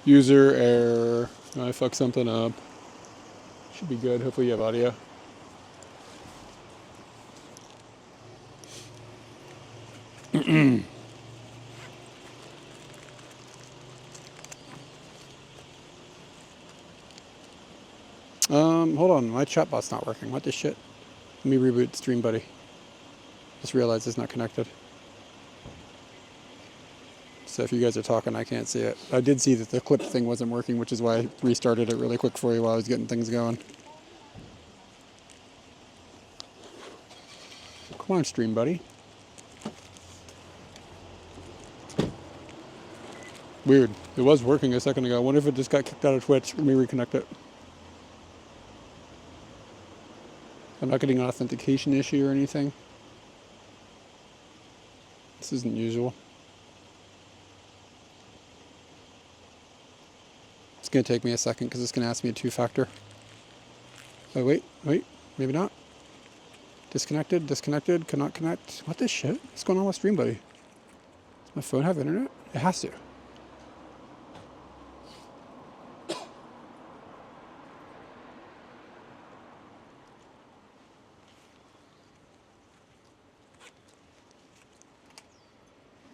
User error. I fucked something up. Should be good. Hopefully you have audio. Hold on. My chatbot's not working. What the shit? Let me reboot Stream Buddy. Just realized it's not connected. So if you guys are talking, I can't see it. I did see that the clip thing wasn't working, which is why I restarted it really quick for you while I was getting things going. Come on, Stream Buddy. Weird. It was working a second ago. I wonder if it just got kicked out of Twitch. Let me reconnect it. I'm not getting an authentication issue or anything. This isn't usual. It's going to take me a second because it's going to ask me a two-factor. Oh, wait, maybe not. Disconnected, cannot connect. What the shit? What's going on with Stream Buddy? Does my phone have internet? It has to.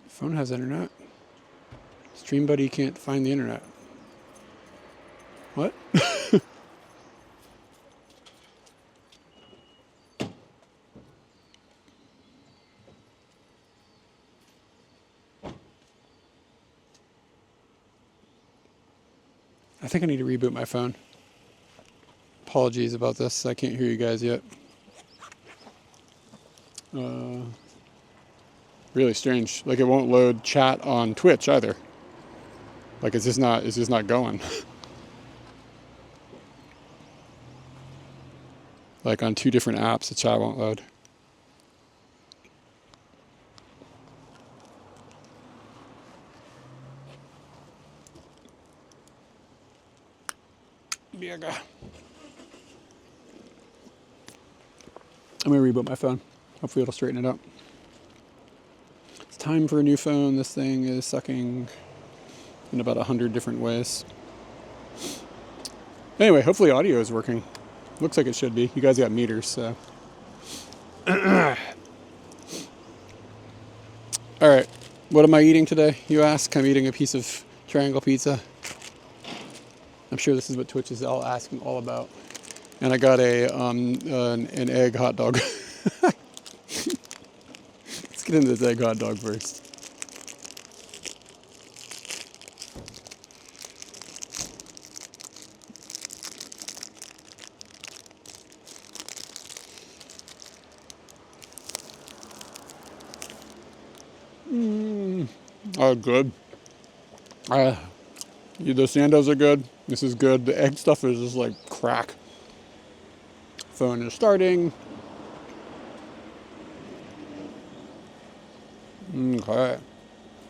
Phone has internet. Stream Buddy can't find the internet. What? I think I need to reboot my phone. Apologies about this. I can't hear you guys yet. Really strange. Like it won't load chat on Twitch either. Like it's just not going. Like on two different apps, the chat won't load. Biega. I'm gonna reboot my phone. Hopefully it'll straighten it out. It's time for a new phone. This thing is sucking in about 100 different ways. Anyway, hopefully audio is working. Looks like it should be. You guys got meters, so. All right, what am I eating today, you ask? I'm eating a piece of triangle pizza. I'm sure this is what Twitch is all asking all about. And I got an egg hot dog. Let's get into this egg hot dog first. Oh, good. The Sandos are good. This is good. The egg stuff is just like crack. Phone is starting. Okay.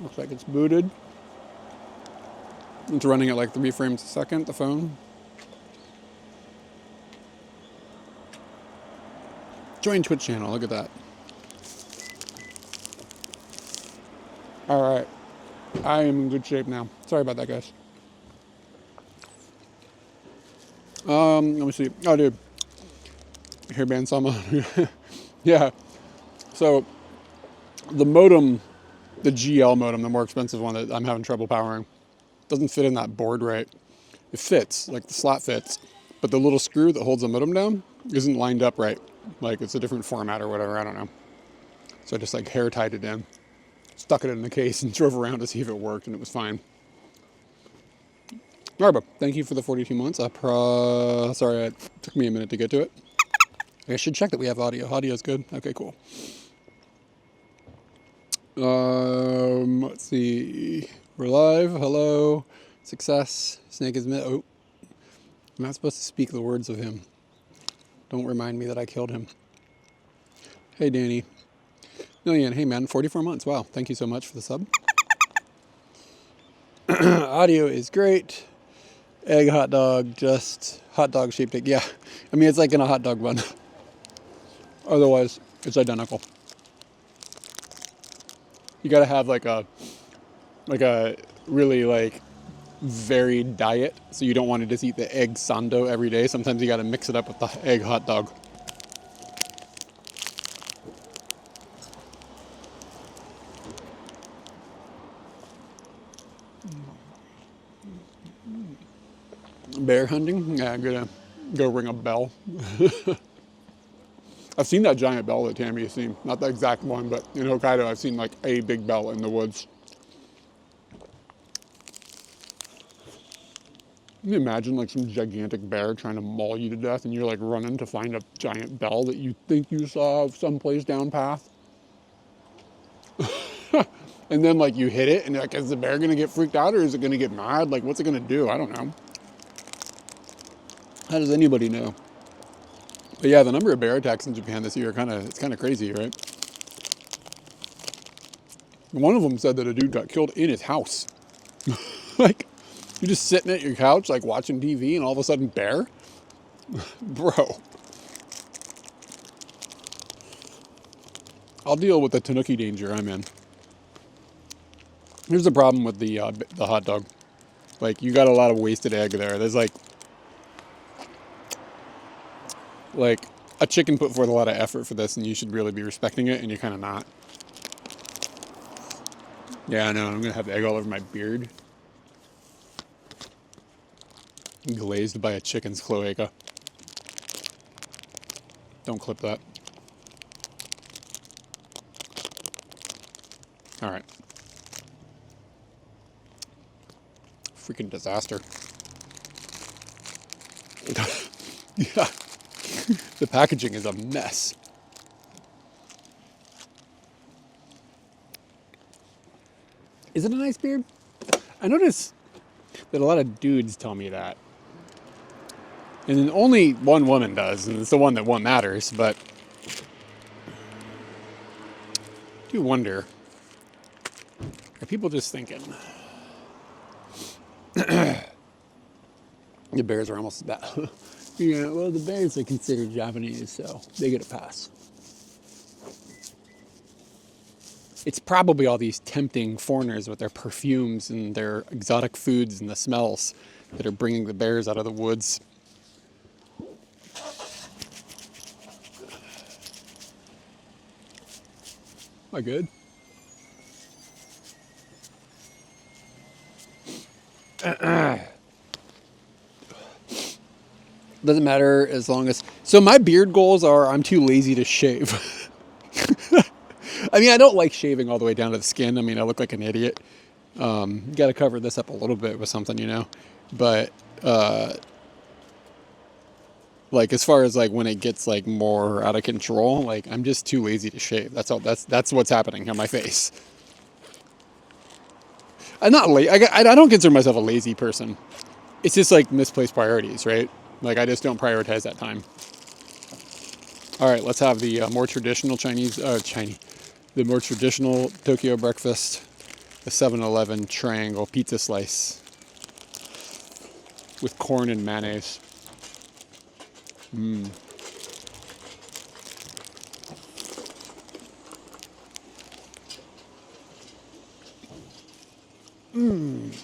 Looks like it's booted. It's running at like 3 frames a second, the phone. Join Twitch channel, look at that. Alright. I am in good shape now. Sorry about that, guys. Let me see. Oh, dude. Hairband Sama. Yeah. So, the modem, the GL modem, the more expensive one that I'm having trouble powering, doesn't fit in that board right. It fits, like the slot fits, but the little screw that holds the modem down isn't lined up right. Like it's a different format or whatever, I don't know. So I just like hair tied it in, stuck it in the case and drove around to see if it worked, and it was fine. All right, but thank you for the 42 months. Sorry, it took me a minute to get to it. I should check that we have audio. Audio is good. Okay, cool. Let's see. We're live. Hello. Success. Snake is mid. Oh. I'm not supposed to speak the words of him. Don't remind me that I killed him. Hey, Danny. Million. Hey, man. 44 months. Wow. Thank you so much for the sub. Audio is great. Egg hot dog. Just hot dog shaped egg. Yeah. I mean, it's like in a hot dog bun. Otherwise, it's identical. You gotta have like a really like varied diet, so you don't want to just eat the egg sando every day. Sometimes you got to mix it up with the egg hot dog. Bear hunting? Yeah, I'm gonna go ring a bell. I've seen that giant bell that Tammy has seen. Not the exact one, but in Hokkaido I've seen like a big bell in the woods. Can you imagine like some gigantic bear trying to maul you to death and you're like running to find a giant bell that you think you saw someplace down path? And then like you hit it and like, is the bear gonna get freaked out or is it gonna get mad? Like what's it gonna do? I don't know. How does anybody know? But yeah, the number of bear attacks in Japan this year it's kind of crazy, right? One of them said that a dude got killed in his house. Like, you're just sitting at your couch, like watching TV, and all of a sudden, bear? Bro. I'll deal with the tanuki danger I'm in. Here's the problem with the hot dog. Like, you got a lot of wasted egg there. There's like a chicken put forth a lot of effort for this, and you should really be respecting it, and you're kind of not. Yeah, I know. I'm gonna have egg all over my beard. Glazed by a chicken's cloaca. Don't clip that. All right. Freaking disaster. Yeah. The packaging is a mess. Is it a nice beard? I notice that a lot of dudes tell me that. And then only one woman does, and it's the one that matters, but I do wonder, are people just thinking, the bears are almost bad. Yeah, well, the bears are considered Japanese, so they get a pass. It's probably all these tempting foreigners with their perfumes and their exotic foods and the smells that are bringing the bears out of the woods. Am I good? Doesn't matter as long as... So my beard goals are I'm too lazy to shave. I mean, I don't like shaving all the way down to the skin. I mean, I look like an idiot. Got to cover this up a little bit with something, you know. But like as far as like when it gets like more out of control, like I'm just too lazy to shave. That's all. That's what's happening on my face. I'm not I don't consider myself a lazy person. It's just like misplaced priorities, right? Like I just don't prioritize that time. All right, let's have the more traditional the more traditional Tokyo breakfast, the 7-Eleven triangle pizza slice with corn and mayonnaise. Mmm. Mmm.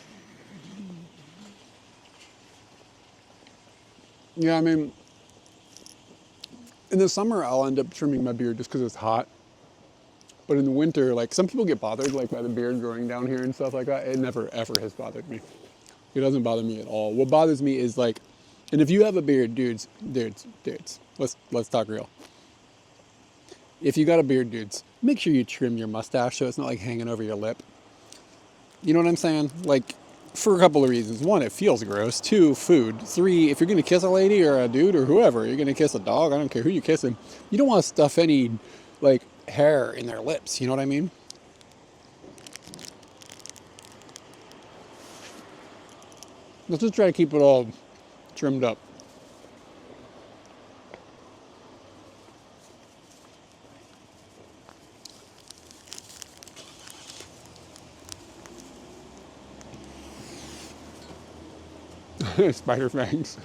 Yeah, I mean, in the summer I'll end up trimming my beard just because it's hot. But in the winter, like some people get bothered like by the beard growing down here and stuff like that. It never ever has bothered me. It doesn't bother me at all. What bothers me is like, and if you have a beard, dudes, let's talk real. If you got a beard, dudes, make sure you trim your mustache so it's not like hanging over your lip. You know what I'm saying? Like, for a couple of reasons. One, it feels gross. Two, food. Three, if you're gonna kiss a lady or a dude or whoever, you're gonna kiss a dog, I don't care who you're kissing, you don't want to stuff any, like, hair in their lips, you know what I mean? Let's just try to keep it all trimmed up. Spider fangs.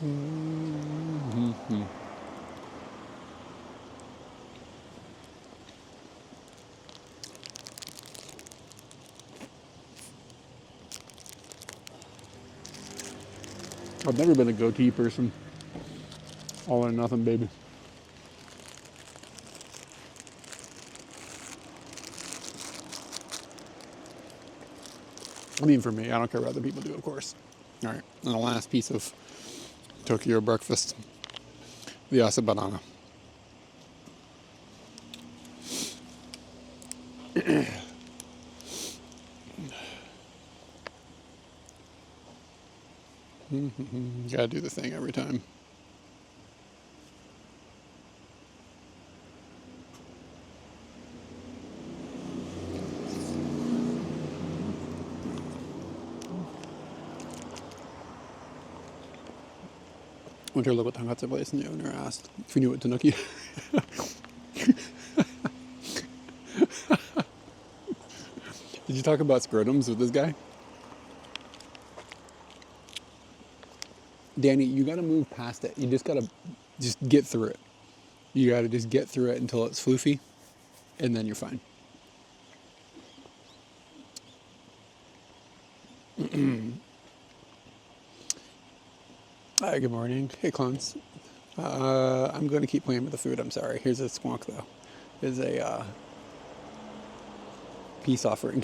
Mm-hmm. I've never been a goatee person. All or nothing, baby. I mean, for me, I don't care what other people do, of course. All right, and the last piece of Tokyo breakfast, the asa banana. Gotta do the thing every time. Went to a local tonkatsu place and the owner asked if we knew what tanuki. Did you talk about scrotums with this guy? Danny, you gotta move past it. You just gotta just get through it. You gotta just get through it until it's floofy, and then you're fine. Hi, good morning. Hey, clones. I'm going to keep playing with the food. I'm sorry. Here's a squonk, though. Here's a peace offering.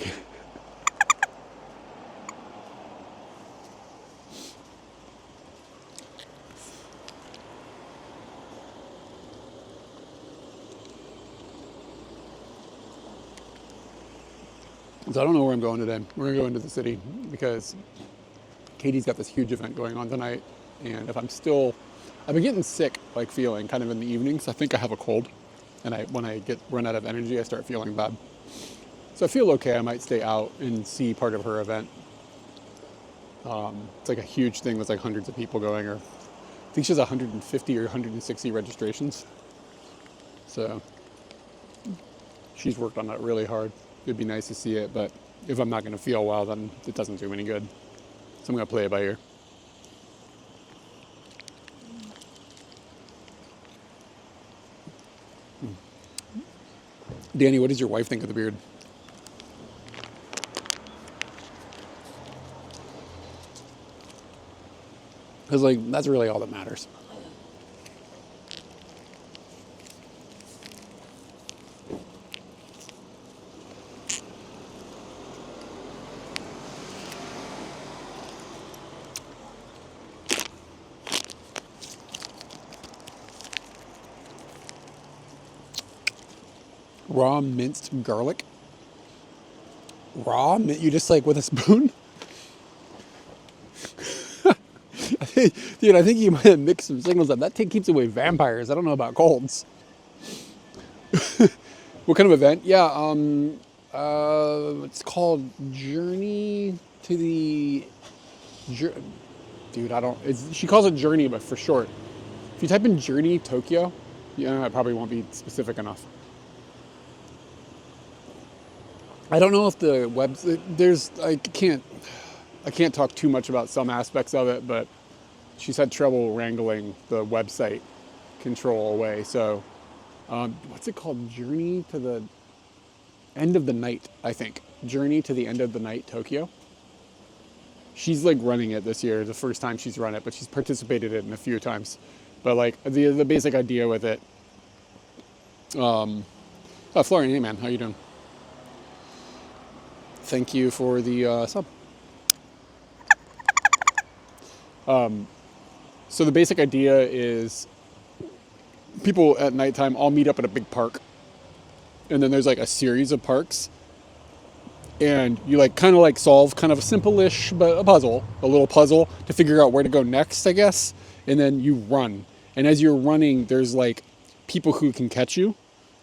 So I don't know where I'm going today. We're going to go into the city because Katie's got this huge event going on tonight. And if I've been getting sick, like feeling kind of in the evenings. I think I have a cold. And when I run out of energy, I start feeling bad. So I feel okay. I might stay out and see part of her event. It's like a huge thing with like hundreds of people going, or I think she has 150 or 160 registrations. So she's worked on that really hard. It'd be nice to see it, but if I'm not going to feel well, then it doesn't do me any good. So I'm going to play it by ear. Danny, what does your wife think of the beard? Because, like, that's really all that matters. Raw minced garlic? Raw? You just, like, with a spoon? Dude, I think you might have mixed some signals up. That thing keeps away vampires. I don't know about colds. What kind of event? Yeah, it's called Journey to the... Dude, she calls it Journey, but for short. If you type in Journey Tokyo, yeah, it probably won't be specific enough. I don't know if the I can't talk too much about some aspects of it, but she's had trouble wrangling the website control away. So, what's it called? Journey to the End of the Night, I think. Journey to the End of the Night, Tokyo. She's like running it this year. The first time she's run it, but she's participated in it a few times. But like the basic idea with it. Florian, hey man, how you doing? Thank you for the sub. So the basic idea is people at nighttime all meet up at a big park. And then there's like a series of parks. And you like kind of like solve kind of a simple-ish, but a little puzzle to figure out where to go next, I guess. And then you run. And as you're running, there's like people who can catch you.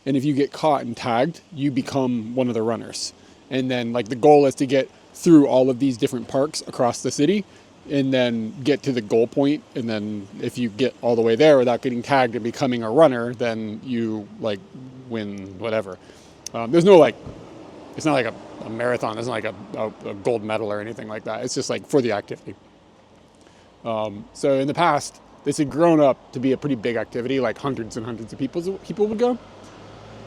And if you get caught and tagged, you become one of the runners. And then like the goal is to get through all of these different parks across the city and then get to the goal point. And then if you get all the way there without getting tagged and becoming a runner, then you like win whatever. There's no like, it's not like a marathon. It's not like a gold medal or anything like that. It's just like for the activity. So in the past, this had grown up to be a pretty big activity, like hundreds and hundreds of people would go.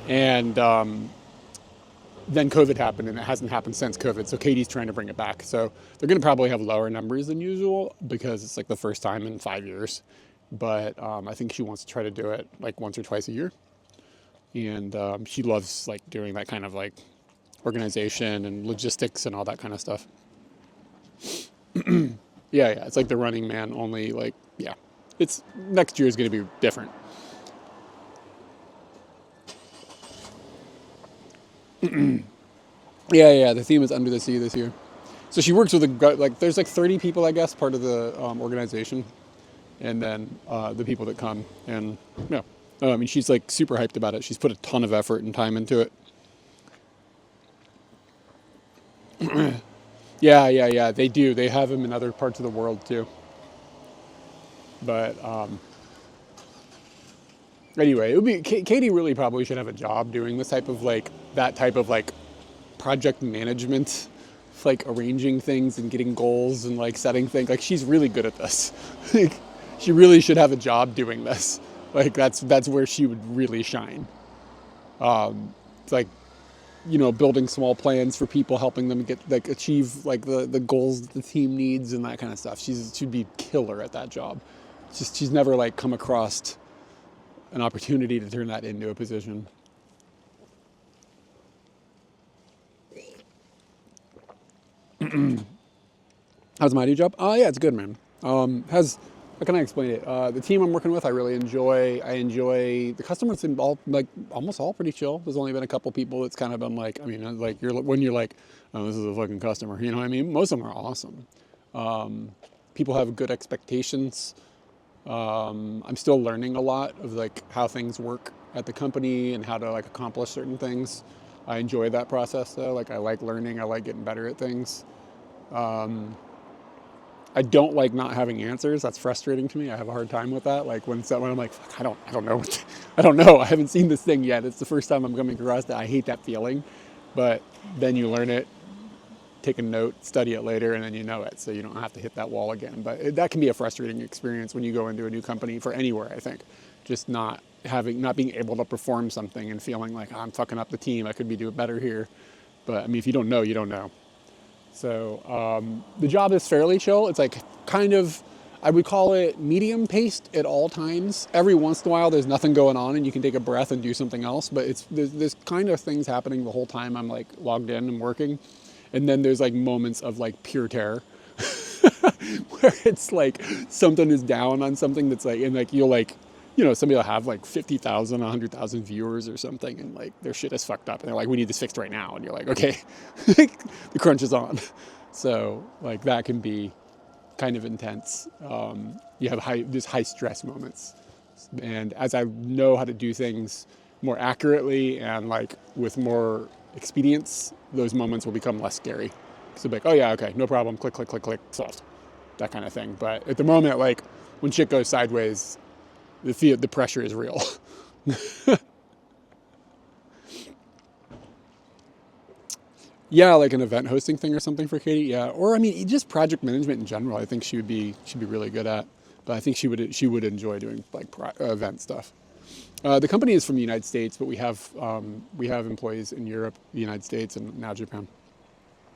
And then COVID happened, and it hasn't happened since COVID. So Katie's trying to bring it back. So they're going to probably have lower numbers than usual because it's like the first time in 5 years. But I think she wants to try to do it like once or twice a year. And she loves like doing that kind of like organization and logistics and all that kind of stuff. Yeah, it's like the Running Man, only like, yeah. It's next year is going to be different. Yeah, the theme is Under the Sea this year. So she works with there's like 30 people, I guess, part of the organization. And then the people that come. And yeah, I mean, she's like super hyped about it. She's put a ton of effort and time into it. Yeah, they do. They have them in other parts of the world too. But anyway, it would be Katie really probably should have a job doing this type of like that type of like project management, like arranging things and getting goals and like setting things. Like she's really good at this. Like she really should have a job doing this. Like that's where she would really shine. It's like, you know, building small plans for people, helping them get like achieve like the goals that the team needs and that kind of stuff. She'd be killer at that job. She's never like come across an opportunity to turn that into a position. How's my new job? Oh yeah, it's good, man. How can I explain it? The team I'm working with, I really enjoy. I enjoy the customers, almost all pretty chill. There's only been a couple people that's kind of been like, I mean, like when you're like, oh, this is a fucking customer, you know what I mean? Most of them are awesome. People have good expectations. I'm still learning a lot of like how things work at the company and how to like accomplish certain things. I enjoy that process though. Like I like learning. I like getting better at things. I don't like not having answers. That's frustrating to me. I have a hard time with that. Like when I'm like, fuck, I don't know. I don't know. I haven't seen this thing yet. It's the first time I'm coming across that. I hate that feeling, but then you learn it, take a note, study it later, and then you know it. So you don't have to hit that wall again. But that can be a frustrating experience when you go into a new company for anywhere, I think. Just not being able to perform something and feeling like, oh, I'm fucking up the team. I could be doing better here. But I mean, if you don't know, you don't know. So the job is fairly chill. It's like kind of, I would call it medium paced at all times. Every once in a while there's nothing going on and you can take a breath and do something else, but there's kind of things happening the whole time I'm like logged in and working. And then there's like moments of like pure terror where it's like something is down on something that's like, and like you'll like, you know, somebody will have like 50,000, 100,000 viewers or something, and like their shit is fucked up, and they're like, we need this fixed right now. And you're like, okay, the crunch is on. So like that can be kind of intense. You have high stress moments. And as I know how to do things more accurately and like with more expedience, those moments will become less scary. So like, oh yeah, okay, no problem, click, click, click, click, solved. That kind of thing. But at the moment, like when shit goes sideways, the pressure is real. Yeah, like an event hosting thing or something for Katie. Yeah, or I mean, just project management in general. I think she'd be really good at. But I think she would enjoy doing like event stuff. The company is from the United States, but we have employees in Europe, the United States, and now Japan.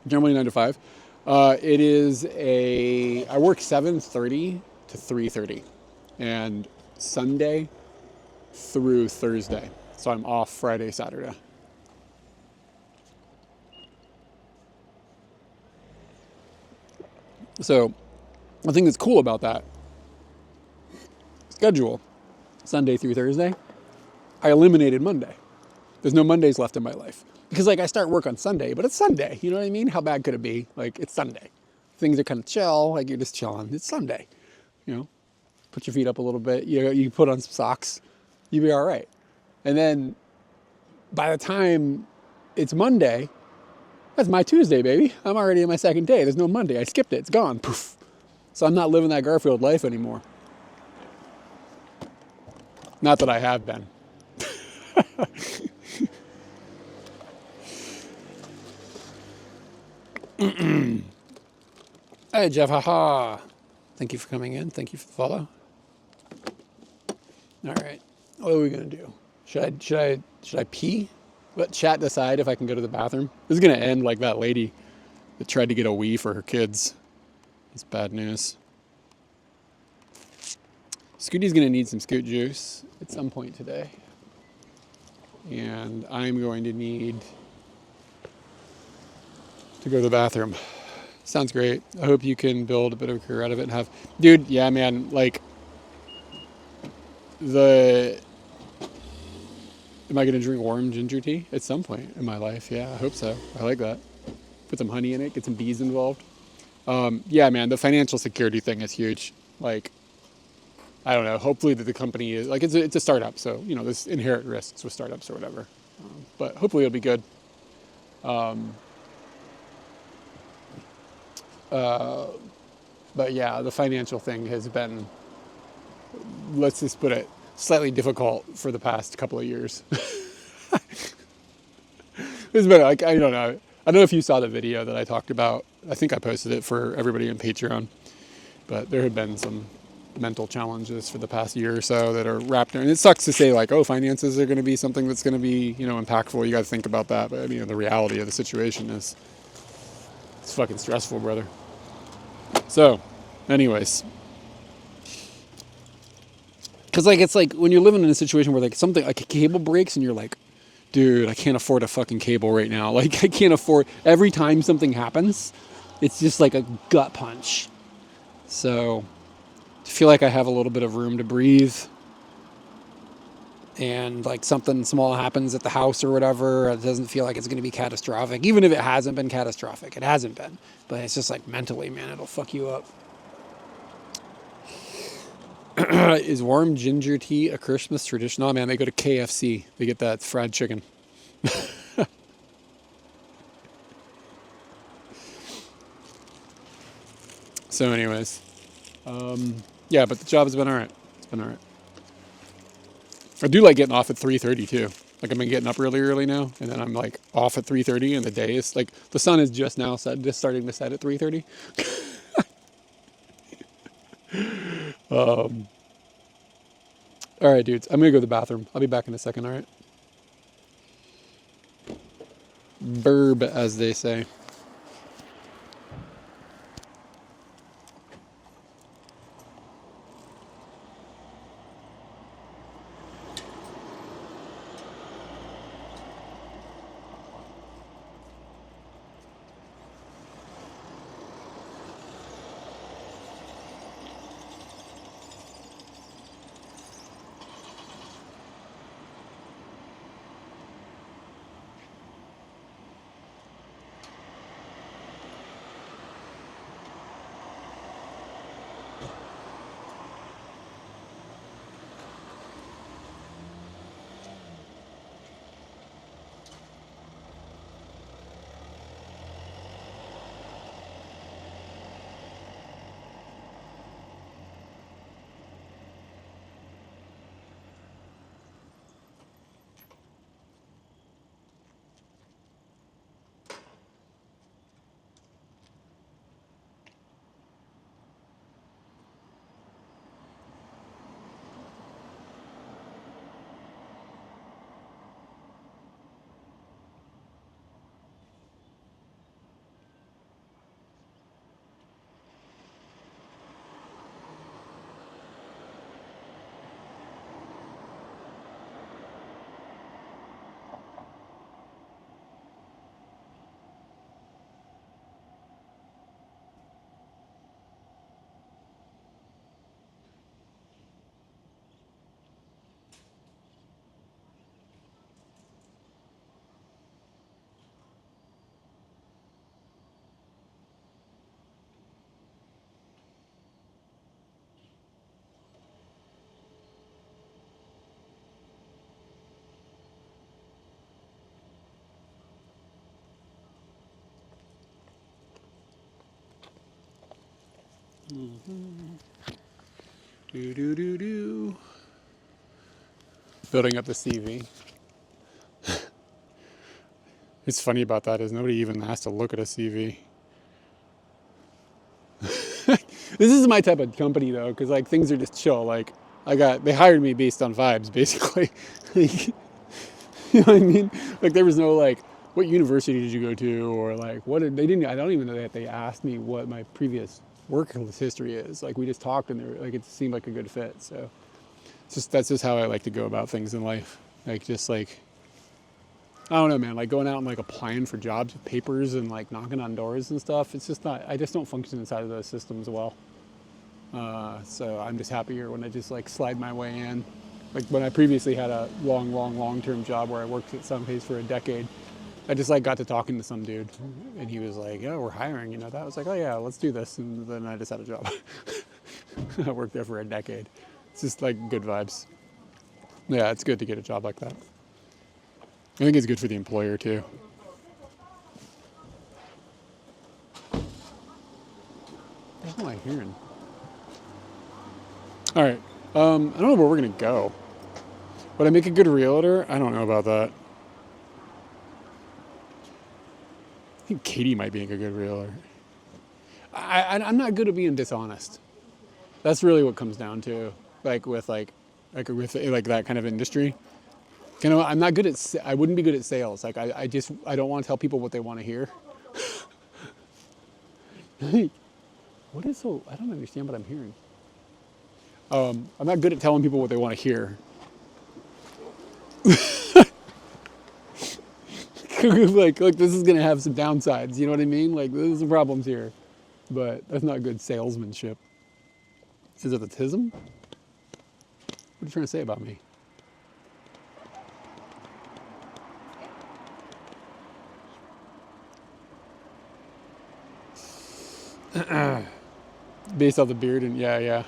Generally 9 to 5. I work 7:30 to 3:30, and Sunday through Thursday. So I'm off Friday, Saturday. So the thing that's cool about that schedule, Sunday through Thursday, I eliminated Monday. There's no Mondays left in my life. Because like I start work on Sunday, but it's Sunday. You know what I mean? How bad could it be? Like it's Sunday. Things are kind of chill. Like you're just chilling. It's Sunday. You know, put your feet up a little bit. You put on some socks. You'll be all right. And then by the time it's Monday, that's my Tuesday, baby. I'm already in my second day. There's no Monday. I skipped it. It's gone. Poof. So I'm not living that Garfield life anymore. Not that I have been. Hey, Jeff, haha. Thank you for coming in. Thank you for the follow. All right. What are we gonna do? Should I pee? Let chat decide if I can go to the bathroom. This is gonna end like that lady that tried to get a Wii for her kids. It's bad news. Scooty's gonna need some Scoot juice at some point today. And I'm going to need to go to the bathroom. Sounds great. I hope you can build a bit of a career out of it and have... Dude, yeah, man, like... Am I going to drink warm ginger tea at some point in my life? Yeah, I hope so. I like that. Put some honey in it, get some bees involved. Yeah, man, the financial security thing is huge. Like, I don't know. Hopefully that the company is... Like, it's a startup, so, you know, there's inherent risks with startups or whatever. But hopefully it'll be good. But yeah, the financial thing has been, let's just put it, slightly difficult for the past couple of years. It's been like, I don't know. I don't know if you saw the video that I talked about. I think I posted it for everybody on Patreon. But there have been some mental challenges for the past year or so that are wrapped in. And it sucks to say like, oh, finances are going to be something that's going to be, you know, impactful. You got to think about that. But I mean, the reality of the situation is, it's fucking stressful, brother. So, anyways. Because, like, it's like when you're living in a situation where, like, something, like a cable breaks and you're like, dude, I can't afford a fucking cable right now. Like, I can't afford, every time something happens, it's just like a gut punch. So, I feel like I have a little bit of room to breathe. And, like, something small happens at the house or whatever, it doesn't feel like it's going to be catastrophic. Even if it hasn't been catastrophic. It hasn't been. But it's just, like, mentally, man, it'll fuck you up. Is warm ginger tea a Christmas tradition? Oh, man, they go to KFC. They get that fried chicken. So, anyways. Yeah, but the job has been all right. It's been all right. I do like getting off at 3:30 too. Like, I've been getting up really early now, and then I'm like off at 3:30, and the day is like, the sun is just now set, just starting to set at 3:30. All right, dudes, I'm gonna go to the bathroom. I'll be back in a second. All right. Burb, as they say. Do do do do. Building up the CV. It's funny about that is nobody even has to look at a CV. This is my type of company though, because like things are just chill. Like, They hired me based on vibes, basically. You know what I mean? Like there was no like, what university did you go to, or like what did they didn't. I don't even know that they asked me what my previous work history is. Like we just talked, and they were, like it seemed like a good fit. So that's just how I like to go about things in life. Like just like I don't know, man. Like going out and like applying for jobs, papers, and like knocking on doors and stuff. It's just not. I just don't function inside of those systems well. So I'm just happier when I just like slide my way in. Like when I previously had a long-term job where I worked at some place for a decade, I just like got to talking to some dude, and he was like, "Yeah, we're hiring." You know, that was like, "Oh yeah, let's do this." And then I just had a job. I worked there for a decade. It's just like good vibes. Yeah, it's good to get a job like that. I think it's good for the employer too. What am I hearing? All right. I don't know where we're gonna go. Would I make a good realtor? I don't know about that. I think Katie might be a good realtor. I'm not good at being dishonest. That's really what comes down to, like with that kind of industry. You know, I'm not good at. I wouldn't be good at sales. Like I don't want to tell people what they want to hear. What is so? I don't understand what I'm hearing. I'm not good at telling people what they want to hear. like this is gonna have some downsides. You know what I mean? Like there's some problems here, but that's not good salesmanship. Is it autism? What are you trying to say about me? Based off the beard and yeah.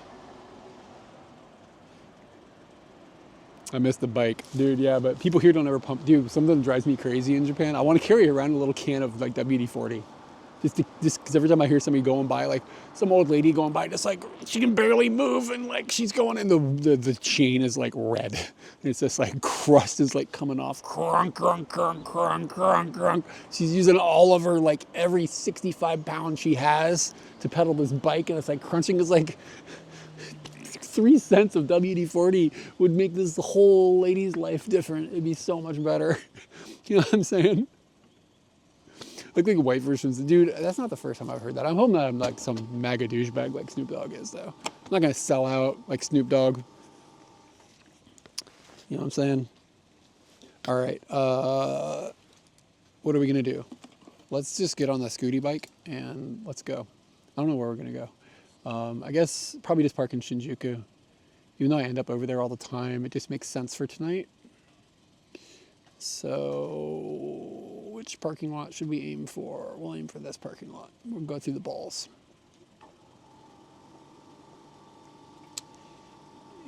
I missed the bike, dude. Yeah, but people here don't ever pump. Dude, something that drives me crazy in Japan. I want to carry around a little can of like WD-40, just because every time I hear somebody going by, like some old lady going by, just like she can barely move and like she's going, and the chain is like red. And it's just like crust is like coming off. Crunk, crunk, crunk, crunk, crunk, crunk. She's using all of her like every 65 pounds she has to pedal this bike, and it's like crunching. Is like 3 cents of WD-40 would make this whole lady's life different. It'd be so much better. You know what I'm saying? Like white versions. Dude, that's not the first time I've heard that. I'm hoping that I'm like some MAGA douchebag like Snoop Dogg is, though. I'm not going to sell out like Snoop Dogg. You know what I'm saying? All right. What are we going to do? Let's just get on the Scooty bike and let's go. I don't know where we're going to go. I guess probably just park in Shinjuku. Even though I end up over there all the time, it just makes sense for tonight. So, which parking lot should we aim for? We'll aim for this parking lot. We'll go through the balls.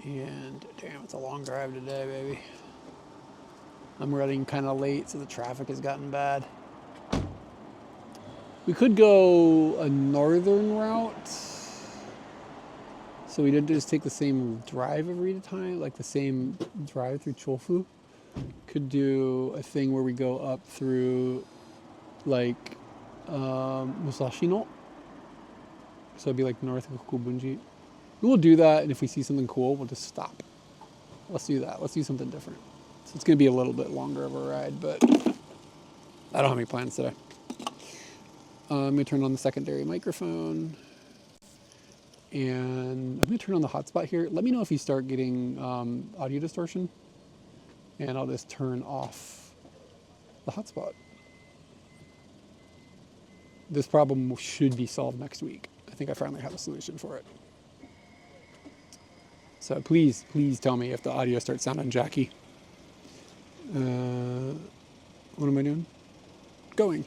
And damn, it's a long drive today, baby. I'm running kind of late, so the traffic has gotten bad. We could go a northern route. So we didn't just take the same drive every time, like the same drive through Chofu. Could do a thing where we go up through like Musashino. So it'd be like north of Kokubunji. We'll do that, and if we see something cool, we'll just stop. Let's do that. Let's do something different. So it's going to be a little bit longer of a ride, but I don't have any plans today. I'm going to turn on the secondary microphone. And I'm going to turn on the hotspot here. Let me know if you start getting audio distortion. And I'll just turn off the hotspot. This problem should be solved next week. I think I finally have a solution for it. So please tell me if the audio starts sounding jacky. What am I doing? Going.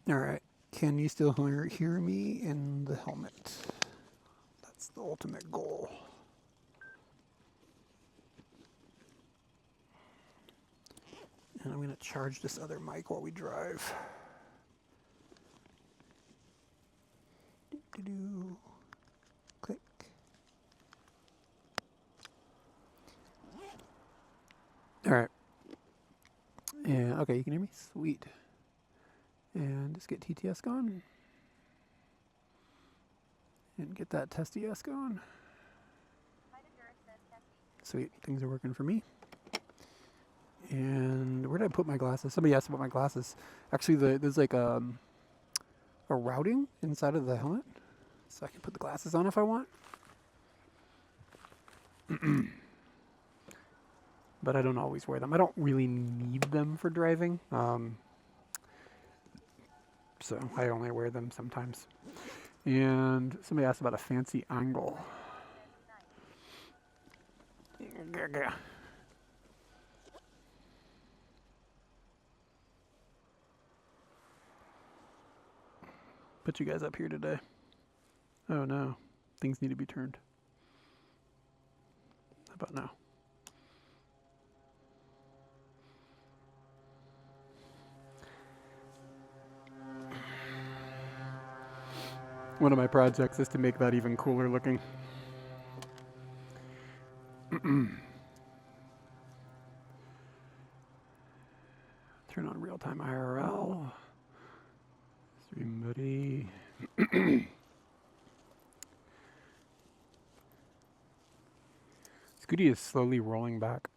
All right. Can you still hear me in the helmet? That's the ultimate goal. And I'm going to charge this other mic while we drive. Do-do-do. Click. All right. And okay, you can hear me? Sweet. And just get TTS going. And get that test ES going. Sweet, things are working for me. And where did I put my glasses? Somebody asked about my glasses. Actually, there's like a routing inside of the helmet, so I can put the glasses on if I want. But I don't always wear them. I don't really need them for driving, so I only wear them sometimes. And somebody asked about a fancy angle. Put you guys up here today. Oh no, things need to be turned. How about now? One of my projects is to make that even cooler looking. Turn on real-time IRL. Stream buddy. Scooty is slowly rolling back.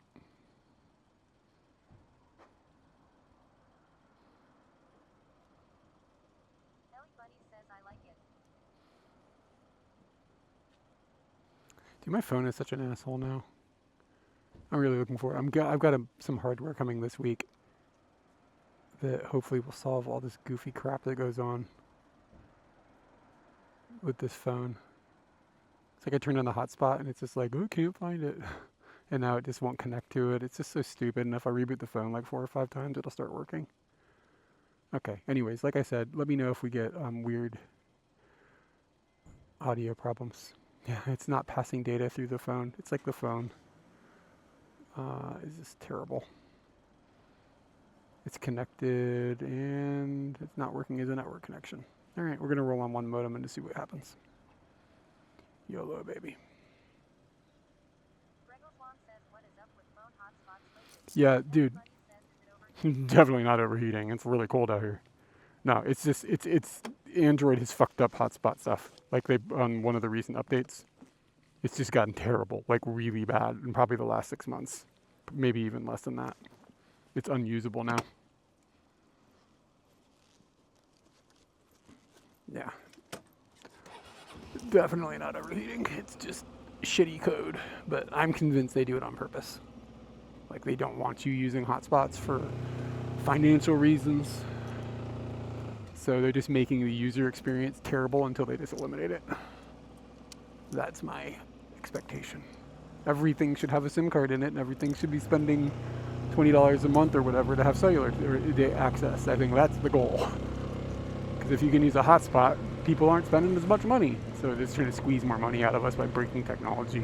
Dude, my phone is such an asshole now. I'm really looking for it. I've got some hardware coming this week that hopefully will solve all this goofy crap that goes on with this phone. It's like I turned on the hotspot and it's just like, oh, can't find it. And now it just won't connect to it. It's just so stupid. And if I reboot the phone like 4 or 5 times, it'll start working. Okay, anyways, like I said, let me know if we get weird audio problems. Yeah, it's not passing data through the phone. It's like the phone is just terrible. It's connected and it's not working as a network connection. All right, we're gonna roll on one modem and to see what happens. YOLO, baby. Yeah, dude. Definitely not overheating. It's really cold out here. No, it's just it's Android has fucked up hotspot stuff. Like they on one of the recent updates, it's just gotten terrible, like really bad in probably the last 6 months, maybe even less than that. It's unusable now. Yeah. Definitely not overheating. It's just shitty code, but I'm convinced they do it on purpose. Like they don't want you using hotspots for financial reasons. So they're just making the user experience terrible until they just eliminate it. That's my expectation. Everything should have a SIM card in it and everything should be spending $20 a month or whatever to have cellular access. I think that's the goal. Because if you can use a hotspot, people aren't spending as much money. So they're just trying to squeeze more money out of us by breaking technology.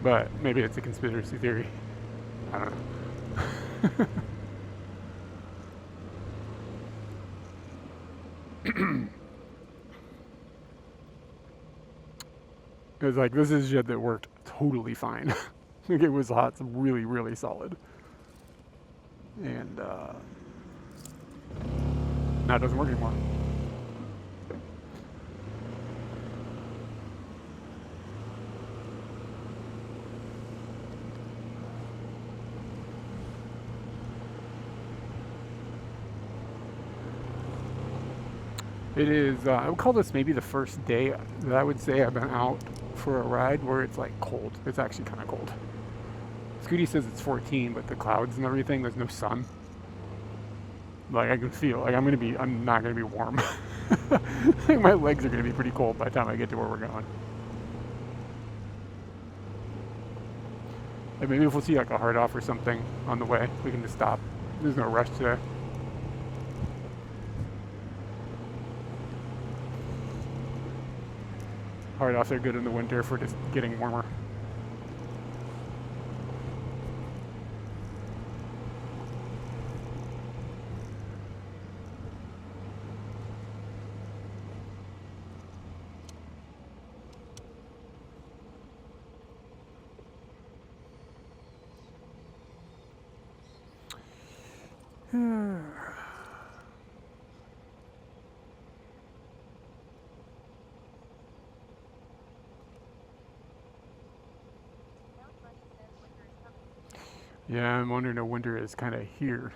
But maybe it's a conspiracy theory. I don't know. It was like, this is shit that worked totally fine. Like it was hot, really, really solid. And now it doesn't work anymore. It is, I would call this maybe the first day that I would say I've been out for a ride where it's like cold. It's actually kind of cold. Scooty says it's 14, but the clouds and everything, there's no sun. Like I can feel, like I'm not gonna be warm. I think my legs are gonna be pretty cold by the time I get to where we're going. And maybe if we'll see like a hard off or something on the way, we can just stop. There's no rush today. hard off, they're good in the winter for just getting warmer. Yeah, I'm wondering if winter is kind of here.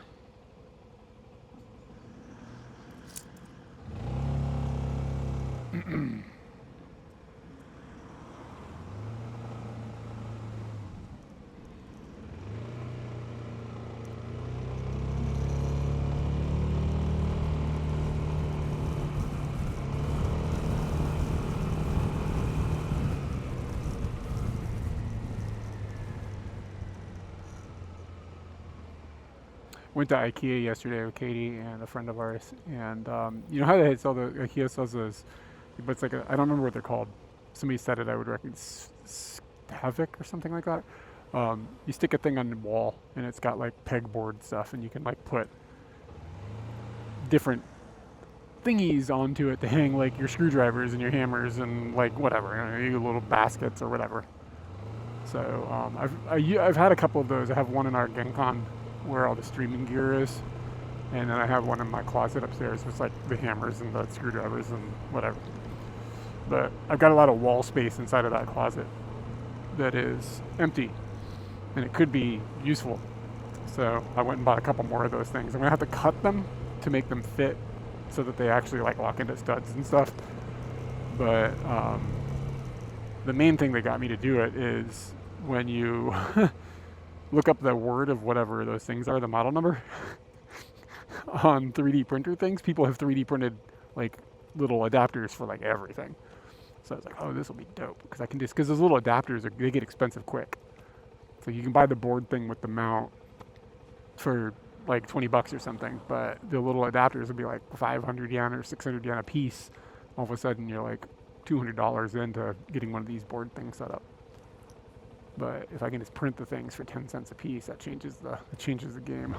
Went to IKEA yesterday with Katie and a friend of ours, and you know how they sell the IKEA sells those, but it's like I don't remember what they're called. Somebody said it, I would reckon Havoc or something like that. You stick a thing on the wall, and it's got like pegboard stuff, and you can like put different thingies onto it to hang like your screwdrivers and your hammers and like whatever, you know, your little baskets or whatever. So I've had a couple of those. I have one in our Gencon where all the streaming gear is, and then I have one in my closet upstairs with like the hammers and the screwdrivers and whatever. But I've got a lot of wall space inside of that closet that is empty, and it could be useful. So I went and bought a couple more of those things. I'm gonna have to cut them to make them fit so that they actually like lock into studs and stuff. But the main thing that got me to do it is when you look up the word of whatever those things are, the model number, on 3D printer things, people have 3D printed like little adapters for like everything. So I was like, oh, this will be dope, because I can just, because those little adapters they get expensive quick. So you can buy the board thing with the mount for like 20 bucks or something, but the little adapters would be like 500 yen or 600 yen a piece. All of a sudden you're like $200 into getting one of these board things set up. But if I can just print the things for 10 cents a piece, that changes the game.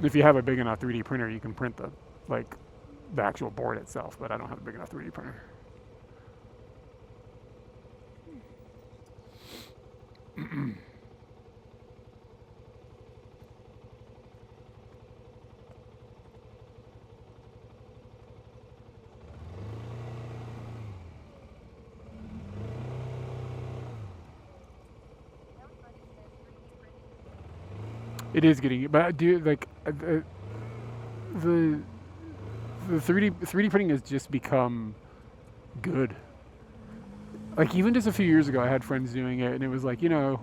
If you have a big enough 3D printer, you can print the actual board itself, but I don't have a big enough 3D printer. It is getting, but do like the 3D printing has just become good. Like even just a few years ago, I had friends doing it, and it was like, you know,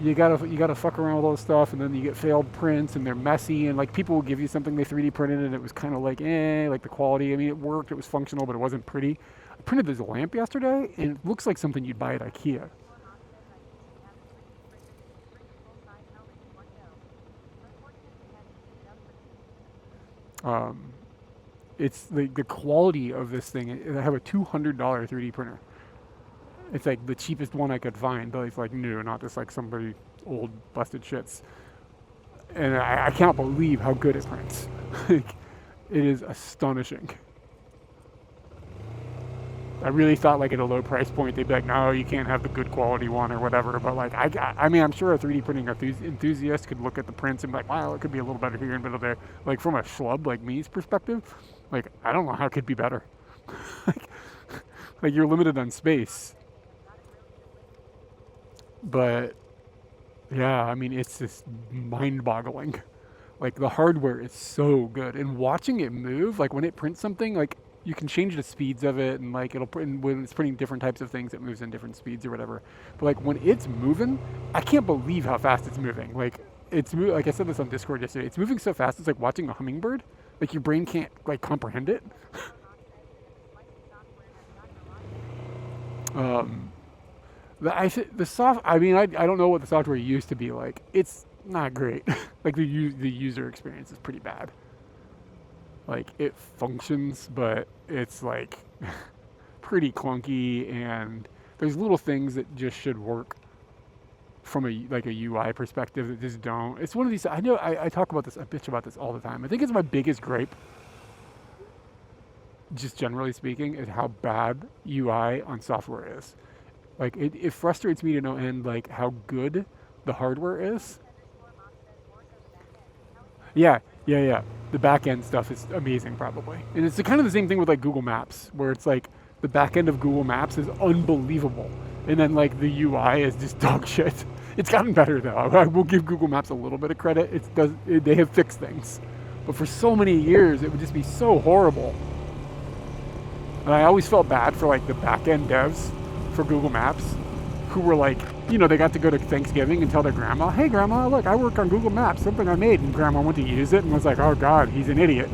you gotta fuck around with all this stuff, and then you get failed prints, and they're messy, and like people will give you something they 3D printed, and it was kind of like like the quality. I mean, it worked, it was functional, but it wasn't pretty. I printed this lamp yesterday, and it looks like something you'd buy at IKEA. It's the quality of this thing. I have a $200 3D printer. It's like the cheapest one I could find, but it's like new, not just like somebody old busted shits. And I can't believe how good it prints. Like, it is astonishing. I really thought like at a low price point they'd be like, no, you can't have the good quality one or whatever. But like I mean, I'm sure a 3D printing enthusiast could look at the prints and be like, wow, it could be a little better here and a bit there. Like from a schlub like me's perspective, like I don't know how it could be better. like you're limited on space. But yeah, I mean, it's just mind-boggling. Like the hardware is so good, and watching it move, like when it prints something, like you can change the speeds of it, and like it'll print when it's printing different types of things, it moves in different speeds or whatever. But like when it's moving, I can't believe how fast it's moving. Like like I said this on Discord yesterday, it's moving so fast. It's like watching a hummingbird. Like your brain can't like comprehend it. um, I mean, I don't know what the software used to be like. It's not great. Like the user experience is pretty bad. Like it functions, but it's like pretty clunky, and there's little things that just should work from a UI perspective that just don't. It's one of these. I know I talk about this. I bitch about this all the time. I think it's my biggest gripe, just generally speaking, is how bad UI on software is. Like it frustrates me to no end. Like how good the hardware is. Yeah. The back end stuff is amazing, probably, and it's kind of the same thing with like Google Maps, where it's like the back end of Google Maps is unbelievable, and then like the UI is just dog shit. It's gotten better though. I will give Google Maps a little bit of credit. They have fixed things, but for so many years it would just be so horrible. And I always felt bad for like the back end devs for Google Maps, who were like, they got to go to Thanksgiving and tell their grandma, hey grandma, look, I work on Google Maps, something I made. And grandma went to use it and was like, oh God, he's an idiot.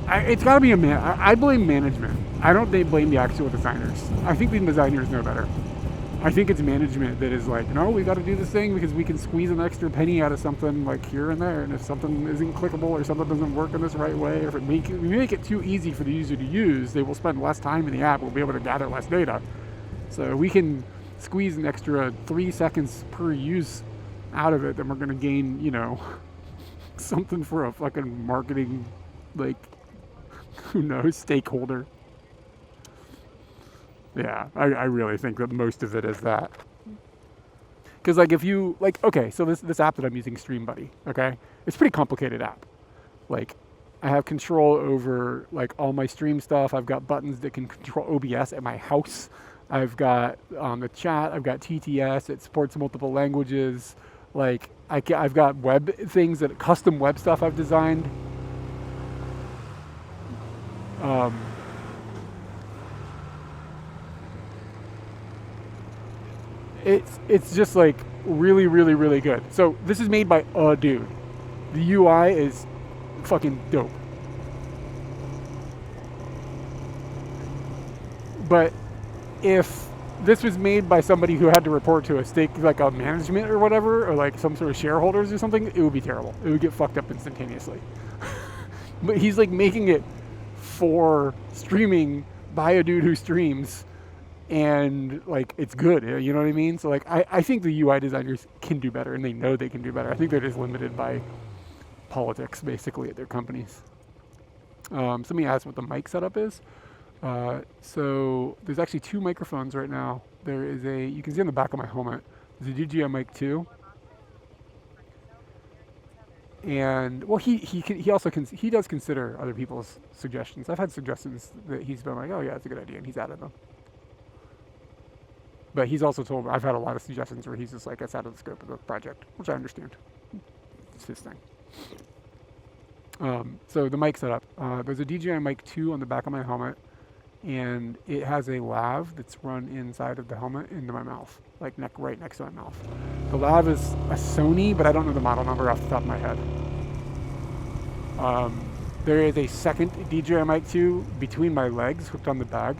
It's gotta be I blame management. I don't blame the actual designers. I think the designers know better. I think it's management that is like, no, we got to do this thing because we can squeeze an extra penny out of something like here and there. And if something isn't clickable or something doesn't work in this right way, or if we make it too easy for the user to use, they will spend less time in the app. We'll be able to gather less data. So we can squeeze an extra 3 seconds per use out of it, then we're going to gain, something for a fucking marketing, like, who knows, stakeholder. Yeah, I really think that most of it is that. Because, like, if you, like, okay, so this app that I'm using, Stream Buddy, okay? It's a pretty complicated app. Like, I have control over, like, all my stream stuff. I've got buttons that can control OBS at my house. I've got the chat. I've got TTS. It supports multiple languages. Like, I've got web things, custom web stuff I've designed. It's just like really, really, really good. So this is made by a dude. The UI is fucking dope. But if this was made by somebody who had to report to a stake, like a management or whatever, or like some sort of shareholders or something, it would be terrible. It would get fucked up instantaneously. But he's like making it for streaming by a dude who streams. And like it's good, you know what I mean? So like I think the UI designers can do better, and they know they can do better. I think they're just limited by politics basically at their companies. Somebody asked what the mic setup is. So there's actually 2 microphones right now. There is you can see on the back of my helmet, there's a DJI mic 2. And well, he also he does consider other people's suggestions. I've had suggestions that he's been like, oh yeah, it's a good idea, and he's added them. But he's also told, I've had a lot of suggestions where he's just like, it's out of the scope of the project, which I understand. It's his thing. So the mic setup. There's a DJI mic 2 on the back of my helmet, and it has a lav that's run inside of the helmet into my mouth, like right next to my mouth. The lav is a Sony, but I don't know the model number off the top of my head. There is a second DJI mic 2 between my legs, hooked on the bag,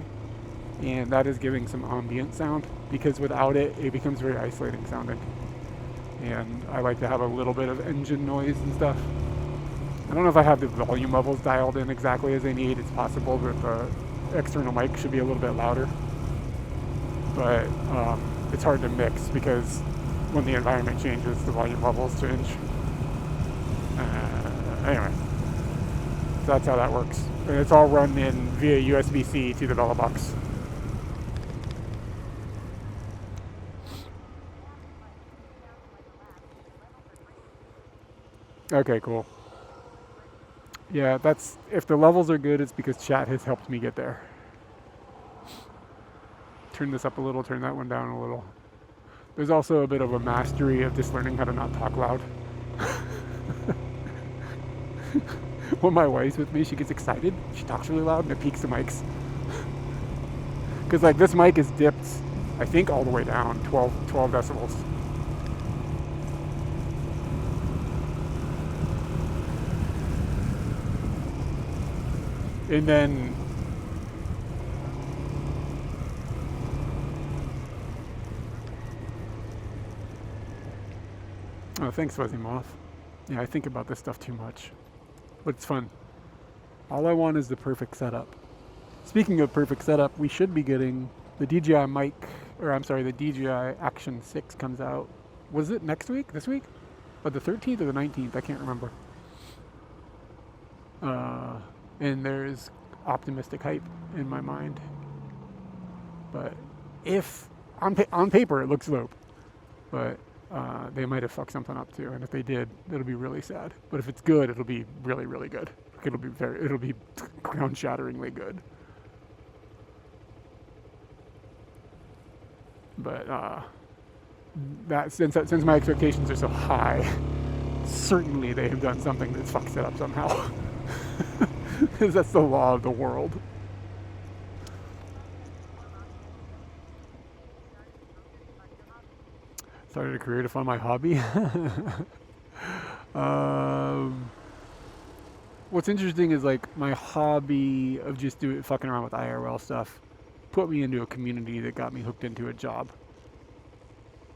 and that is giving some ambient sound, because without it, it becomes very isolating sounding. And I like to have a little bit of engine noise and stuff. I don't know if I have the volume levels dialed in exactly as I need. It's possible that the external mic should be a little bit louder. But it's hard to mix, because when the environment changes, the volume levels change. Anyway, so that's how that works. And it's all run in via USB-C to the Bella box. Okay, cool. Yeah, that's, if the levels are good, it's because chat has helped me get there. Turn this up a little, turn that one down a little. There's also a bit of a mastery of just learning how to not talk loud. When my wife's with me, she gets excited. She talks really loud and it peaks the mics. Because like this mic is dipped, I think all the way down, 12 decibels. And then Oh, thanks, Fuzzy Moth. Yeah, I think about this stuff too much, but it's fun. All I want is the perfect setup. Speaking of perfect setup, we should be getting the DJI mic, or I'm sorry, the DJI Action 6 comes out. Was it next week? This week? Or the 13th or the 19th? I can't remember. And there's optimistic hype in my mind. But if, on paper, it looks dope. But they might have fucked something up too. And if they did, it'll be really sad. But if it's good, it'll be really, really good. It'll be ground-shatteringly good. But that since my expectations are so high, certainly they have done something that fucks it up somehow. Because that's the law of the world. Started a career to fund my hobby. What's interesting is like my hobby of just fucking around with IRL stuff put me into a community that got me hooked into a job.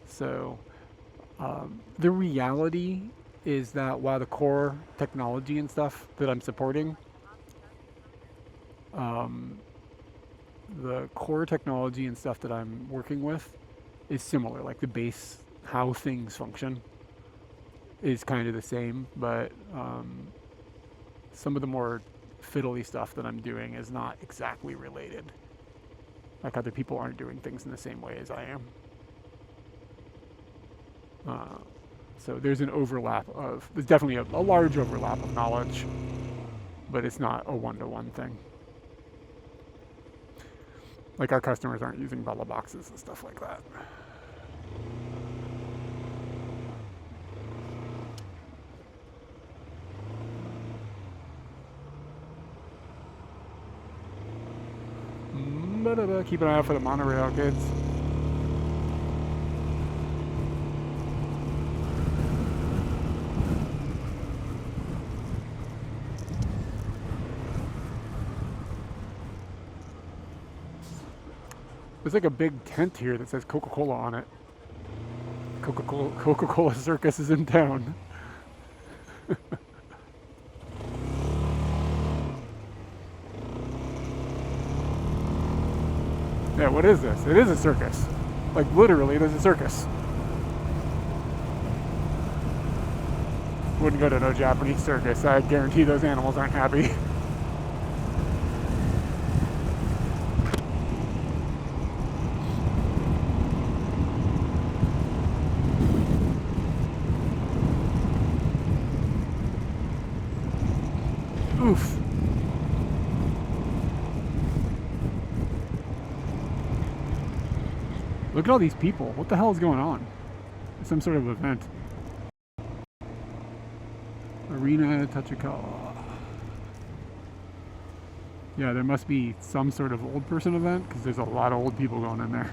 So the reality is that while the core technology and stuff that I'm supporting, the core technology and stuff that I'm working with is similar, like the base, how things function is kind of the same, but some of the more fiddly stuff that I'm doing is not exactly related. Like other people aren't doing things in the same way as I am. So there's there's definitely a large overlap of knowledge, but it's not a one-to-one thing. Like our customers aren't using Bella boxes and stuff like that. Keep an eye out for the monorail, kids. There's like a big tent here that says Coca-Cola on it. Coca-Cola Circus is in town. Yeah, what is this? It is a circus. Like literally, there's a circus. Wouldn't go to no Japanese circus. I guarantee those animals aren't happy. Oof. Look at all these people. What the hell is going on? Some sort of event. Arena Tachikawa. Yeah, there must be some sort of old person event because there's a lot of old people going in there.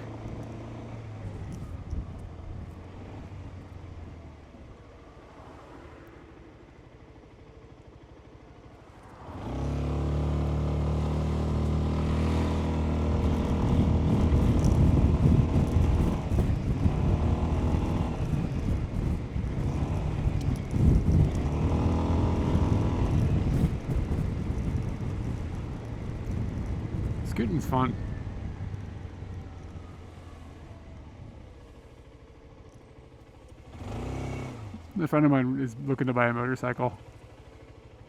Scooting's fun. A friend of mine is looking to buy a motorcycle,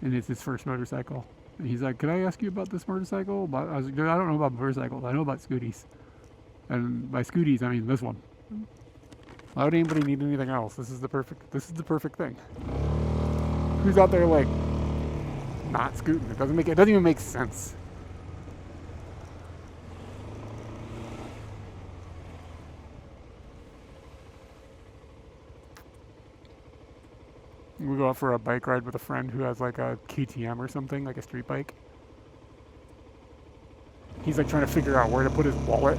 and it's his first motorcycle. And he's like, "Can I ask you about this motorcycle?" I was like, "Dude, I don't know about motorcycles. I know about scooties, and by scooties I mean this one. Why would anybody need anything else? This is the perfect thing. Who's out there like not scooting? It doesn't even make sense." We go out for a bike ride with a friend who has like a KTM or something, like a street bike. He's like trying to figure out where to put his wallet.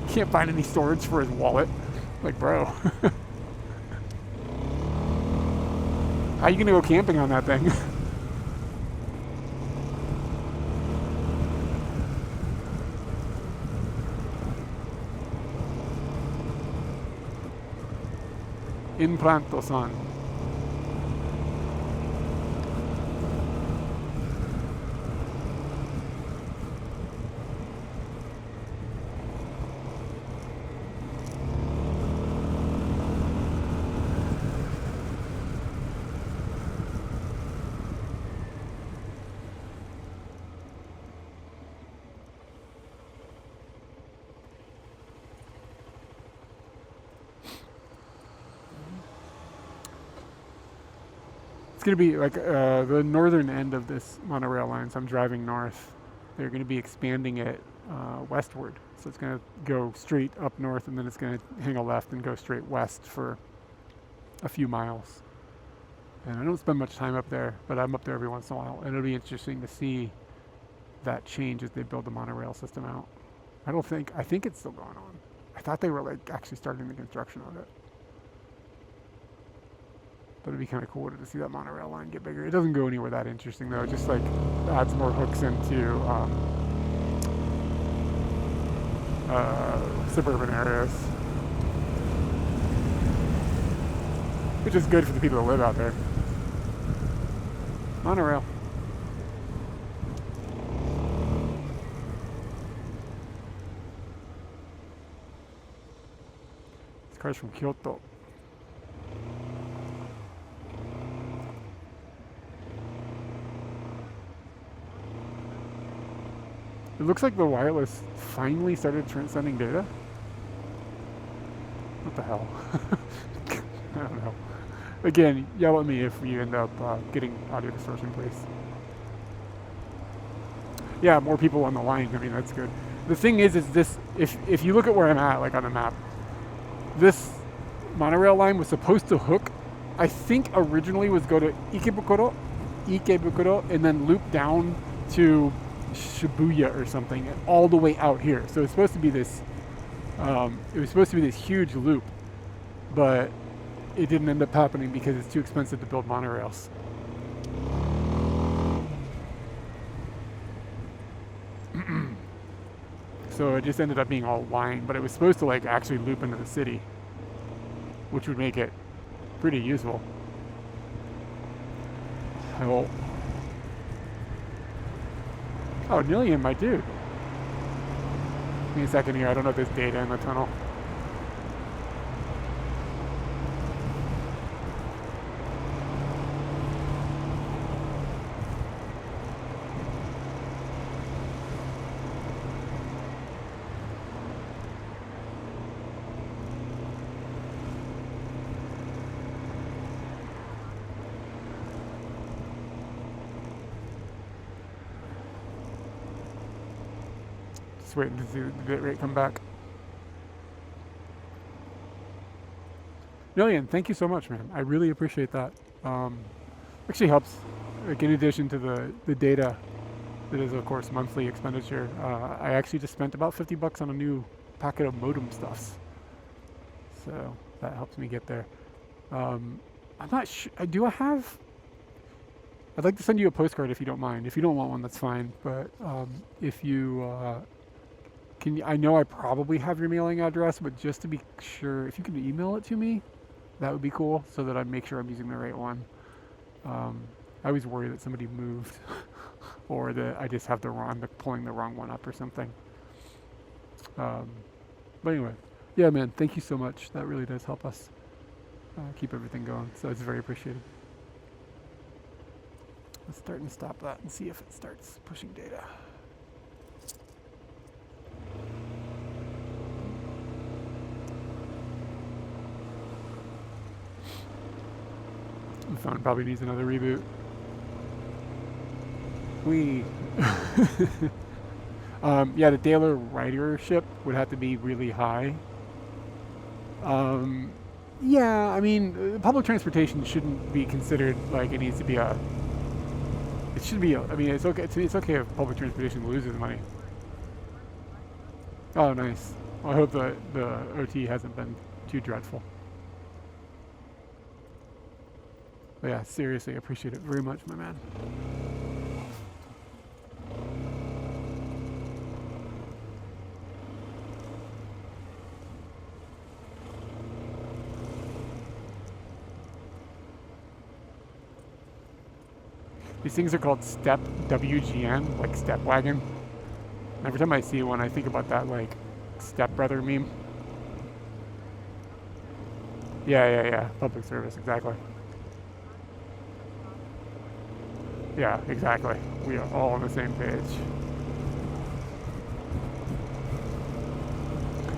Can't find any storage for his wallet. Like, bro. How you gonna go camping on that thing? Implanto-san. Going to be like the northern end of this monorail line, so I'm driving north. They're going to be expanding it westward, so it's going to go straight up north, and then it's going to hang a left and go straight west for a few miles. And I don't spend much time up there, but I'm up there every once in a while, and it'll be interesting to see that change as they build the monorail system out. I think it's still going on. I thought they were like actually starting the construction of it. But it'd be kind of cool to see that monorail line get bigger. It doesn't go anywhere that interesting though. It just like adds more hooks into suburban areas, which is good for the people that live out there. Monorail. This car's from Kyoto. It looks like the wireless finally started sending data. What the hell? I don't know. Again, yell at me if you end up getting audio distortion, please. Yeah, more people on the line. I mean, that's good. The thing is this, if you look at where I'm at, like on the map, this monorail line was supposed to hook, I think originally was go to Ikebukuro, and then loop down to Shibuya or something, all the way out here. So it's supposed to be this huge loop, but it didn't end up happening because it's too expensive to build monorails. So it just ended up being all line, but it was supposed to like actually loop into the city, which would make it pretty useful. Oh, Nillian, my dude. Give me a second here. I don't know if there's data in the tunnel. Waiting to see the bit rate come back. Million, thank you so much, man. I really appreciate that. Actually helps, like in addition to the data that is of course monthly expenditure. I actually just spent about $50 on a new packet of modem stuffs, so that helps me get there. I'm not sure. I'd like to send you a postcard if you don't mind. If you don't want one, that's fine. But if you I know I probably have your mailing address, but just to be sure, if you can email it to me, that would be cool, so that I make sure I'm using the right one. I always worry that somebody moved, or that I just have I'm pulling the wrong one up or something. But anyway, yeah, man, thank you so much. That really does help us keep everything going, so it's very appreciated. Let's start and stop that and see if it starts pushing data. The phone probably needs another reboot. Yeah, the daily ridership would have to be really high. Yeah, I mean, public transportation shouldn't be considered like it needs to be it should be, I mean, it's okay. It's okay if public transportation loses money. Oh, nice. Well, I hope the OT hasn't been too dreadful. But yeah, seriously, I appreciate it very much, my man. These things are called step WGN, like step wagon. And every time I see one, I think about that like Step Brother meme. Yeah. Public service, exactly. Yeah, exactly. We are all on the same page.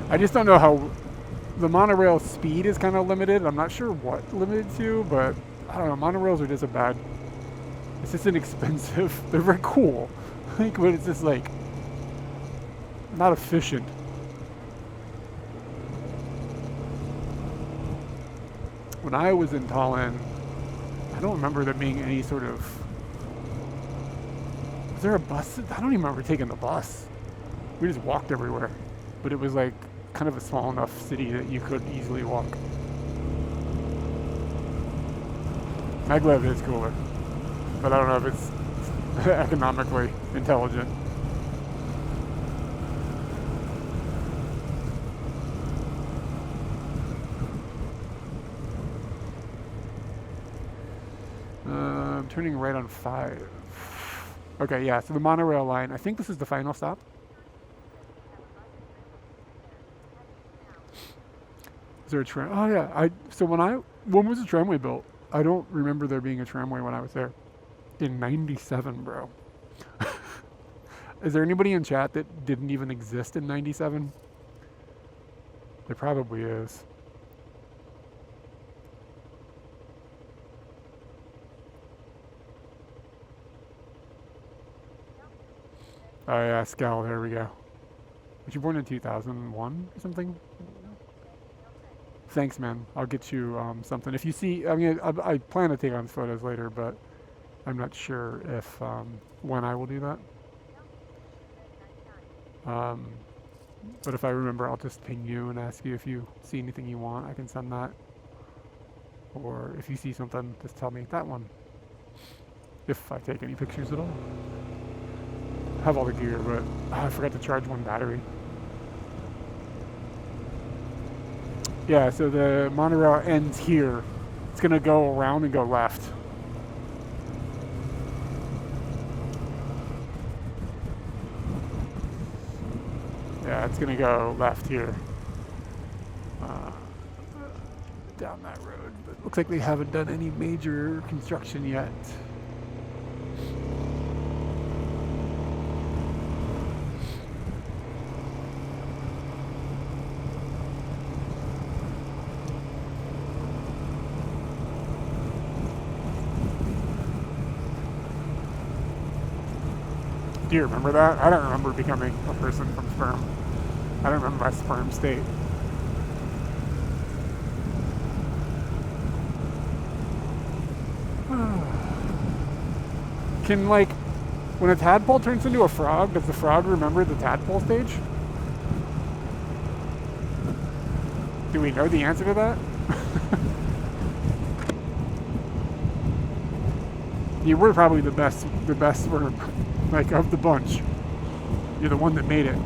I just don't know how the monorail speed is kind of limited. I'm not sure what limited to, but I don't know. Monorails are just a bad. It's just inexpensive. They're very cool, like, but it's just like not efficient. When I was in Tallinn, I don't remember there being any sort of. Was there a bus? I don't even remember taking the bus. We just walked everywhere, but it was like kind of a small enough city that you could easily walk. Maglev is cooler, but I don't know if it's economically intelligent. I'm turning right on 5. Okay, yeah, so the monorail line, I think this is the final stop. Is there a tram? Oh yeah, so when was the tramway built? I don't remember there being a tramway when I was there. In 97, bro. Is there anybody in chat that didn't even exist in 97? There probably is. Oh yeah, Scal, there we go. Was you born in 2001 or something? Thanks, man. I'll get you something. If you see, I mean, I plan to take on photos later, but I'm not sure if when I will do that. But if I remember, I'll just ping you and ask you if you see anything you want. I can send that. Or if you see something, just tell me that one. If I take any pictures at all. I have all the gear, but I forgot to charge one battery. Yeah, so the monorail ends here. It's gonna go around and go left. Yeah, it's gonna go left here. Down that road. But looks like they haven't done any major construction yet. Do you remember that? I don't remember becoming a person from sperm. I don't remember my sperm state. Can, like, when a tadpole turns into a frog, does the frog remember the tadpole stage? Do we know the answer to that? You were probably the best sperm, like, of the bunch. You're the one that made it.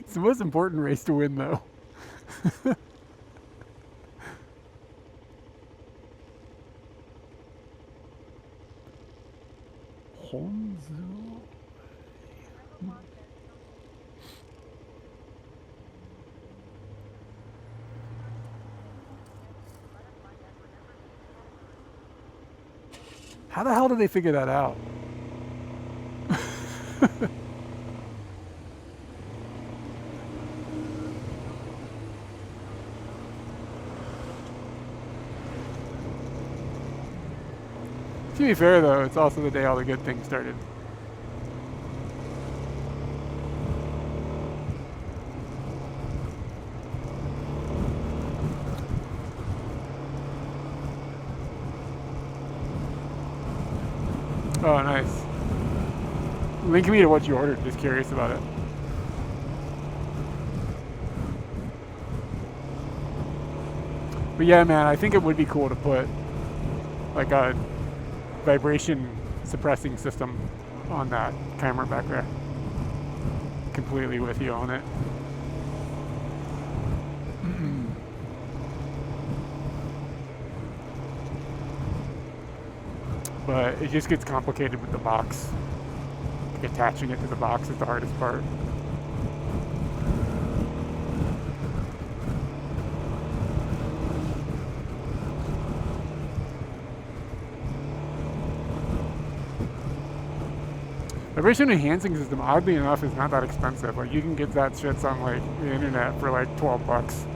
It's the most important race to win, though. How the hell did they figure that out? To be fair, though, it's also the day all the good things started. Oh, nice. Link me to what you ordered. Just curious about it. But yeah, man, I think it would be cool to put like a vibration suppressing system on that camera back there. Completely with you on it. But it just gets complicated with the box. Like attaching it to the box is the hardest part. Vibration enhancing system, oddly enough, is not that expensive. Like you can get that shit on like the internet for like $12.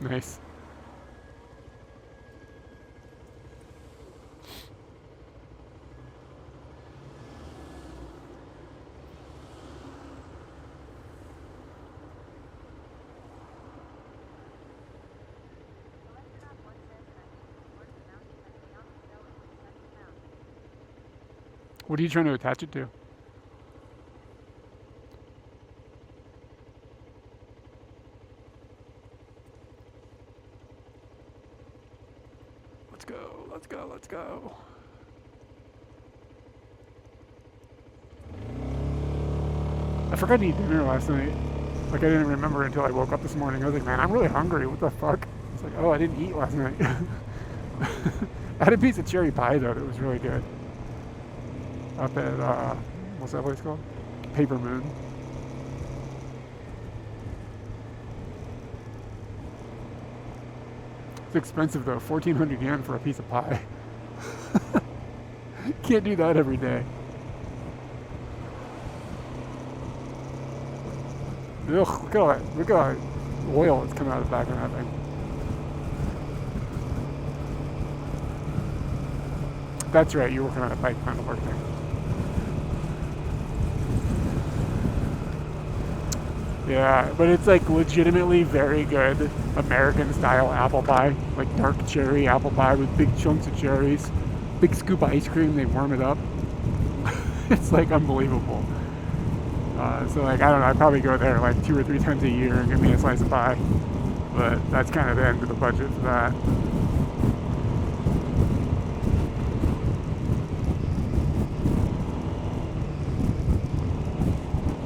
Nice. What are you trying to attach it to? Let's go, let's go, let's go. I forgot to eat dinner last night. Like I didn't remember until I woke up this morning. I was like, man, I'm really hungry. What the fuck? It's like, oh, I didn't eat last night. I had a piece of cherry pie though that was really good. Up at, what's that place called? Paper Moon. It's expensive though, 1,400 yen for a piece of pie. Can't do that every day. Ugh, look at all that, look at all that oil that's coming out of the back of that thing. That's right, you're working on a bike kind of work thing. Yeah, but it's like legitimately very good American style apple pie. Like dark cherry apple pie with big chunks of cherries. Big scoop of ice cream, they warm it up. It's like unbelievable. So like, I don't know, I'd probably go there like 2 or 3 times a year and get me a slice of pie. But that's kind of the end of the budget for that.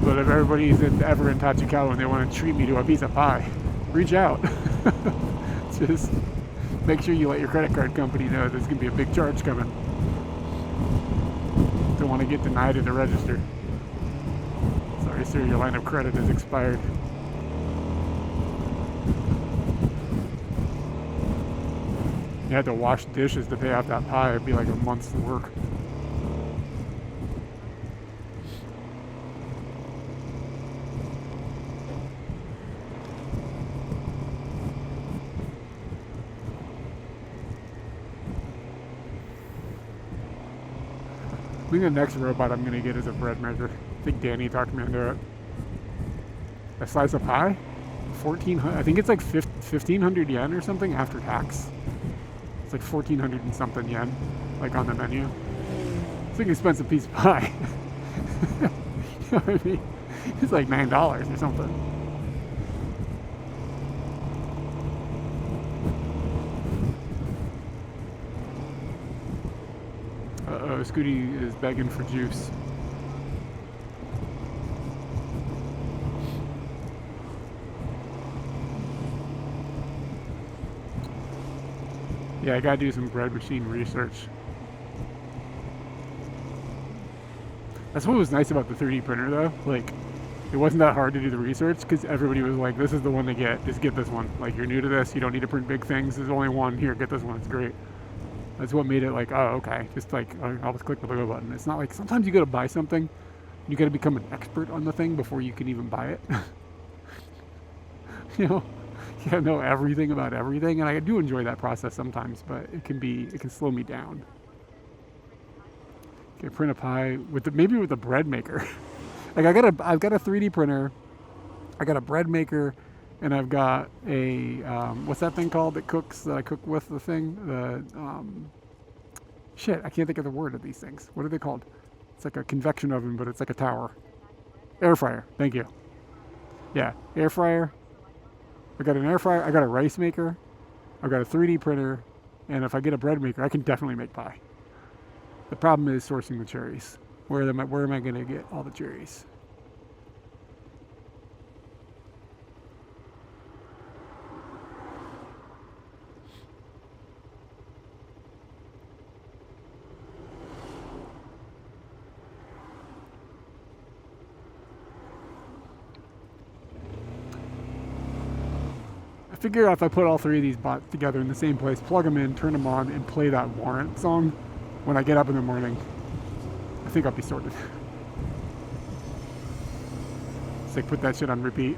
But if everybody's ever in Tachikawa and they want to treat me to a piece of pie, reach out. Just make sure you let your credit card company know there's going to be a big charge coming. Don't want to get denied at the register. Sorry, sir, your line of credit has expired. You had to wash dishes to pay off that pie. It'd be like a month's work. I think the next robot I'm going to get is a bread maker. I think Danny talked me into it. A slice of pie? 1,400, I think it's like 1,500 yen or something after tax. It's like 1,400 and something yen, like on the menu. It's like an expensive piece of pie. You know what I mean? It's like $9 or something. Scooty is begging for juice. Yeah, I gotta do some bread machine research. That's what was nice about the 3D printer though. Like, it wasn't that hard to do the research because everybody was like, this is the one to get. Just get this one. Like, you're new to this. You don't need to print big things. There's only one. Here, get this one. It's great. That's what made it like, oh, okay. Just like, I'll just click the logo button. It's not like, sometimes you gotta buy something. You gotta become an expert on the thing before you can even buy it. You know? You gotta know everything about everything. And I do enjoy that process sometimes, but it can slow me down. Okay, print a pie with maybe with a bread maker. Like I've got a 3D printer. I got a bread maker. And I've got a, what's that thing called that cooks, that I cook with the thing? Shit, I can't think of the word of these things. What are they called? It's like a convection oven, but it's like a tower. Air fryer. Thank you. Yeah, air fryer. I got an air fryer. I got a rice maker. I've got a 3D printer. And if I get a bread maker, I can definitely make pie. The problem is sourcing the cherries. Where am I going to get all the cherries? I figure if I put all three of these bots together in the same place, plug them in, turn them on, and play that Warrant song when I get up in the morning, I think I'll be sorted. It's like put that shit on repeat.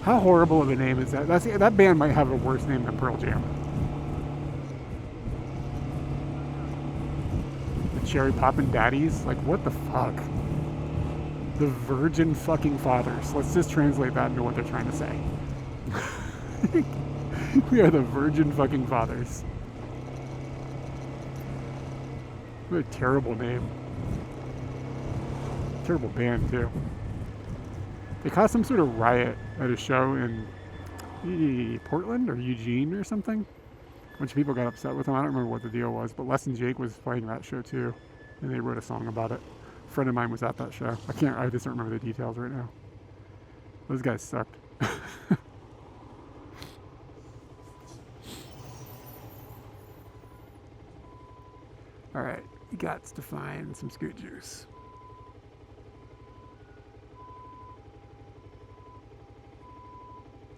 How horrible of a name is that? That band might have a worse name than Pearl Jam. The Cherry Poppin' Daddies? Like, what the fuck? The Virgin fucking Fathers. Let's just translate that into what they're trying to say. We are the Virgin fucking Fathers. What a terrible name. Terrible band, too. They caused some sort of riot at a show in Portland or Eugene or something. A bunch of people got upset with them. I don't remember what the deal was, but Les and Jake was playing that show too, and they wrote a song about it. A friend of mine was at that show. I just don't remember the details right now. Those guys sucked. Alright, you got to find some scoot juice.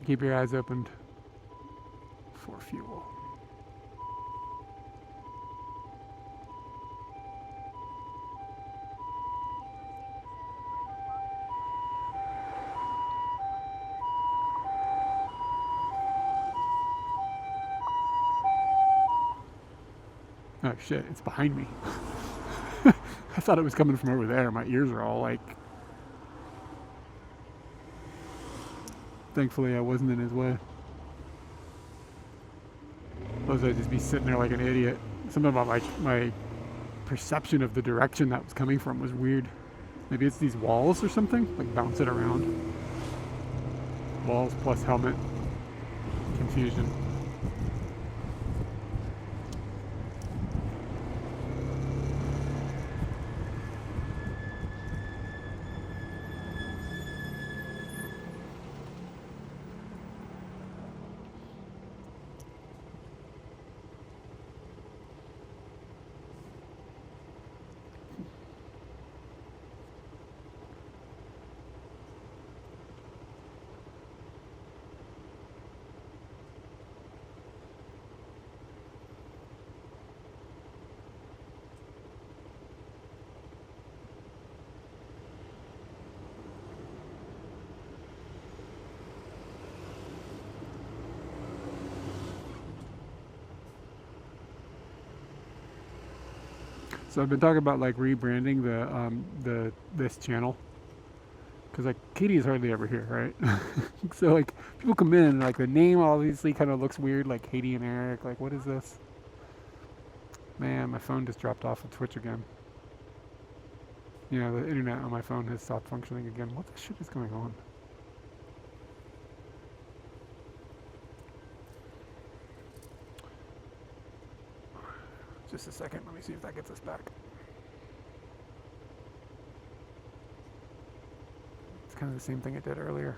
Keep your eyes opened for fuel. Oh shit, it's behind me. I thought it was coming from over there. My ears are all like... Thankfully I wasn't in his way. Otherwise I'd just be sitting there like an idiot. Something about like my perception of the direction that was coming from was weird. Maybe it's these walls or something? Like bounce it around. Walls plus helmet. Confusion. So I've been talking about like rebranding this channel, because like Katie is hardly ever here, right? So like people come in and like the name obviously kind of looks weird, like Katie and Eric. Like, what is this? Man, my phone just dropped off of Twitch again. Yeah, the internet on my phone has stopped functioning again. What the shit is going on? Just a second, let me see if that gets us back. It's kind of the same thing it did earlier.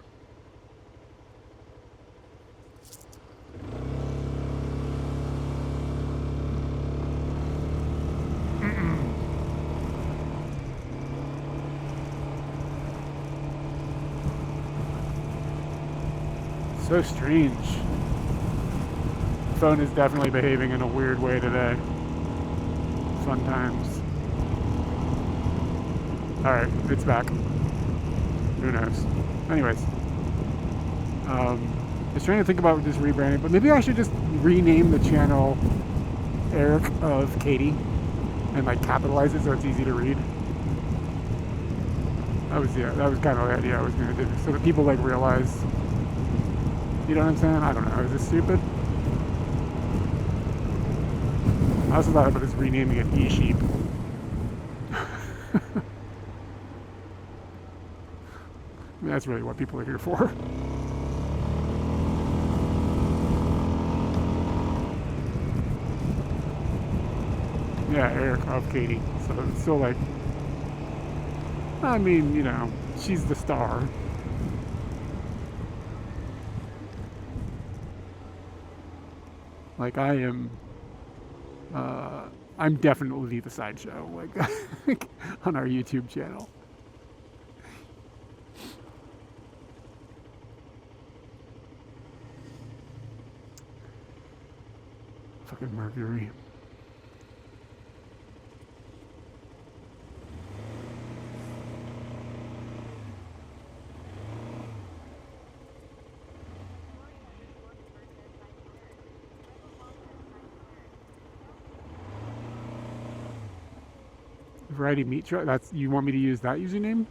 So strange. The phone is definitely behaving in a weird way today. Fun times. Alright, it's back. Who knows? Anyways. I was trying to think about just rebranding, but maybe I should just rename the channel Eric of Katie and like capitalize it so it's easy to read. That was kind of the idea I was gonna do. So that people like realize You know what I'm saying? I don't know. Is this stupid? I also thought about just renaming it E-Sheep. I mean, that's really what people are here for. Yeah, Eric of Katie. So it's still like, I mean, you know, she's the star. Like I am, I'm definitely the sideshow, like on our YouTube channel. Fucking Mercury. Variety meat truck. That's, you want me to use that username?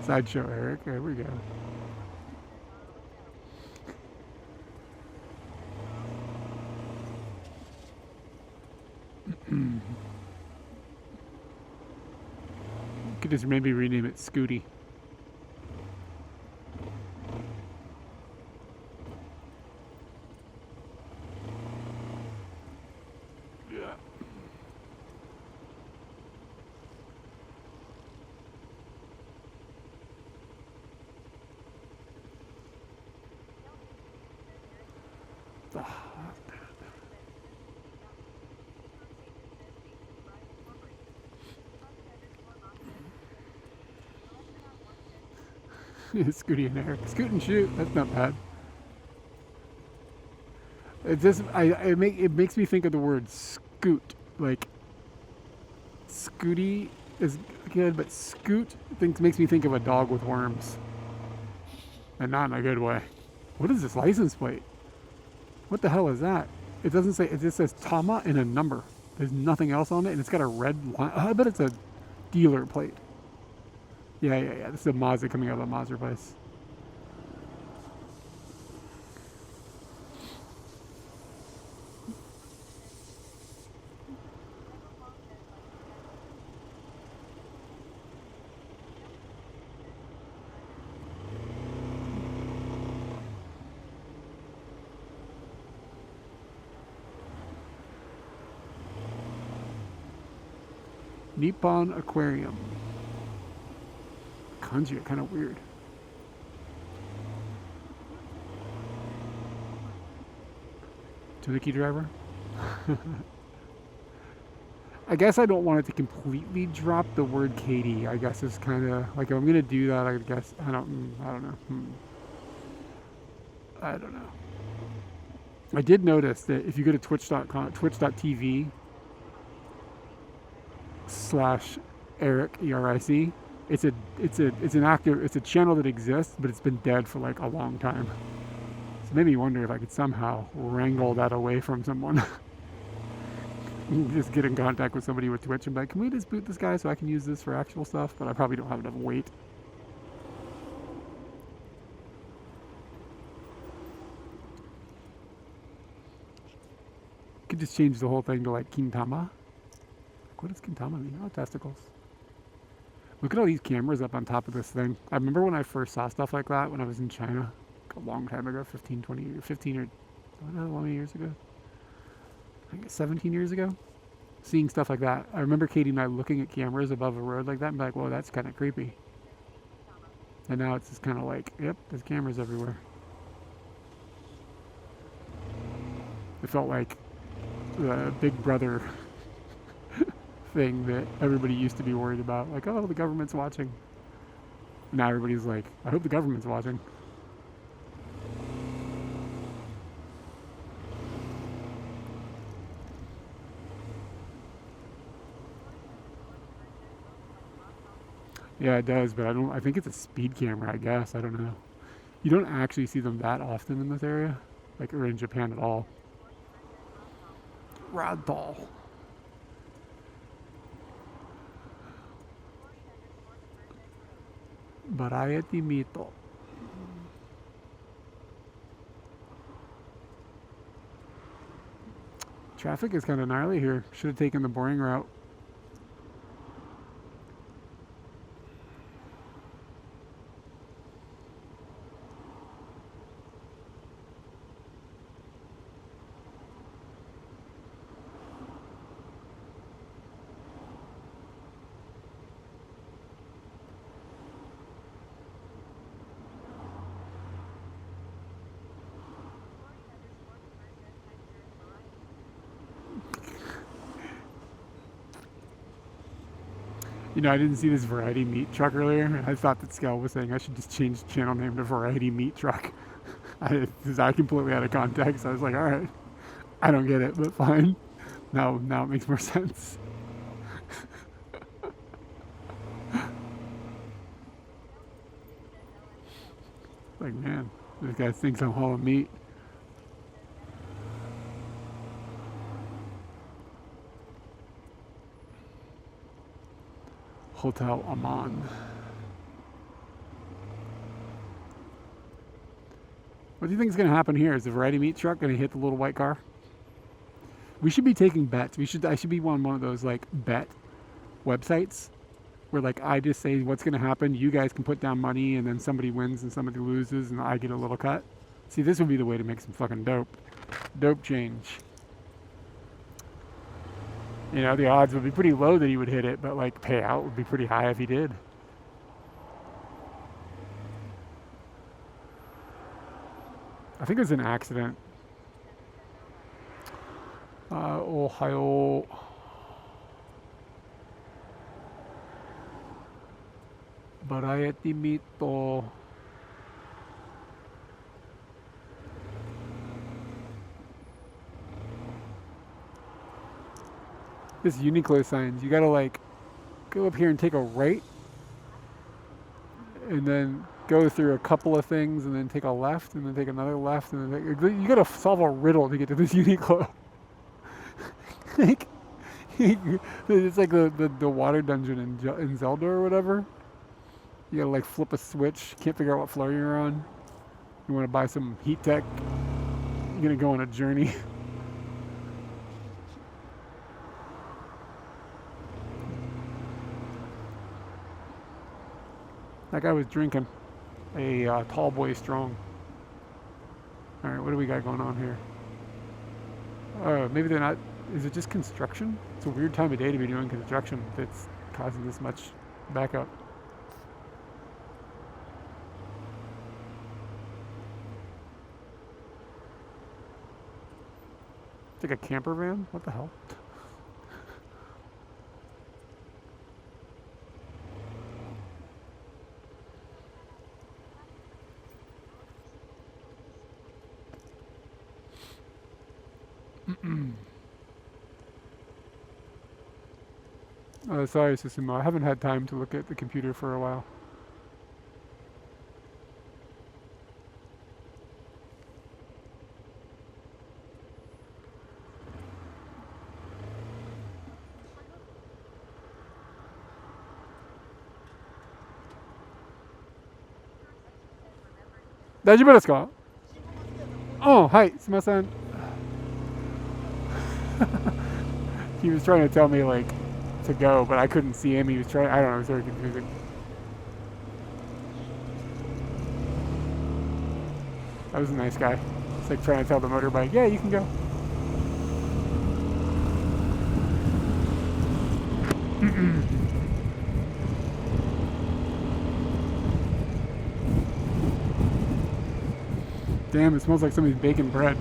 Sideshow Eric. There we go. Could just maybe rename it Scooty. Yeah. Scooty and Eric. Scoot and shoot. That's not bad. It just it makes me think of the word scoot. Like Scooty is good, but scoot makes me think of a dog with worms, and not in a good way. What is this license plate? What the hell is that? It doesn't say. It just says Tama and a number. There's nothing else on it, and it's got a red line. I bet it's a dealer plate. Yeah. This is a Mazda coming out of a Mazda place. Nippon Aquarium. Kanji are kind of weird. Tanuki driver? I guess I don't want it to completely drop the word Katie. I guess it's kind of like if I'm gonna do that. I guess I don't know. I don't know. I did notice that if you go to twitch.tv / Eric ERIC, it's a channel that exists, but it's been dead for like a long time. So it made me wonder if I could somehow wrangle that away from someone. Just get in contact with somebody with Twitch and be like, can we just boot this guy so I can use this for actual stuff? But I probably don't have enough weight. Could just change the whole thing to like Kintama. What does Kintama mean? Oh, testicles. Look at all these cameras up on top of this thing. I remember when I first saw stuff like that when I was in China a long time ago, 15 or how many years ago? I think 17 years ago. Seeing stuff like that. I remember Katie and I looking at cameras above a road like that and be like, whoa, that's kind of creepy. And now it's just kind of like, yep, there's cameras everywhere. It felt like the Big Brother thing that everybody used to be worried about. Like, oh, the government's watching. Now everybody's like, I hope the government's watching. Yeah, it does, but I think it's a speed camera, I guess. I don't know. You don't actually see them that often in this area, like, or in Japan at all. Ragdoll. Variety Mito. Traffic is kind of gnarly here. Should have taken the boring route. You know, I didn't see this Variety Meat Truck earlier. I thought that Scal was saying I should just change the channel name to Variety Meat Truck. I completely out of context. I was like, all right, I don't get it, but fine. Now it makes more sense. Like, man, this guy thinks I'm hauling meat. Hotel Amman. What do you think is going to happen here? Is the Variety Meat Truck going to hit the little white car? We should be taking bets. I should be on one of those like bet websites where like I just say what's going to happen. You guys can put down money and then somebody wins and somebody loses and I get a little cut. See, this would be the way to make some fucking dope change. You know, the odds would be pretty low that he would hit it, but like payout would be pretty high if he did. I think it was an accident. Ohio. Variety Mito. This Uniqlo signs, you gotta like go up here and take a right and then go through a couple of things and then take a left and then take another left and then you gotta solve a riddle to get to this Uniqlo. Like, it's like the water dungeon in Zelda or whatever. You gotta like flip a switch, can't figure out what floor you're on. You wanna buy some heat tech, you're gonna go on a journey. That guy was drinking a tall boy strong. All right, what do we got going on here? Maybe they're not. Is it just construction? It's a weird time of day to be doing construction that's causing this much backup. It's like a camper van? What the hell? Sorry, Susumo. I haven't had time to look at the computer for a while. Daijoubu desu ka? Oh, hi, sumimasen. He was trying to tell me like to go, but I couldn't see him. He was trying. I don't know. It was very confusing. That was a nice guy. It's like trying to tell the motorbike, yeah, you can go. Damn, it smells like somebody's baking bread.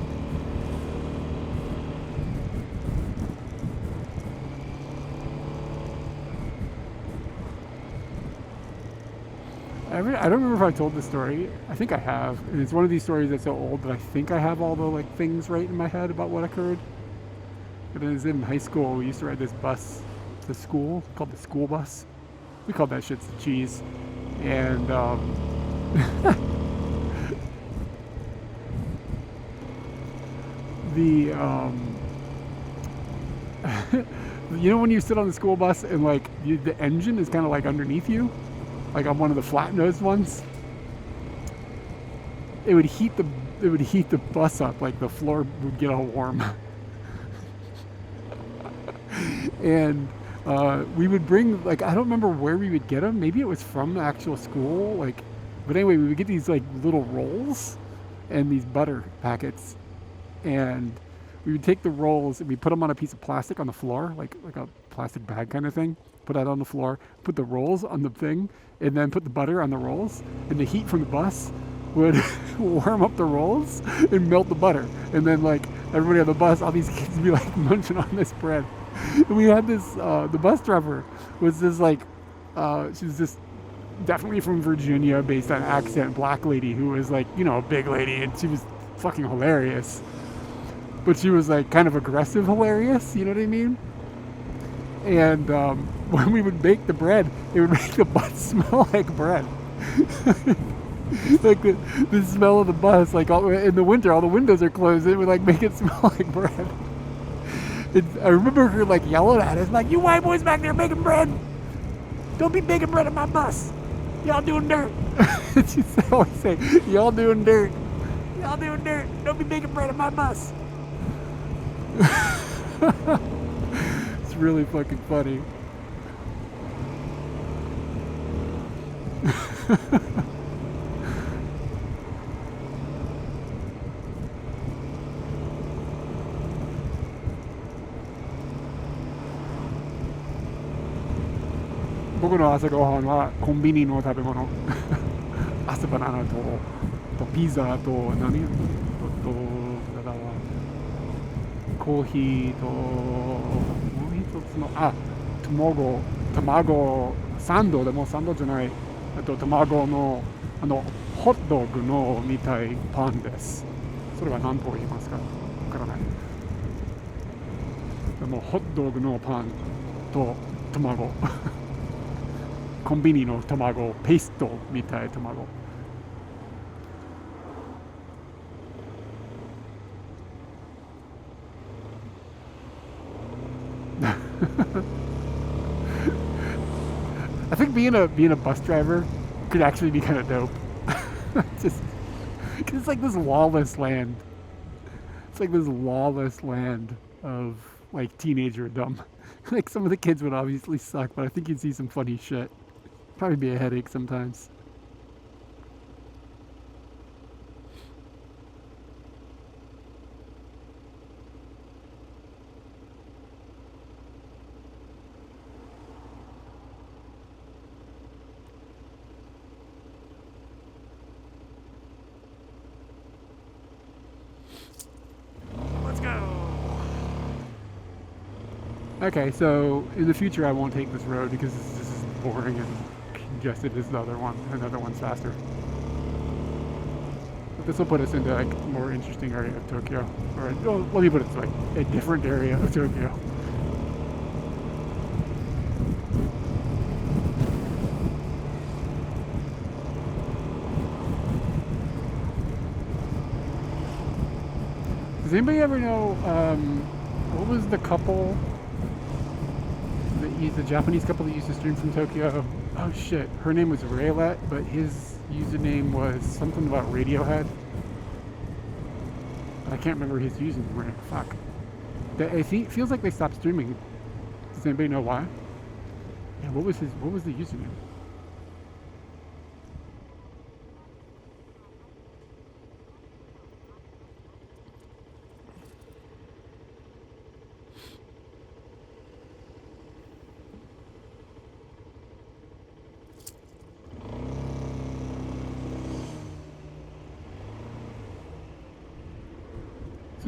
I don't remember if I told this story. I think I have. And it's one of these stories that's so old that I think I have all the like things right in my head about what occurred. But it was in high school. We used to ride this bus to school called the school bus. We called that shit the cheese. And you know when you sit on the school bus and like the engine is kind of like underneath you? like on one of the flat-nosed ones, it would heat the bus up, like the floor would get all warm. And we would bring, like, I don't remember where we would get them. Maybe it was from the actual school, like, but anyway, we would get these like little rolls and these butter packets, and we would take the rolls and we put them on a piece of plastic on the floor, like a plastic bag kind of thing. Put that on the floor, put the rolls on the thing, and then put the butter on the rolls, and the heat from the bus would warm up the rolls and melt the butter. And then like everybody on the bus, all these kids would be like munching on this bread. And we had this, the bus driver was this like, she was this definitely from Virginia based on accent black lady who was like, you know, a big lady, and she was fucking hilarious. But she was like kind of aggressive hilarious, you know what I mean? And when we would bake the bread, it would make the bus smell like bread. Like the smell of the bus, like in the winter, all the windows are closed, it would like make it smell like bread. I remember her like yelling at us, like, "You white boys back there making bread, don't be baking bread on my bus. Y'all doing dirt." She always say, "Y'all doing dirt. Y'all doing dirt. Don't be making bread on my bus." It's really fucking funny.僕の朝ごはんはコンビニの食べ物。朝バナナとピザと何だコーヒーともう一つの卵サンドでもサンドじゃない、卵のホットドッグのみたいパンです。それは何と言いますか？わからない。でもホットドッグのパンと卵。コンビニの卵、ペーストみたい卵。I think being a bus driver could actually be kind of dope. Just because it's like this lawless land. It's like this lawless land of like teenagerdom. Like some of the kids would obviously suck, but I think you'd see some funny shit. Probably be a headache sometimes. Let's go. Okay, so in the future I won't take this road because this is boring and congested as the other one. Another one's faster. But this will put us into like a more interesting area of Tokyo. Or let me put it like a different area of Tokyo. Does anybody ever know what was the couple? The Japanese couple that used to stream from Tokyo. Oh shit, her name was Raylet, but his username was something about Radiohead. I can't remember his username. Fuck. It feels like they stopped streaming. Does anybody know why? Yeah, what was the username?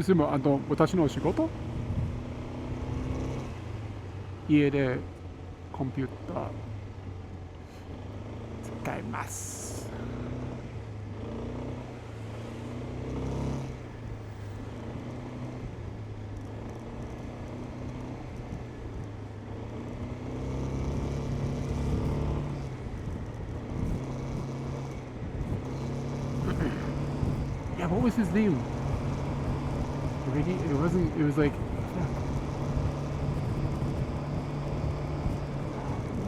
進む私の仕事家でコンピューター使います。Yeah, what was his name? It wasn't, it was like,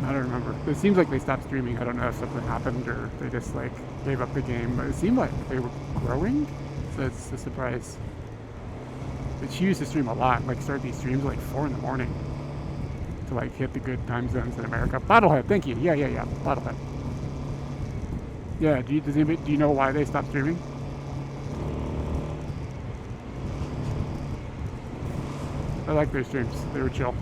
I don't remember. It seems like they stopped streaming. I don't know if something happened or they just like gave up the game, but it seemed like they were growing, so it's a surprise. But she used to stream a lot, like start these streams like 4 in the morning to like hit the good time zones in America. Bottlehead, thank you. Yeah, Bottlehead. Yeah, do you know why they stopped streaming? I like their streams. They were chill.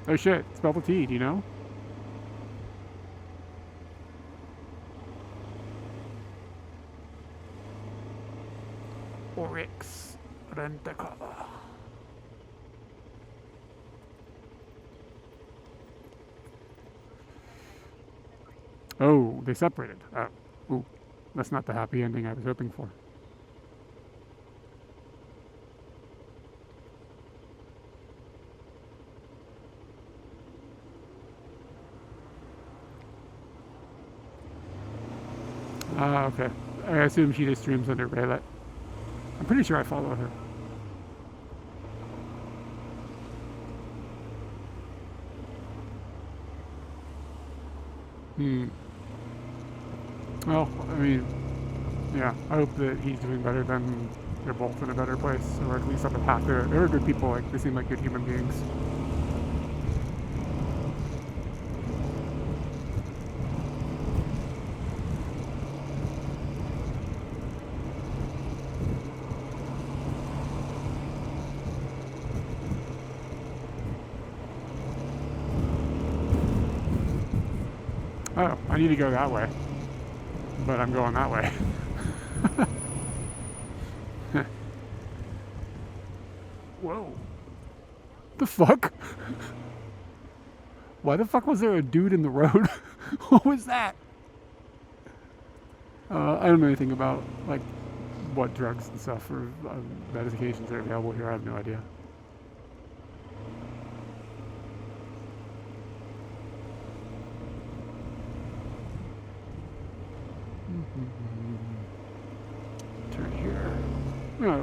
Oh shit, spell the T, do you know? Oryx Rent-A-Car. Oh, they separated. Ooh, that's not the happy ending I was hoping for. Okay. I assume she just streams under Raylet. I'm pretty sure I follow her. Well, I mean, yeah, I hope that he's doing better than they're both in a better place, or at least on the path. They're good people, like, they seem like good human beings. Oh, I need to go that way. But I'm going that way. Whoa. The fuck? Why the fuck was there a dude in the road? What was that? I don't know anything about, like, what drugs and stuff or medications are available here. I have no idea. Turn here.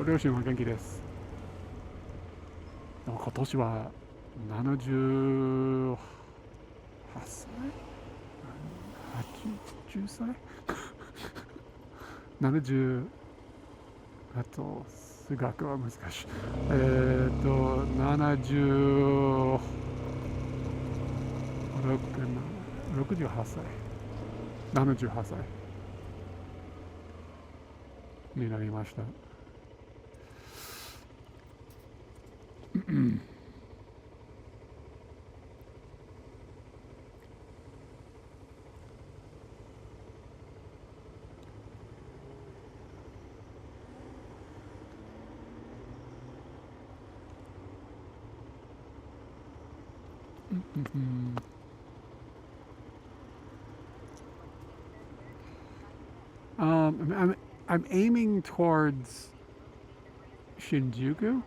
両親は元気です。でも今年は78歳 ?80 歳70あと数学は難しい。70 68歳78歳になりました。I'm aiming towards Shinjuku,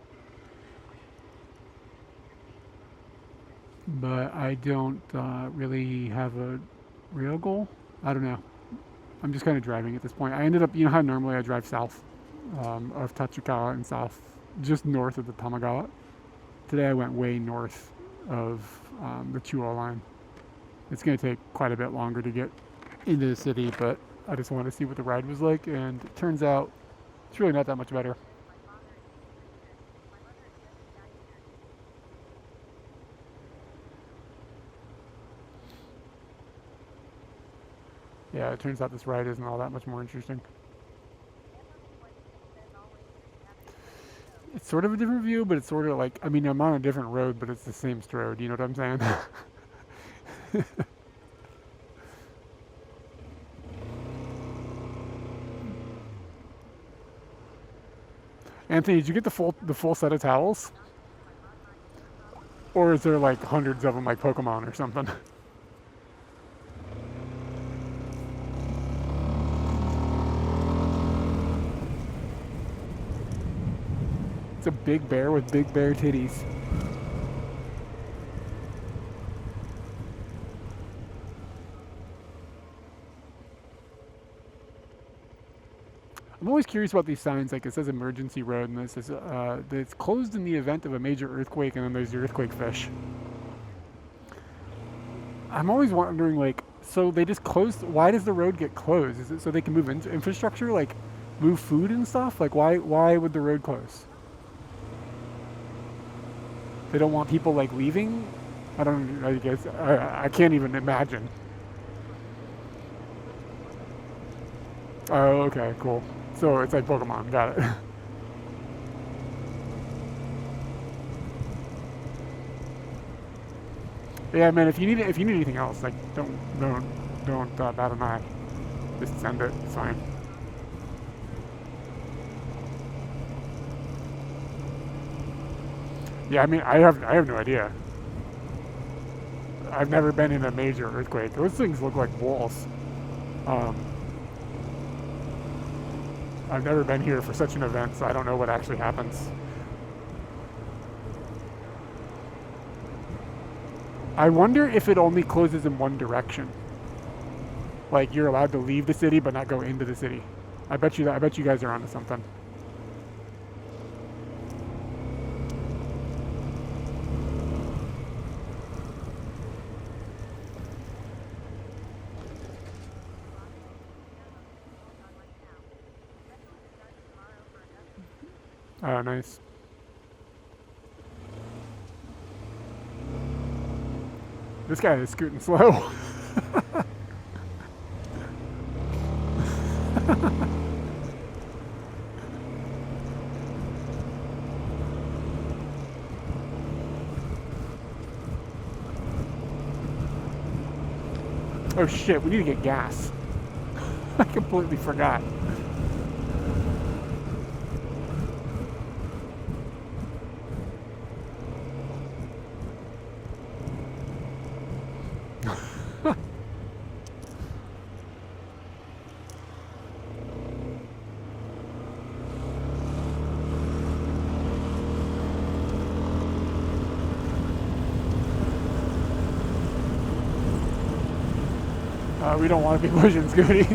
but I don't really have a real goal. I don't know. I'm just kind of driving at this point. I ended up, you know how normally I drive south of Tachikawa and south, just north of the Tamagawa. Today I went way north of the Chuo line. It's going to take quite a bit longer to get into the city, but I just wanted to see what the ride was like, and it turns out it's really not that much better. Yeah, it turns out this ride isn't all that much more interesting. It's sort of a different view, but it's sort of like, I mean, I'm on a different road, but it's the same road. You know what I'm saying? Anthony, did you get the full set of towels? Or is there like hundreds of them like Pokemon or something? a big bear with big bear titties. I'm always curious about these signs, like it says emergency road, and it says that it's closed in the event of a major earthquake, and then there's the earthquake fish. I'm always wondering, like, so they just closed, why does the road get closed? Is it so they can move into infrastructure, like move food and stuff? Like, why would the road close? They don't want people, like, leaving? I guess, I can't even imagine. Oh, okay, cool. So it's like Pokemon, got it. Yeah, man. If you need anything else, like don't bat an eye. Just send it. It's fine. Yeah, I mean, I have no idea. I've never been in a major earthquake. Those things look like walls. I've never been here for such an event, so I don't know what actually happens. I wonder if it only closes in one direction. Like, you're allowed to leave the city but not go into the city. I bet you guys are onto something. Oh, nice. This guy is scooting slow. Oh shit, we need to get gas. I completely forgot. We don't want to be pushing Scooty.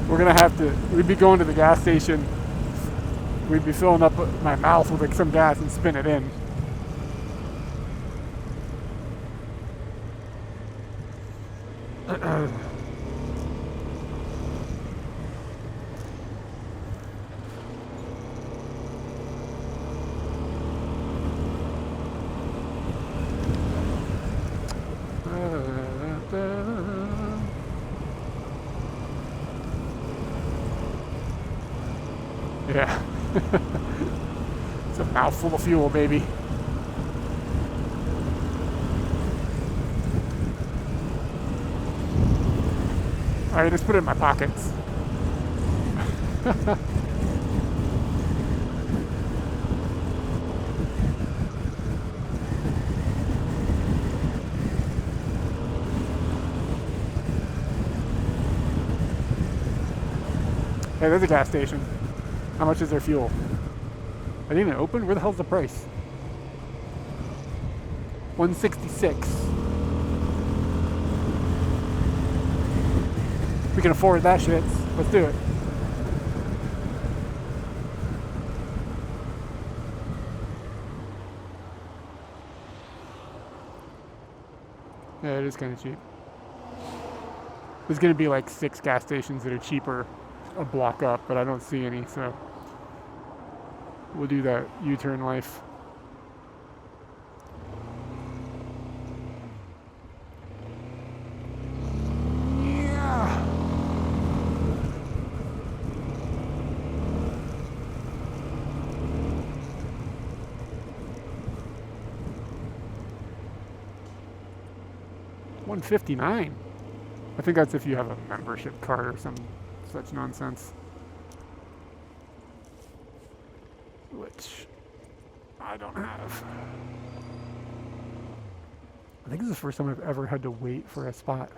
We're gonna have to, we'd be going to the gas station. We'd be filling up my mouth with like some gas and spin it in. Yeah. It's a mouthful of fuel, baby. Alright, just put it in my pockets. Hey, there's a gas station. How much is their fuel? Are they even open? Where the hell's the price? $1.66. We can afford that shit. Let's do it. Yeah, it is kind of cheap. There's going to be like 6 gas stations that are cheaper a block up, but I don't see any, so we'll do that U-turn life. Yeah. $159. I think that's if you have a membership card or some such nonsense. Which I don't have. I think this is the first time I've ever had to wait for a spot.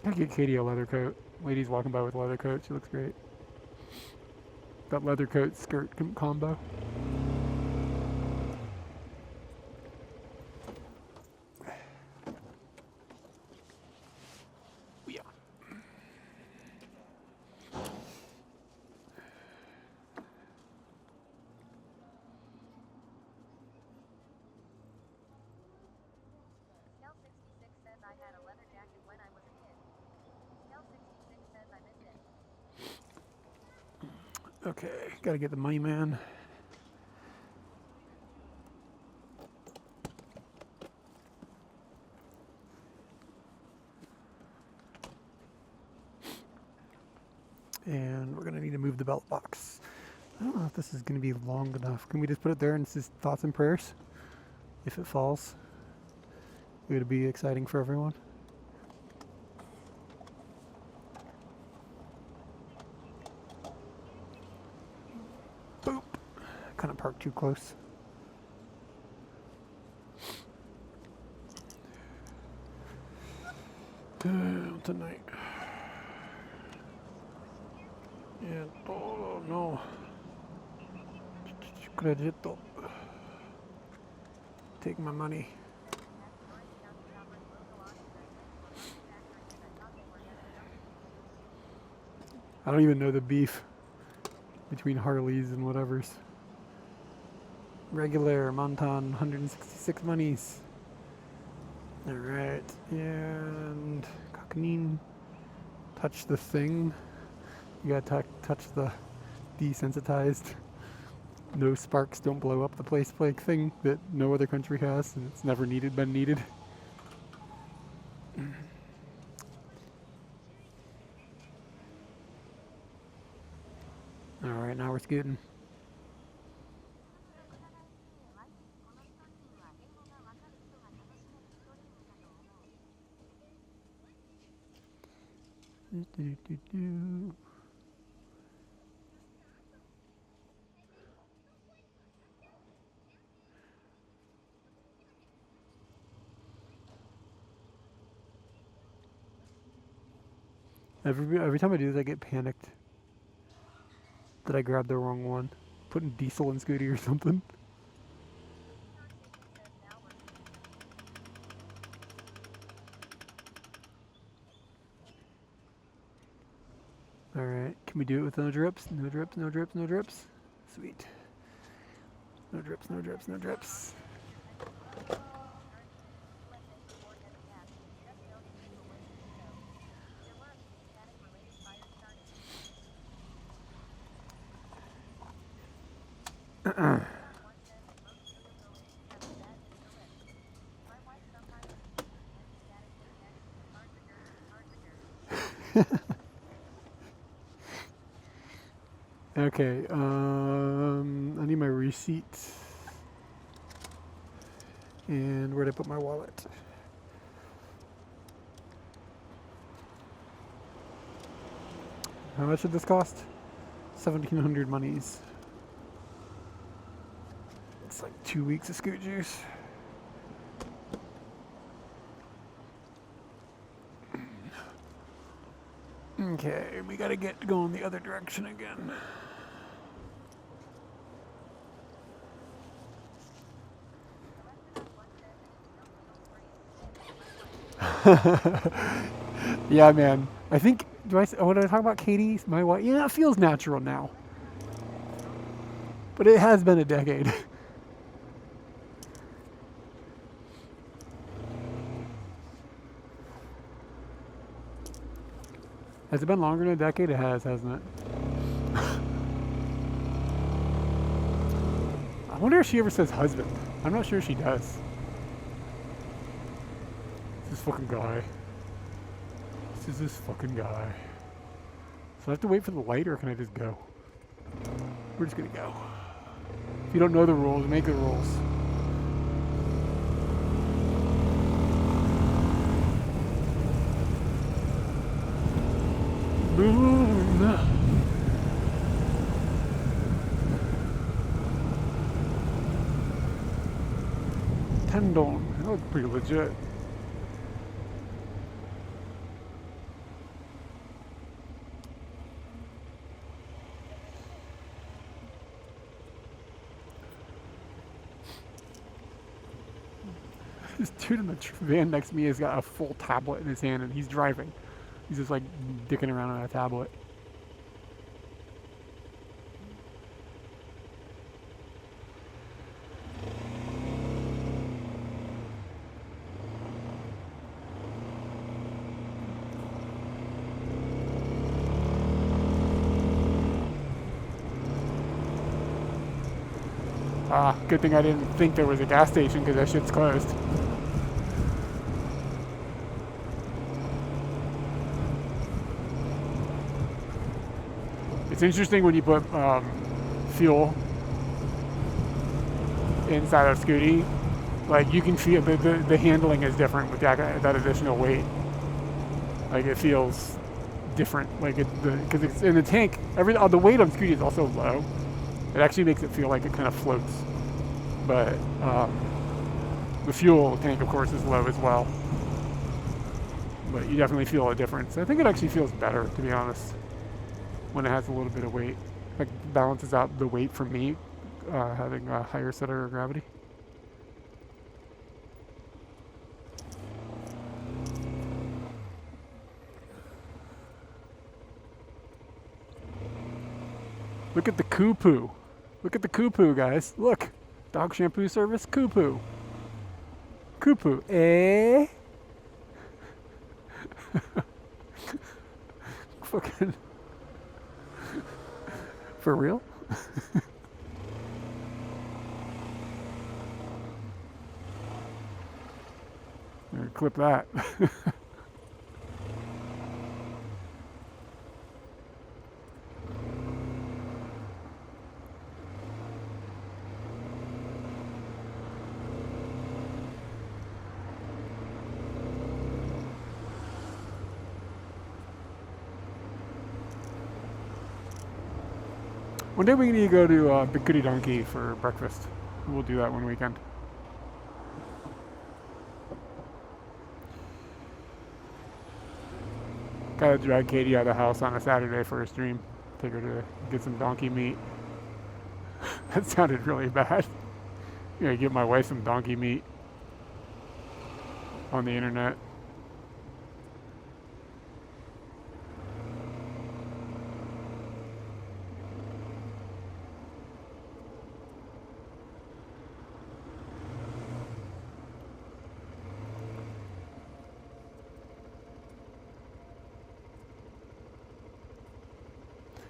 I get Katie a leather coat. Lady's walking by with a leather coat. She looks great. That leather coat skirt combo. Yeah. Okay, gotta get the money man. And we're gonna need to move the belt box. I don't know if this is gonna be long enough. Can we just put it there and it's just thoughts and prayers? If it falls, it would be exciting for everyone. Boop. Kind of parked too close. Tonight. And oh no. Credito. Take my money. I don't even know the beef between Harleys and whatever's. Regular Montan, 166 monies. Alright, and Cockneen, touch the thing. You gotta touch the desensitized, no sparks, don't blow up the place plague thing that no other country has, and it's never been needed. Alright, now we're scooting. Every time I do this, I get panicked that I grabbed the wrong one. Putting diesel in Scooty or something. Alright, can we do it with no drips? No drips, no drips, no drips. Sweet. No drips, no drips, no drips. Okay, I need my receipt. And where'd I put my wallet? How much did this cost? 1,700 monies. It's like 2 weeks of Scoot Juice. Okay, we gotta get going the other direction again. Yeah, man. I think, when I talk about Katie, my wife, yeah, it feels natural now. But it has been a decade. Has it been longer than a decade? It has, hasn't it? I wonder if she ever says husband. I'm not sure she does. This fucking guy. This is this fucking guy. So I have to wait for the light, or can I just go? We're just gonna go. If you don't know the rules, make the rules. Boom. Tendon. That looks pretty legit. This dude in the van next to me has got a full tablet in his hand and he's driving. He's just like dicking around on a tablet. Good thing I didn't think there was a gas station because that shit's closed. It's interesting when you put fuel inside of Scooty, like you can feel the handling is different with that additional weight. Like it feels different, like because it's in the tank. The weight on Scooty is also low. It actually makes it feel like it kind of floats. But the fuel tank, of course, is low as well. But you definitely feel a difference. I think it actually feels better, to be honest, when it has a little bit of weight. Like balances out the weight for me, having a higher center of gravity. Look at the Koo-Poo. Look at the Koo-Poo, guys. Look. Dog shampoo service, Koo-Poo. Koo-Poo, eh? Fucking. For real? Clip that. One day we need to go to Big Goody Donkey for breakfast. We'll do that one weekend. Gotta drag Katie out of the house on a Saturday for a stream. Take her to get some donkey meat. That sounded really bad. You know, give my wife some donkey meat on the internet.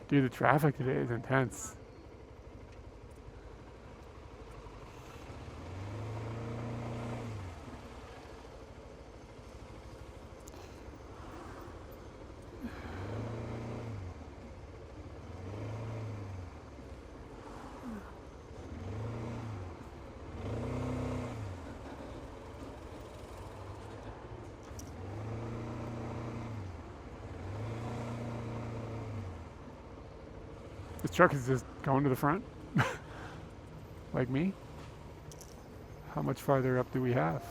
Dude, the traffic today is intense. This truck is just going to the front, like me. How much farther up do we have?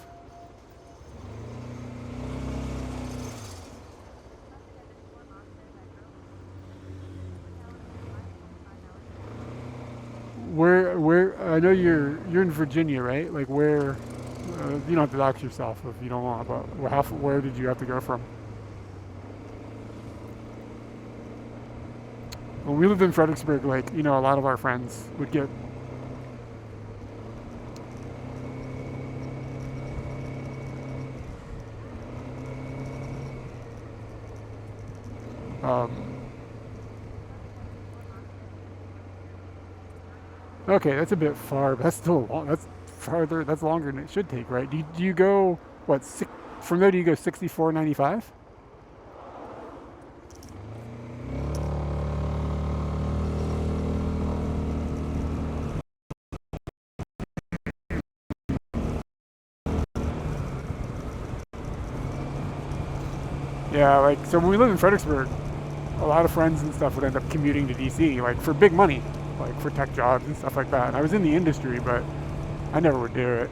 Where? I know you're in Virginia, right? Like where? You don't have to dox yourself if you don't want, but where did you have to go from? When we lived in Fredericksburg, like, you know, a lot of our friends would get okay, that's a bit far, but that's still long. That's farther. That's longer than it should take, right? Do you go what? From there, do you go 64.95? Yeah, like, so when we lived in Fredericksburg, a lot of friends and stuff would end up commuting to DC, like, for big money, like, for tech jobs and stuff like that. And I was in the industry, but I never would do it.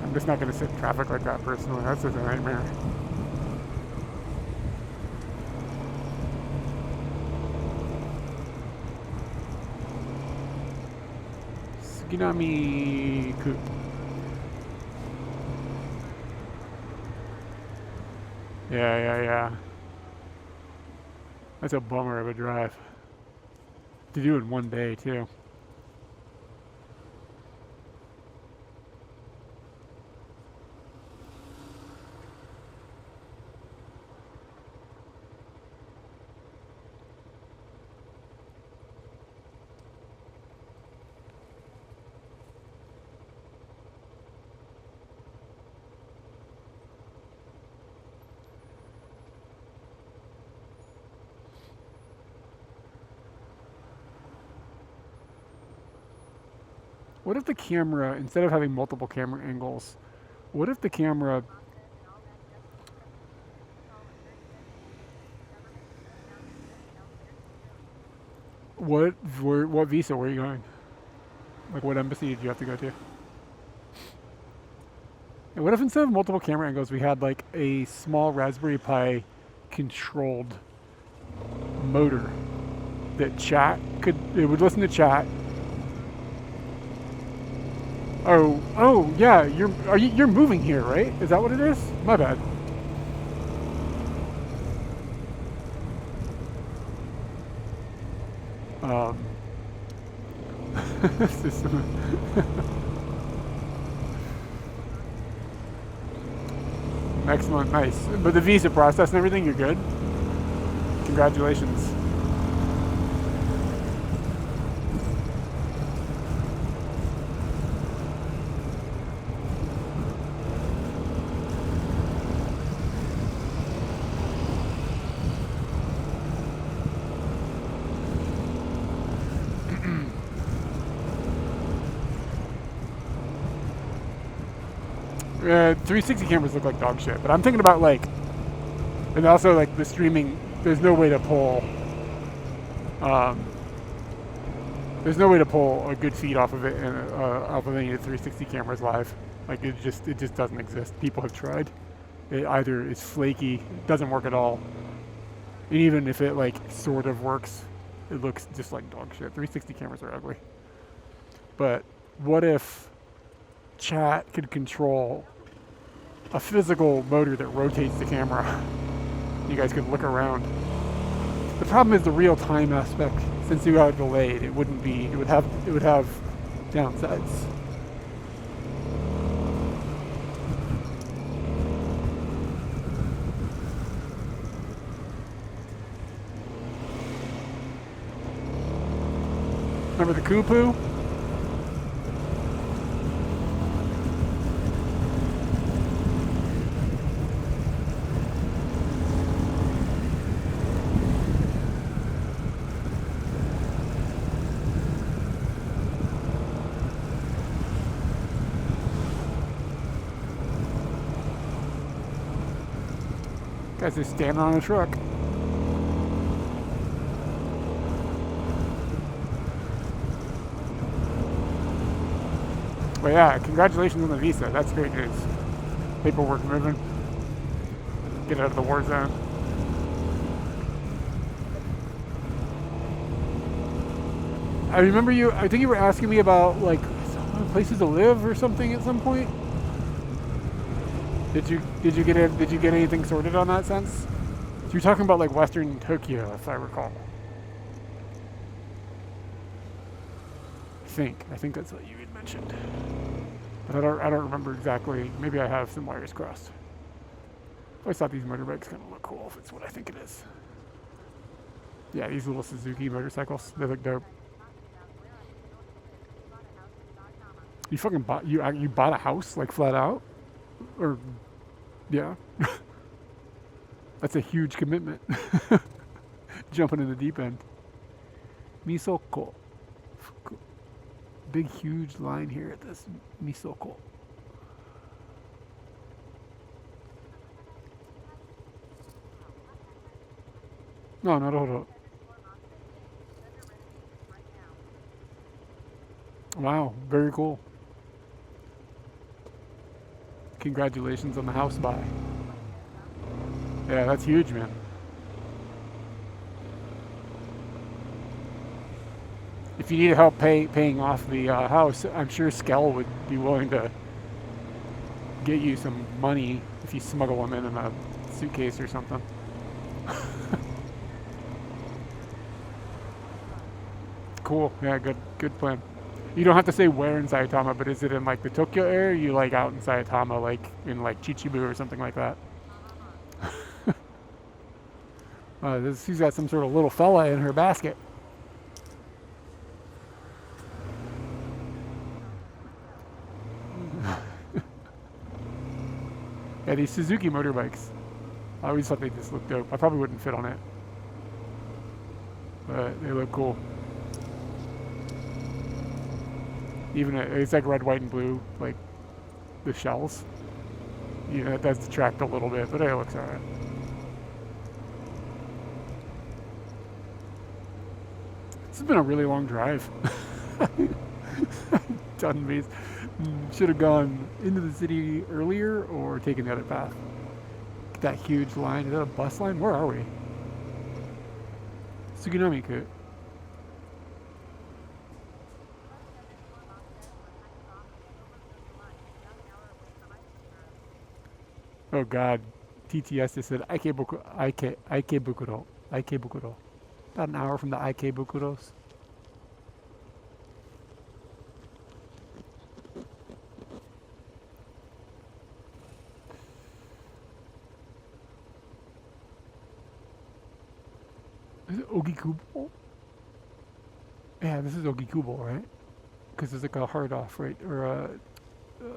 I'm just not going to sit in traffic like that personally. That's just a nightmare. Suginami-ku. Yeah. That's a bummer of a drive. To do in one day, too. What if the camera, instead of having multiple camera angles, what if the camera, what visa were you going? Like, what embassy did you have to go to? And what if instead of multiple camera angles, we had like a small Raspberry Pi controlled motor that it would listen to chat. Oh, yeah. You're moving here, right? Is that what it is? My bad. Um, excellent, nice. But the visa process and everything, you're good. Congratulations. Uh, 360 cameras look like dog shit, but I'm thinking about like, and also like the streaming. There's no way to pull. Um, there's no way to pull a good feed off of it and off of any of the 360 cameras live. Like it just doesn't exist. People have tried. It either is flaky, it doesn't work at all, and even if it like sort of works, it looks just like dog shit. 360 cameras are ugly. But what if chat could control a physical motor that rotates the camera? You guys could look around. The problem is the real-time aspect. Since you got delayed, it wouldn't be. It would have downsides. Remember the Kupu? Guys just standing on a truck. But yeah, congratulations on the visa. That's great news. Paperwork moving. Get out of the war zone. I think you were asking me about like places to live or something at some point. Did you get anything sorted on that sense? You're talking about like Western Tokyo, if I recall. I think that's what you had mentioned. But I don't remember exactly. Maybe I have some wires crossed. I always thought these motorbikes kind of look cool if it's what I think it is. Yeah, these little Suzuki motorcycles, they look dope. You fucking bought a house like flat out? Or yeah. That's a huge commitment. Jumping in the deep end. Misoko. Big huge line here at this Misoko. No, hold up. Wow, very cool. Congratulations on the house buy. Yeah, that's huge, man. If you need help paying off the house, I'm sure Skell would be willing to get you some money if you smuggle them in a suitcase or something. Cool. Yeah, good plan. You don't have to say where in Saitama, but is it in like the Tokyo area? Or you like out in Saitama, like in like Chichibu or something like that? She's got some sort of little fella in her basket. Yeah, these Suzuki motorbikes. I always thought they just looked dope. I probably wouldn't fit on it, but they look cool. Even it's like red, white, and blue, like the shells. You know, it does detract a little bit, but it looks alright. This has been a really long drive. Done me. Should have gone into the city earlier or taken the other path. That huge line. Is that a bus line? Where are we? Suginami-ku. Oh god. TTS just said Ikebukuro. Ikebukuro. About an hour from the Ikebukuros. Is it Ogikubo? Yeah, this is Ogikubo, right? Because there's like a hard off, right? Or a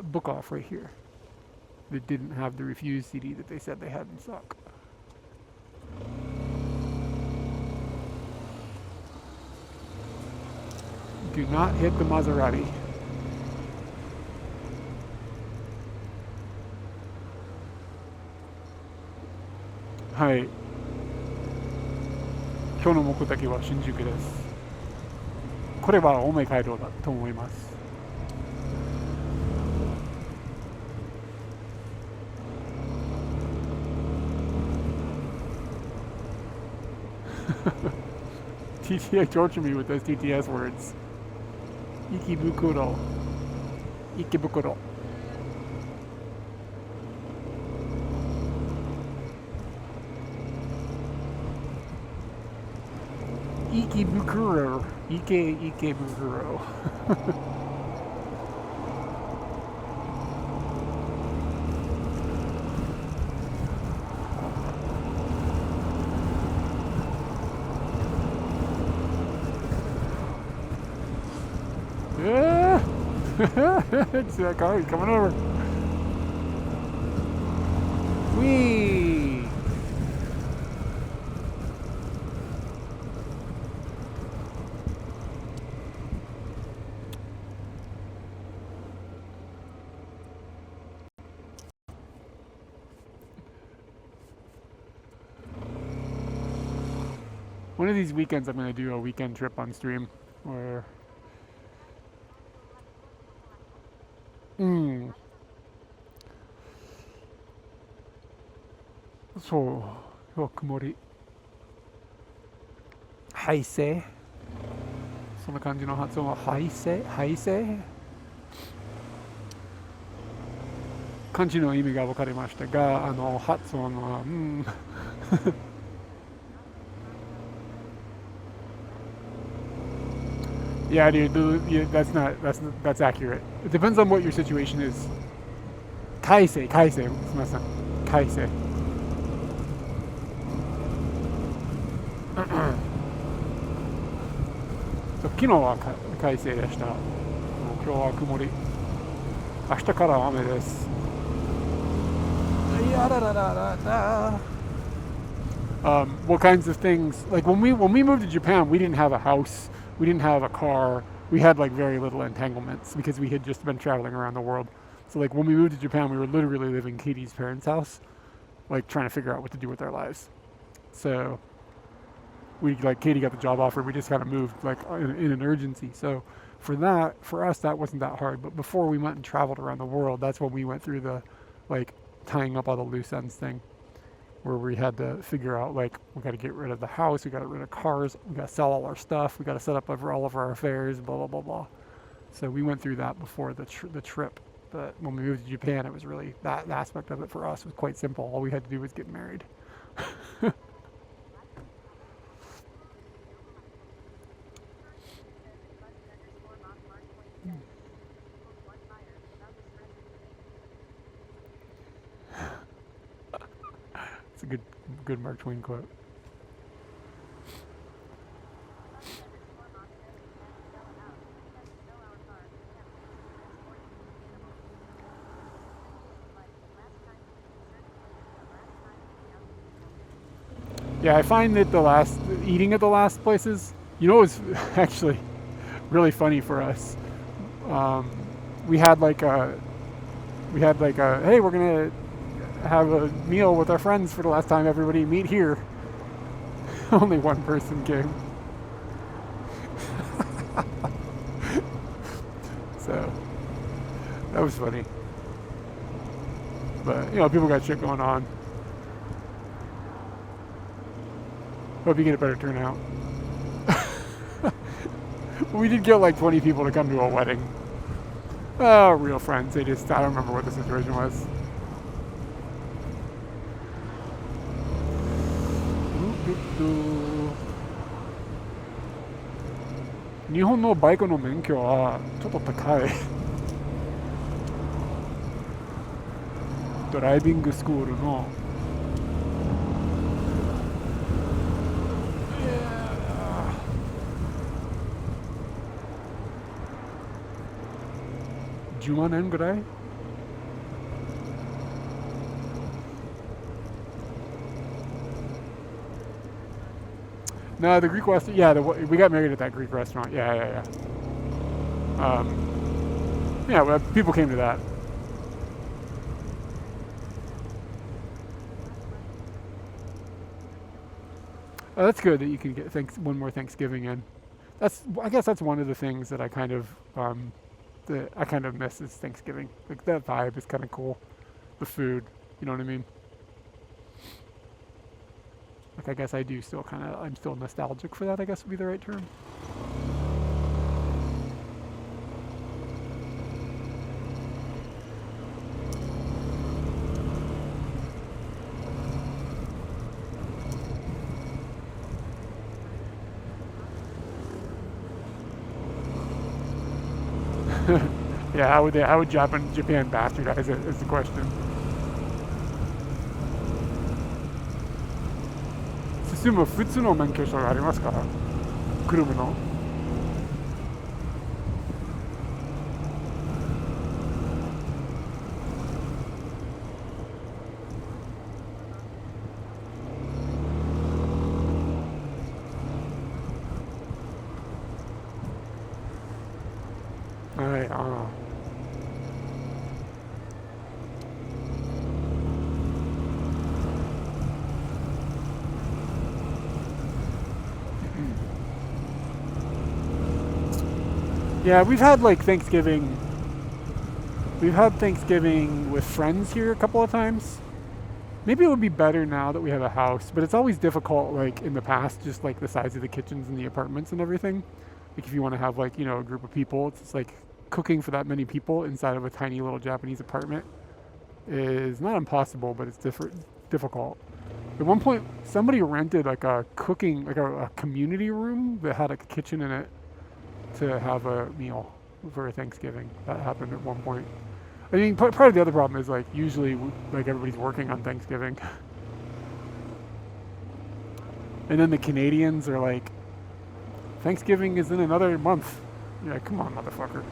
book off right here. That didn't have the refused CD that they said they had in stock. Do not hit the Maserati. Hi. 今日の目的は新宿です。これは青梅街道だと思います。TTA torture me with those TTS words. Ikebukuro. Ikebukuro. Ikebukuro. Ikebukuro. Yeah! It's that car, he's coming over. Whee! One of these weekends I'm going to do a weekend trip on stream whereそう、今日は曇り。快晴。そんな感じの発音は快晴快晴。漢字の意味が分かりましたが、発音はYeah, dude, yeah, that's accurate. It depends on what your situation is. Kaisei, kaisei, すみません。kaisei. So, 昨日は快晴でした。今日は曇り。明日からは雨です。What kinds of things? Like when we moved to Japan, we didn't have a house. We didn't have a car. We had like very little entanglements because we had just been traveling around the world. So like when we moved to Japan, we were literally living in Katie's parents' house, like trying to figure out what to do with our lives. So Katie got the job offer. We just kind of moved like in an urgency. So for us, that wasn't that hard. But before we went and traveled around the world, that's when we went through the like tying up all the loose ends thing, where we had to figure out like we got to get rid of the house, we got to get rid of cars, we got to sell all our stuff, we got to set up over all of our affairs, blah blah blah blah. So we went through that before the trip. But when we moved to Japan, it was really that aspect of it for us was quite simple. All we had to do was get married. It's a good Mark Twain quote. Yeah, I find that eating at the last places, it's actually really funny for us. Um, we had like a, hey, we're gonna have a meal with our friends for the last time. Everybody meet here. Only one person came, so that was funny. But people got shit going on. Hope you get a better turnout. We did get like 20 people to come to a wedding. Oh, real friends. I don't remember what the situation was. 日本のバイクの免許はちょっと高い。ドライビングスクールの10万円ぐらい。No, the Greek restaurant. Yeah, we got married at that Greek restaurant. Yeah. Yeah, well, people came to that. Oh, that's good that you can get one more Thanksgiving in. I guess that's one of the things that I kind of miss is Thanksgiving. Like that vibe is kind of cool. The food, you know what I mean? Like I guess I'm still nostalgic for that, I guess would be the right term. Yeah, how would Japan bastardize it is the question. 進む普通の免許証がありますか？車の。はい、ああ。Yeah, we've had Thanksgiving. We've had Thanksgiving with friends here a couple of times. Maybe it would be better now that we have a house, but it's always difficult, in the past, just the size of the kitchens and the apartments and everything. Like if you want to have a group of people, it's just cooking for that many people inside of a tiny little Japanese apartment is not impossible, but it's difficult. At one point, somebody rented a cooking, a community room that had a kitchen in it to have a meal for Thanksgiving. That happened at one point. I mean, part of the other problem is usually everybody's working on Thanksgiving, and then the Canadians are like, Thanksgiving is in another month. Yeah, come on, motherfucker.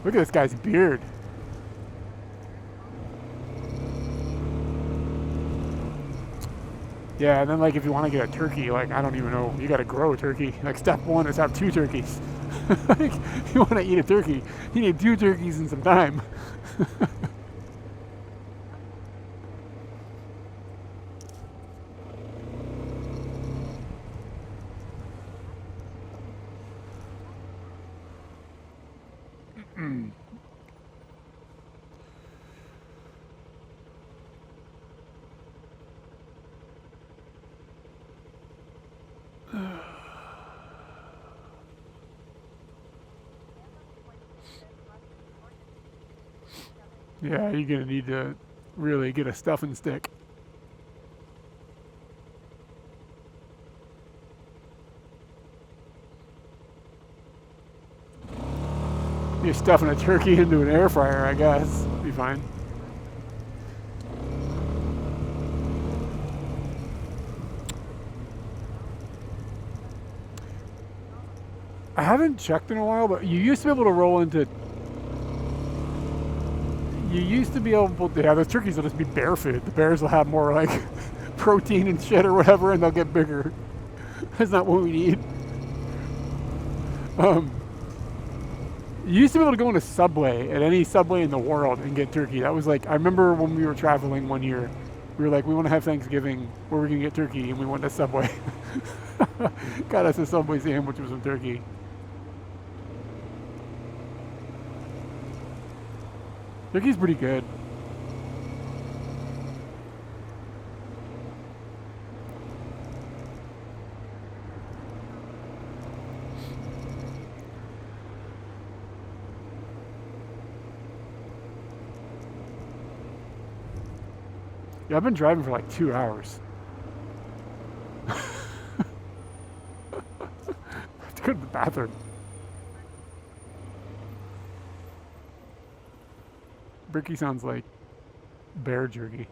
Look at this guy's beard. Yeah, and then if you want to get a turkey, I don't even know, you got to grow a turkey. Step one is have 2 turkeys. You want to eat a turkey, you need 2 turkeys and some time. Yeah, you're gonna need to really get a stuffing stick. You're stuffing a turkey into an air fryer, I guess. Be fine. I haven't checked in a while, but you used to be able to roll into... You used to be able to... Yeah, the turkeys will just be bear food. The bears will have more, like, protein and shit or whatever, and they'll get bigger. That's not what we need. You used to be able to go in a Subway, at any Subway in the world, and get turkey. That was like... I remember when we were traveling one year, we were like, we want to have Thanksgiving where we can get turkey, and we went to Subway. Got us a Subway sandwich with some turkey. Turkey's pretty good. Yeah, I've been driving for like 2 hours. I have to go to the bathroom. Bricky sounds like bear jerky.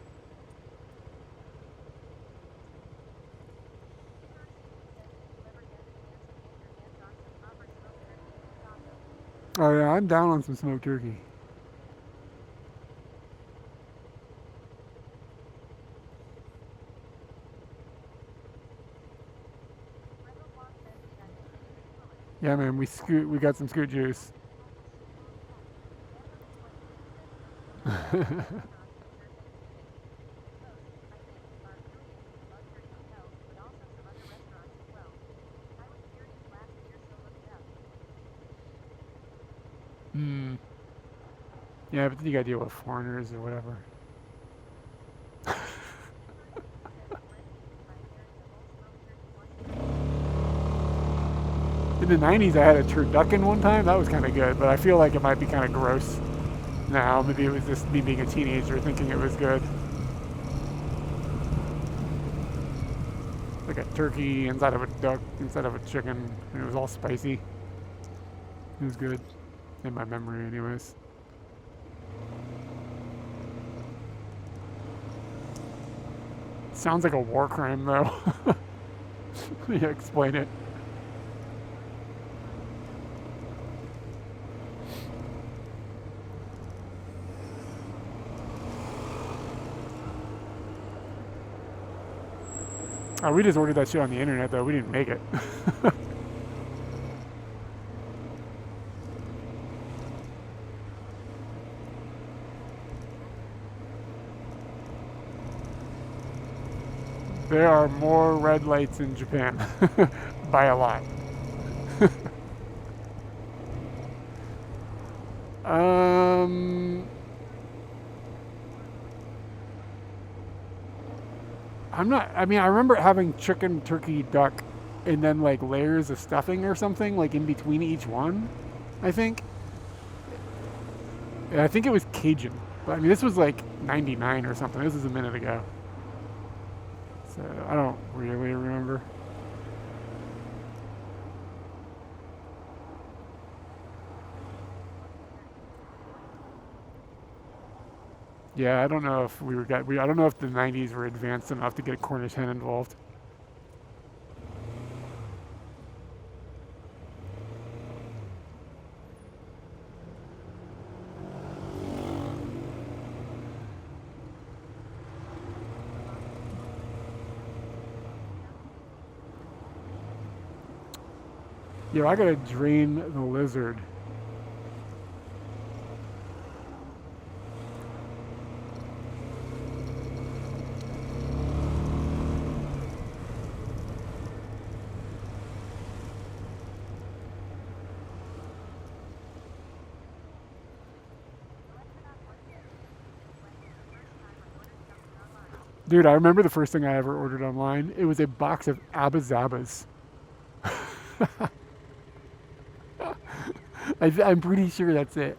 Oh yeah, I'm down on some smoked turkey. Yeah, man, we got some scoot juice. Hmm. Yeah, but then you gotta deal with foreigners or whatever. In the 90s, I had a turducken one time. That was kind of good, but I feel like it might be kind of gross now. Maybe it was just me being a teenager thinking it was good. Like a turkey inside of a duck, inside of a chicken, and it was all spicy. It was good. In my memory, anyways. Sounds like a war crime, though. Yeah, explain it. Oh, we just ordered that shit on the internet, though. We didn't make it. There are more red lights in Japan. By a lot. I'm not, I mean, I remember having chicken, turkey, duck, and then like layers of stuffing or something, like in between each one, I think. And I think it was Cajun. But I mean, this was like 99 or something. This is a minute ago. So I don't really remember. Yeah, I don't know if I don't know if the 90s were advanced enough to get a Cornish hen involved. Yo, I gotta drain the lizard. Dude, I remember the first thing I ever ordered online. It was a box of Abba Zabbas. I'm pretty sure that's it.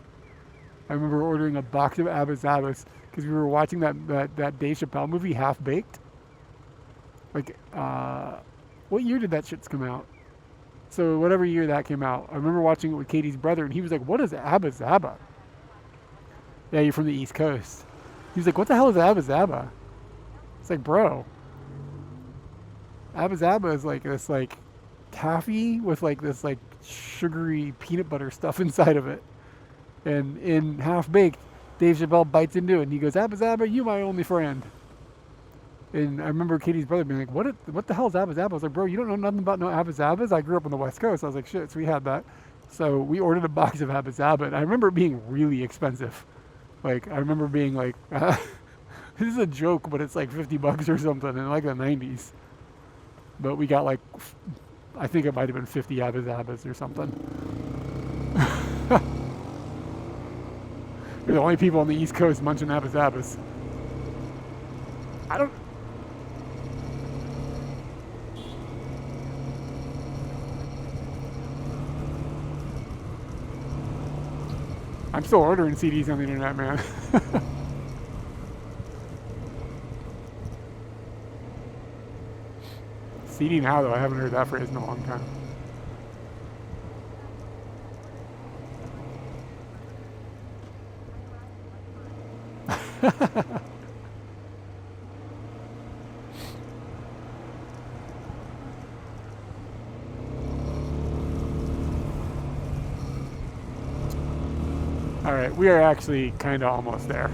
I remember ordering a box of Abba Zabbas because we were watching that Dave Chappelle movie, Half Baked. Like, what year did that shits come out? So whatever year that came out, I remember watching it with Katie's brother, and he was like, "What is Abba Zaba?" Yeah, you're from the East Coast. He was like, "What the hell is Abba Zaba?" It's like, bro, Abba Zaba is like this like taffy with like this like sugary peanut butter stuff inside of it. And in Half Baked, Dave Chappelle bites into it and he goes, "Abba Zaba, you my only friend." And I remember Katie's brother being like, what the hell is Abba Zaba?" I was like, "Bro, you don't know nothing about no Abba Zabas?" I grew up on the West Coast. I was like, "Shit," so we had that. So we ordered a box of Abba Zaba, and I remember it being really expensive. Like, I remember being like, this is a joke, but it's like $50 or something in like the 90s. But we got like, I think it might have been 50 Abba Zabas or something. We're the only people on the East Coast munching Abba Zabas. I don't. I'm still ordering CDs on the internet, man. CD now, though, I haven't heard that phrase in a long time. All right, we are actually kind of almost there.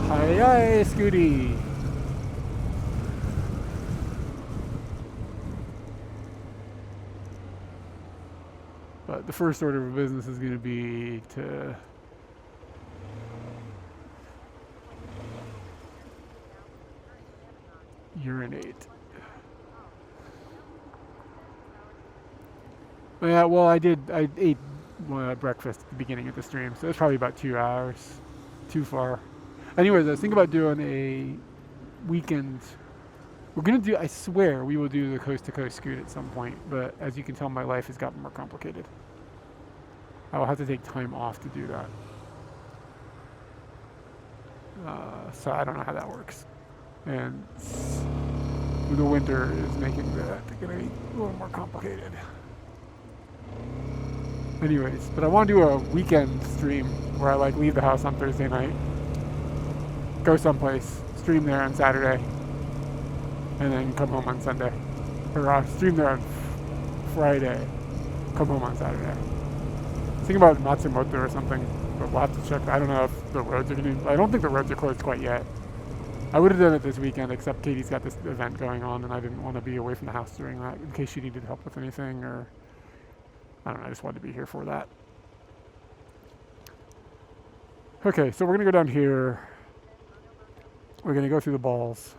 Hi, hi, Scooty. But the first order of business is going to be to urinate. Yeah, well, I ate breakfast at the beginning of the stream, so it's probably about 2 hours. Too far. Anyways, I was thinking about doing a weekend. We're gonna do. I swear we will do the coast to coast scoot at some point. But as you can tell, my life has gotten more complicated. I will have to take time off to do that. So I don't know how that works. And the winter is making that gonna be a little more complicated. Anyways, but I want to do a weekend stream where I like leave the house on Thursday night, go someplace, stream there on Saturday, and then come home on Sunday. Or stream there on Friday, come home on Saturday. Think about Matsumoto or something, but we'll have to check. I don't know if the roads are going to... I don't think the roads are closed quite yet. I would have done it this weekend, except Katie's got this event going on, and I didn't want to be away from the house during that, in case she needed help with anything, or... I don't know, I just wanted to be here for that. Okay, so we're going to go down here. We're going to go through the balls.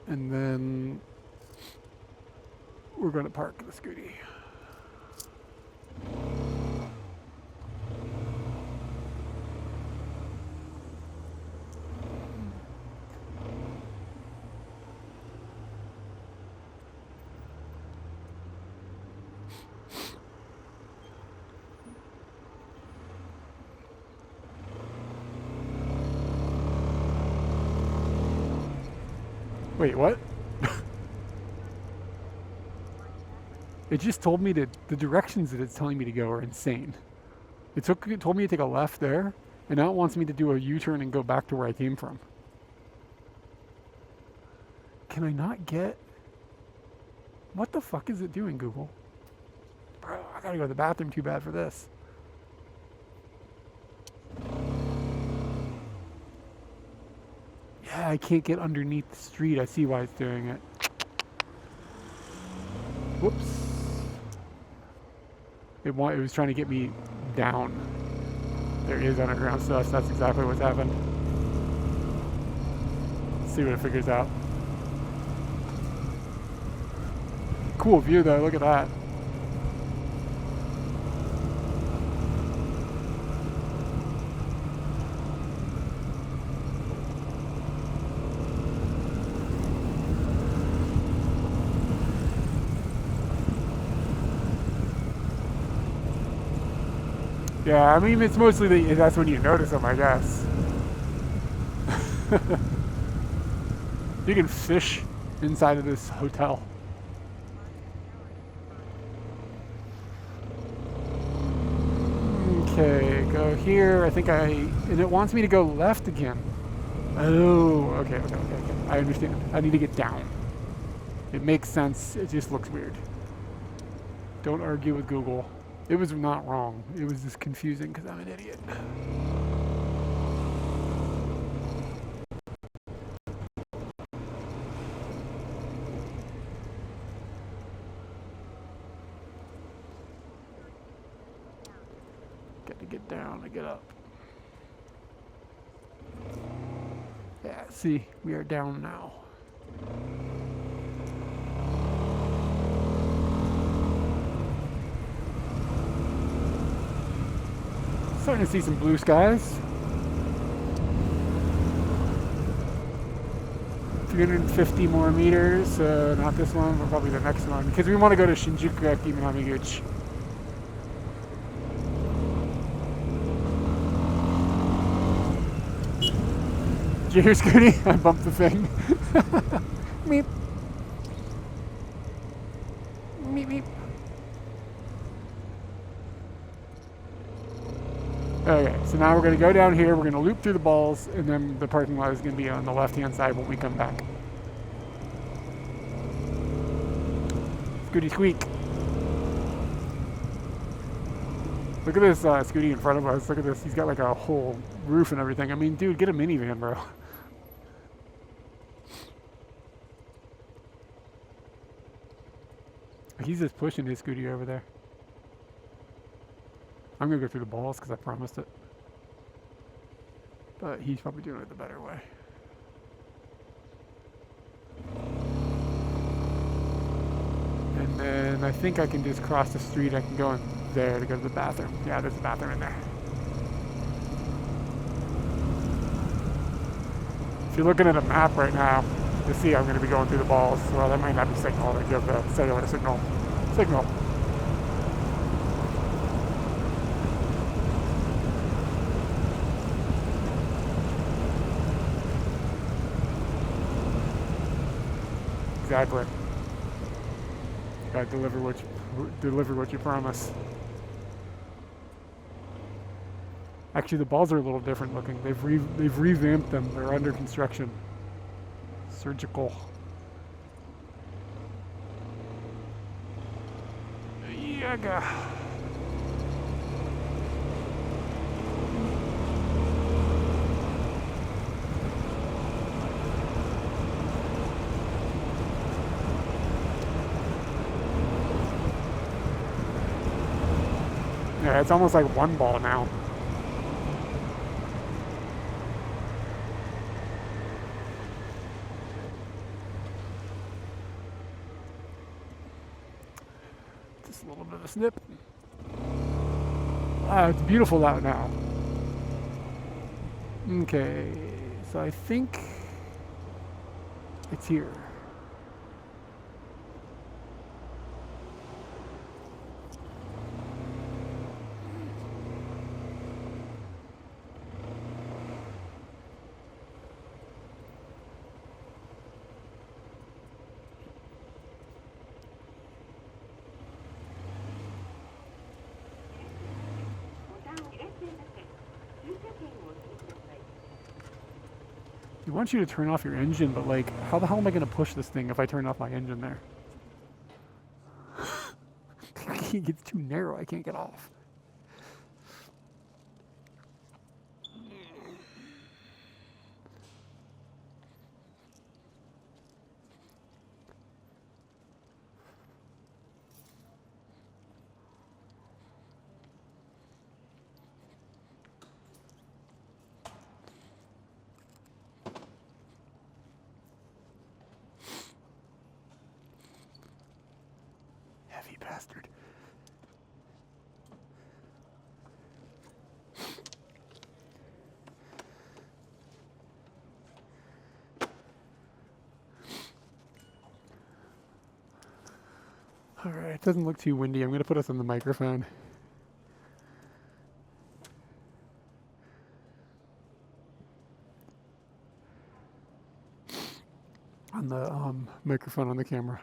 And then we're going to park the Scooty. Wait, what? It just told me that the directions that it's telling me to go are insane. It told me to take a left there, and now it wants me to do a U-turn and go back to where I came from. Can I not get... What the fuck is it doing, Google? Bro, I gotta go to the bathroom too bad for this. Yeah, I can't get underneath the street. I see why it's doing it. Whoops. It was trying to get me down. There is underground stuff. That's exactly what's happened. Let's see what it figures out. Cool view though. Look at that. Yeah, I mean, it's mostly that's when you notice them, I guess. You can fish inside of this hotel. Okay, go here. I think and it wants me to go left again. Oh, okay. I understand. I need to get down. It makes sense. It just looks weird. Don't argue with Google. It was not wrong. It was just confusing because I'm an idiot. Got to get down to get up. Yeah, see, we are down now. Starting to see some blue skies. 350 more meters. Not this one, but probably the next one. Because we want to go to Shinjuku Minamiguchi. Did you hear Scooty? I bumped the thing. Meep. Meep, meep. Okay, so now we're going to go down here, we're going to loop through the balls, and then the parking lot is going to be on the left-hand side when we come back. Scooty squeak. Look at this Scooty in front of us. Look at this. He's got like a whole roof and everything. I mean, dude, get a minivan, bro. He's just pushing his Scooty over there. I'm going to go through the balls because I promised it. But he's probably doing it the better way. And then I think I can just cross the street. I can go in there to go to the bathroom. Yeah, there's a bathroom in there. If you're looking at a map right now, you see I'm going to be going through the balls. Well, that might not be signal. They give the cellular signal. Exactly. Gotta deliver what you promise. Actually, the balls are a little different looking. They've revamped them. They're under construction. Surgical. Yaga. Yeah, it's almost like one ball now. Just a little bit of a snip. It's beautiful out now. Okay, so I think it's here. He wants you to turn off your engine, but like, how the hell am I going to push this thing if I turn off my engine there? It gets too narrow, I can't get off. Heavy bastard. Alright, it doesn't look too windy. I'm going to put us on the microphone. on the microphone on the camera.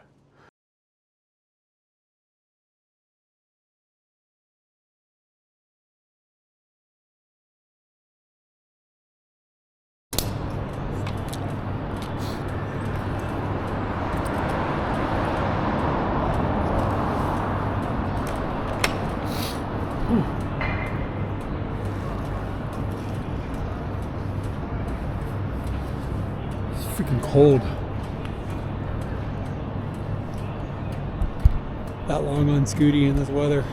It's freaking cold. That long on Scooty in this weather.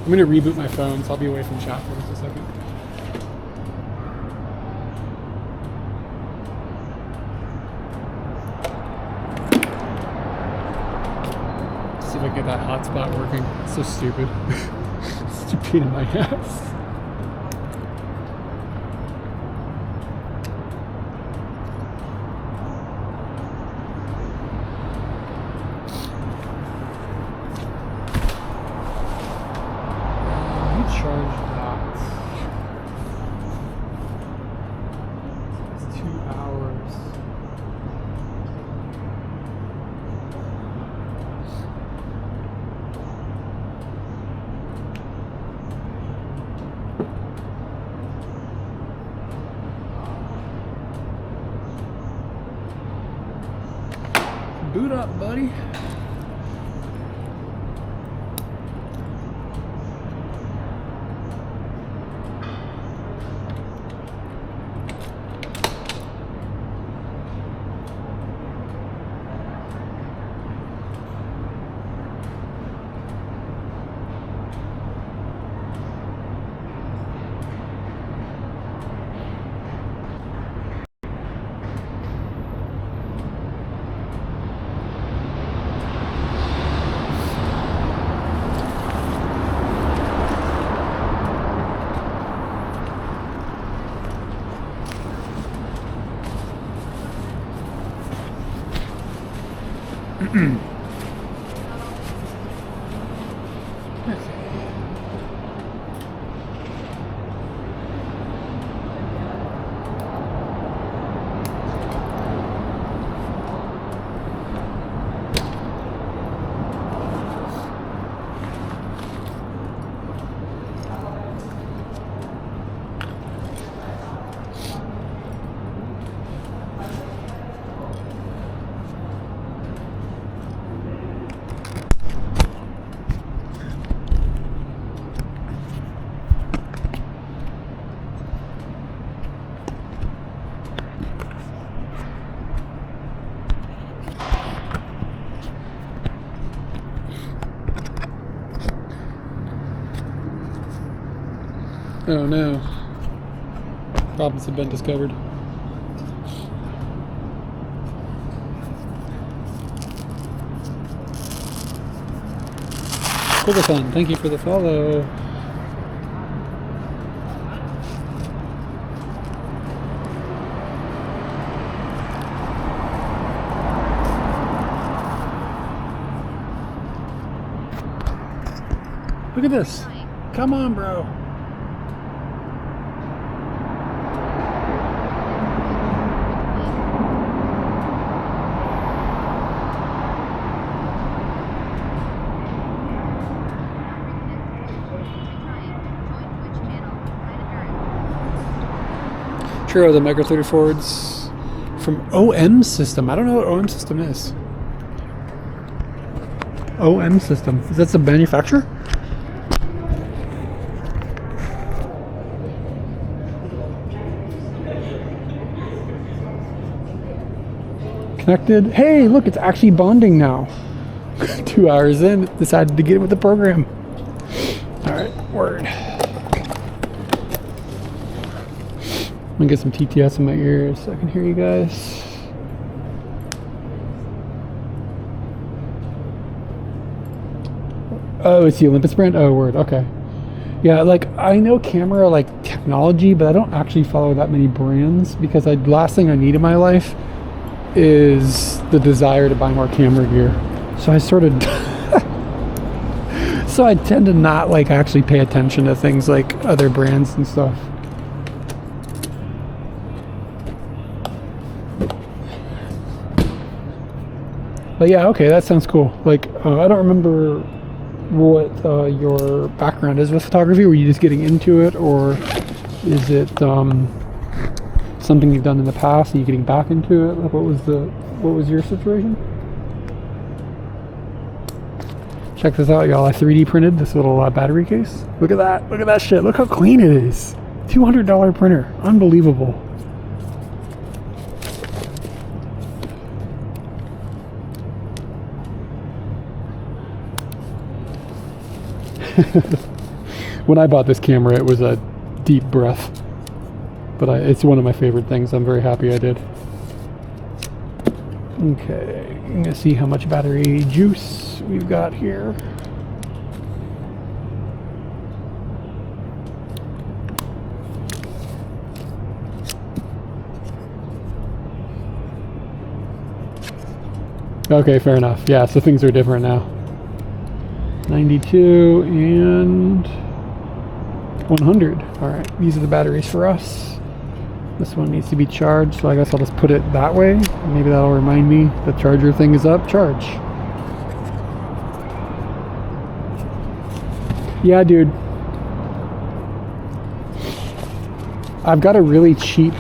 I'm gonna reboot my phone, so I'll be away from chat for just a second. See if I can get that hotspot working. It's so stupid. Stupid in my ass. Charge that. It's 2 hours. Boot up, buddy. Oh no. Problems have been discovered. Coolthon, thank you for the follow. Look at this. Come on, bro. True, the Micro 34s from OM System. I don't know what OM System is. OM System. Is that the manufacturer? Connected. Hey, look, it's actually bonding now. 2 hours in, decided to get with the program. All right, word. I'm gonna get some TTS in my ears so I can hear you guys. Oh, it's the Olympus brand? Oh, word, okay. Yeah, like, I know camera, like, technology, but I don't actually follow that many brands because the last thing I need in my life is the desire to buy more camera gear. So I sort of so I tend to not like actually pay attention to things like other brands and stuff. But yeah, okay, that sounds cool. Like, I don't remember what your background is with photography. Were you just getting into it, or is it something you've done in the past and you're getting back into it? Like, what was your situation? Check this out, y'all. I 3D printed this little battery case. Look at that. Look at that shit. Look how clean it is. $200 printer. Unbelievable. When I bought this camera, it was a deep breath, but it's one of my favorite things. I'm very happy I did. Okay, I'm gonna see how much battery juice we've got here. Okay, fair enough. Yeah, so things are different now. 92 and 100. All right, these are the batteries for us. This one needs to be charged, so I guess I'll just put it that way. Maybe that'll remind me the charger thing is up. Charge. Yeah, dude. I've got a really cheap,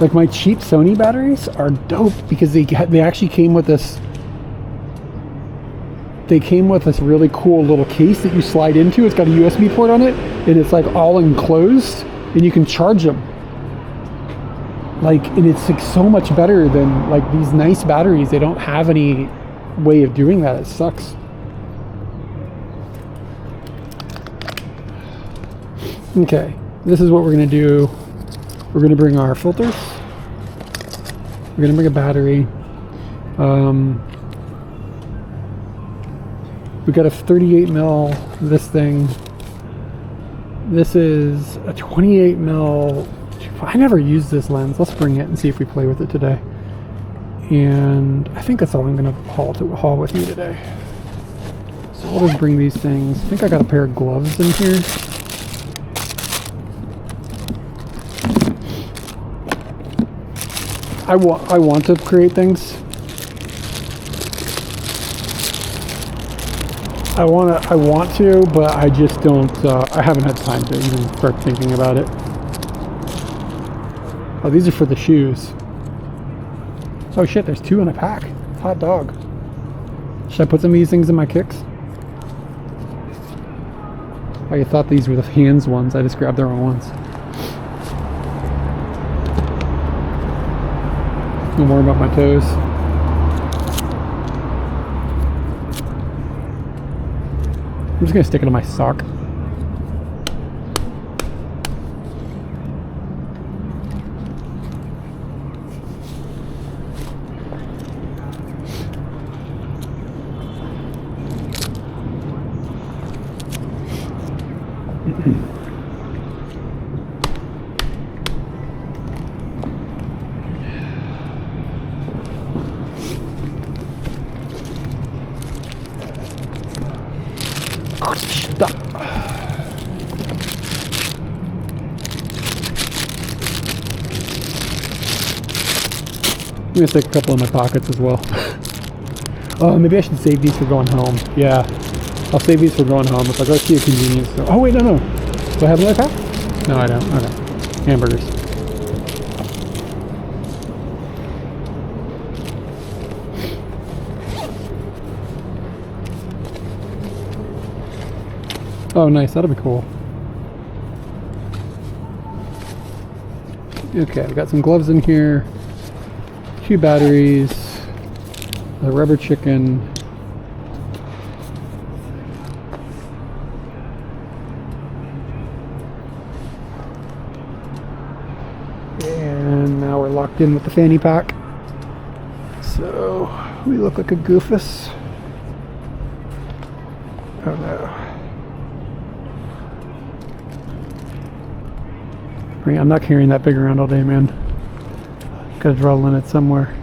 like my cheap Sony batteries are dope because they actually came with this. They came with this really cool little case that you slide into. It's got a USB port on it, and it's like all enclosed, and you can charge them. Like, and it's like so much better than like these nice batteries. They don't have any way of doing that. It sucks. Okay, this is what we're gonna do. We're gonna bring our filters. We're gonna bring a battery. We got a 38 mil, this thing. This is a 28 mil. I never used this lens. Let's bring it and see if we play with it today. And I think that's all I'm gonna haul with you today. So I'll just bring these things. I think I got a pair of gloves in here. I want to create things. I want to, but I just don't, I haven't had time to even start thinking about it. Oh, these are for the shoes. Oh shit, there's 2 in a pack. Hot dog. Should I put some of these things in my kicks? I thought these were the hands ones. I just grabbed the wrong ones. No more about my toes. I'm just gonna stick it in my sock. Stop. I'm gonna stick a couple in my pockets as well. Oh, maybe I should save these for going home. Yeah, I'll save these for going home. If I go see a convenience store. Oh wait, no. Do I have another pack? No, I don't. Okay. Hamburgers. Oh, nice. That'll be cool. Okay, I've got some gloves in here. 2 batteries. A rubber chicken. And now we're locked in with the fanny pack. So we look like a goofus. Oh no. me. I'm not carrying that big around all day, man. Gotta draw a limit somewhere.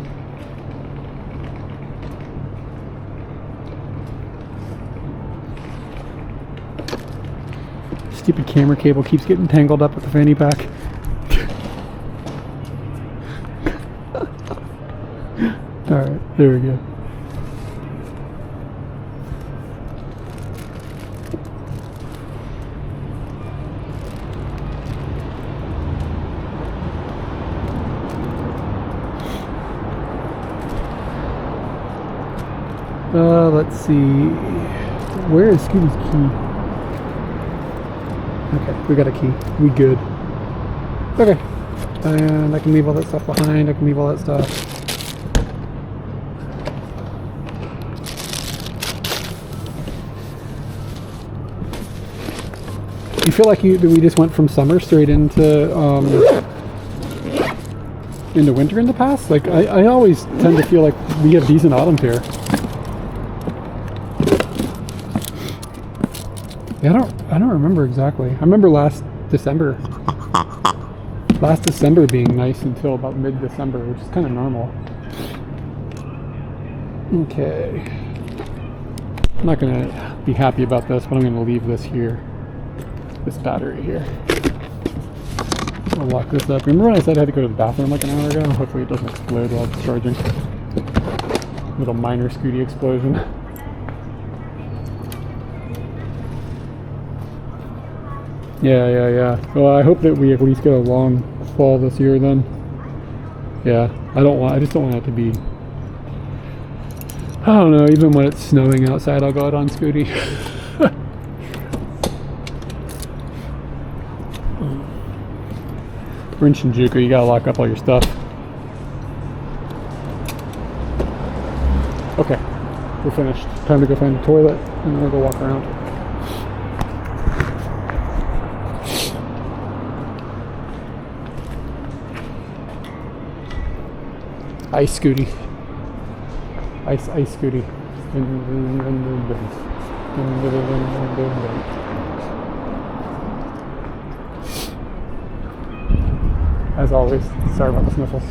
Stupid camera cable keeps getting tangled up with the fanny pack. Alright, there we go. Let's see. Where is Scooty's key? Okay, we got a key. We good. Okay. And I can leave all that stuff behind. I can leave all that stuff. You feel like we just went from summer straight into winter in the past? Like I always tend to feel like we have decent autumns here. Yeah, I don't remember exactly. I remember last December being nice until about mid-December, which is kind of normal. Okay. I'm not gonna be happy about this, but I'm gonna leave this here. This battery here. I'll lock this up. Remember when I said I had to go to the bathroom like an hour ago? Hopefully it doesn't explode while it's charging. Little minor Scooty explosion. Yeah. Well, I hope that we at least get a long fall this year then. Yeah, I just don't want it to be, I don't know, even when it's snowing outside, I'll go out on Scooty. We're in Shinjuku, you gotta lock up all your stuff. Okay, we're finished. Time to go find the toilet and then we'll go walk around. Ice Scooty. Ice Scooty. As always, sorry about the sniffles.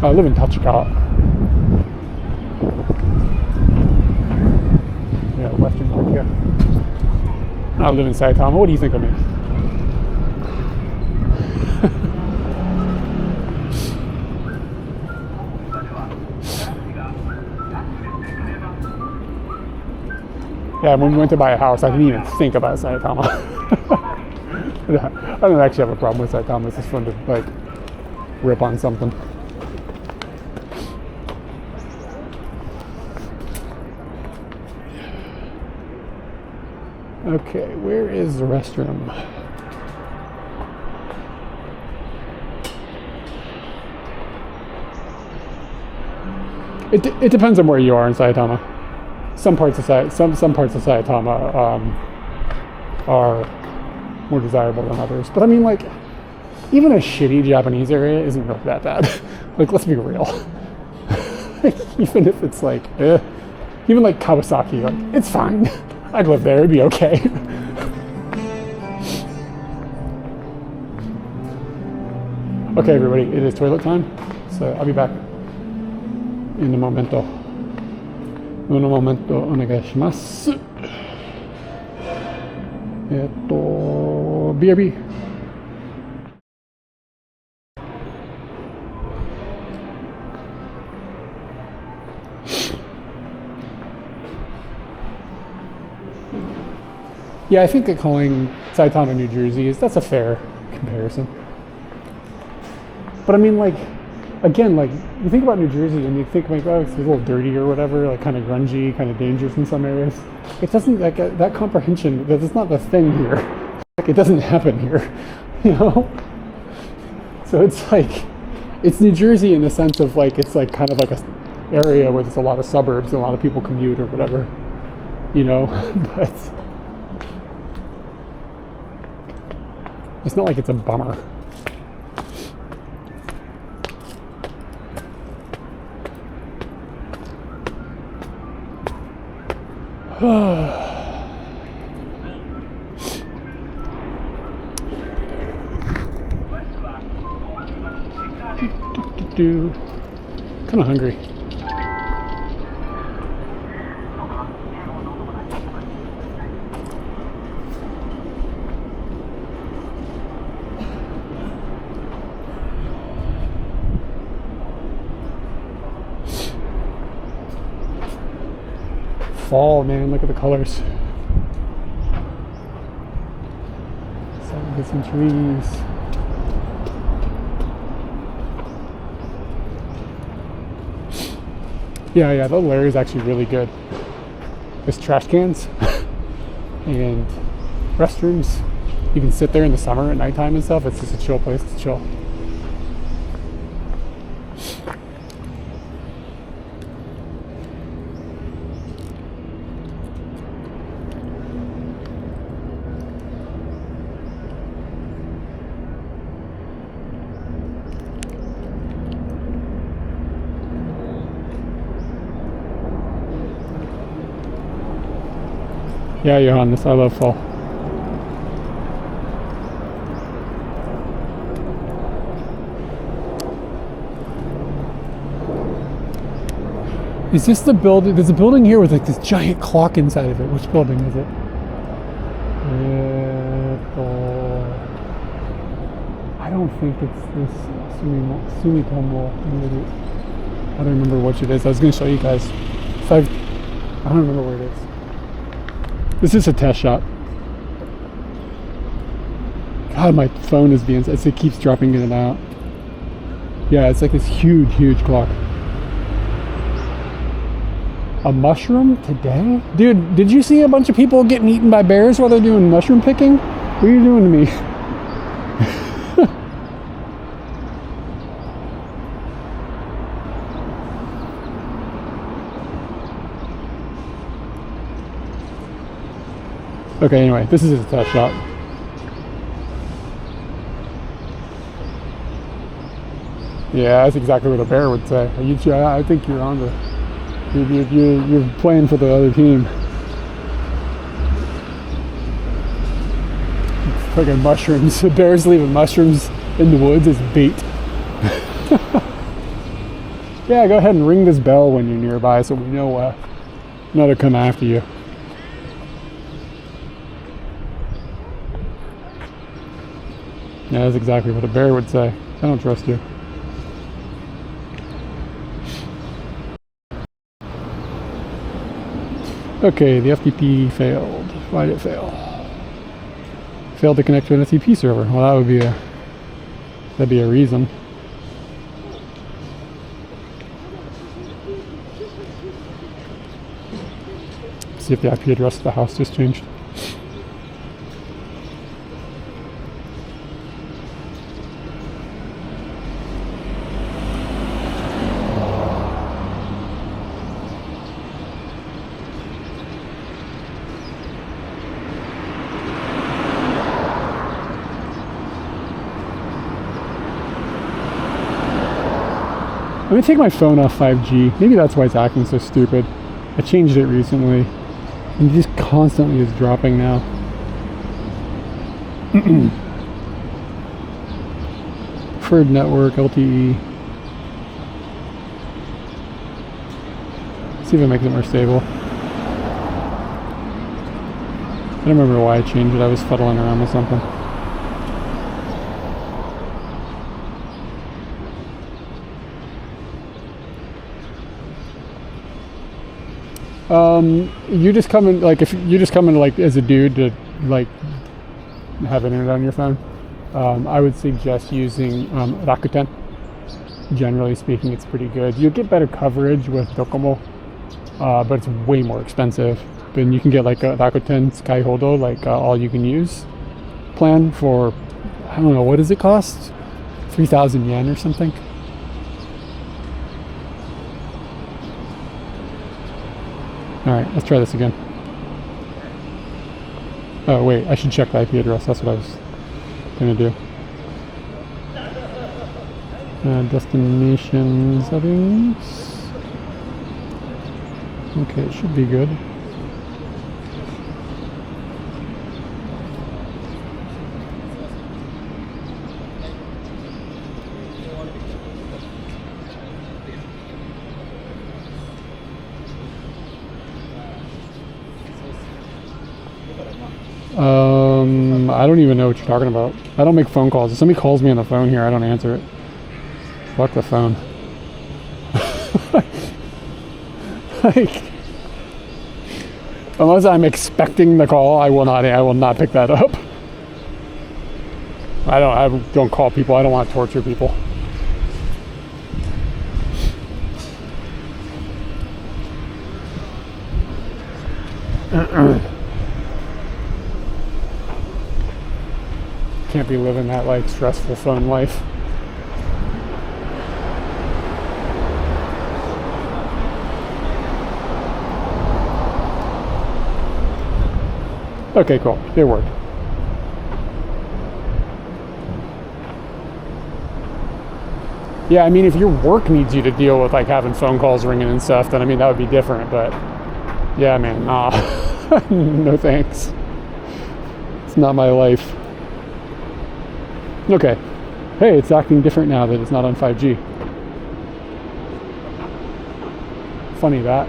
I live in Tachikawa. Yeah, Western Tokyo. I live in Saitama. What do you think of me? Yeah, when we went to buy a house, I didn't even think about Saitama. I don't actually have a problem with Saitama. It's just fun to like rip on something. Okay, where is the restroom? It depends on where you are in Saitama. Some parts of Saitama are more desirable than others. But I mean, like, even a shitty Japanese area isn't really that bad. Like, let's be real. Even if it's like, even like Kawasaki, like, it's fine. I'd live there, it'd be okay. Okay, everybody, it is toilet time. So I'll be back in a momento. Un momento, onegaishimasu. BRB. Yeah, I think that calling Saitama, New Jersey that's a fair comparison. But I mean, like, again, like, you think about New Jersey and you think like, oh, it's a little dirty or whatever, like kind of grungy, kind of dangerous in some areas. It doesn't, like, that comprehension, that's not the thing here. Like, it doesn't happen here, you know? So it's like, it's New Jersey in the sense of like, it's like kind of like a area where there's a lot of suburbs and a lot of people commute or whatever, you know? But it's not like it's a bummer. Kind of hungry. Fall, man, look at the colors. So get some trees. Yeah, the lair is actually really good. There's trash cans and restrooms. You can sit there in the summer at nighttime and stuff. It's just a chill place to chill. Yeah, Johannes, I love fall. Is this the building? There's a building here with like this giant clock inside of it. Which building is it? I don't think it's this Sumitomo. I don't remember which it is. I was going to show you guys. I don't remember where it is. This is a test shot. God, my phone is being... It keeps dropping in and out. Yeah, it's like this huge clock. A mushroom today? Dude, did you see a bunch of people getting eaten by bears while they're doing mushroom picking? What are you doing to me? Okay, anyway, this is a test shot. Yeah, that's exactly what a bear would say. I think you're on the... You're playing for the other team. It's fucking mushrooms. The bears leaving mushrooms in the woods as bait. Yeah, go ahead and ring this bell when you're nearby so we know to come after you. Yeah, that's exactly what a bear would say. I don't trust you. Okay, the FTP failed. Why did it fail? Failed to connect to an FTP server. Well, that'd be a reason. See if the IP address of the house just changed. Let me take my phone off 5G. Maybe that's why it's acting so stupid. I changed it recently. And it just constantly is dropping now. Preferred network, LTE. See if it makes it more stable. I don't remember why I changed it. I was fuddling around with something. You just come in, like, if you just come in, like, as a dude to, like, have internet on your phone, I would suggest using Rakuten. Generally speaking, it's pretty good. You'll get better coverage with Docomo, but it's way more expensive. Then you can get, like, a Rakuten Sky Hodo, like, all you can use plan for, I don't know, what does it cost? 3,000 yen or something? Alright, let's try this again. Oh wait, I should check the IP address. That's what I was gonna do. Destination settings. Okay, it should be good. I don't even know what you're talking about. I don't make phone calls. If somebody calls me on the phone here, I don't answer it. Fuck the phone. Like, unless I'm expecting the call, I will not pick that up. I don't call people. I don't want to torture people. Can't be living that like stressful fun life. Okay, cool. It worked. Yeah, I mean, if your work needs you to deal with like having phone calls ringing and stuff, then I mean that would be different. But yeah, man, nah, no thanks. It's not my life. Okay. Hey, it's acting different now that it's not on 5G. Funny that.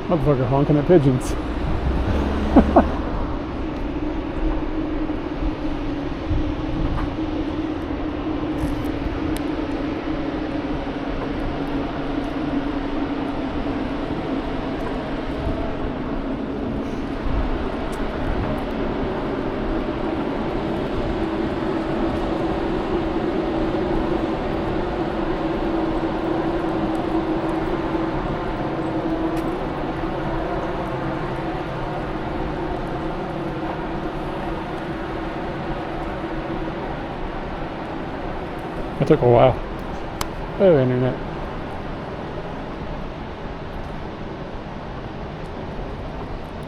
Motherfucker honking at pigeons. That took a while. Oh, internet.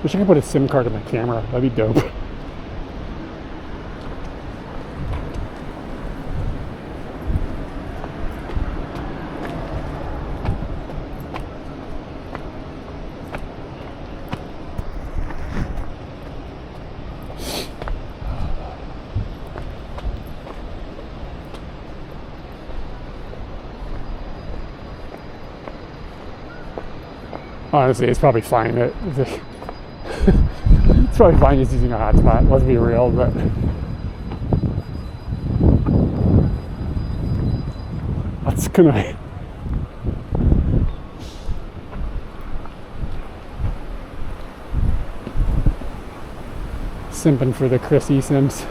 Wish I could put a SIM card in my camera. That'd be dope. Honestly, it's probably fine that it's probably fine just using a hotspot. Let's be real, but that's gonna simping for the Chrissy Sims.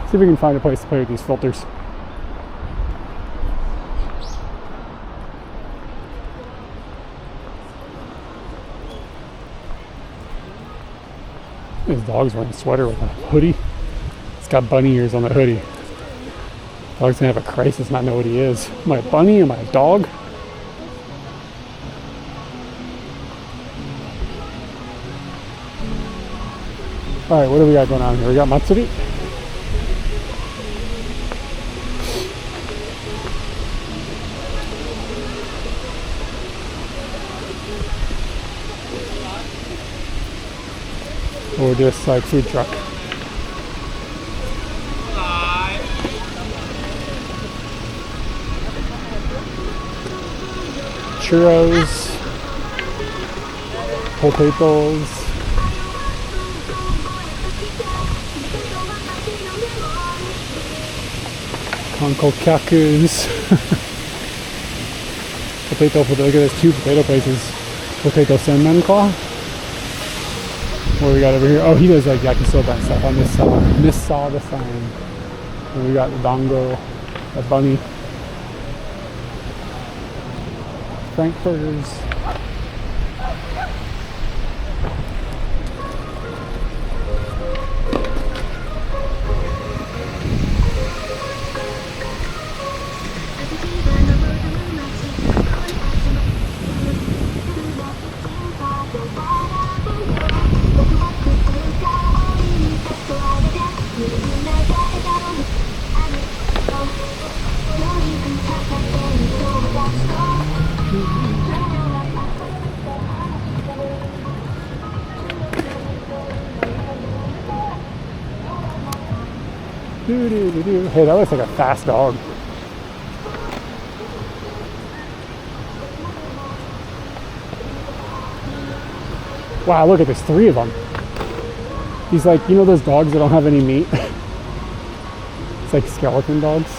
See if we can find a place to play with these filters. This dog's wearing a sweater with a hoodie. It's got bunny ears on the hoodie. Dog's gonna have a crisis, not know what he is. Am I a bunny? Am I a dog? Alright, what do we got going on here? We got Matsuri. Or just like food truck. Churros, potatoes, kankokyakus. Potato, look at there's two potato places. Potato senmen ka? What we got over here? Oh, he does like yakisoba and stuff. I missaw the sign. And we got the dango, the bunny. Frankfurters. Hey, that looks like a fast dog. Wow, look at this, 3 of them. He's like, you know those dogs that don't have any meat? It's like skeleton dogs.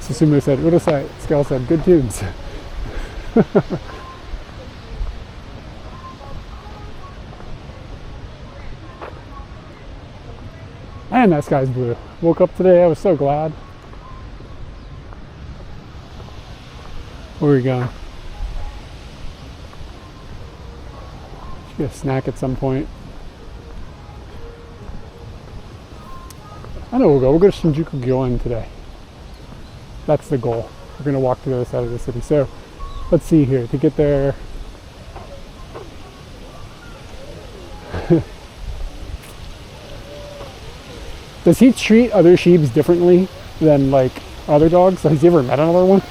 Susumu said, "Urusai." Scale said, "Good tunes." And that sky's blue. Woke up today, I was so glad. Where are we going? Should get a snack at some point. I know we'll go. We'll go to Shinjuku Gyoen today. That's the goal. We're going to walk to the other side of the city. So let's see here. To get there, does he treat other sheeps differently than like other dogs? Has he ever met another one?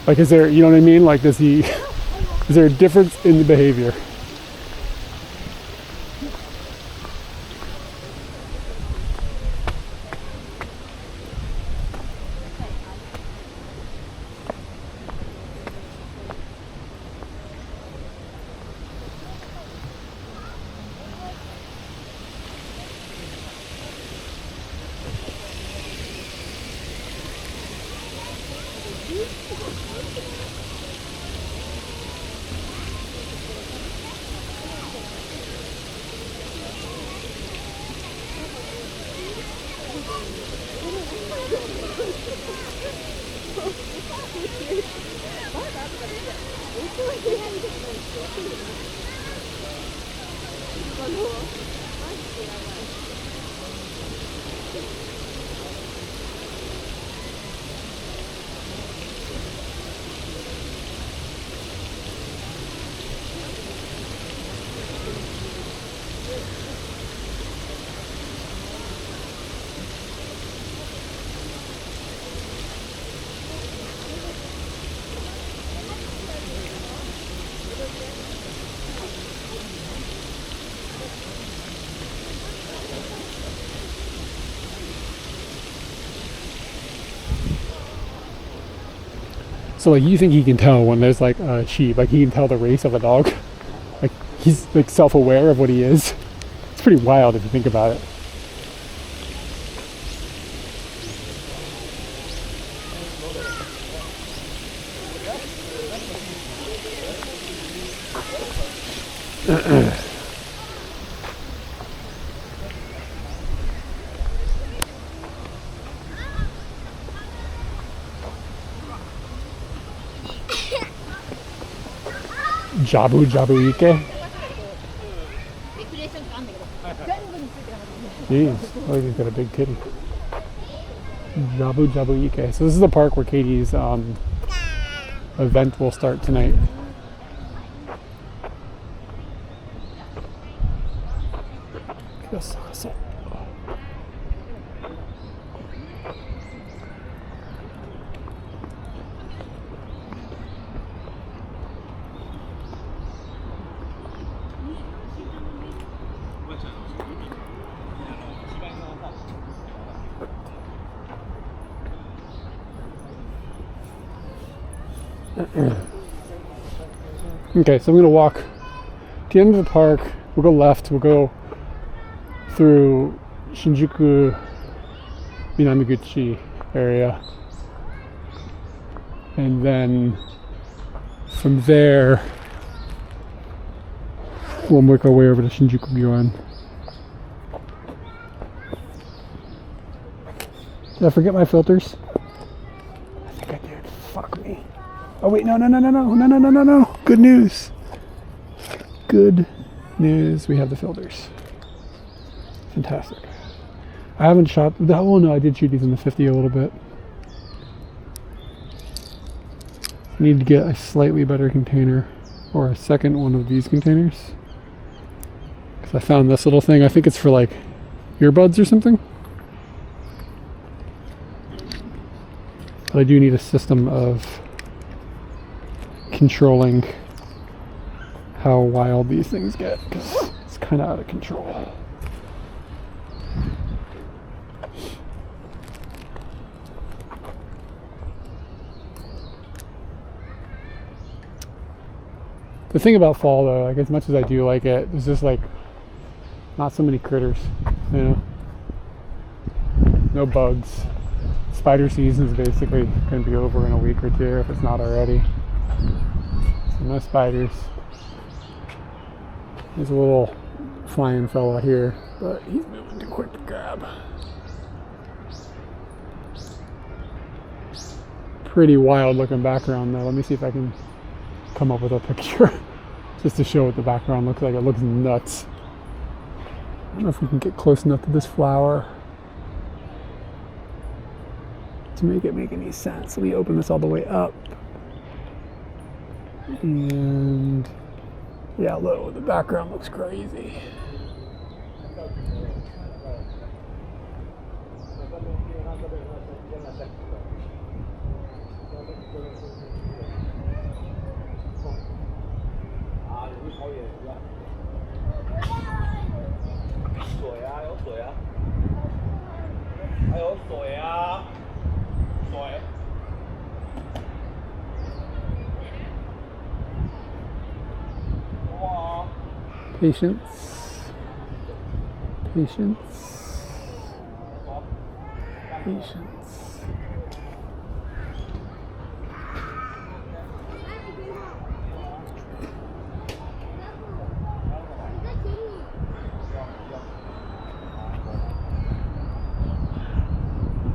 Like, is there, you know what I mean? Like, does he, is there a difference in the behavior? So like, you think he can tell when there's like a sheep, like he can tell the race of a dog? Like, he's like self-aware of what he is. It's pretty wild if you think about it. Jabu Jabuike. Jeez, oh, he's got a big kitty. Jabu Jabuike. So this is the park where Katie's event will start tonight. Okay, so I'm going to walk to the end of the park. We'll go left. We'll go through Shinjuku Minamiguchi area. And then from there, we'll make our way over to Shinjuku-gyoen. Did I forget my filters? I think I did. Fuck me. Oh wait, no. Good news. Good news. We have the filters. Fantastic. I haven't shot. Oh no, I did shoot these in the 50 a little bit. I need to get a slightly better container, or a second one of these containers. Because I found this little thing. I think it's for like earbuds or something. But I do need a system of controlling how wild these things get, because it's kind of out of control. The thing about fall though, like as much as I do like it, there's just like not so many critters, you know? No bugs. Spider season's basically going to be over in a week or two if it's not already. So no spiders. There's a little flying fella here, but he's moving too quick to grab. Pretty wild looking background though. Let me see if I can come up with a picture just to show what the background looks like. It looks nuts. I don't know if we can get close enough to this flower to make it make any sense. Let me open this all the way up. And yeah, look, the background looks crazy. Patience. Patience. Patience.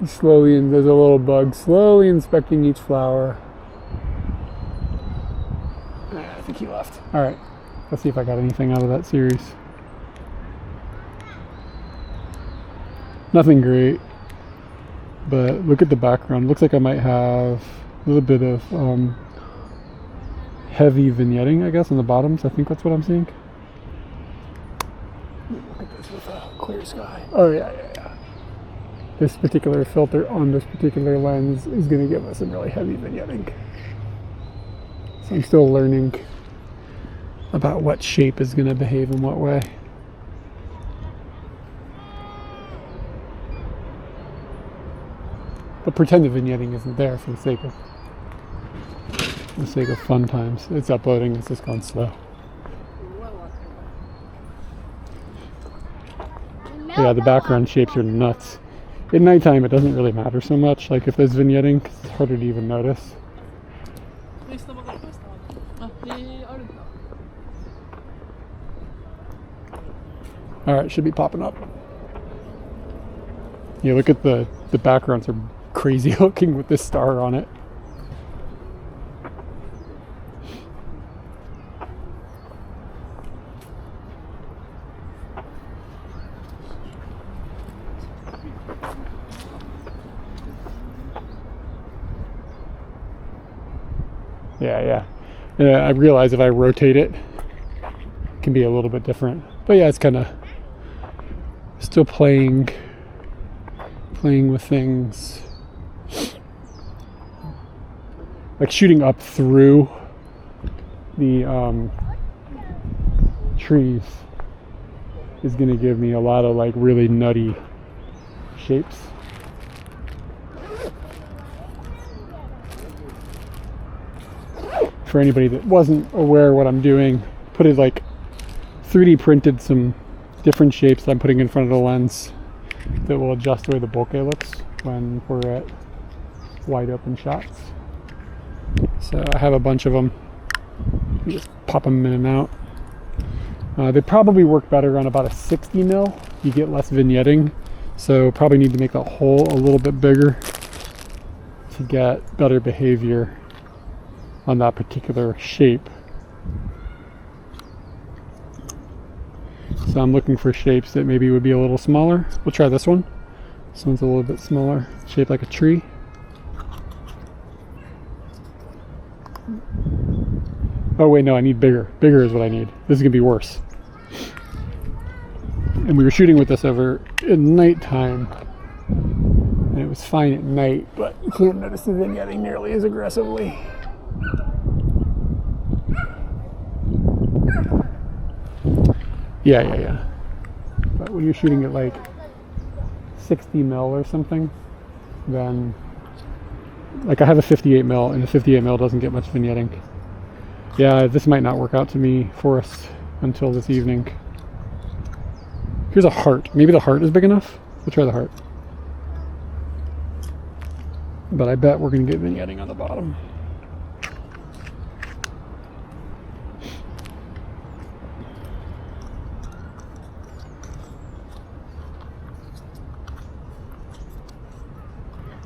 Slowly, and there's a little bug slowly inspecting each flower. I think he left. All right. Let's see if I got anything out of that series. Nothing great, but look at the background. Looks like I might have a little bit of heavy vignetting, I guess, on the bottoms. I think that's what I'm seeing. Look at this with a clear sky. Oh yeah. This particular filter on this particular lens is going to give us some really heavy vignetting. So I'm still learning about what shape is going to behave in what way. But pretend the vignetting isn't there for the sake of fun times. It's uploading, it's just gone slow. Yeah, the background shapes are nuts. At nighttime it doesn't really matter so much, like if there's vignetting, it's harder to even notice. Alright, should be popping up. Yeah, look at the backgrounds are crazy looking with this star on it. Yeah. I realize if I rotate it, it can be a little bit different. But yeah, it's kind of still playing with things. Like shooting up through the trees is going to give me a lot of like really nutty shapes. For anybody that wasn't aware of what I'm doing, put it like 3D printed some different shapes that I'm putting in front of the lens that will adjust the way the bokeh looks. when we're at wide open shots. So I have a bunch of them. You just pop them in and out. They probably work better on about a 60 mil. You get less vignetting, so probably need to make the hole a little bit bigger to get better behavior on that particular shape. So I'm looking for shapes that maybe would be a little smaller. We'll try this one. This one's a little bit smaller, shaped like a tree. Oh wait, no, I need bigger. Bigger is what I need. This is gonna be worse. And we were shooting with this over at nighttime. And it was fine at night, but you can't notice the vignetting nearly as aggressively. Yeah. But when you're shooting at like 60 mil or something, then like I have a 58 mil, and the 58 mil doesn't get much vignetting. Yeah, this might not work out for us until this evening. Here's a heart. Maybe the heart is big enough. We'll try the heart. But I bet we're going to get vignetting on the bottom.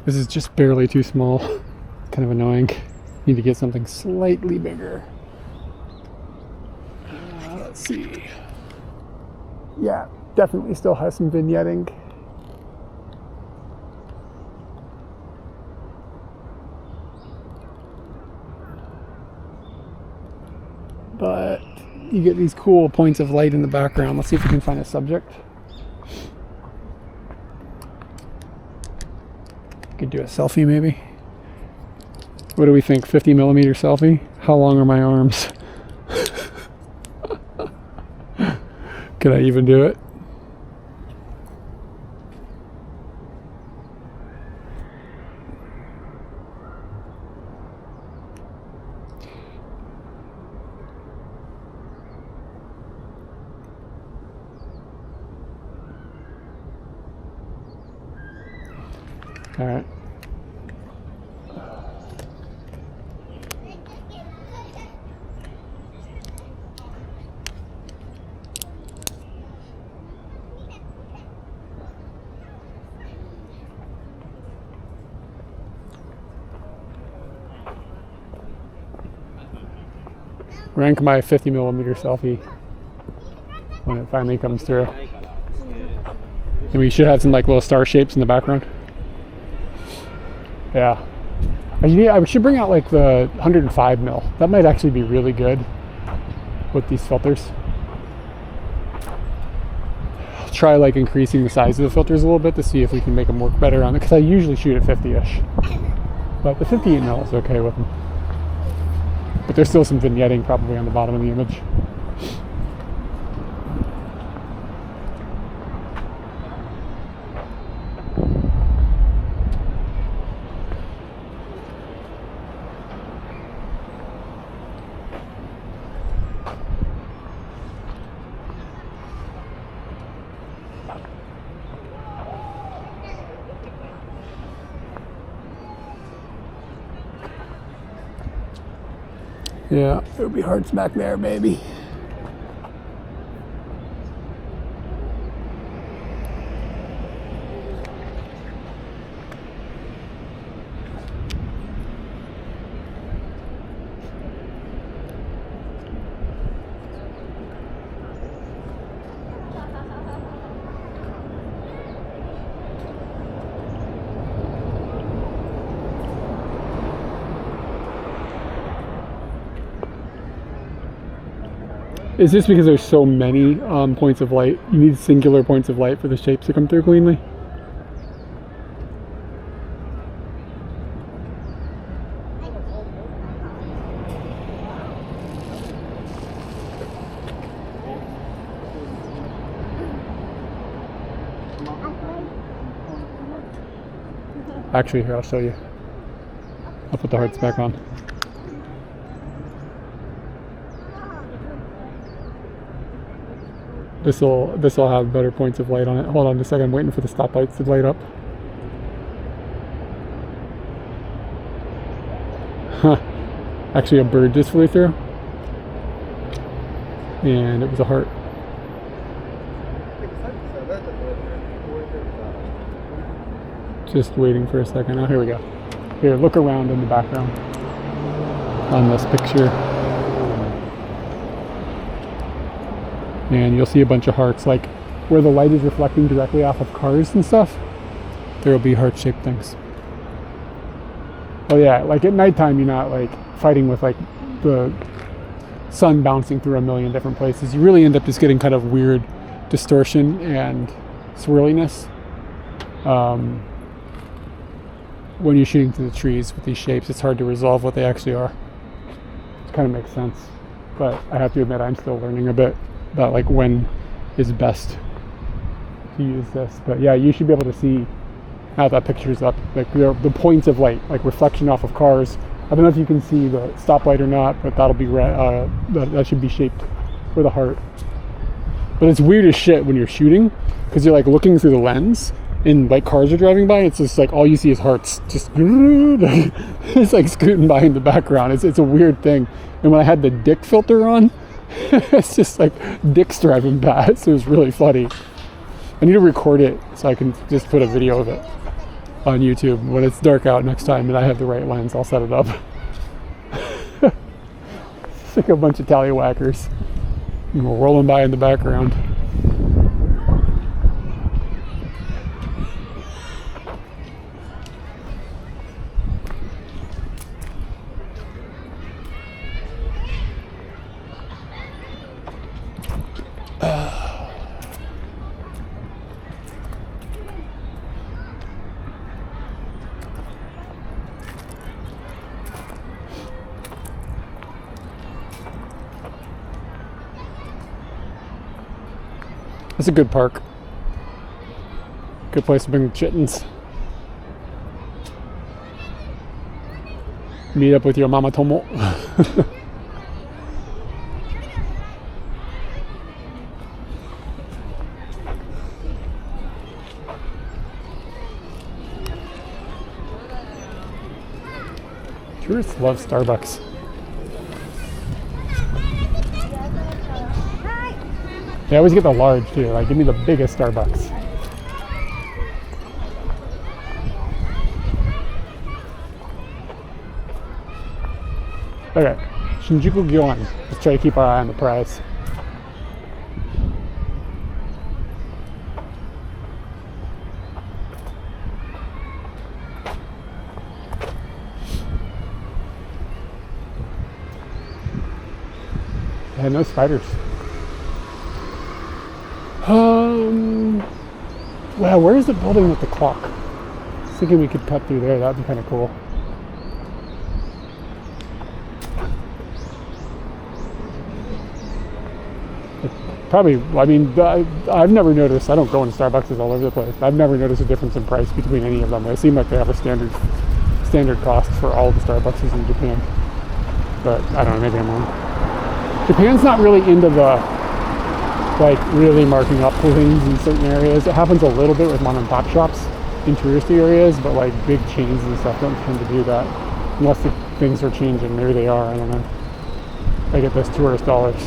This is just barely too small. Kind of annoying. Need to get something slightly bigger. Let's see. Yeah, definitely still has some vignetting. But you get these cool points of light in the background. Let's see if we can find a subject. Could do a selfie maybe. What do we think? 50 millimeter selfie? How long are my arms? Can I even do it? All right. Rank my 50 millimeter selfie when it finally comes through. And we should have some like little star shapes in the background. Yeah. I should bring out like the 105 mil. That might actually be really good with these filters. I'll try like increasing the size of the filters a little bit to see if we can make them work better on it, because I usually shoot at 50-ish. But the 58 mil is okay with them. But there's still some vignetting probably on the bottom of the image. Yeah, it would be hearts back there, baby. Is this because there's so many points of light? You need singular points of light for the shapes to come through cleanly? Actually, here, I'll show you. I'll put the hearts back on. This will have better points of light on it. Hold on a second, I'm waiting for the stoplights to light up. Actually, a bird just flew through, and it was a heart. Just waiting for a second. Oh, here we go. Here, look around in the background on this picture, and you'll see a bunch of hearts, like where the light is reflecting directly off of cars and stuff. There will be heart-shaped things. Oh yeah, like at nighttime, you're not like fighting with like the sun bouncing through a million different places. You really end up just getting kind of weird distortion and swirliness when you're shooting through the trees with these shapes. It's hard to resolve what they actually are. It kind of makes sense, but I have to admit I'm still learning a bit about like when is best to use this. But yeah, you should be able to see how that picture's up, like the points of light, like reflection off of cars. I don't know if you can see the stoplight or not, but that'll be that should be shaped with a heart. But it's weird as shit when you're shooting, because you're like looking through the lens and like cars are driving by. It's just like all you see is hearts, just it's like scooting by in the background. It's a weird thing. And when I had the dick filter on, it's just like dicks driving past. It was really funny. I need to record it so I can just put a video of it on YouTube when it's dark out next time and I have the right lens. I'll set it up. It's like a bunch of tallywhackers, you know, rolling by in the background. It's a good park. Good place to bring the chittens. Meet up with your mama tomo. Tourists love Starbucks. They always get the large too, like give me the biggest Starbucks. Okay, Shinjuku Gyoen. Let's try to keep our eye on the prize. I had no spiders. Well, where's the building with the clock? I was thinking we could cut through there. That'd be kind of cool. Probably, I mean, I've never noticed, I don't go in Starbucks all over the place. I've never noticed a difference in price between any of them. They seem like they have a standard cost for all the Starbucks in Japan. But I don't know, maybe I'm wrong. Japan's not really into the like really marking up things in certain areas. It happens a little bit with mom and pop shops in touristy areas, but like big chains and stuff don't tend to do that unless the things are changing. Maybe they are, I don't know. They get those tourist dollars.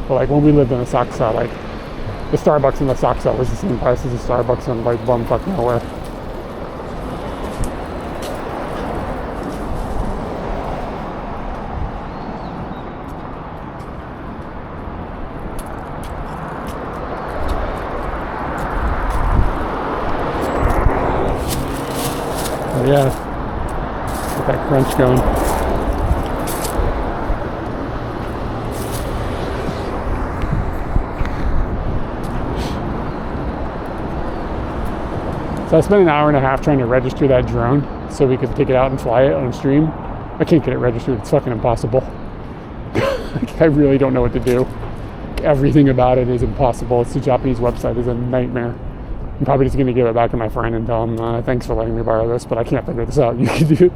But like when we lived in Asakusa, like the Starbucks in Asakusa was the same price as the Starbucks in like bumfuck nowhere. Yeah, get that crunch going. So I spent an hour and a half trying to register that drone so we could take it out and fly it on stream. I can't get it registered, it's fucking impossible. I really don't know what to do. Everything about it is impossible. It's the Japanese website is a nightmare. I'm probably just going to give it back to my friend and tell him, thanks for letting me borrow this, but I can't figure this out. You can do it.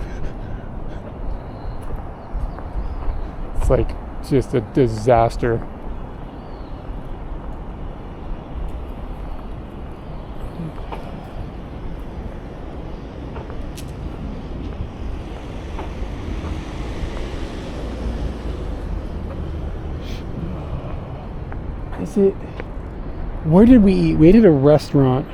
It's like just a disaster. Was it? Where did we eat? We ate at a restaurant.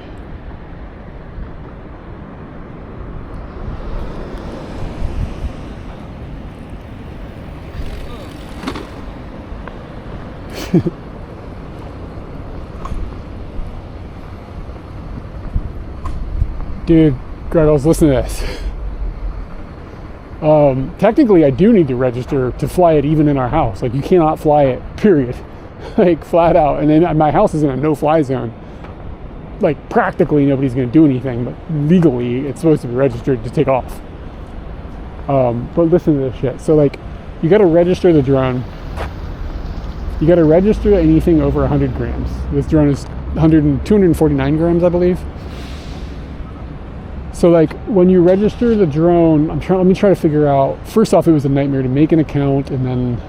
Dude, Greggles, listen to this. Technically, I do need to register to fly it even in our house. Like, you cannot fly it, period. Like, flat out. And then my house is in a no-fly zone. Like, practically nobody's going to do anything, but legally, it's supposed to be registered to take off. But listen to this shit. So, like, you got to register the drone. You got to register anything over 100 grams. This drone is 249 grams, I believe. So like when you register the drone, let me try to figure out, first off, it was a nightmare to make an account, and then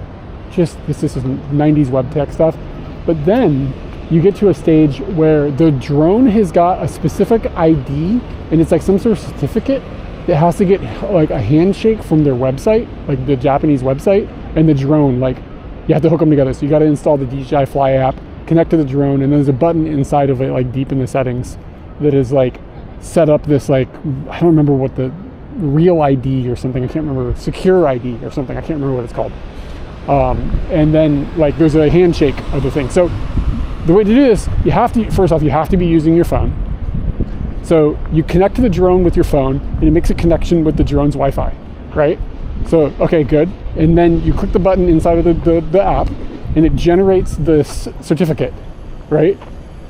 just, this is 90s web tech stuff. But then you get to a stage where the drone has got a specific ID, and it's like some sort of certificate that has to get like a handshake from their website, like the Japanese website, and the drone, like you have to hook them together. So you got to install the DJI Fly app, connect to the drone, and there's a button inside of it, like deep in the settings, that is like set up this, like, I don't remember what the real ID or something, I can't remember, secure ID or something, I can't remember what it's called. And then like there's a handshake of the thing. So the way to do this, you have to, first off, you have to be using your phone. So you connect to the drone with your phone, and it makes a connection with the drone's Wi-Fi, right? So, okay, good. And then you click the button inside of the app, and it generates this certificate, right?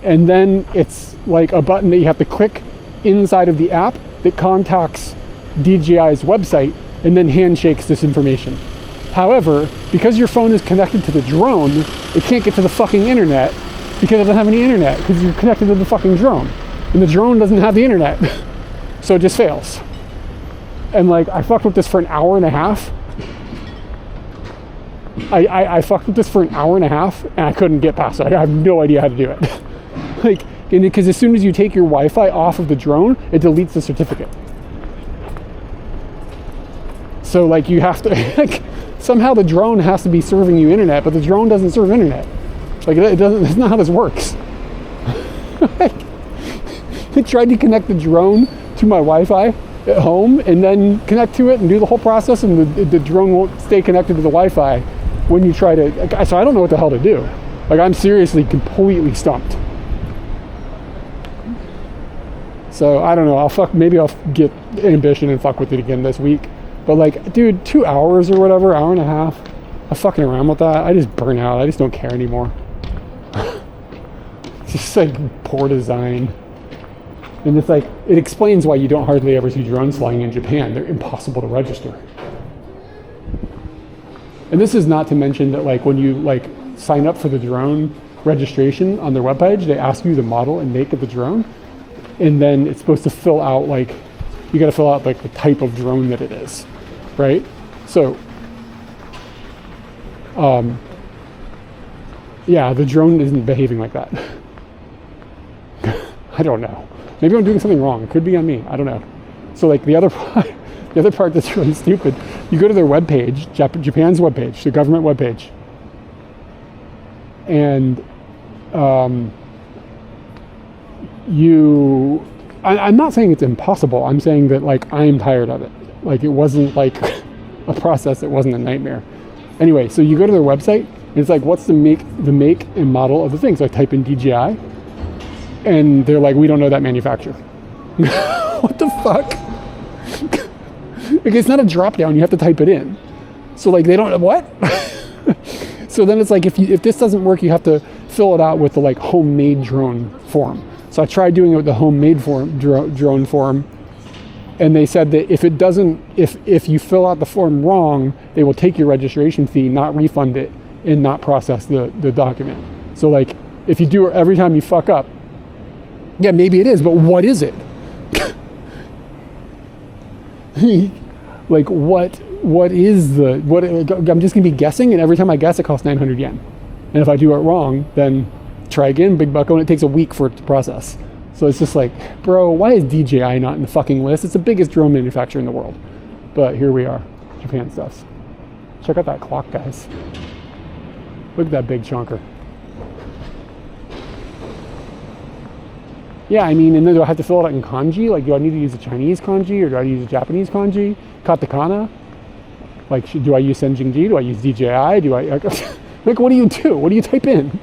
And then it's like a button that you have to click inside of the app that contacts DJI's website and then handshakes this information. However, because your phone is connected to the drone, it can't get to the fucking internet because it doesn't have any internet, because you're connected to the fucking drone. And the drone doesn't have the internet. So it just fails. And like, I fucked with this for an hour and a half. I fucked with this for an hour and a half, and I couldn't get past it. I have no idea how to do it. Like, because as soon as you take your Wi-Fi off of the drone, it deletes the certificate. So like, you have to, like, somehow the drone has to be serving you internet, but the drone doesn't serve internet. Like, it doesn't, that's not how this works. I tried to connect the drone to my Wi-Fi at home and then connect to it and do the whole process, and the drone won't stay connected to the Wi-Fi when you try to, so I don't know what the hell to do. Like, I'm seriously completely stumped. So I don't know, maybe I'll get ambition and fuck with it again this week. But like, dude, 2 hours or whatever, hour and a half, I'm fucking around with that. I just burn out. I just don't care anymore. It's just like poor design. And it's like, it explains why you don't hardly ever see drones flying in Japan. They're impossible to register. And this is not to mention that like when you like sign up for the drone registration on their webpage, they ask you the model and make of the drone. And then it's supposed to fill out, like, you got to fill out like the type of drone that it is, right? So, yeah, the drone isn't behaving like that. I don't know. Maybe I'm doing something wrong. It could be on me. I don't know. So like the other part that's really stupid, you go to their webpage, Japan's webpage, the government webpage, and I'm not saying it's impossible. I'm saying that like I'm tired of it. Like it wasn't like a process. It wasn't a nightmare. Anyway, so you go to their website and it's like, what's the make and model of the thing? So I type in DJI and they're like, we don't know that manufacturer. What the fuck? Like, it's not a drop down. You have to type it in. So like they don't, what? So then it's like, if this doesn't work, you have to fill it out with the like homemade drone form. So I tried doing it with the homemade drone form, and they said that if it doesn't, if you fill out the form wrong, they will take your registration fee, not refund it, and not process the document. So like, if you do it every time you fuck up, yeah, maybe it is, but what is it? Like what is I'm just gonna be guessing, and every time I guess it costs 900 yen. And if I do it wrong, then try again, big bucko, and it takes a week for it to process. So it's just like, bro, why is DJI not in the fucking list? It's the biggest drone manufacturer in the world. But here we are, Japan stuff. Check out that clock, guys. Look at that big chunker. Yeah, I mean, and then do I have to fill it out in kanji? Like, do I need to use a Chinese kanji or do I use a Japanese kanji? Katakana? Like, do I use Senjinji? Do I use DJI? Do I, like, what do you do? What do you type in?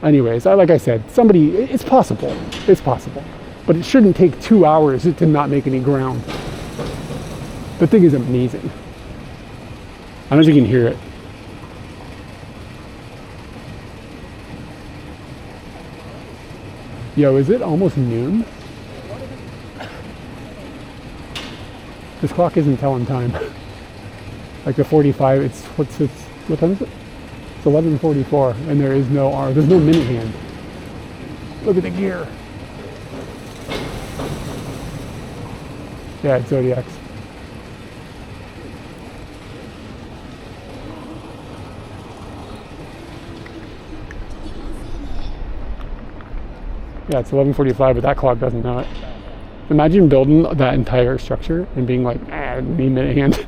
Anyways, like I said, it's possible. It's possible. But it shouldn't take 2 hours to not make any ground. The thing is amazing. I don't know if you can hear it. Yo, is it almost noon? This clock isn't telling time. Like the 45, what time is it? It's 11:44, and there's no minute hand. Look at the gear. Yeah, it's Zodiacs. Yeah, it's 11:45, but that clock doesn't know it. Imagine building that entire structure and being like, need minute hand.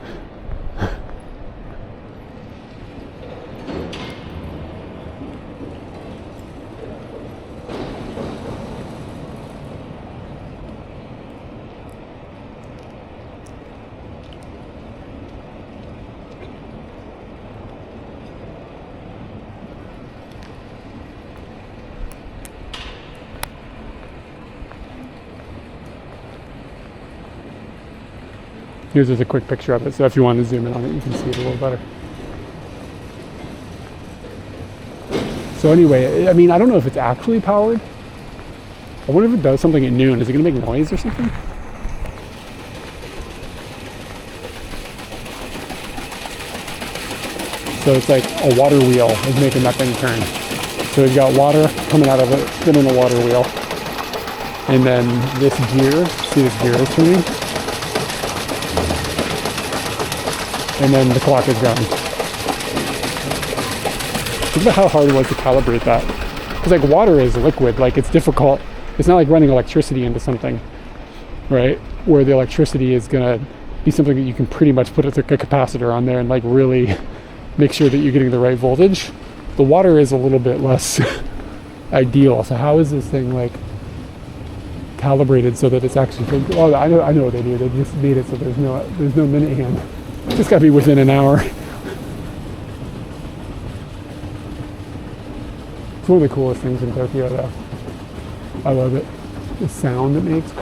Here's just a quick picture of it, so if you want to zoom in on it, you can see it a little better. So anyway, I mean, I don't know if it's actually powered. I wonder if it does something at noon. Is it going to make noise or something? So it's like a water wheel is making that thing turn. So we've got water coming out of it, spinning the water wheel. And then this gear, see this gear is turning? And then the clock is going. Think about how hard it was to calibrate that. Because like water is liquid, like it's difficult. It's not like running electricity into something, right? Where the electricity is gonna be something that you can pretty much put a capacitor on there and like really make sure that you're getting the right voltage. The water is a little bit less ideal. So how is this thing like calibrated so that it's actually? Oh, I know what they do. They just made it so there's no minute hand. It's got to be within an hour. It's one of the coolest things in Tokyo, though. I love it. The sound it makes.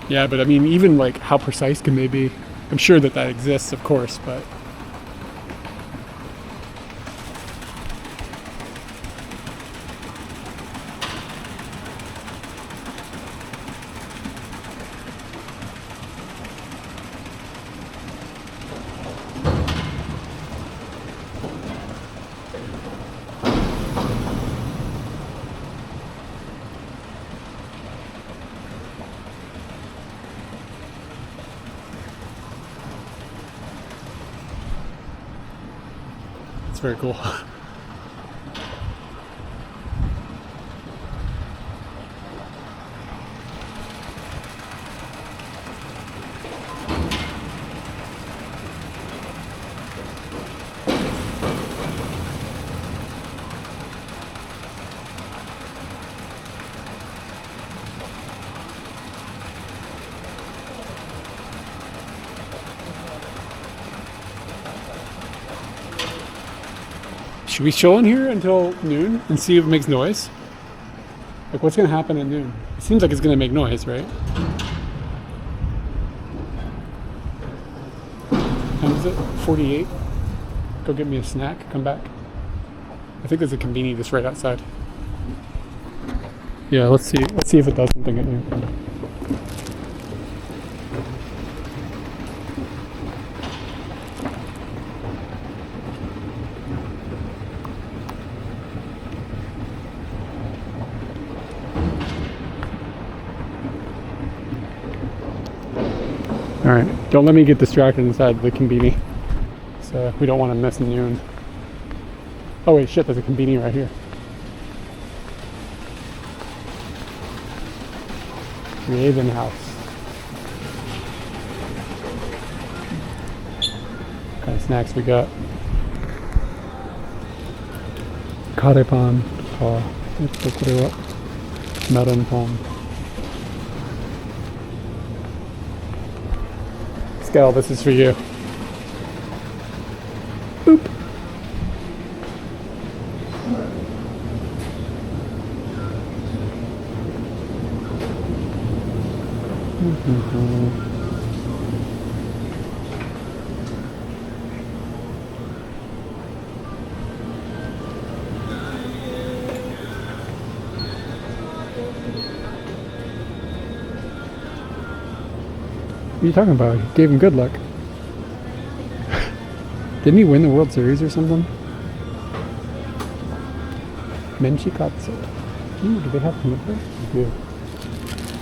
Yeah, but I mean, even like how precise can they be? I'm sure that exists, of course, but it's very cool. Should we chill in here until noon and see if it makes noise? Like, what's going to happen at noon? It seems like it's going to make noise, right? How is it? 48? Go get me a snack, come back. I think there's a convenience just right outside. Yeah, let's see. Let's see if it does something at noon. Alright, don't let me get distracted inside the conveni. So we don't want to miss noon. Oh wait, shit, there's a conveni right here. Raven House. What kind of snacks we got? Karepan. Melon palm. Skel, this is for you. Boop. What are you talking about? He gave him good luck. Didn't he win the World Series or something? Menchikatsu. Ooh, do they have peanut butter? They do.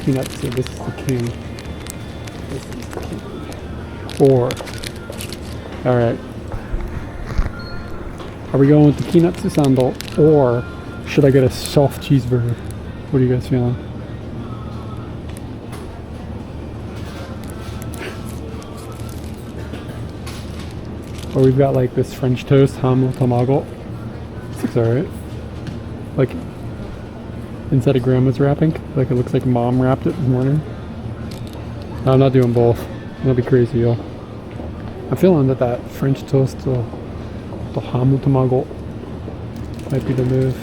Peanuts. So this is the king. This is the king. Or, alright. Are we going with the peanutsu sandal, or should I get a soft cheeseburger? What are you guys feeling? Or we've got like this French toast, ham tamago. This looks alright. Like, inside of grandma's wrapping. Like it looks like mom wrapped it this morning. No, I'm not doing both. That'll be crazy, yo. I'm feeling that French toast, the ham tamago, might be the move.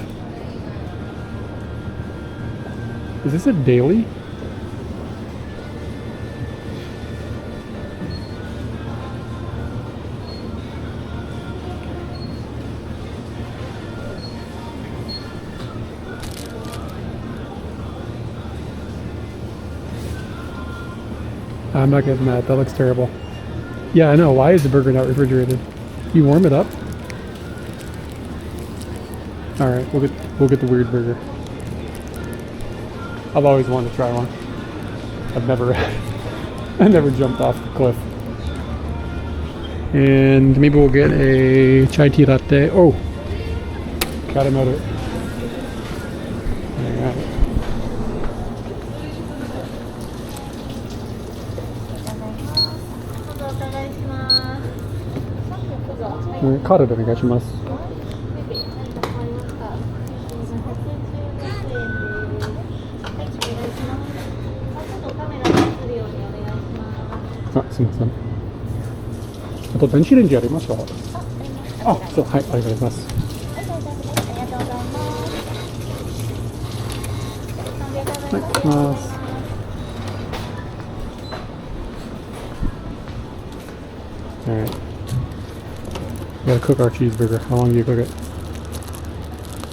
Is this a daily? I'm not getting that. That looks terrible. Yeah, I know. Why is the burger not refrigerated? You warm it up? All right, we'll get the weird burger. I've always wanted to try one. I've never I never jumped off the cliff. And maybe we'll get a chai tea latte. Oh, got another. All right. Cardでお願いします。あ、すみません。あと電子レンジありますか？あ、そう、はい、ありがとうございます。はい、行きます。All right. We gotta cook our cheeseburger. How long do you cook it?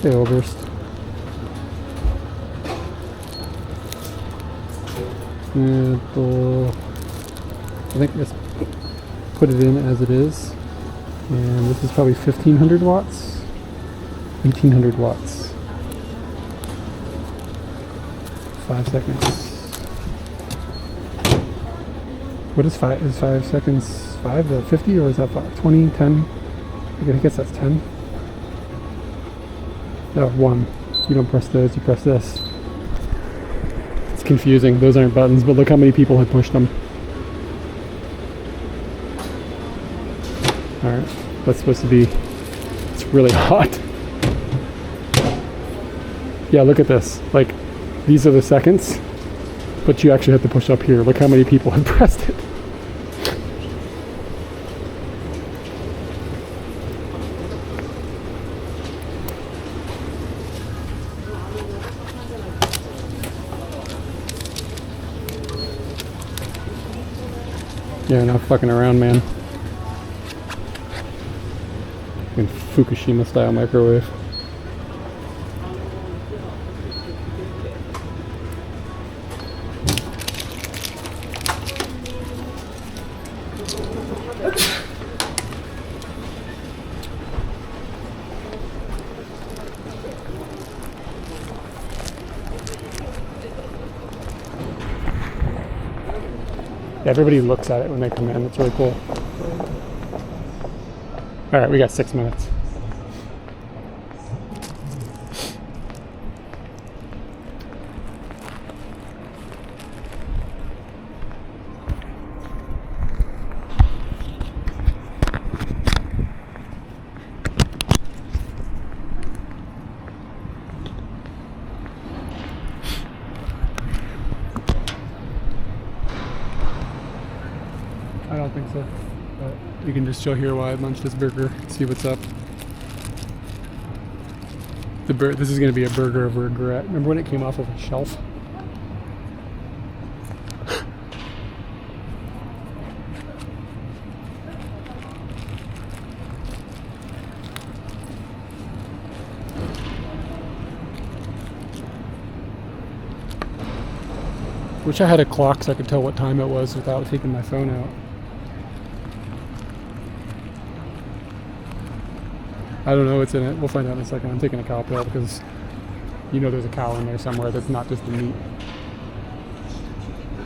Hey, Oberst. I think let's put it in as it is. And this is probably 1500 watts. 1800 watts. 5 seconds. What is 5? Is 5 seconds 5 to 50, or is that 5? 20, 10? I guess that's 10. No, 1. You don't press those, you press this. It's confusing. Those aren't buttons, but look how many people had pushed them. Alright, that's supposed to be... It's really hot. Yeah, look at this. Like, these are the seconds, but you actually have to push up here. Look how many people had pressed it. Yeah, not fucking around, man. In Fukushima style microwave. Everybody looks at it when they come in. It's really cool. All right, we got 6 minutes. I don't think so. But you can just show here while I munch this burger. See what's up. This is going to be a burger of regret. Remember when it came off of a shelf? Wish I had a clock so I could tell what time it was without taking my phone out. I don't know what's in it. We'll find out in a second. I'm taking a cow pill because you know there's a cow in there somewhere that's not just the meat.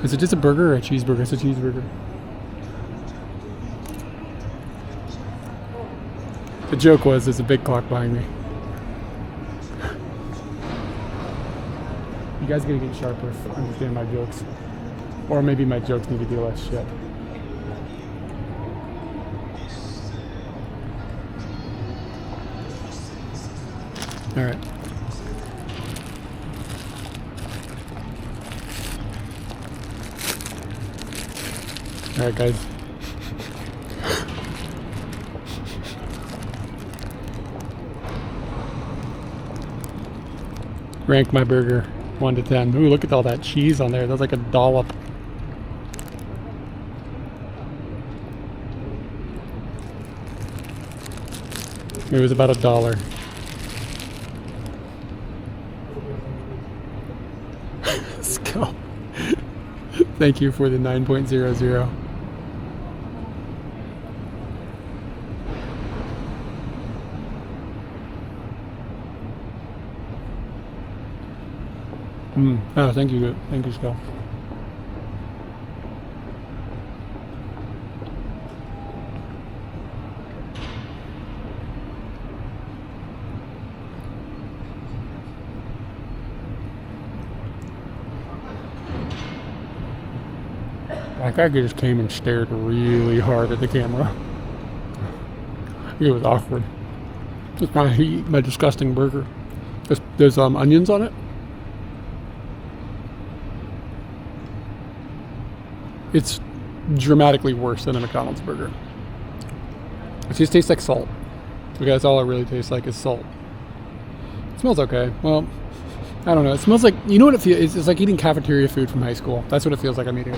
Is it just a burger or a cheeseburger? It's a cheeseburger. The joke was there's a big clock behind me. You guys gotta get sharper if understand my jokes. Or maybe my jokes need to be less shit. Alright. Alright, guys. Rank my burger 1 to 10. Ooh, look at all that cheese on there. That's like a dollop. It was about $1. Let's go. Thank you for the 9.00. Oh, thank you, Skull. That guy just came and stared really hard at the camera. It was awkward. Just trying to eat my disgusting burger. There's onions on it. It's dramatically worse than a McDonald's burger. It just tastes like salt. Okay, that's all it really tastes like is salt. It smells okay. Well, I don't know. It smells like, you know what it feels? It's like eating cafeteria food from high school. That's what it feels like I'm eating.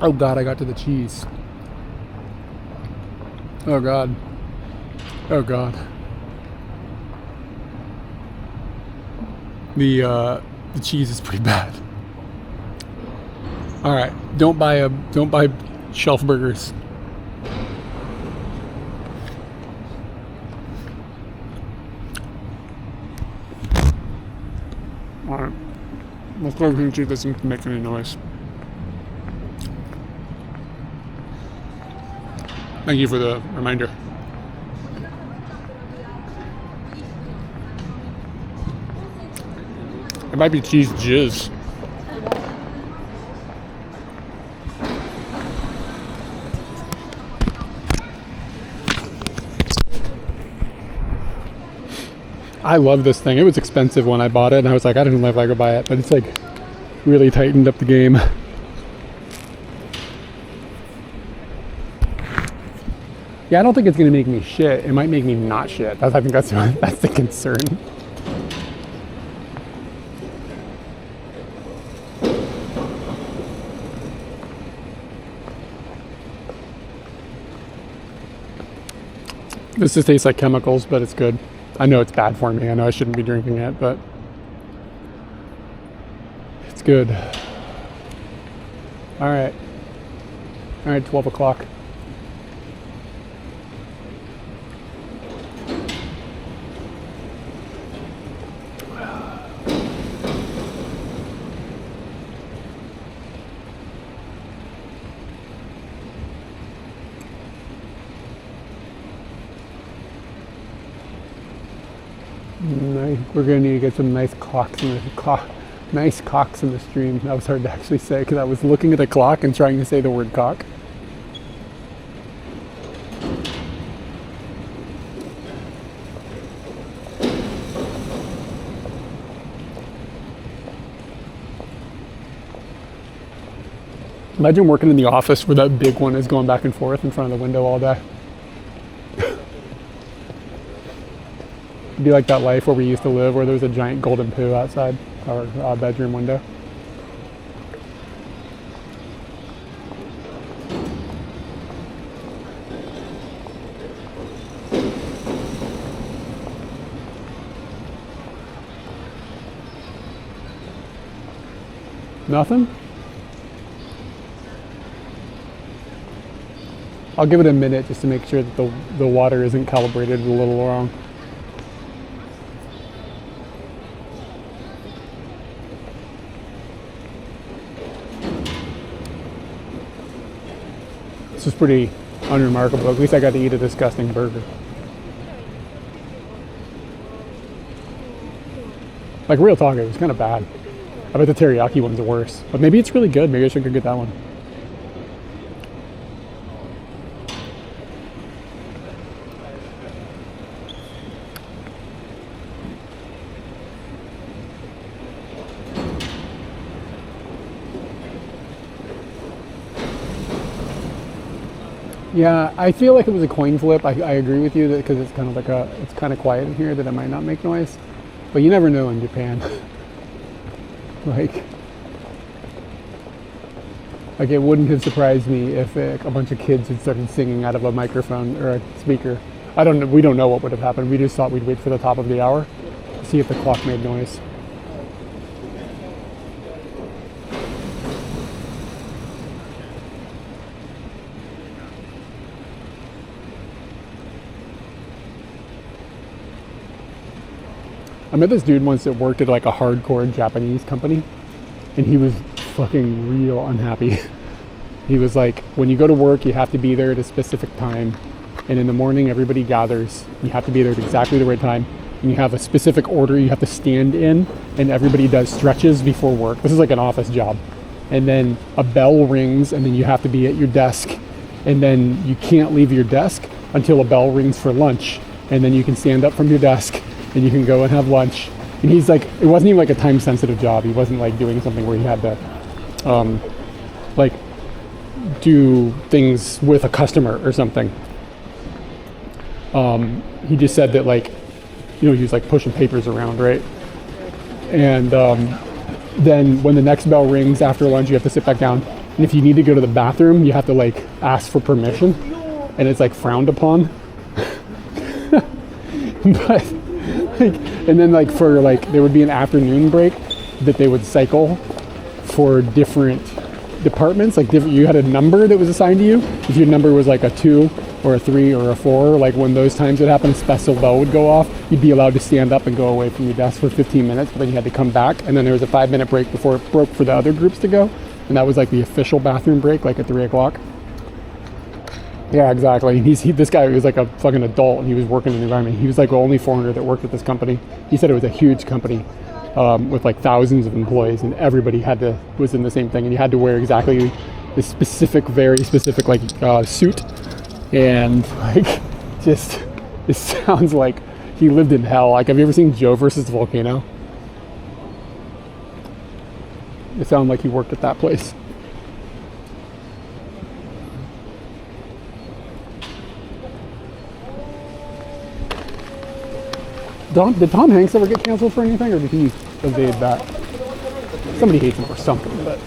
Oh God, I got to the cheese. Oh God. Oh God. The cheese is pretty bad. All right, don't buy shelf burgers. All right, let's go and see if this doesn't make any noise. Thank you for the reminder. It might be cheese jizz. I love this thing. It was expensive when I bought it, and I was like, I don't know if I could buy it, but it's like really tightened up the game. Yeah, I don't think it's gonna make me shit. It might make me not shit. I think that's the concern. This just tastes like chemicals, but it's good. I know it's bad for me. I know I shouldn't be drinking it, but it's good. All right, 12 o'clock. we're gonna need to get some nice cocks in the nice cocks in the stream. That was hard to actually say because I was looking at the clock and trying to say the word cock. Imagine working in the office where that big one is going back and forth in front of the window all day. It'd be like that life where we used to live, where there was a giant golden poo outside our bedroom window. Nothing? I'll give it a minute just to make sure that the water isn't calibrated a little wrong. This is pretty unremarkable. At least I got to eat a disgusting burger. Like, real talk, it was kind of bad. I bet the teriyaki ones are worse. But maybe it's really good. Maybe I should go get that one. Yeah, I feel like it was a coin flip. I agree with you that because it's kind of like it's kind of quiet in here that it might not make noise, but you never know in Japan. like it wouldn't have surprised me if a bunch of kids had started singing out of a microphone or a speaker. We don't know what would have happened. We just thought we'd wait for the top of the hour to see if the clock made noise. I met this dude once that worked at like a hardcore Japanese company, and he was fucking real unhappy. He was like, when you go to work, you have to be there at a specific time, and in the morning everybody gathers. You have to be there at exactly the right time, and you have a specific order you have to stand in, and everybody does stretches before work. This is like an office job. And then a bell rings, and then you have to be at your desk, and then you can't leave your desk until a bell rings for lunch, and then you can stand up from your desk and you can go and have lunch. And he's like, it wasn't even like a time sensitive job. He wasn't like doing something where he had to like do things with a customer or something. He just said that, like, he was like pushing papers around, right? And then when the next bell rings after lunch, you have to sit back down. And if you need to go to the bathroom, you have to like ask for permission, and it's like frowned upon. But and then like for like there would be an afternoon break that they would cycle for different departments. Like you had a number that was assigned to you. If your number was like a 2 or a 3 or a 4, like when those times would happen, a special bell would go off. You'd be allowed to stand up and go away from your desk for 15 minutes, but then you had to come back, and then there was a 5-minute break before it broke for the other groups to go, and that was like the official bathroom break, like at 3 o'clock. Yeah, exactly. This guy was like a fucking adult, and he was working in the environment. He was like the only foreigner that worked at this company. He said it was a huge company with like thousands of employees, and everybody was in the same thing, and you had to wear exactly this specific, very specific like suit, and like just it sounds like he lived in hell. Like, have you ever seen Joe versus the Volcano? It sounded like he worked at that place. Did Tom Hanks ever get canceled for anything, or did he evade that? Somebody hates him for something, but...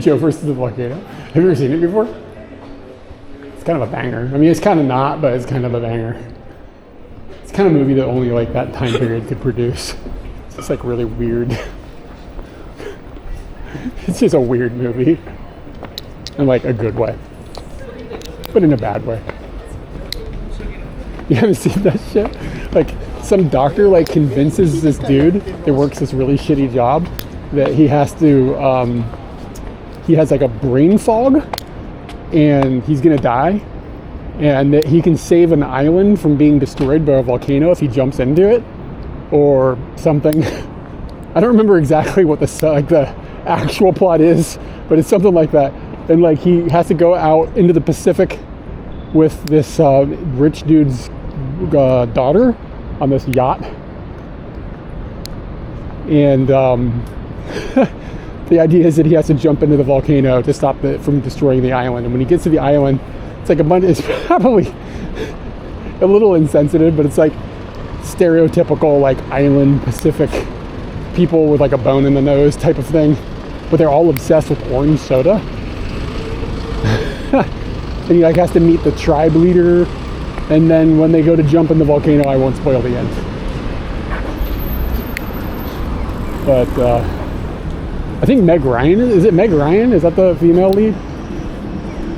Joe versus the Volcano. Have you ever seen it before? It's kind of a banger. I mean, it's kind of not, but it's kind of a banger. It's the kind of movie that only like that time period could produce. It's just like really weird. It's just a weird movie. In like a good way. But in a bad way. You haven't seen that shit? like some doctor like convinces this dude that works this really shitty job that he has to he has like a brain fog and he's gonna die, and that he can save an island from being destroyed by a volcano if he jumps into it or something. I don't remember exactly what the actual plot is, but it's something like that. And like he has to go out into the Pacific with this rich dude's daughter on this yacht, and the idea is that he has to jump into the volcano to stop it from destroying the island. And when he gets to the island, it's like it's probably a little insensitive, but it's like stereotypical like island Pacific people with like a bone in the nose type of thing, but they're all obsessed with orange soda. And he like has to meet the tribe leader, and then when they go to jump in the volcano, I won't spoil the end. But I think Meg Ryan, is it Meg Ryan? Is that the female lead?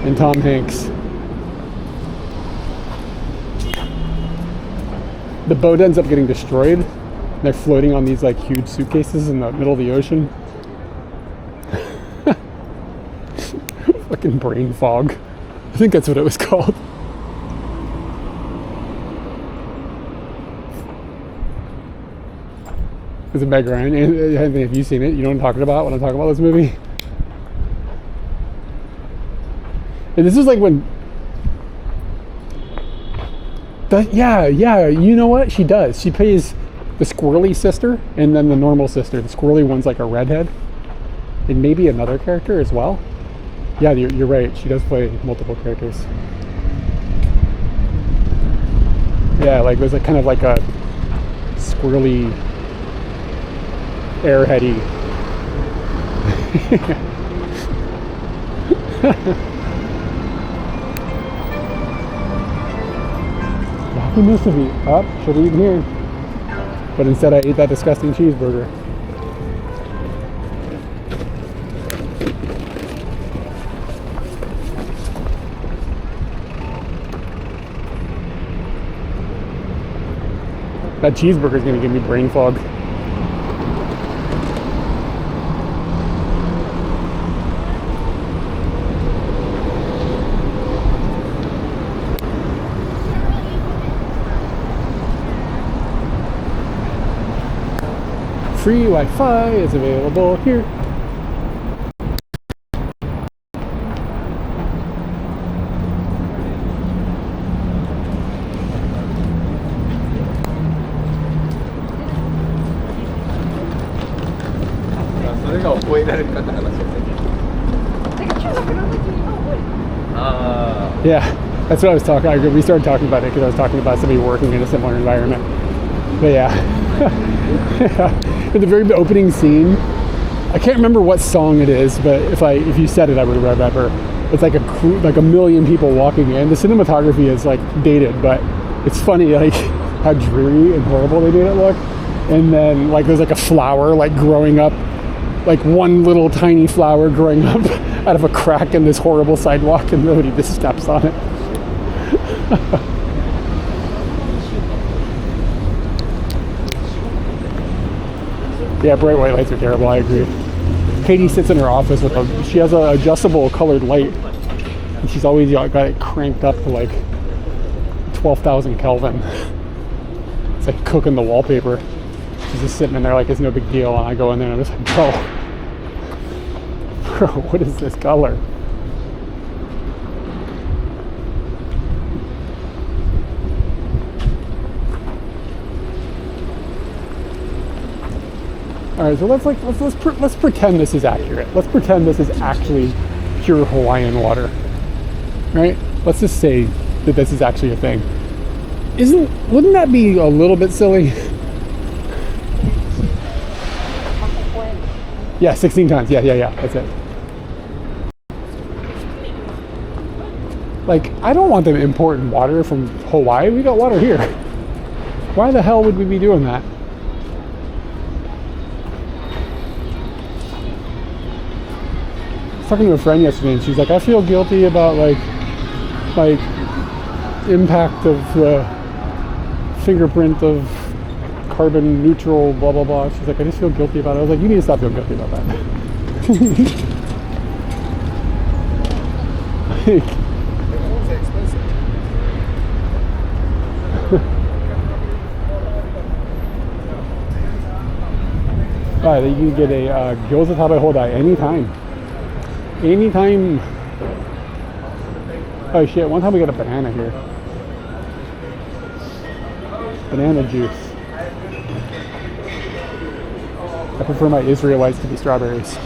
And Tom Hanks. The boat ends up getting destroyed. They're floating on these like huge suitcases in the middle of the ocean. Fucking brain fog. I think that's what it was called. Is it Meg Ryan? Anthony, have you seen it? You know what I'm talking about when I'm talking about this movie? And this is like when... yeah, you know what? She does. She plays the squirrely sister and then the normal sister. The squirrely one's like a redhead. And maybe another character as well. Yeah, you're right. She does play multiple characters. Yeah, like there's like kind of like a squirrely, airheady. Happy news to me. Up, should have eaten here. But instead I ate that disgusting cheeseburger. That cheeseburger is going to give me brain fog. Free Wi-Fi is available here. Yeah, that's what I was talking. We started talking about it because I was talking about somebody working in a similar environment. But yeah, in the very opening scene, I can't remember what song it is, but if you said it, I would remember. It's like a million people walking in. The cinematography is like dated, but it's funny like how dreary and horrible they made it look. And then like there's like a flower like growing up, like one little tiny flower growing up out of a crack in this horrible sidewalk, and nobody just steps on it. Yeah, bright white lights are terrible, I agree. Katie sits in her office she has an adjustable colored light, and she's always got it cranked up to like 12,000 Kelvin. It's like cooking the wallpaper. She's just sitting in there like it's no big deal, and I go in there and I'm just like, bro, what is this color? All right, so let's pretend this is accurate. Let's pretend this is actually pure Hawaiian water, right? Let's just say that this is actually a thing. Wouldn't that be a little bit silly? Yeah, 16 tons. Yeah, that's it. Like, I don't want them importing water from Hawaii. We got water here. Why the hell would we be doing that? I was talking to a friend yesterday, and she's like, I feel guilty about like impact of fingerprint of carbon neutral, blah, blah, blah. She's like, I just feel guilty about it. I was like, you need to stop feeling guilty about that. Alright, you can get a gyoza tabai hodai anytime. Anytime. Oh shit, one time we got a banana here. Banana juice. I prefer my Israelites to be strawberries.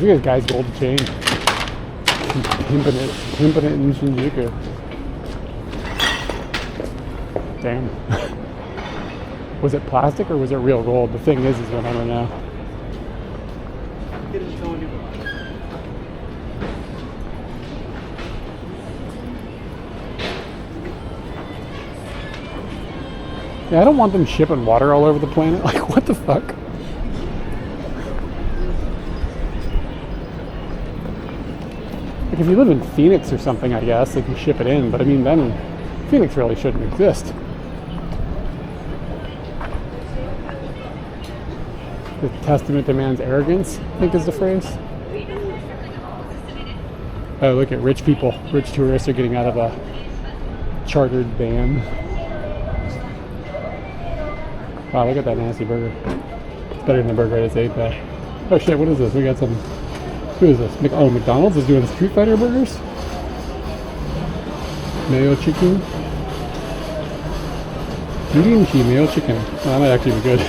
Look at this guy's gold chain. Pimping it in Shinjuku. Damn. Was it plastic or was it real gold? The thing is what I don't know. Yeah, I don't want them shipping water all over the planet. Like, what the fuck? Like, if you live in Phoenix or something, I guess, they can ship it in. But I mean, then Phoenix really shouldn't exist. The testament to man's arrogance, I think is the phrase. Oh, look at rich people. Rich tourists are getting out of a chartered van. Wow, look at that nasty burger. It's better than the burger I just ate there. Oh shit, what is this? We got some... Who is this? Oh, McDonald's is doing Street Fighter burgers? Mayo chicken? Medium cheese mayo chicken. Oh, that might actually be good.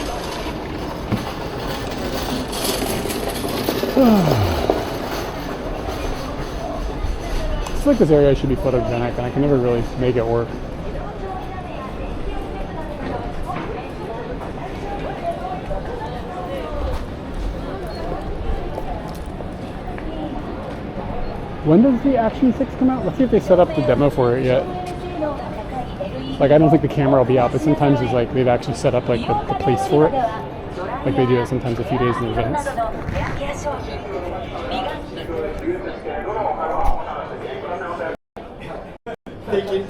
I feel like this area should be photogenic and I can never really make it work. When does the Action 6 come out? Let's see if they set up the demo for it yet. Like, I don't think the camera will be out, but sometimes it's like they've actually set up like the place for it. Like they do it sometimes a few days in advance.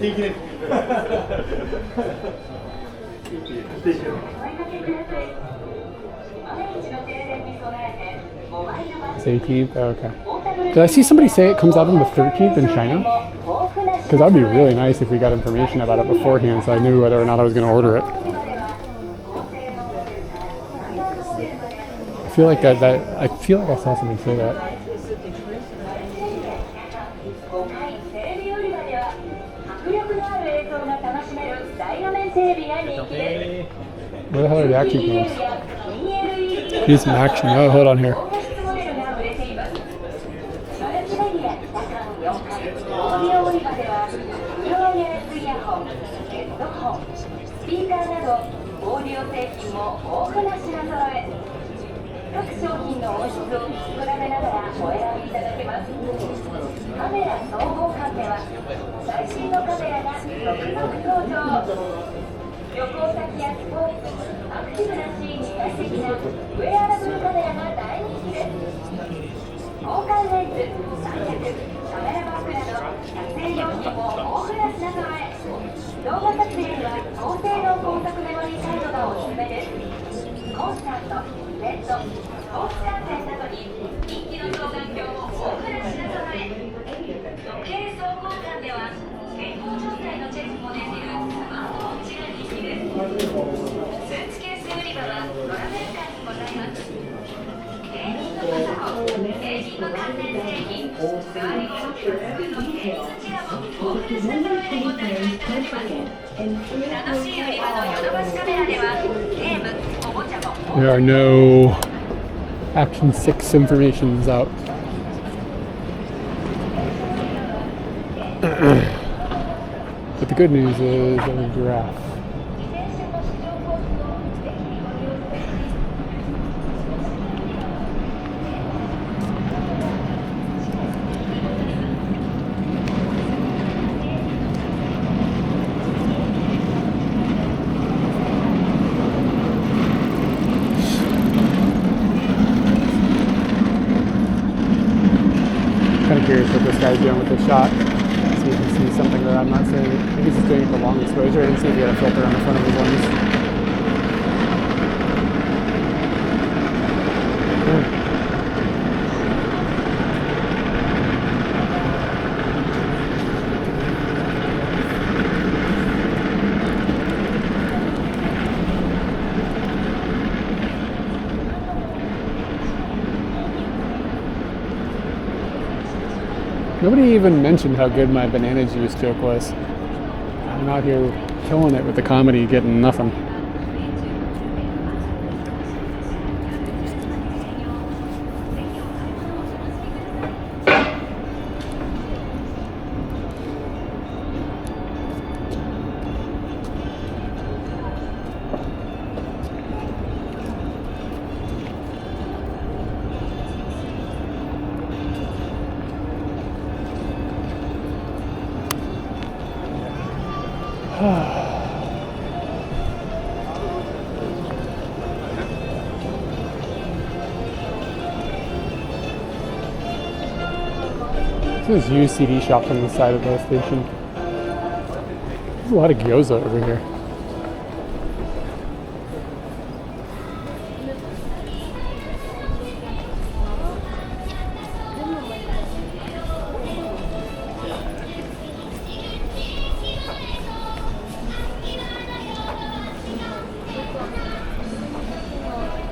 Take it. 18th? Oh, okay. Did I see somebody say it comes out on the 13th in China? Because that would be really nice if we got information about it beforehand so I knew whether or not I was going to order it. I feel like I saw somebody say that. Where the hell are the action games? Need some action. Oh, hold on here. There are no Action 6 informations out. But the good news is a giraffe. curious what this guy's doing with this shot. See if he sees something that I'm not seeing. Maybe he's just doing it for long exposure. I didn't see if he had a filter on the front of his lens. Nobody even mentioned how good my banana juice joke was. I'm out here killing it with the comedy, getting nothing. There's used CD shops on the side of the station. There's a lot of gyoza over here.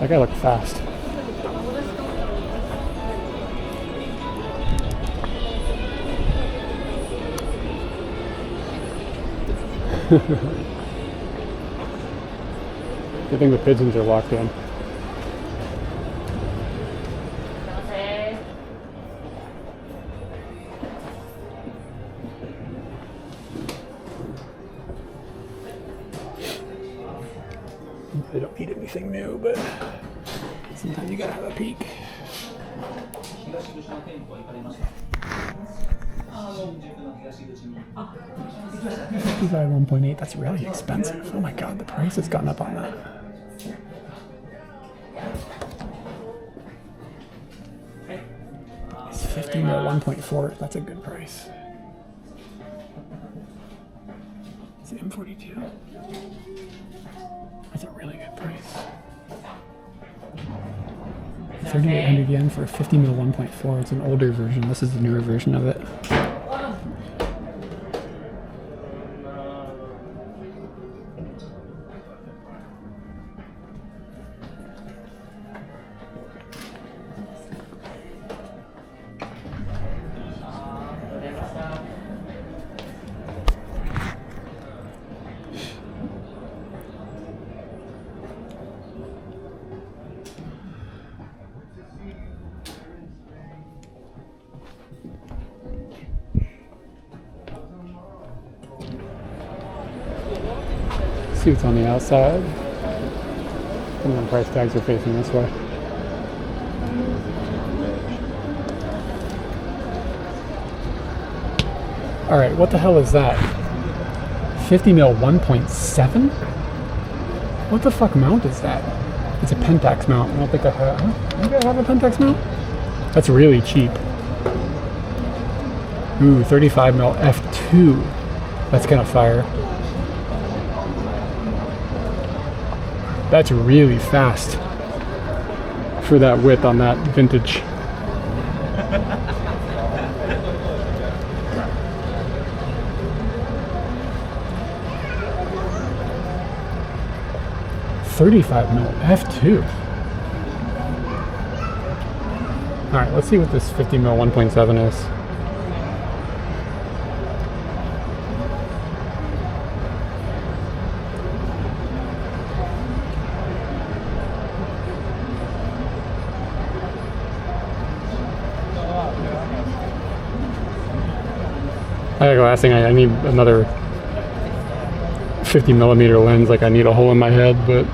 That guy looked fast. I think the pigeons are locked in. They don't need anything new, but sometimes you gotta have a peek. 1.8, that's really expensive. Oh my god, the price has gone up on that. It's 50 mil 1.4, that's a good price. It's M42. That's a really good price. 3,800 yen for a 50 mil 1.4. It's an older version. This is the newer version of it. See what's on the outside. And then price tags are facing this way. Alright, what the hell is that? 50 mil 1.7? What the fuck mount is that? It's a Pentax mount. I don't think I have. Maybe I have a Pentax mount? That's really cheap. Ooh, 35 mil f2. That's kind of fire. That's really fast for that width on that vintage. $35 mil f2. All right, let's see what this 50 mil 1.7 is. Last thing, I need another 50 millimeter lens. Like I need a hole in my head, but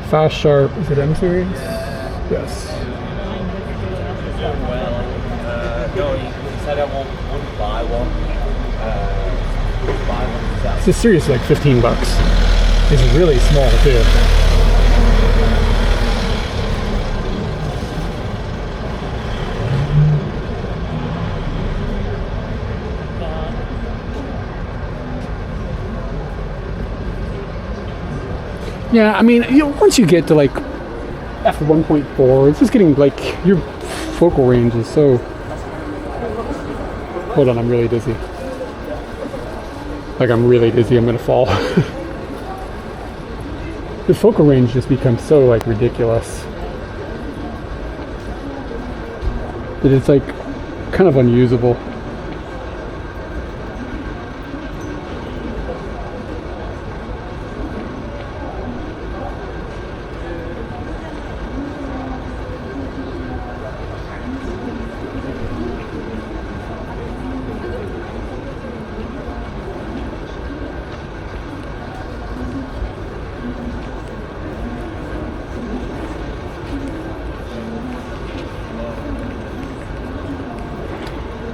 fast sharp. Is it M series? Yes. No, he said I won't buy one. It's just seriously like $15. It's really small too. Yeah, I mean, once you get to like f1.4, it's just getting like your focal range is so. Hold on, I'm really dizzy. Like I'm really dizzy. I'm gonna fall. The focal range just becomes so like ridiculous that it's like kind of unusable.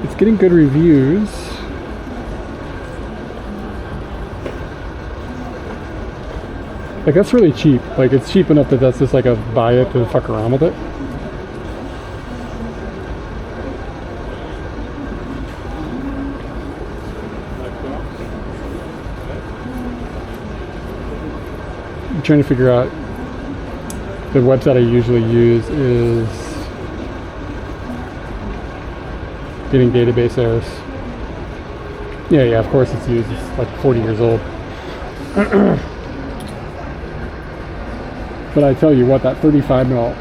It's getting good reviews. Like that's really cheap. Like it's cheap enough that that's just like a buy it to fuck around with it. I'm trying to figure out, the website I usually use is getting database errors. Yeah, of course it's used. It's like 40 years old. But I tell you what, that 35mm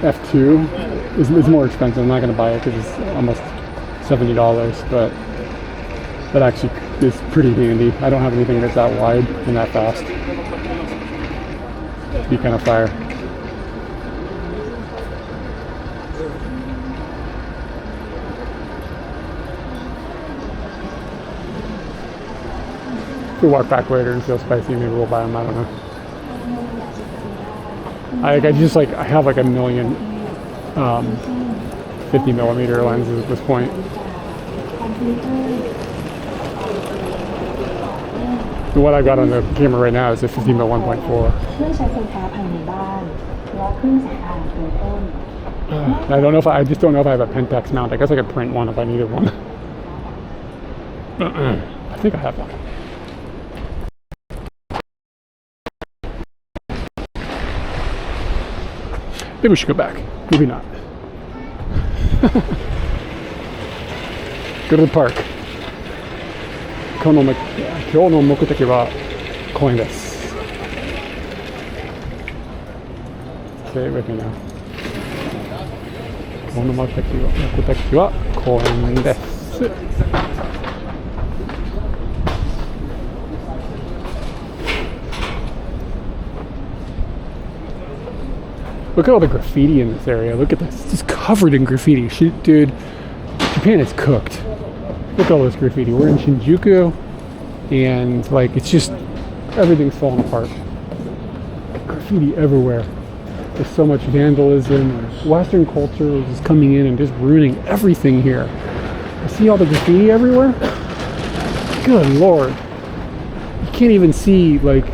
f2 is more expensive. I'm not going to buy it because it's almost $70, but that actually is pretty handy. I don't have anything that's that wide and that fast. It'd be kind of fire. If we walk back later and feel spicy, maybe we'll buy them. I don't know. I have like a million 50mm lenses at this point. What I've got on the camera right now is a 50mm 1.4. I just don't know if I have a Pentax mount. I guess I could print one if I needed one. I think I have one. Maybe we should go back. Maybe not. Go to the park. 今日の目的は公園です。Stay with me now. 今日の目的は公園です。Look at all the graffiti in this area. Look at this. It's just covered in graffiti. Dude, Japan is cooked. Look at all this graffiti. We're in Shinjuku, and like it's just everything's falling apart. Graffiti everywhere. There's so much vandalism. Western culture is just coming in and just ruining everything here. You see all the graffiti everywhere? Good Lord. You can't even see like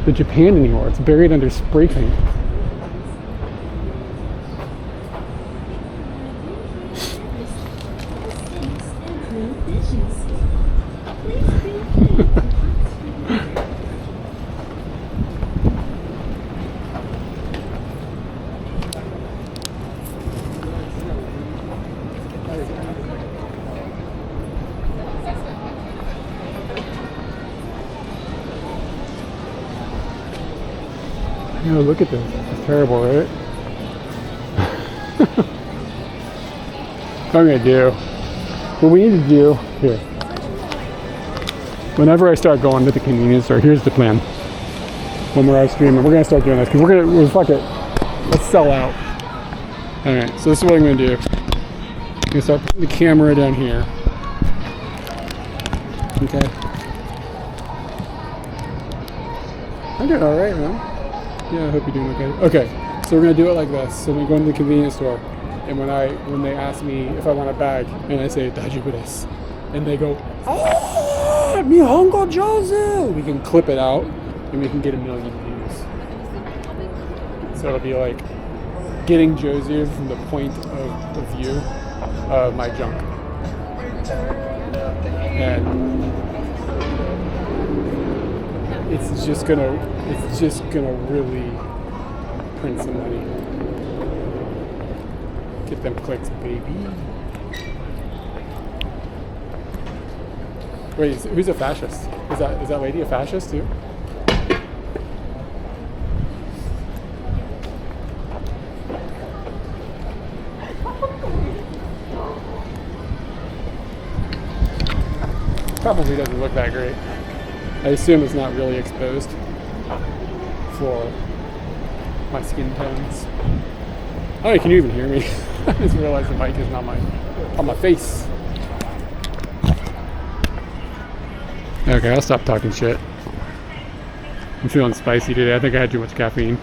the Japan anymore. It's buried under spray paint. Look at this. It's terrible, right? What I'm going to do, what we need to do here, whenever I start going to the convenience store, here's the plan. When we're out streaming, we're going to start doing this because fuck it. Let's sell out. Alright, so this is what I'm going to do. I'm going to start putting the camera down here. Okay. I'm doing alright, man. Yeah, I hope you're doing okay. Okay, so we're gonna do it like this. So we go into the convenience store, and when they ask me if I want a bag, and I say "Daijoubu desu," and they go, "Oh, Nihongo Jozu," we can clip it out, and we can get 1 million views. So it'll be like getting Jozu from the point of view of my junk, and it's just gonna really print some money. Get them clicks, baby. Wait, who's a fascist? Is that lady a fascist too? Probably doesn't look that great. I assume it's not really exposed for my skin tones. Oh, can you even hear me? I just realized the mic is not on my face. Okay, I'll stop talking shit. I'm feeling spicy today. I think I had too much caffeine.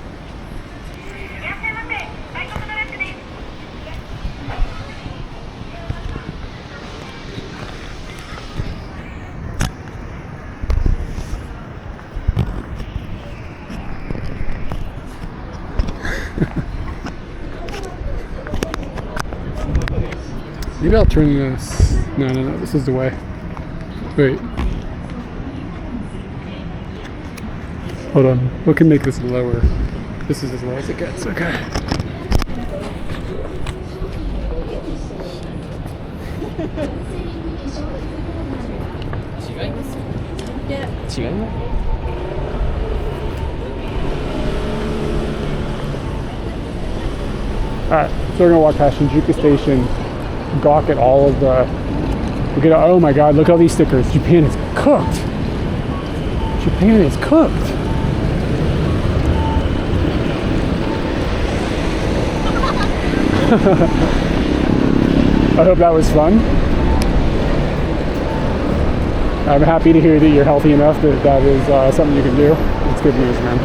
Maybe I'll turn this. No, this is the way. Wait. Hold on. What can make this lower? This is as low as it gets. Okay. Alright, so we're gonna walk past Shinjuku Station, gawk at all of the. Oh my god, look at all these stickers. Japan is cooked. Japan is cooked. I hope that was fun. I'm happy to hear that you're healthy enough that that is something you can do. It's good news, man.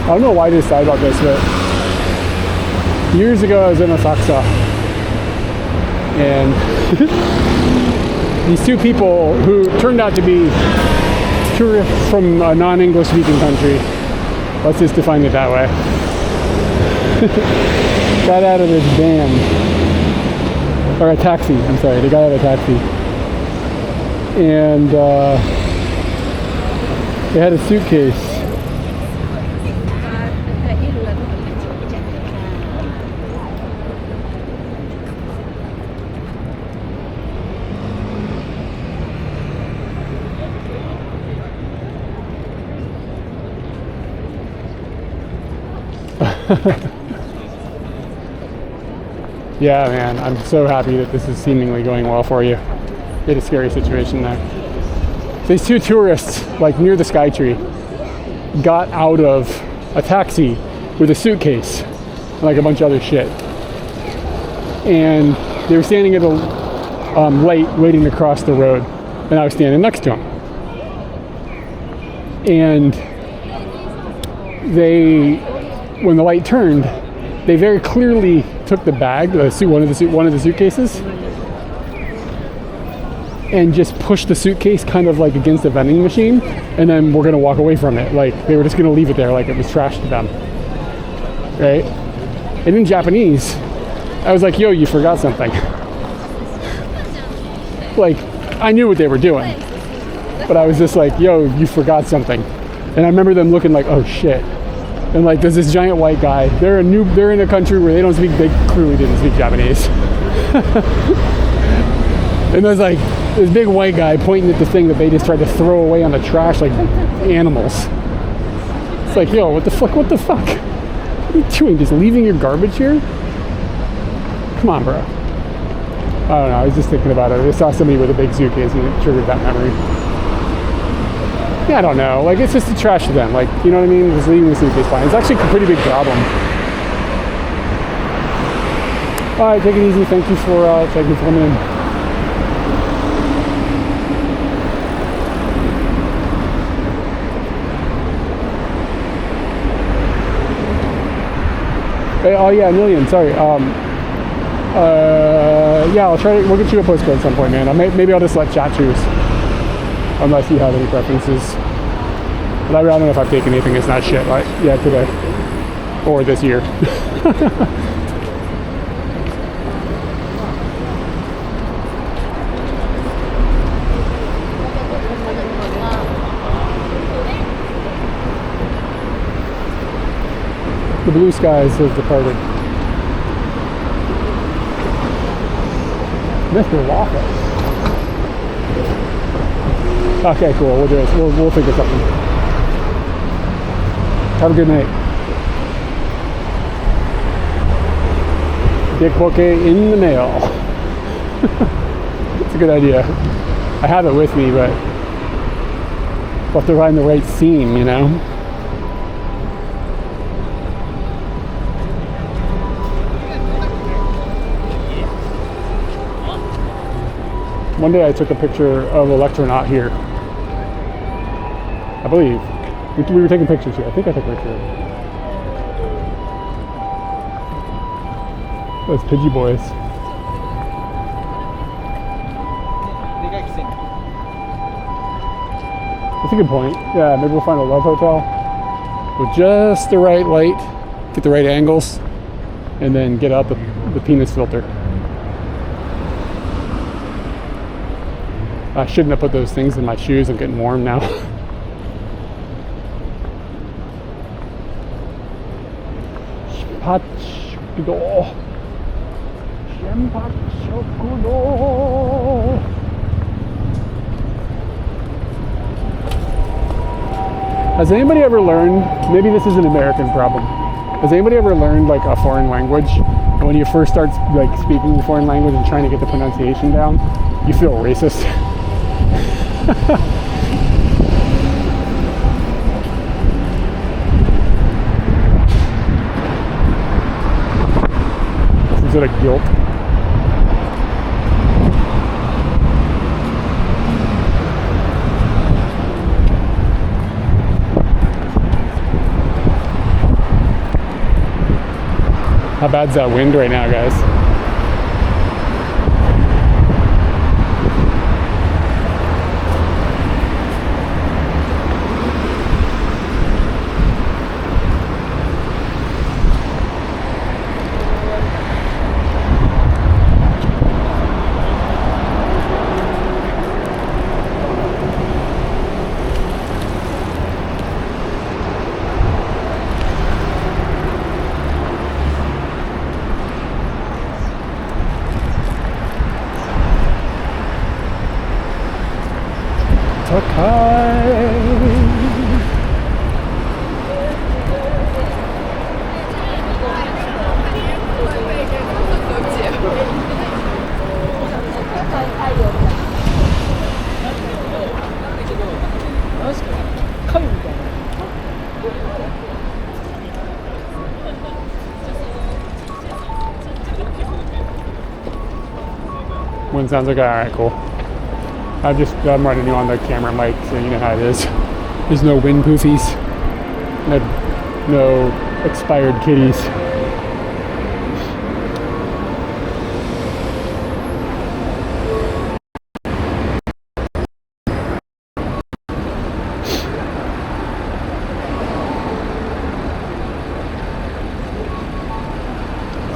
I don't know why I decided about this, but years ago I was in Asakusa, and these two people who turned out to be tourists from a non-English speaking country, let's just define it that way, got out of this van, or a taxi, I'm sorry, they got out of a taxi, and they had a suitcase. Yeah, man, I'm so happy that this is seemingly going well for you. You had a scary situation there. These two tourists, like near the Skytree, got out of a taxi with a suitcase, and like a bunch of other shit. And they were standing at a light waiting to cross the road, and I was standing next to them. And when the light turned, they very clearly took the bag, one of the suitcases, and just pushed the suitcase kind of like against the vending machine, and then we're gonna walk away from it. Like they were just gonna leave it there, like it was trash to them, right? And in Japanese, I was like, "Yo, you forgot something." Like I knew what they were doing, but I was just like, "Yo, you forgot something," and I remember them looking like, "Oh shit." And like there's this giant white guy. They're in a country where they clearly didn't speak Japanese. And there's like this big white guy pointing at the thing that they just tried to throw away on the trash like animals. It's like, yo, what the fuck? What are you doing? Just leaving your garbage here? Come on, bro. I don't know, I was just thinking about it. I saw somebody with a big suitcase and it triggered that memory. Yeah, I don't know. Like, it's just a trash to them. Like, you know what I mean? Just leaving the suitcase behind. It's actually a pretty big problem. All right, take it easy. Thank you for coming in. Oh yeah, a million. Sorry. Yeah, I'll try. We'll get you a postcard at some point, man. Maybe I'll just let chat choose, unless you have any preferences. But I don't know if I've taken anything that's not shit like today or this year. The blue skies have departed. Mr. Waffle. Okay, cool. We'll do this. We'll think of something. Have a good night. Dick bouquet in the mail. It's a good idea. I have it with me, but we'll have to find the right scene, you know? One day I took a picture of Electronaut here. I believe. We were taking pictures here. I think I took a picture. Those Pidgey boys. That's a good point. Yeah, maybe we'll find a love hotel with just the right light, get the right angles, and then get out the penis filter. I shouldn't have put those things in my shoes. I'm getting warm now. Has anybody ever learned, maybe this is an American problem, has anybody ever learned like a foreign language, and when you first start like speaking the foreign language and trying to get the pronunciation down, you feel racist? Is it a guilt? How bad's that wind right now, guys? Wind sounds like, alright, cool. I'm running you on the camera mic, so you know how it is. There's no wind poofies. No expired kitties.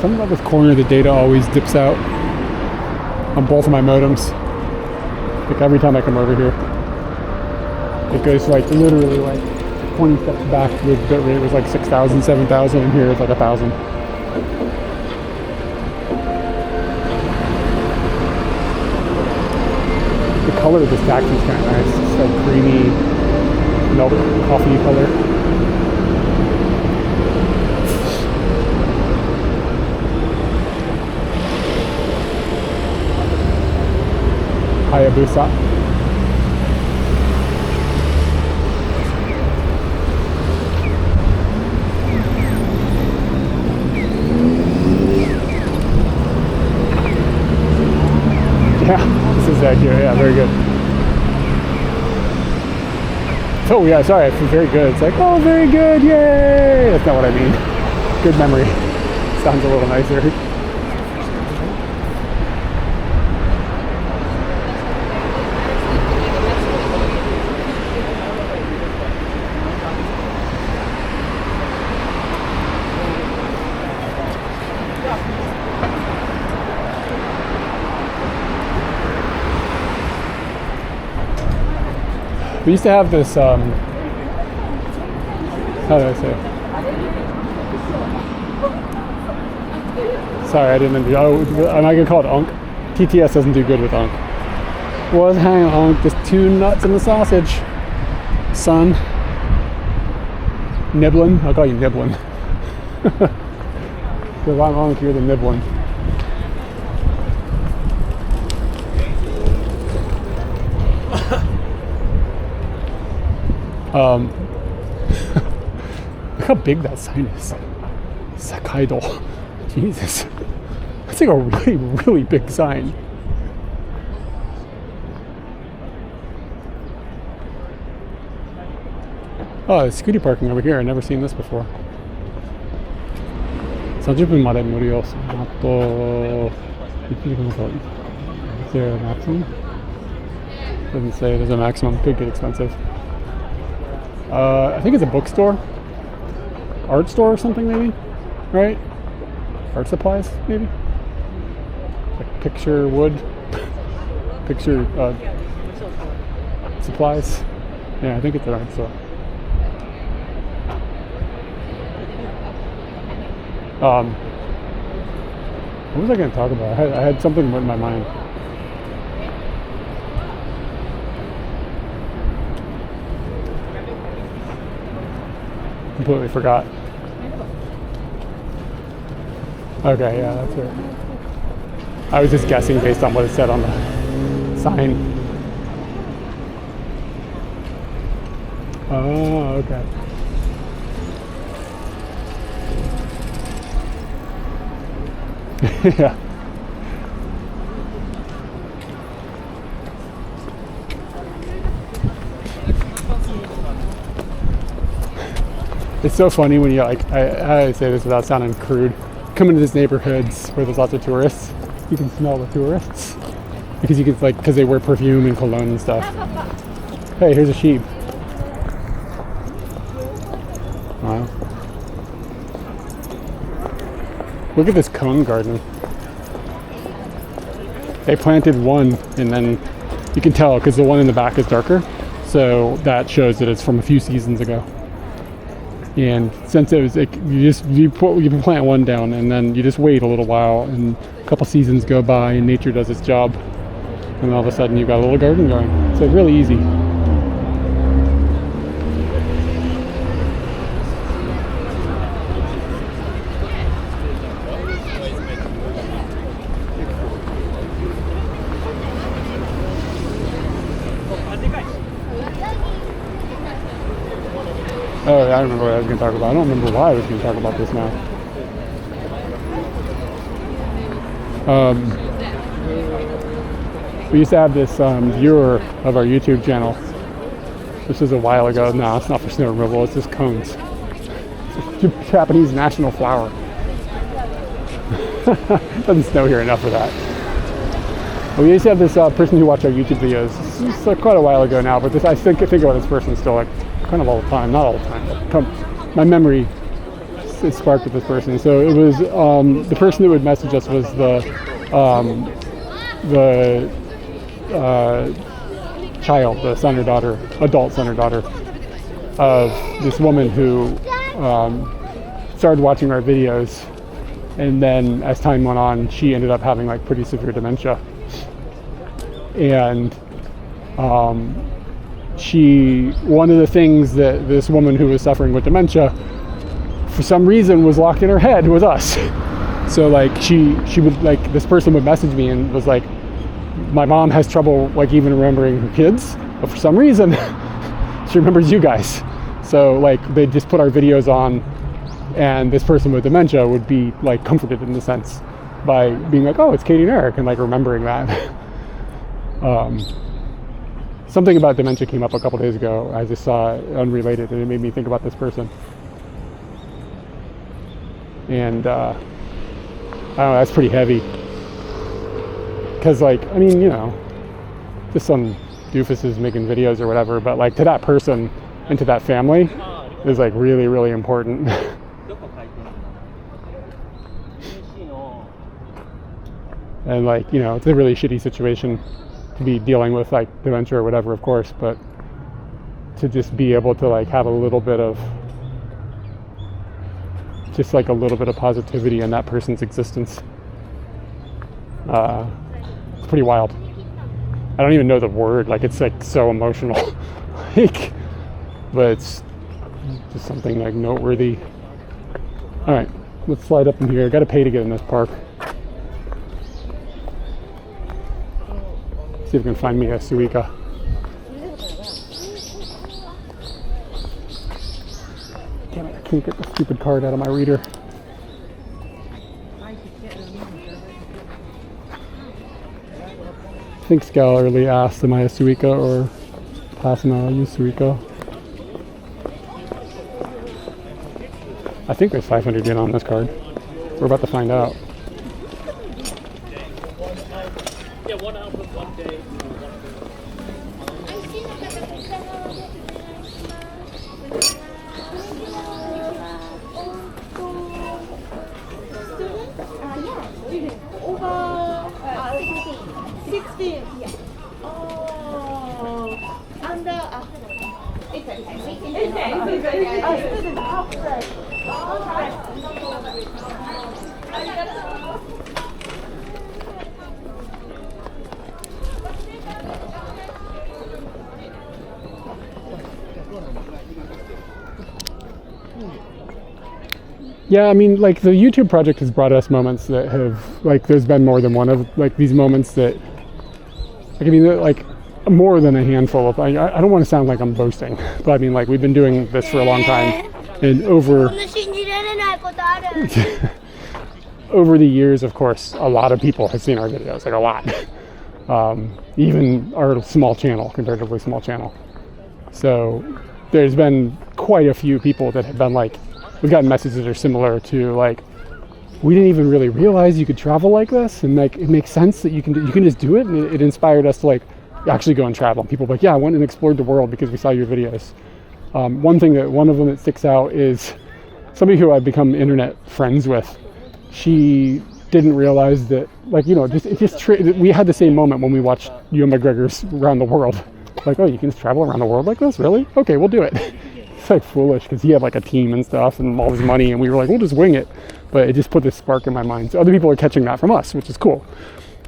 Something about this corner, the data always dips out on both of my modems. Like every time I come over here, it goes like literally like 20 steps back. The bit rate was like 6,000, 7,000, and here it's like 1,000. The color of this taxi is kind of nice. It's like creamy milk coffee color. Hayabusa. Yeah, this is accurate. Yeah, very good. Oh yeah, sorry, it's very good. It's like, oh, very good, yay! That's not what I mean. Good memory. sounds a little nicer. We used to have this, how do I say it? Sorry, I didn't understand. Oh, am I going to call it Unk? TTS doesn't do good with Unk. Was hang Unk, just 2 nuts in the sausage. Son. Niblin? I'll call you Niblin. Because I'm Unk, you're the Niblin. Look how big that sign is. Sakaido. Jesus. That's like a really, really big sign. Oh, there's scooty parking over here. I've never seen this before. 30分まで無料。あと、is there a maximum? Doesn't say there's a maximum. Could get expensive. I think it's a bookstore. Art store or something, maybe? Right? Art supplies, maybe? Like picture wood? Picture supplies? Yeah, I think it's an art store. What was I going to talk about? I had something in my mind. Completely forgot. Okay, yeah, that's it. I was just guessing based on what it said on the sign. Oh, okay. Yeah. It's so funny when you like, I say this without sounding crude, come into these neighborhoods where there's lots of tourists, you can smell the tourists. Because you can, like, because they wear perfume and cologne and stuff. Hey, here's a sheep. Wow. Look at this cone garden. They planted one, and then you can tell because the one in the back is darker. So that shows that it's from a few seasons ago. And since it was, you plant one down, and then you just wait a little while, and a couple seasons go by, and nature does its job, and all of a sudden you've got a little garden going. It's like really easy. Oh, I remember what I was going to talk about. I don't remember why I was going to talk about this now. We used to have this viewer of our YouTube channel. This was a while ago. No, it's not for snow removal. It's just cones. It's a Japanese national flower. It doesn't snow here enough for that. We used to have this person who watched our YouTube videos. It's quite a while ago now, but this, I think about this person still like kind of all the time. Not all the time, but my memory is sparked with this person. So it was the person that would message us was the child, the son or daughter, adult son or daughter of this woman who started watching our videos, and then as time went on, she ended up having like pretty severe dementia. And one of the things that this woman who was suffering with dementia, for some reason, was locked in her head was us. So like she would, like, this person would message me and was like, my mom has trouble like even remembering her kids, but for some reason she remembers you guys. So like they just put our videos on, and this person with dementia would be like comforted in the sense by being like, oh, it's Katie and Eric, and like remembering that. Something about dementia came up a couple days ago. I just saw it unrelated, and it made me think about this person. And don't know, that's pretty heavy. Because, like, I mean, you know, just some doofuses making videos or whatever, but, like, to that person and to that family is, like, really, really important. And, like, you know, it's a really shitty situation to be dealing with, like, dementia or whatever, of course, but to just be able to, like, have a little bit of, just, like, a little bit of positivity in that person's existence. It's pretty wild. I don't even know the word, like, it's, like, so emotional. Like, but it's just something, like, noteworthy. All right, let's slide up in here. I gotta pay to get in this park. See if we can find me a Suica. Damn it, I can't get the stupid card out of my reader. I think Scholarly asked, am I a Suica or Plasma? I use Suica. I think there's 500 yen on this card. We're about to find out. Yeah, 1 album, 1 day. Over 16. Yeah. Oh, under it's student corporate. Yeah, I mean, like, the YouTube project has brought us moments that have, like, there's been more than one of, like, these moments that, like, I mean, like, more than a handful of, I don't want to sound like I'm boasting, but I mean, like, we've been doing this for a long time, and over over the years, of course, a lot of people have seen our videos, like, a lot. Even our small channel, comparatively small channel. So there's been quite a few people that have been like, we've gotten messages that are similar to, like, we didn't even really realize you could travel like this, and, like, it makes sense that you can just do it, and it inspired us to, like, actually go and travel. And people are like, yeah, I went and explored the world because we saw your videos. One of them that sticks out is somebody who I've become internet friends with. She didn't realize that, like, you know, we had the same moment when we watched Ewan McGregor's Around the World. Like, oh, you can just travel around the world like this? Really? Okay, we'll do it. It's, like, foolish because he had, like, a team and stuff and all his money, and we were like, we'll just wing it. But it just put this spark in my mind. So other people are catching that from us, which is cool.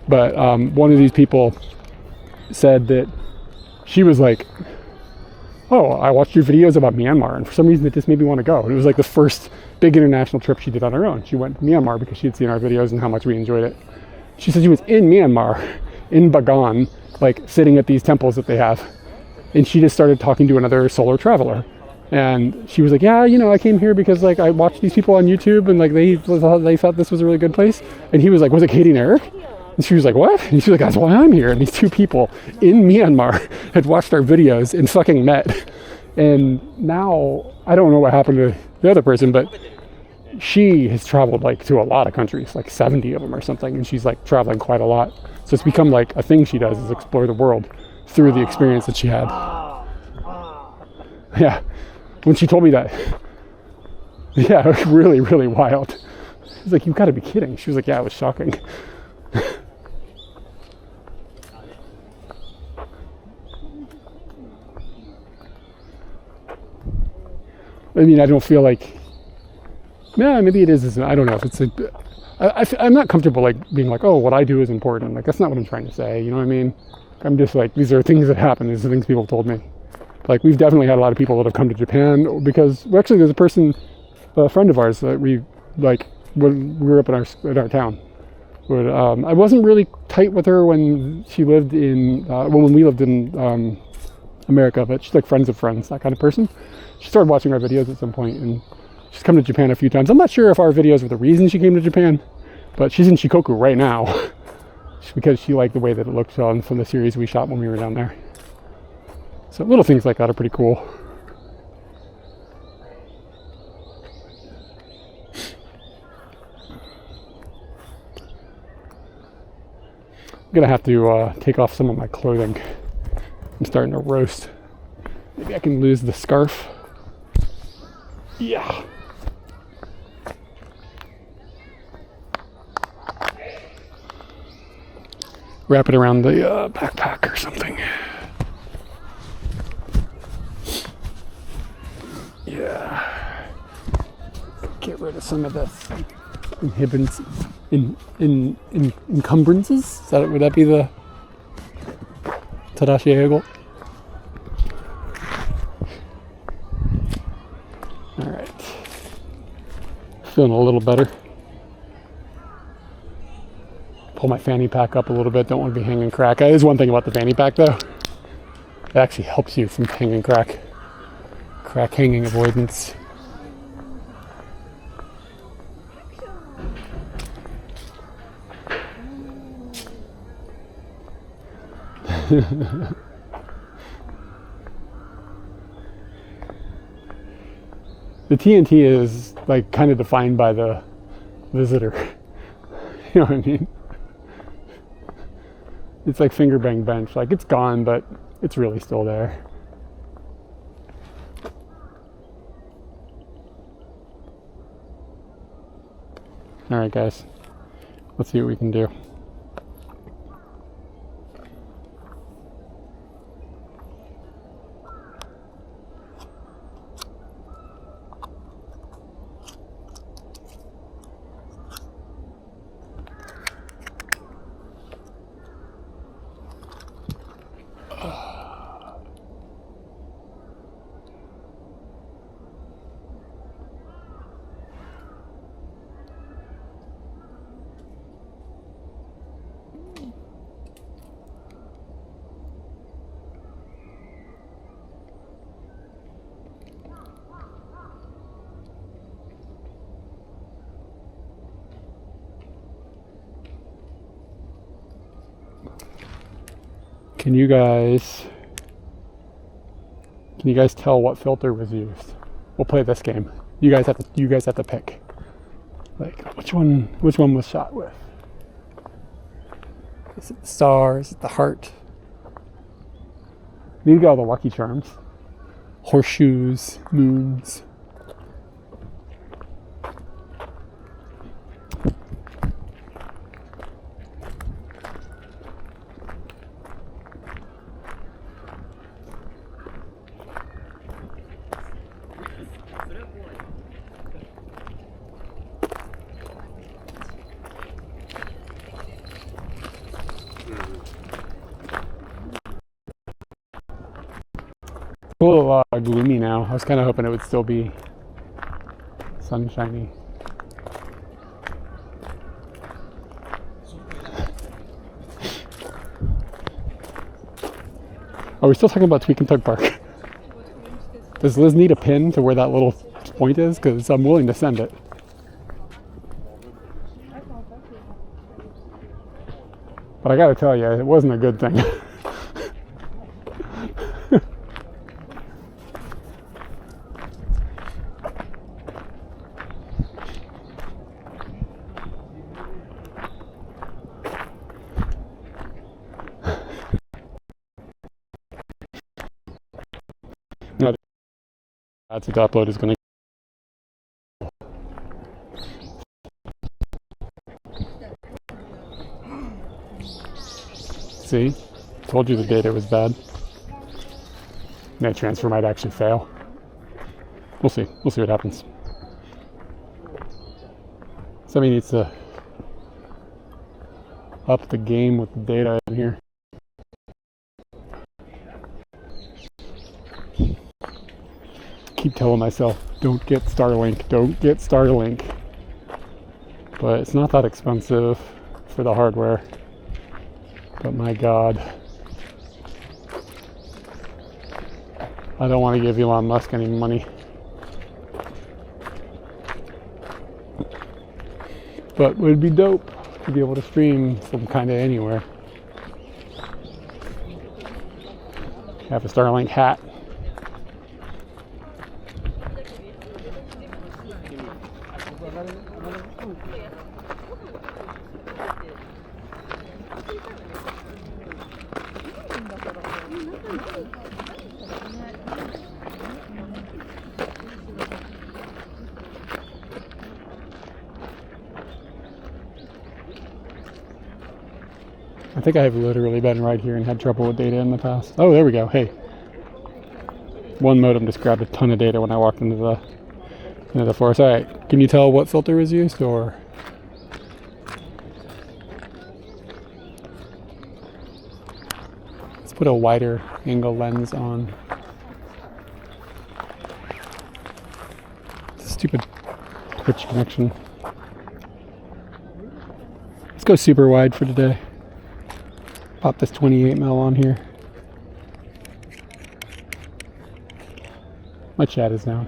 But one of these people said that she was like, oh, I watched your videos about Myanmar, and for some reason it just made me want to go. And it was like the first big international trip she did on her own. She went to Myanmar because she had seen our videos and how much we enjoyed it. She said she was in Myanmar, in Bagan, like, sitting at these temples that they have, and she just started talking to another solar traveler. And she was like, yeah, you know, I came here because, like, I watched these people on YouTube, and, like, they thought this was a really good place. And he was like, was it Katie and Eric? And she was like, what? And she was like, that's why I'm here. And these two people in Myanmar had watched our videos and fucking met. And now, I don't know what happened to the other person, but she has traveled, like, to a lot of countries, like 70 of them or something. And she's, like, traveling quite a lot. So it's become, like, a thing she does is explore the world through the experience that she had. Yeah. When she told me that, yeah, it was really, really wild. I was like, you've got to be kidding. She was like, yeah, it was shocking. I mean, I don't feel like, yeah, maybe it is. I don't know if it's like, I'm not comfortable, like, being like, oh, what I do is important. Like, that's not what I'm trying to say. You know what I mean? I'm just like, these are things that happen. These are things people have told me. Like, we've definitely had a lot of people that have come to Japan because, well, actually, there's a friend of ours that we, like, when we grew up in our town. But I wasn't really tight with her when she lived in, when we lived in America, but she's like friends of friends, that kind of person. She started watching our videos at some point, and she's come to Japan a few times. I'm not sure if our videos were the reason she came to Japan, but she's in Shikoku right now because she liked the way that it looked on from the series we shot when we were down there. So little things like that are pretty cool. gonna have to take off some of my clothing. I'm starting to roast. Maybe I can lose the scarf. Yeah. Wrap it around the backpack or something. Yeah. Get rid of some of this encumbrances. Would that be the Tadashi Eigo? All right. Feeling a little better. Pull my fanny pack up a little bit. Don't want to be hanging crack. That is one thing about the fanny pack though. It actually helps you from hanging crack. Crack hanging avoidance. The TNT is like kind of defined by the visitor. You know what I mean? It's like finger bang bench. Like it's gone, but it's really still there. All right, guys. Let's see what we can do. Can you guys tell what filter was used? We'll play this game. You guys have to pick. Like which one was shot with? Is it the star? Is it the heart? These got all the Lucky Charms. Horseshoes, moons. A little gloomy now. I was kind of hoping it would still be sunshiny. Are we still talking about Tweak and Tug Park? Does Liz need a pin to where that little point is? Because I'm willing to send it. But I gotta tell you, it wasn't a good thing. That's what the upload is going to. See? Told you the data was bad. That transfer might actually fail. We'll see. We'll see what happens. Somebody needs to up the game with the data in here. Keep telling myself, don't get Starlink, don't get Starlink. But it's not that expensive for the hardware. But my God. I don't want to give Elon Musk any money. But it would be dope to be able to stream from kind of anywhere. Have a Starlink hat. I think I have literally been right here and had trouble with data in the past. Oh, there we go. Hey. One modem just grabbed a ton of data when I walked into the forest. All right. Can you tell what filter was used, or? Let's put a wider angle lens on. It's a stupid Twitch connection. Let's go super wide for today. Pop this 28mm on here. My chat is down.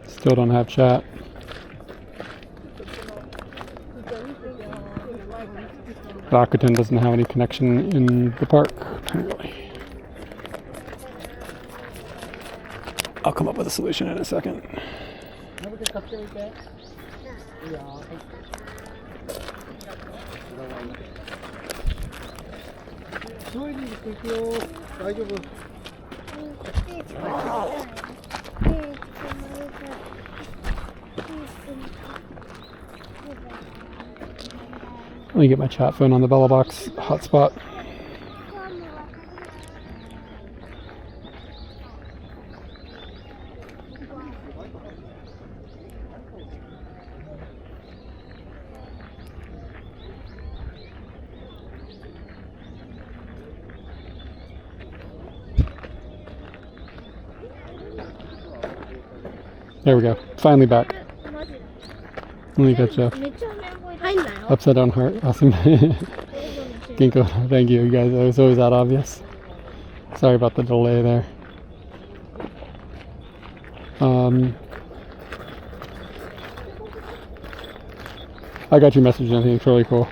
Still don't have chat. Rakuten doesn't have any connection in the park, apparently. I'll come up with a solution in a second. Let me get my chat phone on the Bella Box hotspot. There we go. Finally back. Let me get you. Upside down heart. Awesome. Ginkgo, thank you, guys. It was always that obvious. Sorry about the delay there. I got your message and I think it's really cool.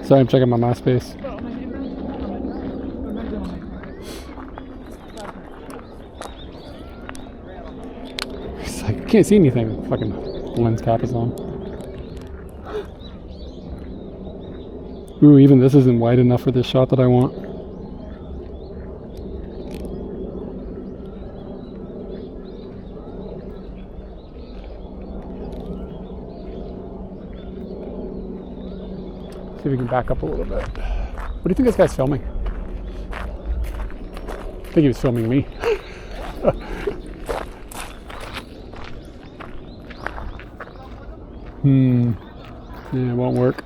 Sorry, I'm checking my MySpace. It's like, I can't see anything. Fucking lens cap is on. Ooh, even this isn't wide enough for this shot that I want. See if we can back up a little bit. What do you think this guy's filming? I think he was filming me. Yeah, it won't work.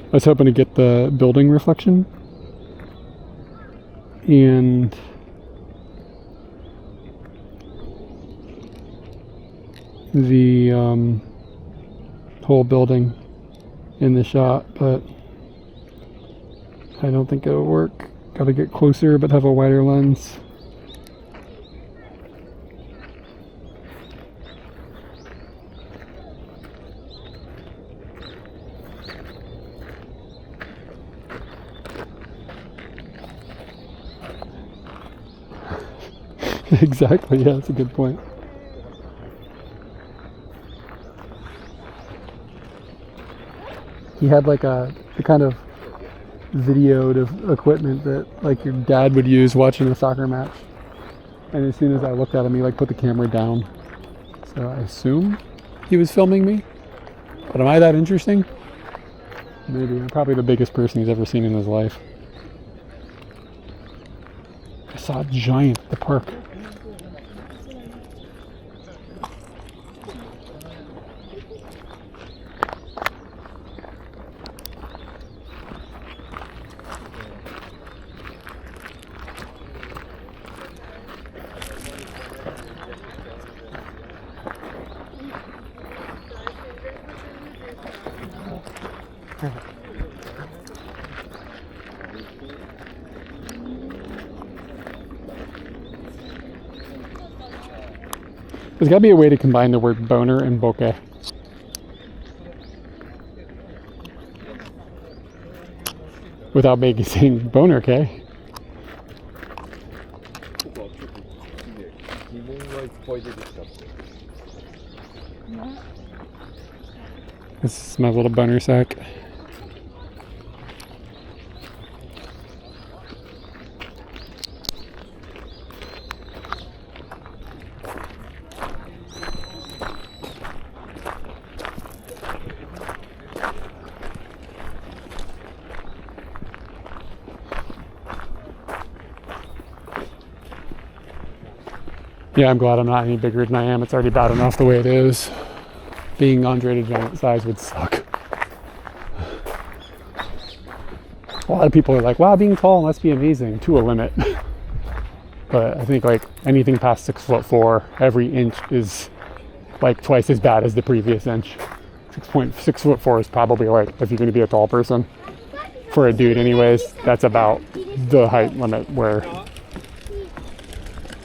I was hoping to get the building reflection and the whole building in the shot, but I don't think it'll work. Gotta get closer but have a wider lens. Exactly, yeah, that's a good point. He had like the kind of videoed equipment that like your dad would use watching a soccer match. And as soon as I looked at him, he like put the camera down. So I assume he was filming me. But am I that interesting? Maybe. I'm probably the biggest person he's ever seen in his life. I saw a giant at the park. There's got to be a way to combine the word boner and bokeh. Without making saying boner, okay? This is my little boner sack. Yeah, I'm glad I'm not any bigger than I am. It's already bad enough the way it is. Being Andre the Giant size would suck. A lot of people are like, wow, being tall must be amazing, to a limit. But I think like anything past 6'4", every inch is like twice as bad as the previous inch. 6'4" is probably like, if you're going to be a tall person, for a dude anyways, that's about the height limit where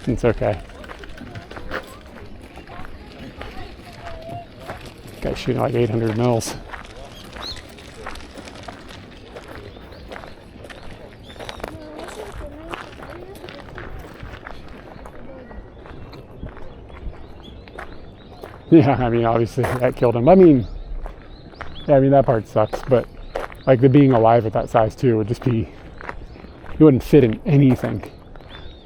it's okay. Guy's shooting like 800 mils. Yeah, I mean, obviously that killed him. I mean, yeah, I mean, that part sucks, but like the being alive at that size too would just be, you wouldn't fit in anything.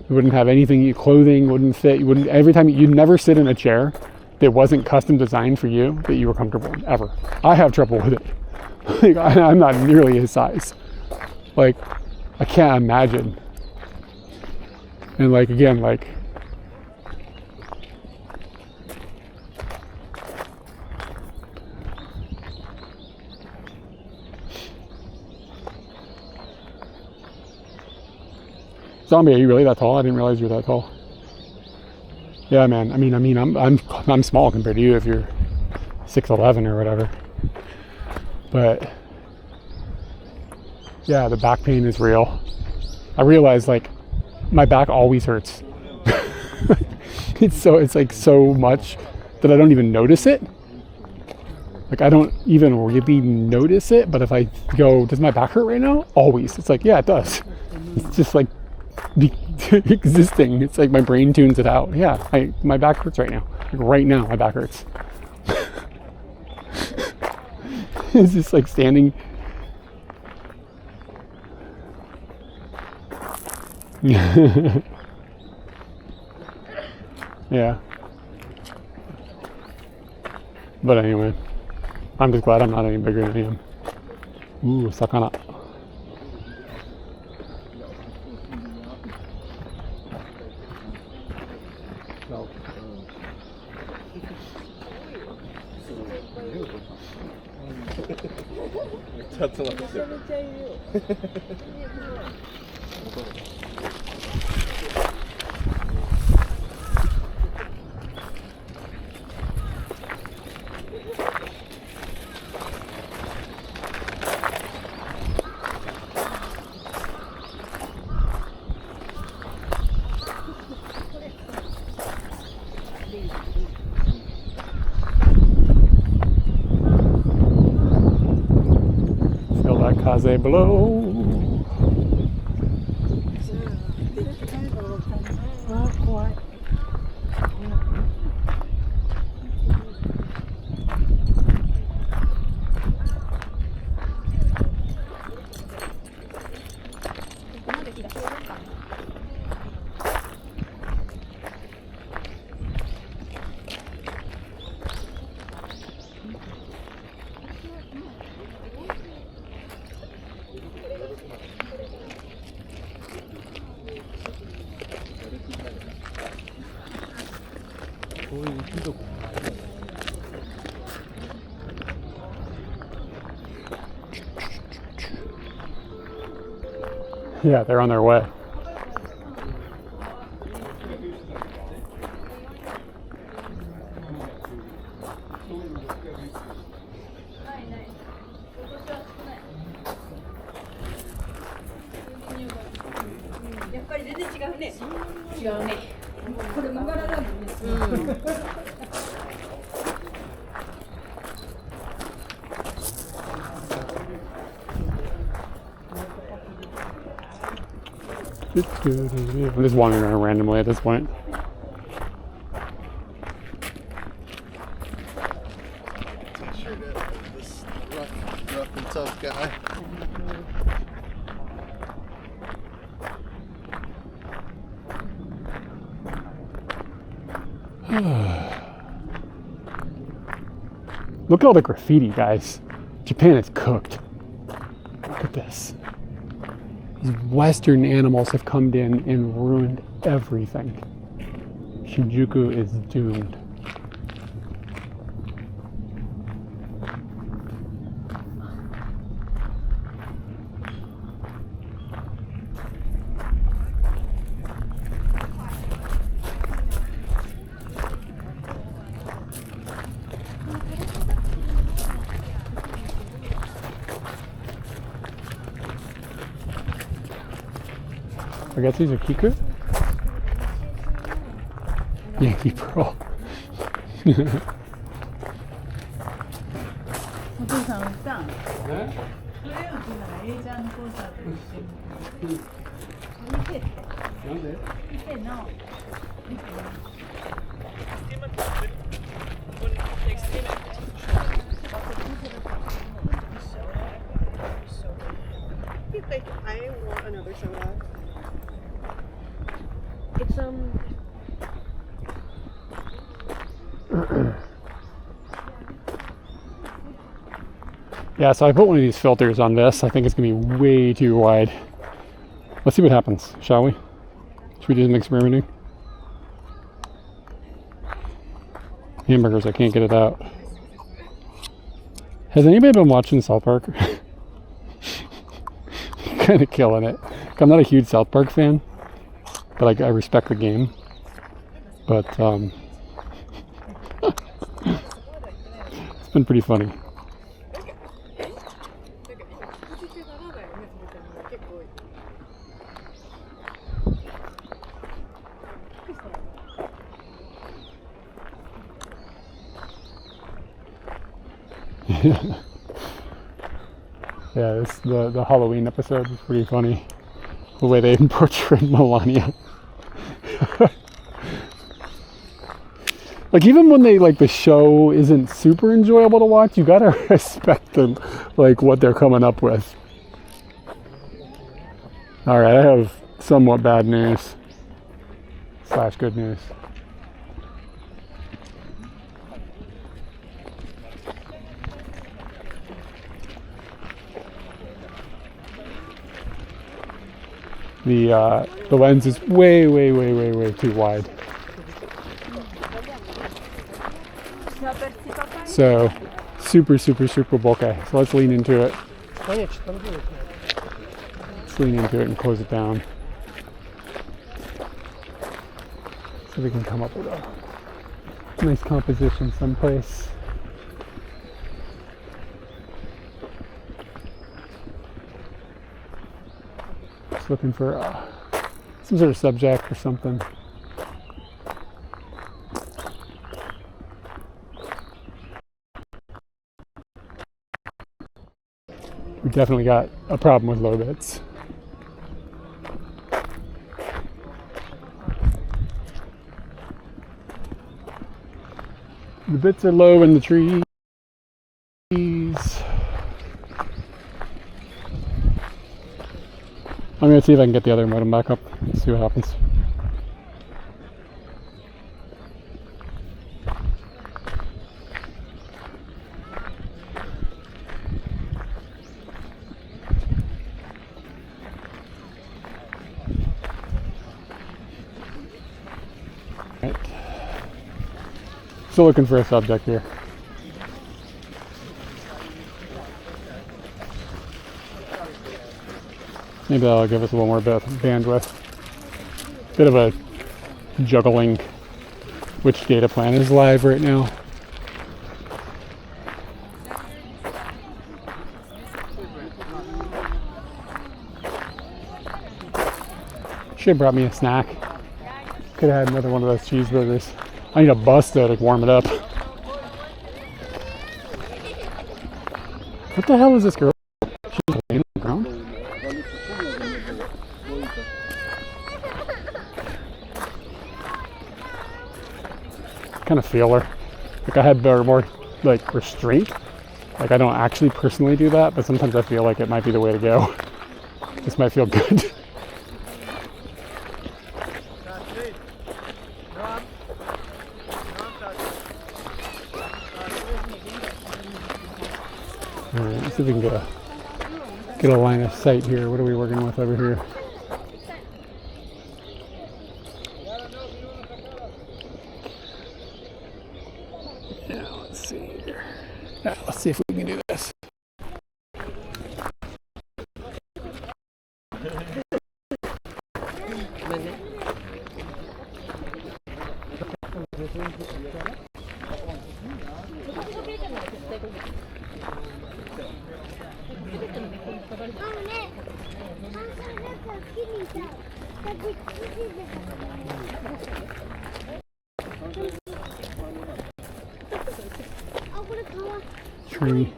You wouldn't have anything, your clothing wouldn't fit. You wouldn't, every time, you'd never sit in a chair that wasn't custom designed for you that you were comfortable in, ever. I have trouble with it. Like, I'm not nearly his size. Like, I can't imagine. And like, again, like, Zombie, are you really that tall? I didn't realize you were that tall. Yeah, man. I mean, I'm small compared to you if you're 6'11" or whatever. But yeah, the back pain is real. I realize like my back always hurts. It's like so much that I don't even notice it. Like I don't even really notice it. But if I go, does my back hurt right now? Always. It's like, yeah, it does. It's just like existing. It's like my brain tunes it out. Yeah, my back hurts right now. Like right now, my back hurts. It's just like standing. Yeah. But anyway, I'm just glad I'm not any bigger than I am. Ooh, sakana. めっちゃ集まってる。Kaze below. Yeah, they're on their way. I'm just wandering around randomly at this point. T-shirt this rough and tough guy. Look at all the graffiti, guys. Japan is cooked. Look at this. These Western animals have come in and ruined everything. Shinjuku is doomed. I guess these are Kiku? Yankee Pearl. お父さん歌うの？それをAちゃんのコンサート一緒に見てってなんで見てな見てな I want another soda. It's Yeah, so I put one of these filters on this. I think it's going to be way too wide. Let's see what happens, shall we? Should we do some experimenting? Hamburgers, I can't get it out. Has anybody been watching South Park? Kind of killing it. I'm not a huge South Park fan, but I respect the game. But it's been pretty funny. Yeah, the Halloween episode was pretty funny. The way they portrayed Melania. Like even when they the show isn't super enjoyable to watch, you gotta respect them, what they're coming up with. All right, I have somewhat bad news / good news. The lens is way too wide. So super bokeh. So let's lean into it. Let's lean into it and close it down. So we can come up with a nice composition someplace. Just looking for some sort of subject or something. We definitely got a problem with low bits. The bits are low in the trees. I'm going to see if I can get the other modem back up. See what happens. Still looking for a subject here. Maybe that'll give us a little more bandwidth. Bit of a juggling which data plan is live right now. Should have brought me a snack. Could have had another one of those cheeseburgers. I need a bus though to warm it up. What the hell is this girl? She's laying on the ground? Kind of feel her. Like I had more like restraint. Like I don't actually personally do that, but sometimes I feel like it might be the way to go. This might feel good. Alright, let's see if we can get a line of sight here. What are we working with over here? Yeah, let's see here. Yeah, let's see if we can do this. Tree.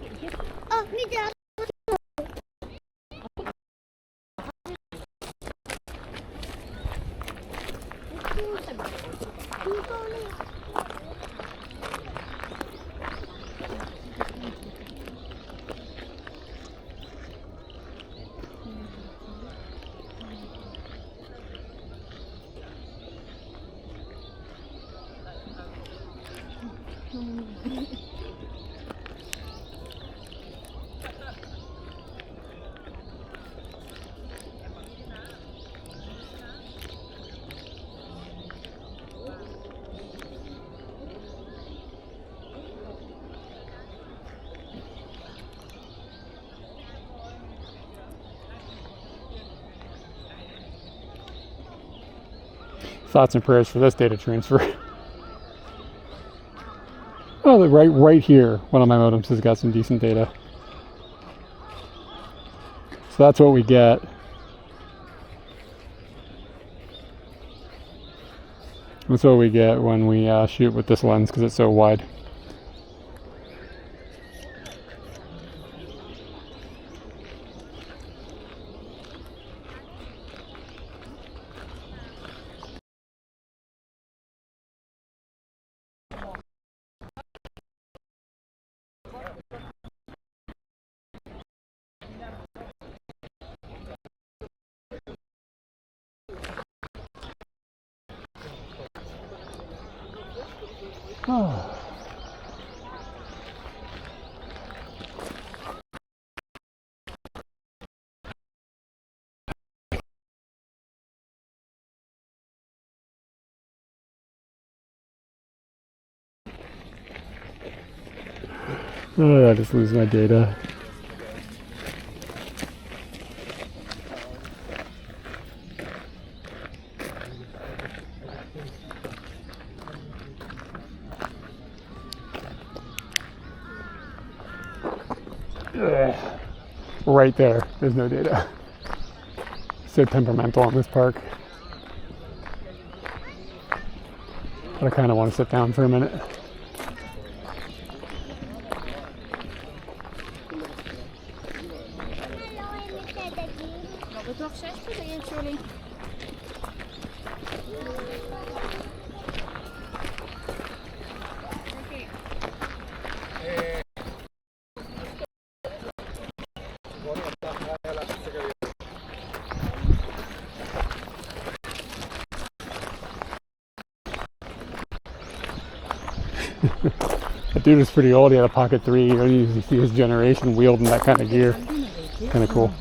Thoughts and prayers for this data transfer. Oh, right here, one of my modems has got some decent data. So that's what we get. That's what we get when we shoot with this lens because it's so wide. Oh. Oh, I just lose my data. Right there, there's no data. So temperamental on this park. But I kind of want to sit down for a minute. That dude was pretty old. He had a Pocket 3. You don't usually see his generation wielding that kind of gear. Kind of cool.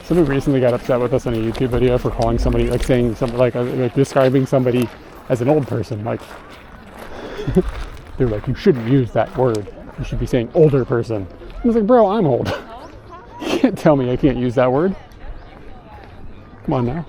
Somebody recently got upset with us on a YouTube video for calling somebody, like saying something like describing somebody as an old person. Like, they're like, you shouldn't use that word. You should be saying older person. I was like, bro, I'm old. You can't tell me I can't use that word. Come on now.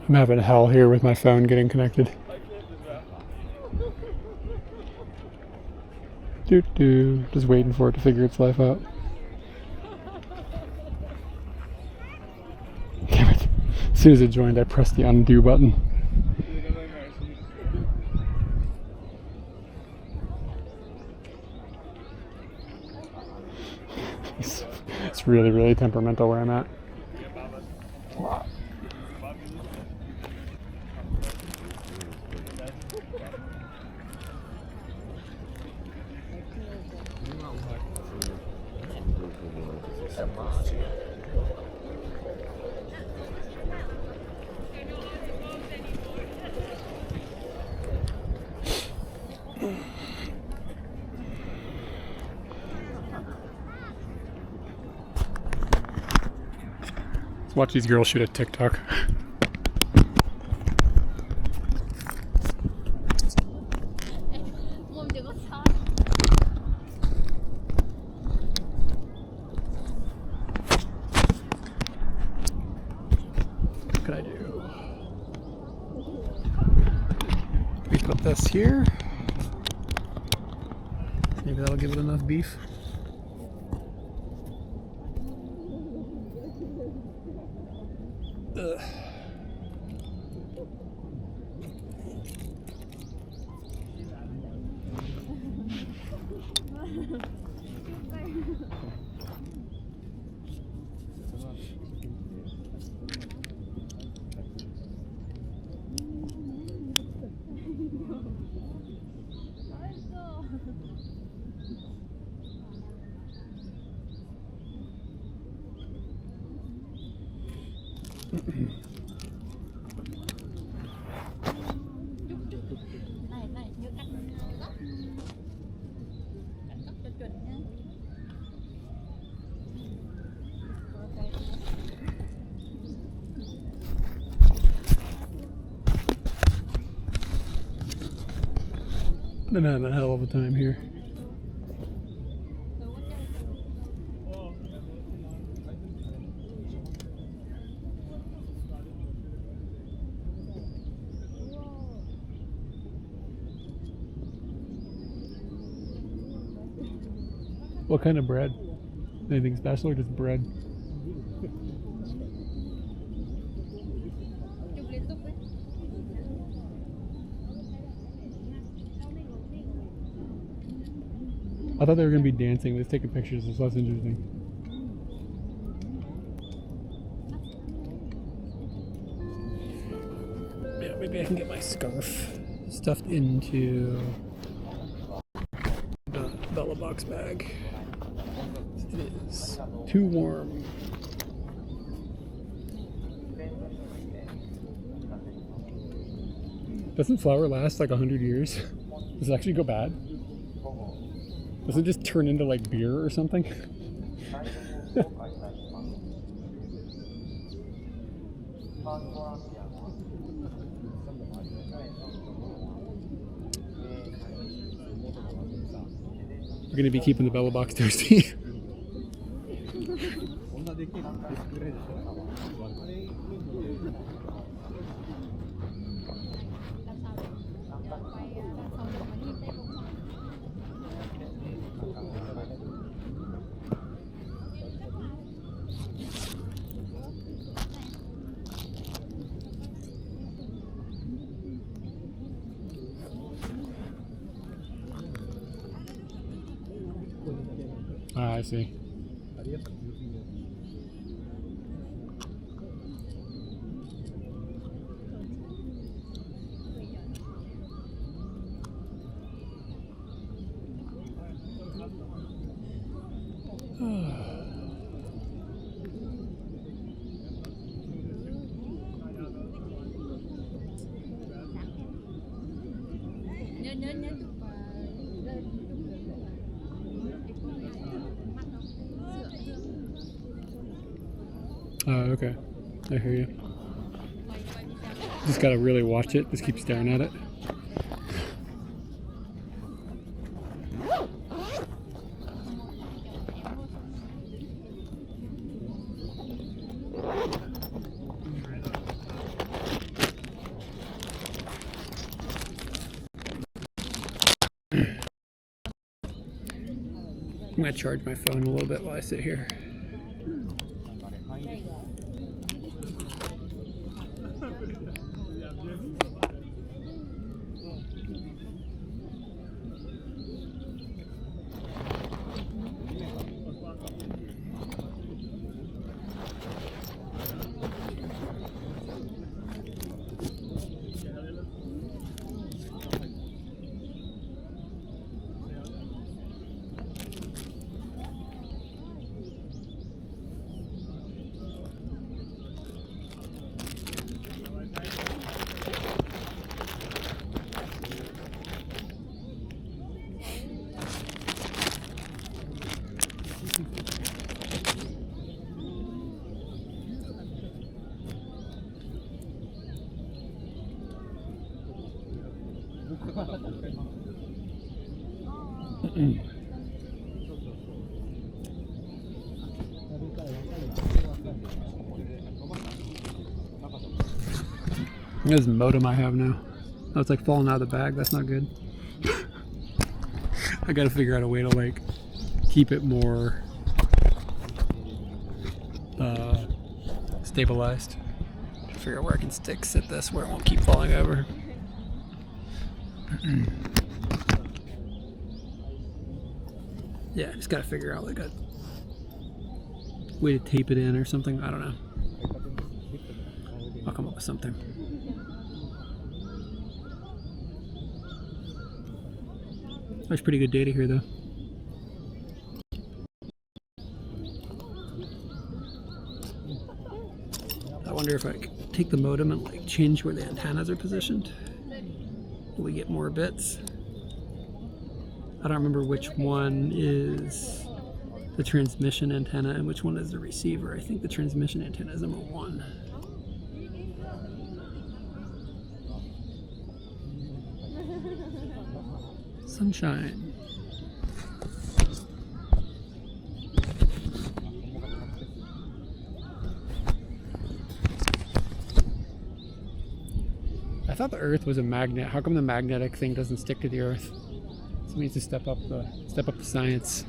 I'm having hell here with my phone getting connected. Just waiting for it to figure its life out. Damn it. As soon as it joined, I pressed the undo button. It's really, really temperamental where I'm at. Let's watch these girls shoot a TikTok. What can I do? We put this here. Maybe that'll give it enough beef. Ugh. I'm having a hell of a time here. What kind of bread? Anything special or just bread? I thought they were going to be dancing. Let's take pictures. It's less interesting. Yeah, maybe I can get my scarf stuffed into the Bella box bag. It is too warm. Doesn't flour last like 100 years? Does it actually go bad? Does it just turn into like beer or something? We're gonna be keeping the Bella box toasty. I see. Oh, okay. I hear you. Just gotta really watch it. Just keep staring at it. I'm gonna charge my phone a little bit while I sit here. This modem I have now. Oh, it's like falling out of the bag. That's not good. I gotta figure out a way to like keep it more stabilized. Figure out where I can sit this where it won't keep falling over. Yeah, just gotta figure out like a way to tape it in or something. I don't know. I'll come up with something. There's pretty good data here though. I wonder if I could take the modem and like change where the antennas are positioned. Will we get more bits? I don't remember which one is the transmission antenna and which one is the receiver. I think the transmission antenna is number 1. Sunshine. I thought the Earth was a magnet. How come the magnetic thing doesn't stick to the Earth? So we need to step up the science.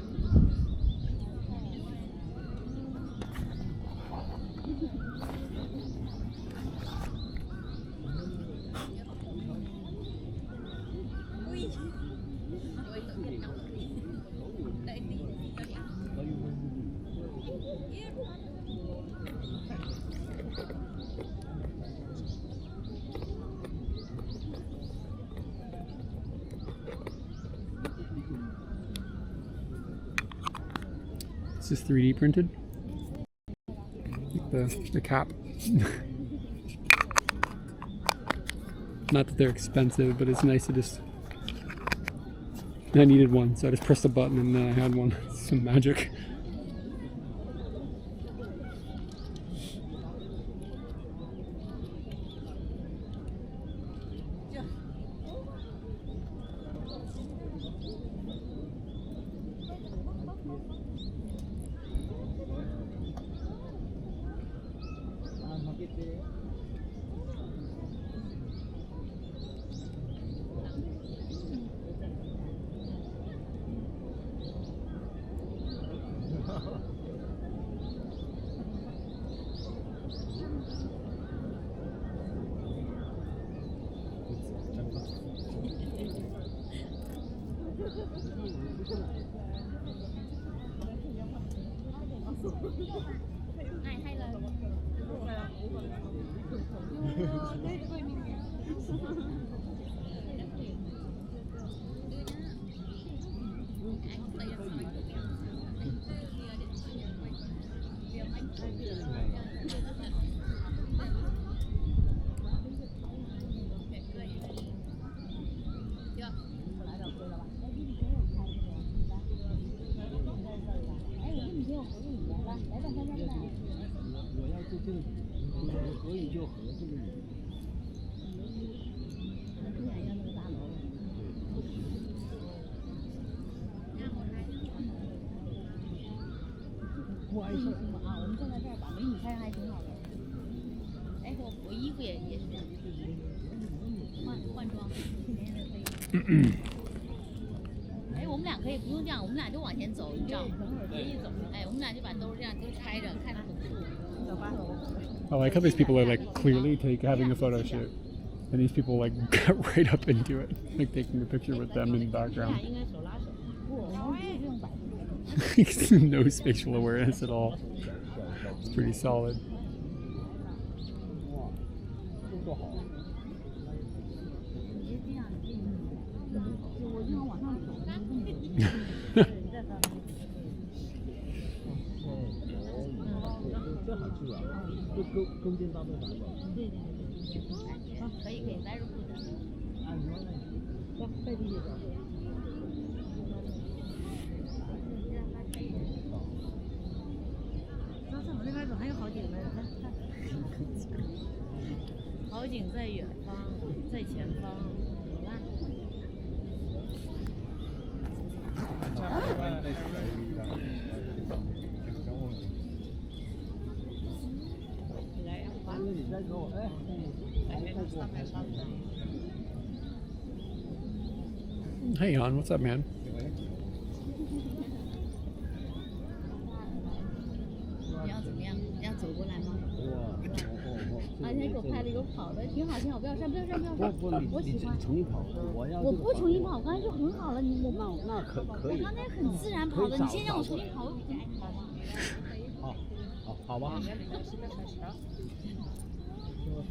Is this 3D printed? The cap. Not that they're expensive, but it's nice to just... I needed one, so I just pressed a button and then I had one. It's some magic. 我们站在这儿把美女拍上还挺好的。哎，我衣服也是这样，换装，哎，我们俩可以不用这样，我们俩就往前走一照，哎，我们俩就把兜这样都拆着，看着很酷。I like how these people are like clearly having a photo shoot, and these people like got right up into it, like taking a picture with them in the background. No spatial awareness at all. It's pretty solid. Hey, Jan, what's up, man? 你要怎么样？要走过来吗？而且给我拍了一个跑的，挺好，挺好，不要删，不要删，不要删。我喜欢。重新跑，我不重新跑，我刚才就很好了，你我那可以。我刚才很自然跑的，你现在让我重新跑，好吧。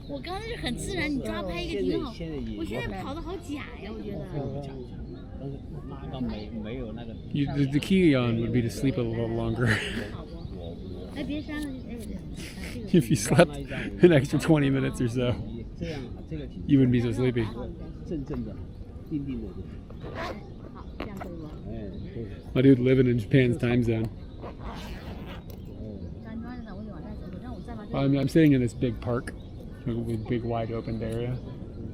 我刚才是很自然，你抓拍一个挺好。我现在跑的好假呀，我觉得。The key on would be to sleep a little longer. If you slept an extra 20 minutes or so, you wouldn't be so sleepy. My dude living in Japan's time zone. I'm sitting in this big park, a big wide open area,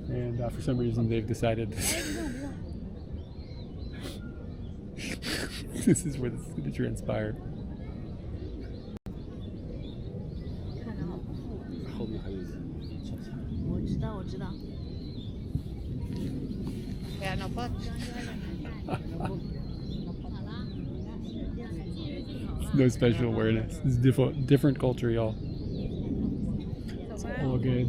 and for some reason they've decided this is where this is going to transpire. No special awareness. It's different culture, y'all. It's all good.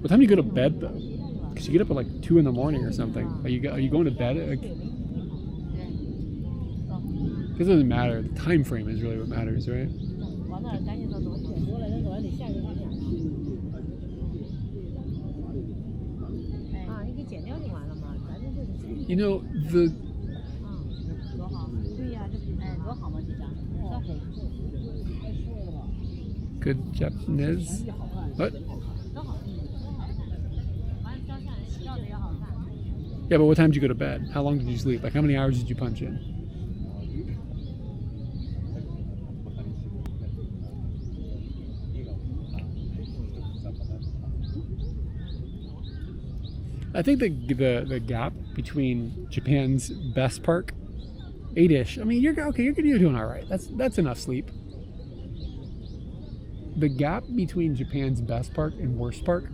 What time do you go to bed though? Because you get up at like 2 in the morning or something. Are you going to bed at like? It doesn't matter. The time frame is really what matters, right? You know, the good Japanese. What? Yeah, but what time did you go to bed? How long did you sleep? Like, how many hours did you punch in? I think the gap between Japan's best park, 8-ish. I mean, you're doing all right. That's enough sleep. The gap between Japan's best park and worst park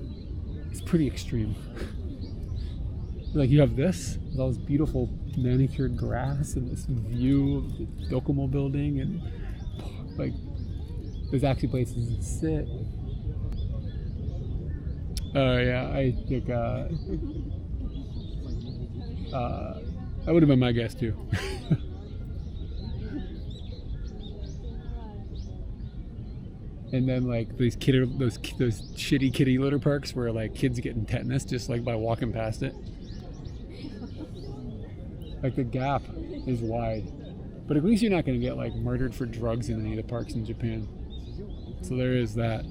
is pretty extreme. Like, you have this with all this beautiful manicured grass and this view of the Docomo building, and like there's actually places to sit. Oh yeah, I think That would have been my guess too. And then like those shitty kitty litter parks where like kids getting tetanus just like by walking past it. Like the gap is wide, but at least you're not going to get like murdered for drugs in any of the parks in Japan. So there is that.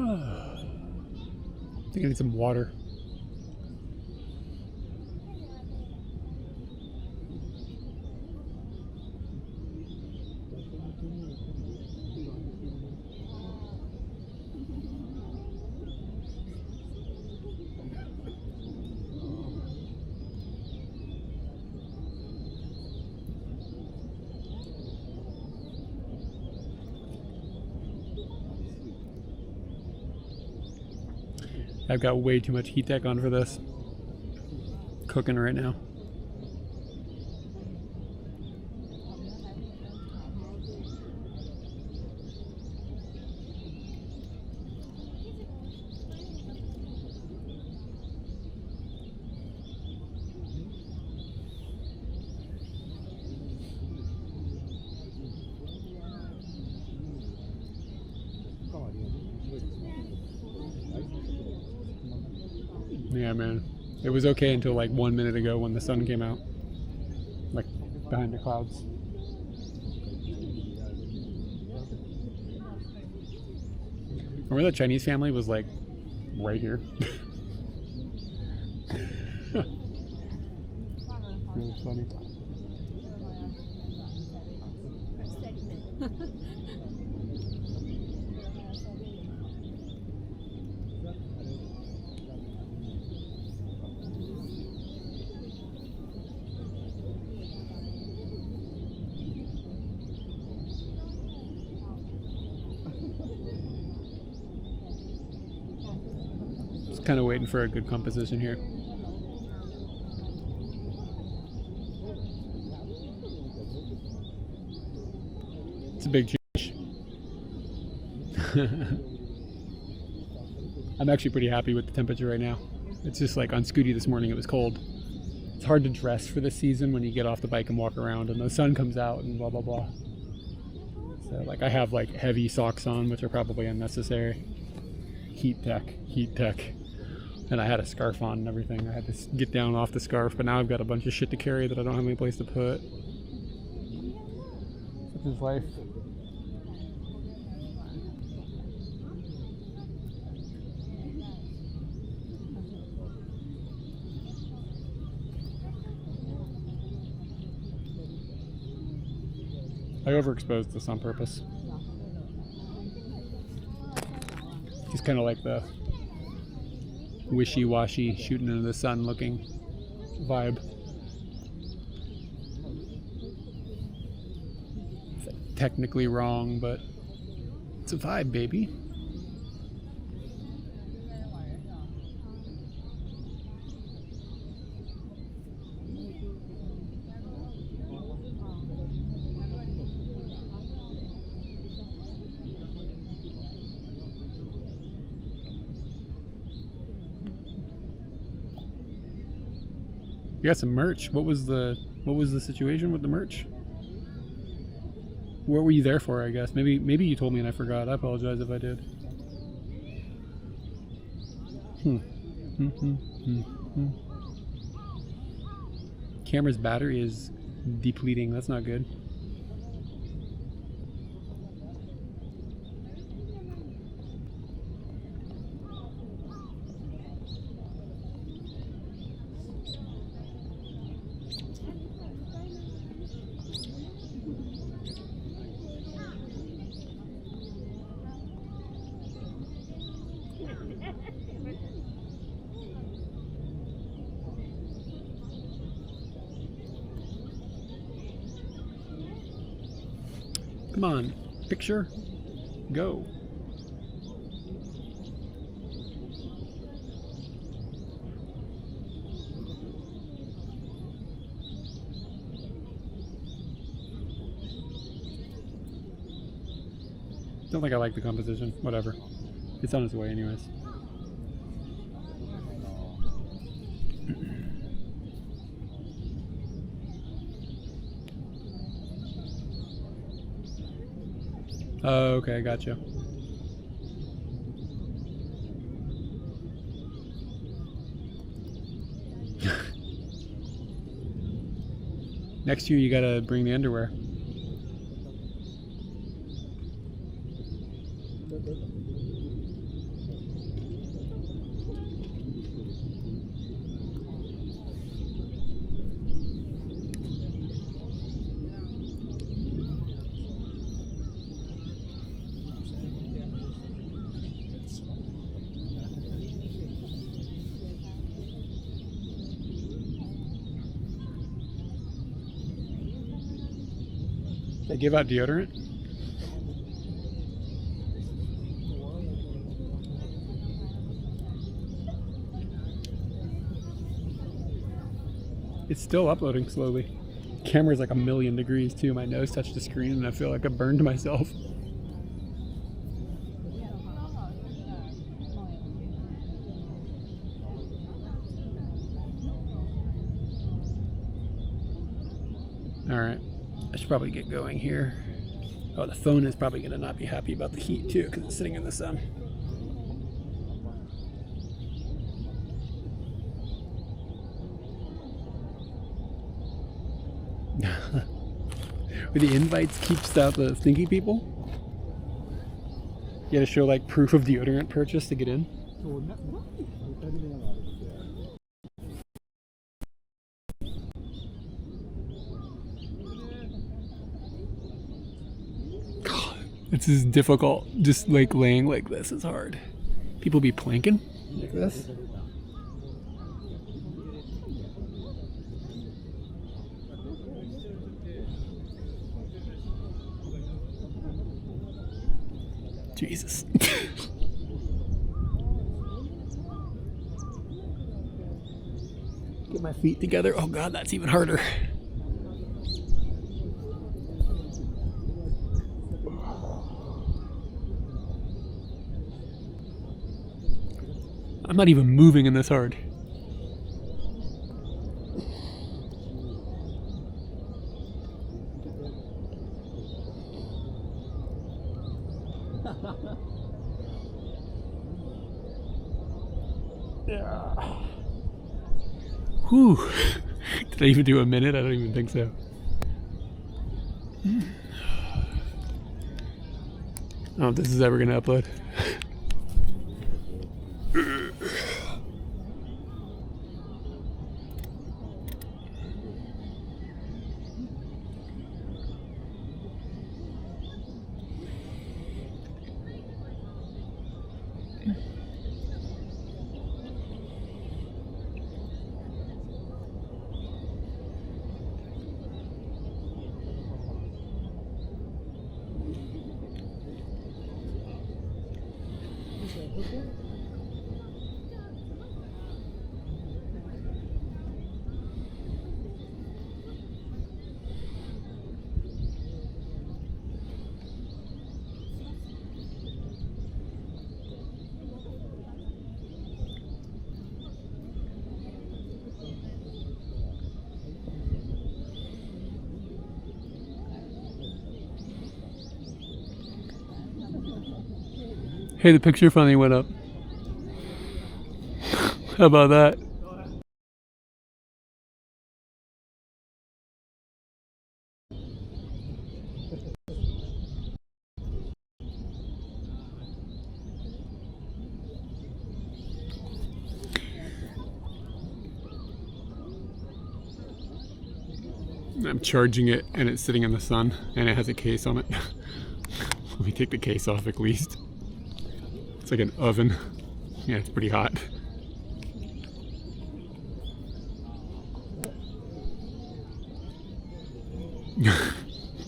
I think I need some water. I've got way too much heat tech on for this. Cooking right now. Yeah, man. It was okay until like 1 minute ago when the sun came out. Like behind the clouds. Remember that Chinese family was like right here? Really funny. Kind of waiting for a good composition here. It's a big change. I'm actually pretty happy with the temperature right now. It's just like on Scooty this morning it was cold. It's hard to dress for this season when you get off the bike and walk around and the sun comes out and blah blah blah. So like I have like heavy socks on, which are probably unnecessary. Heat tech. And I had a scarf on and everything. I had to get down off the scarf, but now I've got a bunch of shit to carry that I don't have any place to put. Such is life. I overexposed this on purpose. Just kind of like the wishy-washy, shooting into the sun looking vibe. It's like technically wrong, but it's a vibe, baby. You got some merch. What was the situation with the merch? What were you there for, I guess? Maybe you told me and I forgot. I apologize if I did. Camera's battery is depleting. That's not good. Come on, picture, go. Don't think I like the composition. Whatever. It's on its way anyways. Oh, okay, gotcha. Next year you gotta bring the underwear. They give out deodorant? It's still uploading slowly. Camera's like 1,000,000 degrees too. My nose touched the screen and I feel like I burned myself. All right. I should probably get going here. Oh, the phone is probably going to not be happy about the heat too because it's sitting in the sun. Where the invites keeps out the stinky people? You gotta show like proof of deodorant purchase to get in? This is difficult. Just like laying like this is hard. People be planking like this. Jesus. Get my feet together. Oh God, that's even harder. I'm not even moving in this hard. Yeah. Whew. Did I even do a minute? I don't even think so. I don't know if this is ever going to upload. Hey, the picture finally went up. How about that? I'm charging it and it's sitting in the sun and it has a case on it. Let me take the case off at least. It's like an oven. Yeah, it's pretty hot.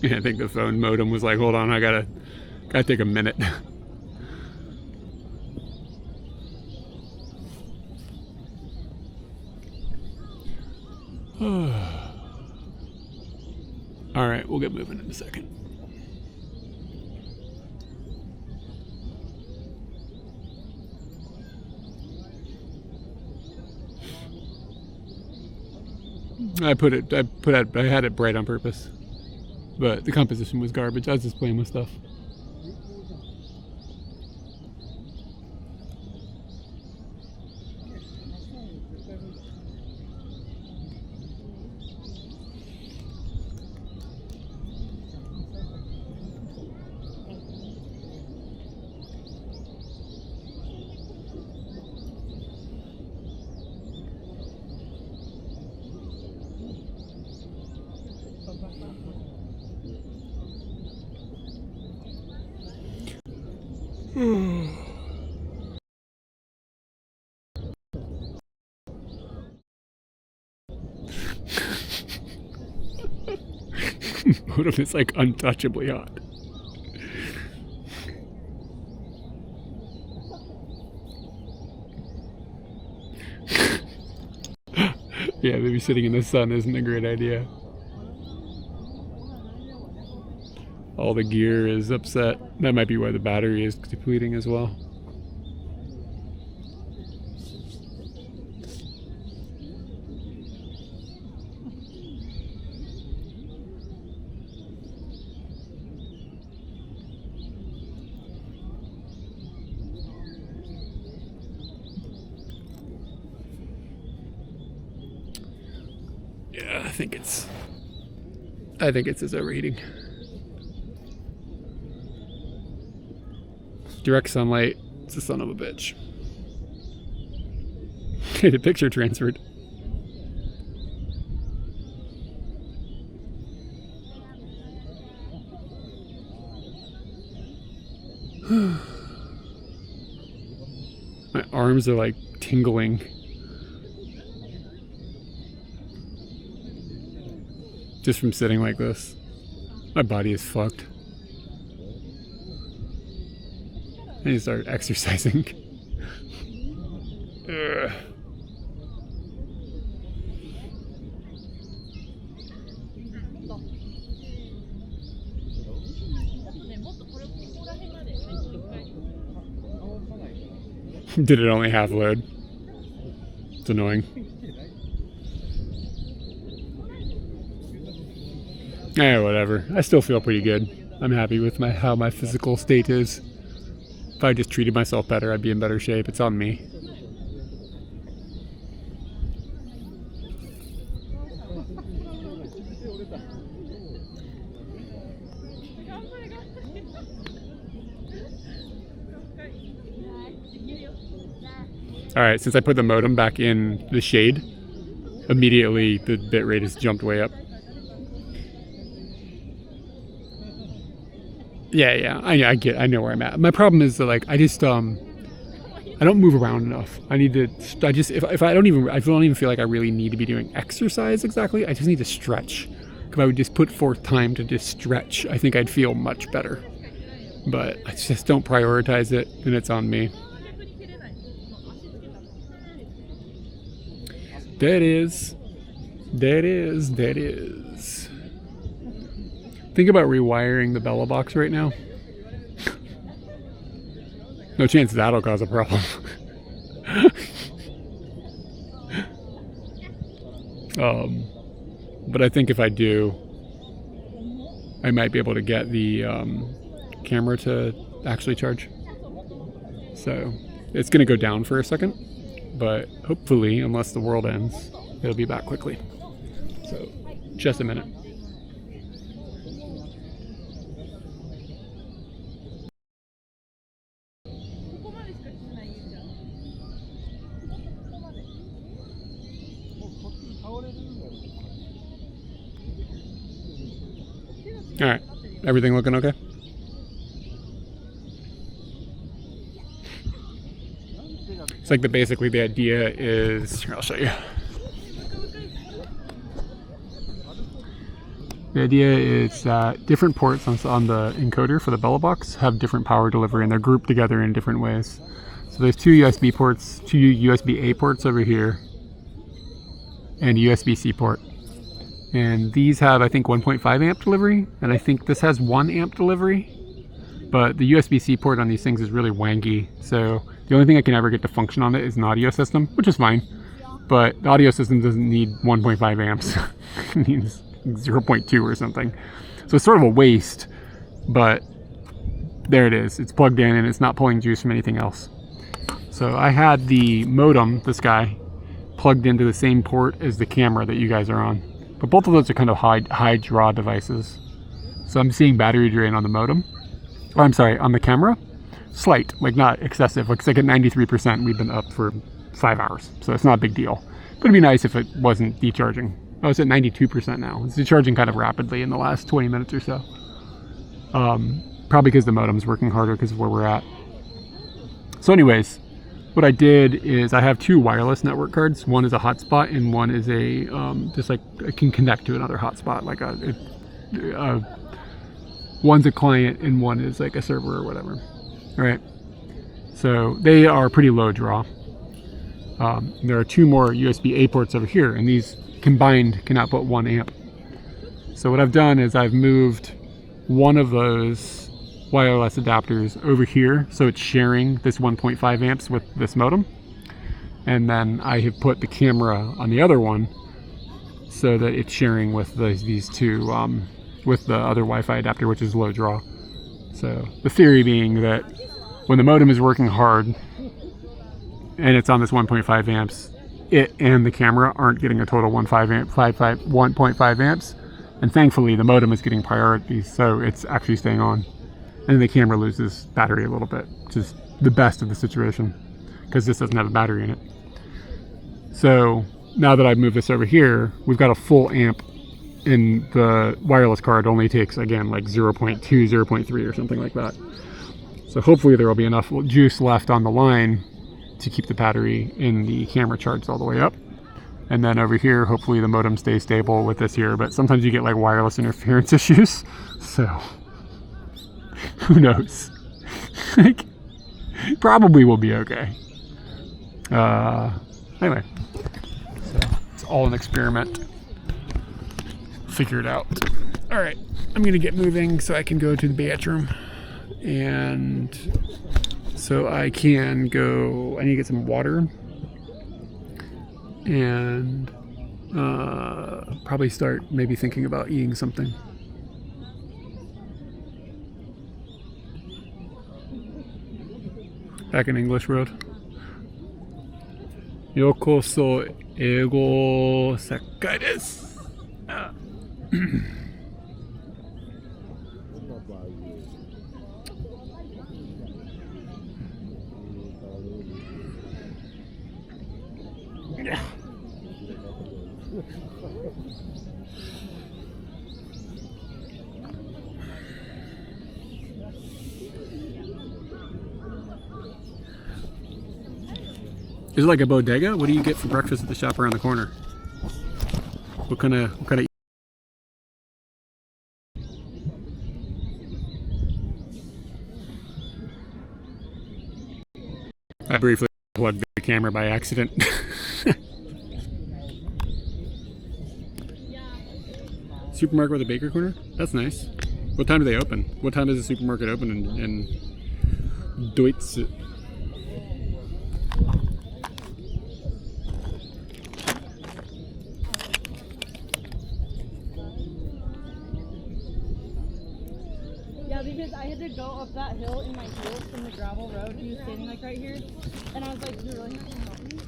I think the phone modem was like, hold on, I gotta take a minute. All right, we'll get moving in a second. I had it bright on purpose, but the composition was garbage. I was just playing with stuff. Modem is like untouchably hot. Yeah, maybe sitting in the sun isn't a great idea. All the gear is upset. That might be why the battery is depleting as well. Yeah, I think it's just overheating. Direct sunlight, it's a son of a bitch. The picture transferred. My arms are like tingling. Just from sitting like this. My body is fucked. I need to start exercising. Ugh. Did it only half load? It's annoying. Whatever. I still feel pretty good. I'm happy with how my physical state is. If I just treated myself better, I'd be in better shape. It's on me. Alright, since I put the modem back in the shade, immediately the bitrate has jumped way up. Yeah, I know where I'm at. My problem is that, like, I don't move around enough. If I don't even feel like I really need to be doing exercise exactly. I just need to stretch. If I would just put forth time to just stretch, I think I'd feel much better. But I just don't prioritize it, and it's on me. That is. Think about rewiring the Bella box right now. No chance that'll cause a problem. But I think if I do, I might be able to get the camera to actually charge. So it's going to go down for a second, but hopefully, unless the world ends, it'll be back quickly. So just a minute. All right, everything looking okay? It's like basically the idea is, here, I'll show you. The idea is that different ports on the encoder for the Bella box have different power delivery, and they're grouped together in different ways. So there's two USB ports, two USB-A ports over here, and a USB-C port. And these have, I think, 1.5 amp delivery, and I think this has 1 amp delivery. But the USB-C port on these things is really wanky, so the only thing I can ever get to function on it is an audio system, which is fine. But the audio system doesn't need 1.5 amps. It needs 0.2 or something. So it's sort of a waste, but there it is. It's plugged in and it's not pulling juice from anything else. So I had the modem, this guy, plugged into the same port as the camera that you guys are on. But both of those are kind of high draw devices. So I'm seeing battery drain on the modem. Or I'm sorry, on the camera. Slight, like not excessive. Like it's like at 93%. We've been up for 5 hours. So it's not a big deal. But it'd be nice if it wasn't decharging. Oh, it's at 92% now. It's decharging kind of rapidly in the last 20 minutes or so. Probably because the modem's working harder because of where we're at. So anyways, what I did is I have 2 wireless network cards. One is a hotspot and one is a, just like it can connect to another hotspot. Like one's a client and one is like a server or whatever. All right. So they are pretty low draw. There are 2 more USB-A ports over here, and these combined can output 1 amp. So what I've done is I've moved one of those wireless adapters over here, so it's sharing this 1.5 amps with this modem. And then I have put the camera on the other one so that it's sharing with these 2, with the other Wi-Fi adapter, which is low draw. So the theory being that when the modem is working hard and it's on this 1.5 amps, it and the camera aren't getting a total 1.5 amps, and thankfully the modem is getting priority, so it's actually staying on. And then the camera loses battery a little bit, which is the best of the situation because this doesn't have a battery in it. So now that I've moved this over here, we've got a full amp, and the wireless card only takes, again, like 0.2, 0.3 or something like that. So hopefully there will be enough juice left on the line to keep the battery in the camera charged all the way up. And then over here, hopefully the modem stays stable with this here, but sometimes you get like wireless interference issues, so who knows? Like, probably will be okay. Anyway, so it's all an experiment. Figure it out. All right, I'm gonna get moving so I can go to the bathroom, and so I can go. I need to get some water, and probably start maybe thinking about eating something. Back in English Road. Yokoso eigo sakai desu. Is it like a bodega? What do you get for breakfast at the shop around the corner? What kind of I briefly plugged the camera by accident. Supermarket with a baker corner? That's nice. What time do they open? What time does the supermarket open in Deutsch? Yeah, because I had to go up that hill in my heels from the gravel road. He was standing like right here, and I was like, "You're really not gonna help me?"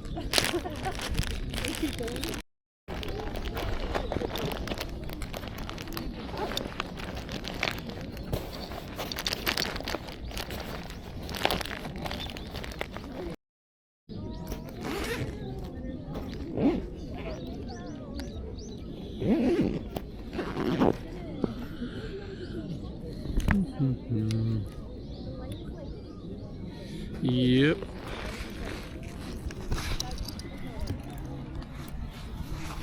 Yep.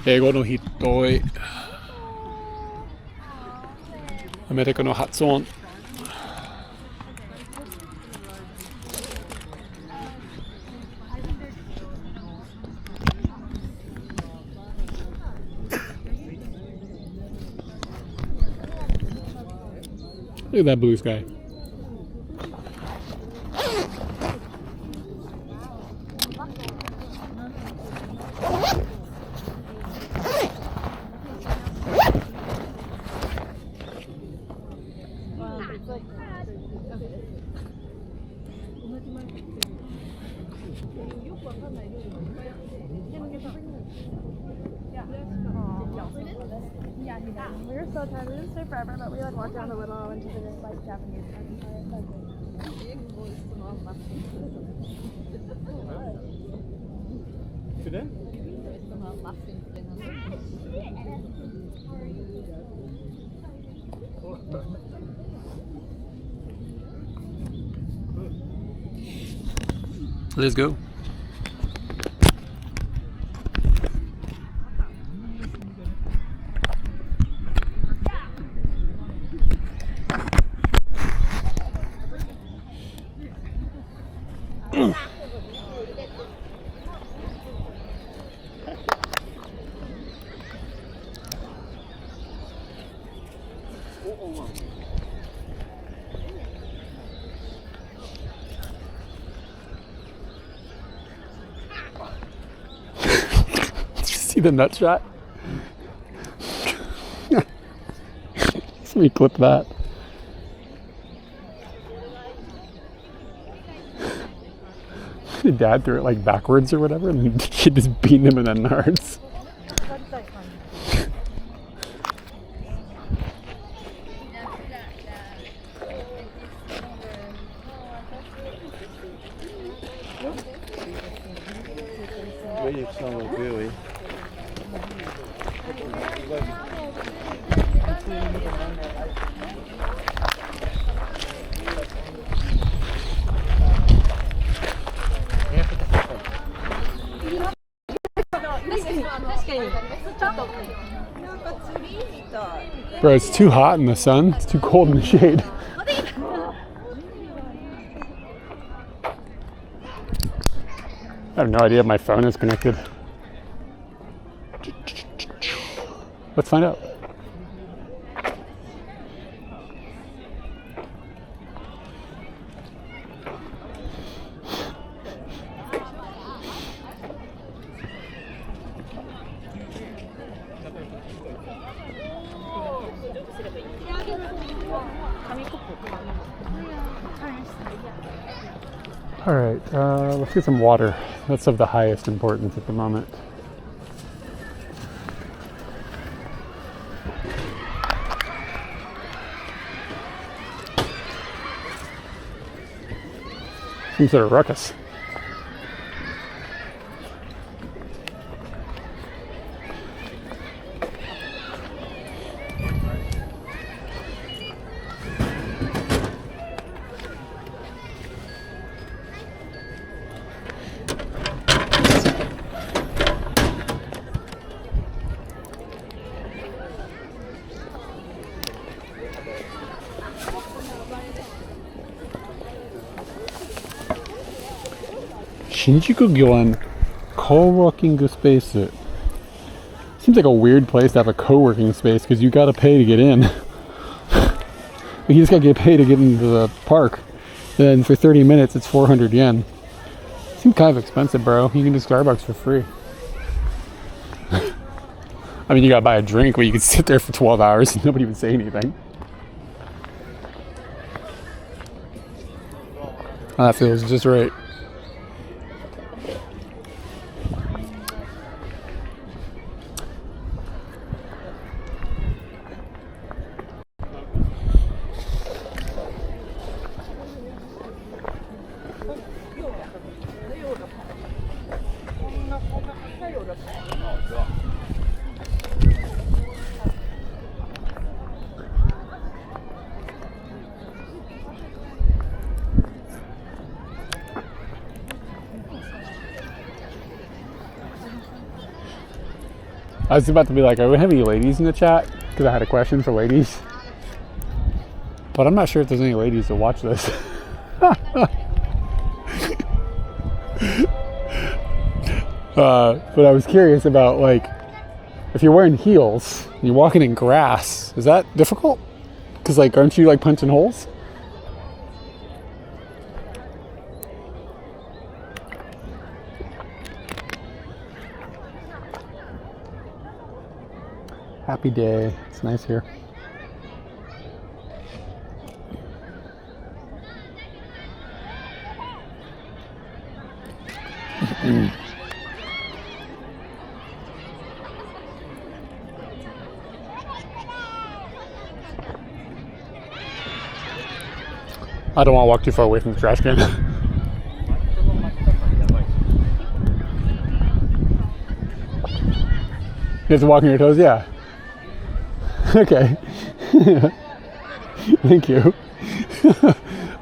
Eigo no hitoi. アメリカの発音。Look at that blue sky. We were so tired. We didn't stay forever, but we like walked around a little into this like Japanese empire. Let's go. See the nut shot? Let me clip that. The dad threw it like backwards or whatever, and he just beat him in the nards. Bro, it's too hot in the sun. It's too cold in the shade. I have no idea if my phone is connected. Let's find out. All right, let's get some water. That's of the highest importance at the moment. Some sort of ruckus. Shinjuku-gyoen co-working space. Seems like a weird place to have a co-working space because you gotta pay to get in. You just gotta get paid to get into the park. Then for 30 minutes it's 400 yen. Seems kind of expensive, bro. You can do Starbucks for free. I mean, you gotta buy a drink, but you can sit there for 12 hours and nobody would say anything. Oh, that feels just right. I was about to be like, are we having any ladies in the chat? Because I had a question for ladies. But I'm not sure if there's any ladies that watch this. But I was curious about, like, if you're wearing heels and you're walking in grass, is that difficult? Because, like, aren't you, like, punching holes? Happy day. It's nice here. I don't want to walk too far away from the trash can. You have to walk on your toes? Yeah. Okay. Thank you.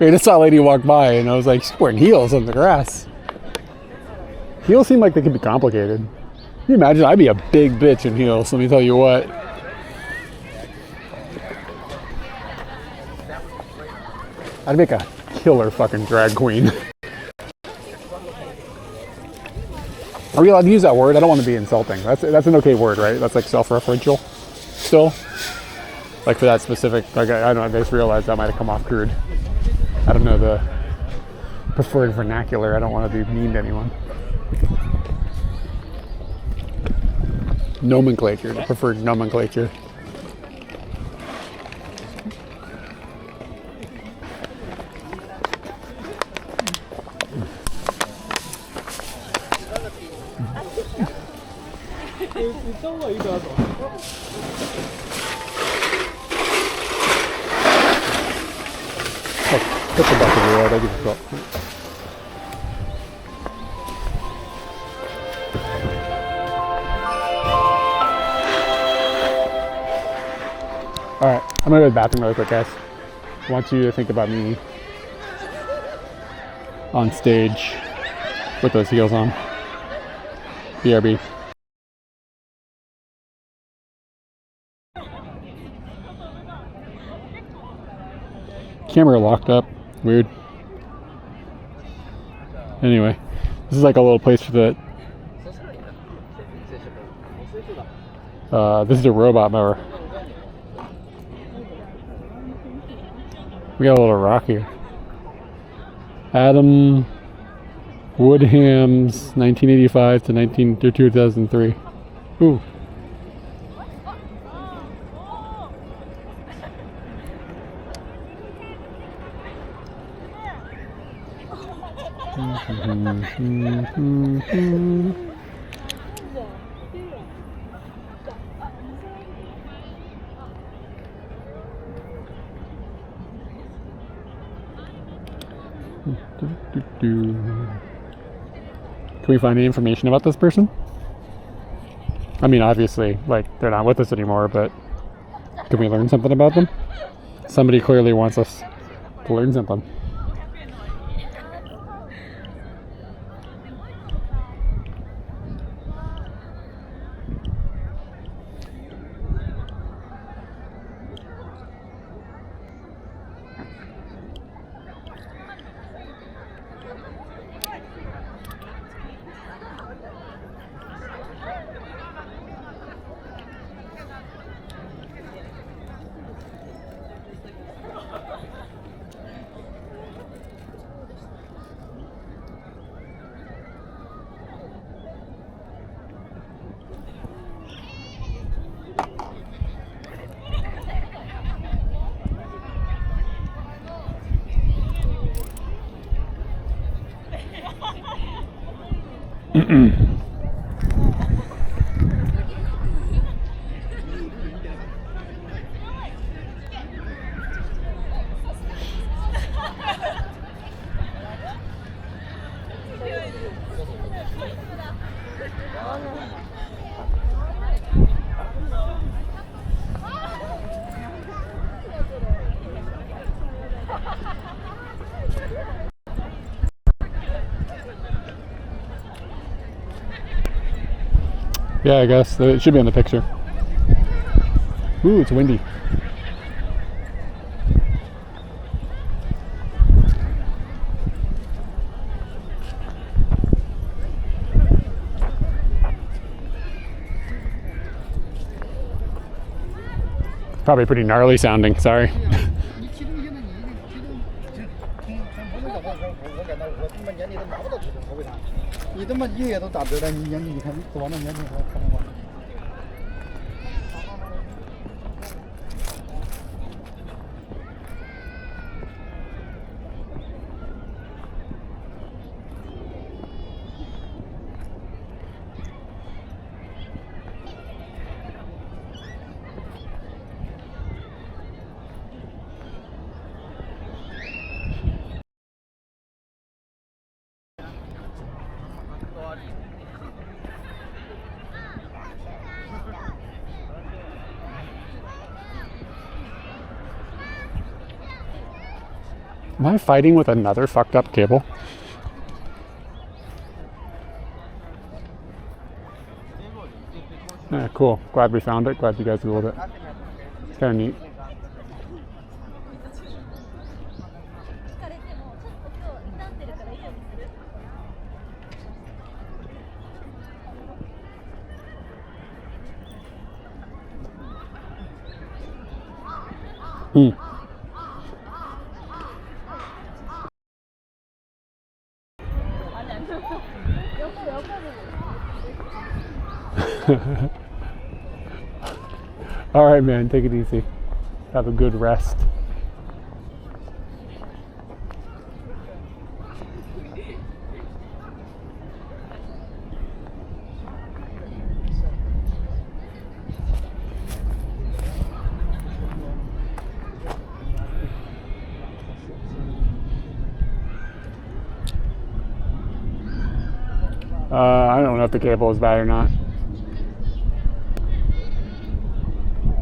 I just saw a lady walk by and I was like, she's wearing heels on the grass. Heels seem like they could be complicated. Can you imagine? I'd be a big bitch in heels, let me tell you what. I'd make a killer fucking drag queen. Are we allowed to use that word? I don't want to be insulting. That's an okay word, right? That's like self-referential still? Like for that specific, like I don't know, I just realized that might have come off crude. I don't know the preferred vernacular. I don't want to be mean to anyone. Nomenclature, the preferred nomenclature. Put the bucket in the road, I give a fuck. Alright, I'm gonna go to the bathroom really quick, guys. I want you to think about me on stage with those heels on. BRB. Camera locked up. Weird. Anyway, this is like a little place for the. This is a robot mower. We got a little rock here. Adam Woodham's 1985 to 2003. Ooh. Can we find any information about this person? I mean, obviously, like, they're not with us anymore, but can we learn something about them? Somebody clearly wants us to learn something. Yeah, I guess. It should be in the picture. Ooh, it's windy. Probably pretty gnarly sounding, sorry. 你启动现在你我感到我他妈眼里都拿不到指头，为啥？你他妈一个月都打折了，你眼里你看指望那眼睛还看得完？ Am I fighting with another fucked up cable? Yeah, cool. Glad we found it. Glad you guys ruled it. It's kind of neat. All right, man, take it easy. Have a good rest. I don't know if the cable is bad or not.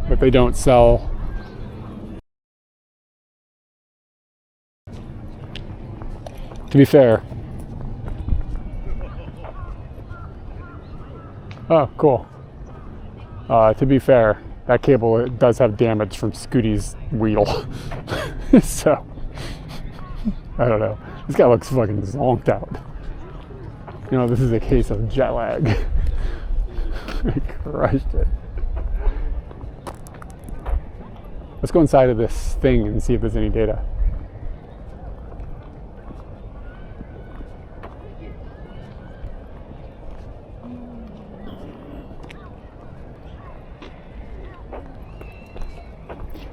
But they don't sell. To be fair. Oh, cool. To be fair, that cable it does have damage from Scooty's wheel. So, I don't know. This guy looks fucking zonked out. You know, this is a case of jet lag. I crushed it. Let's go inside of this thing and see if there's any data.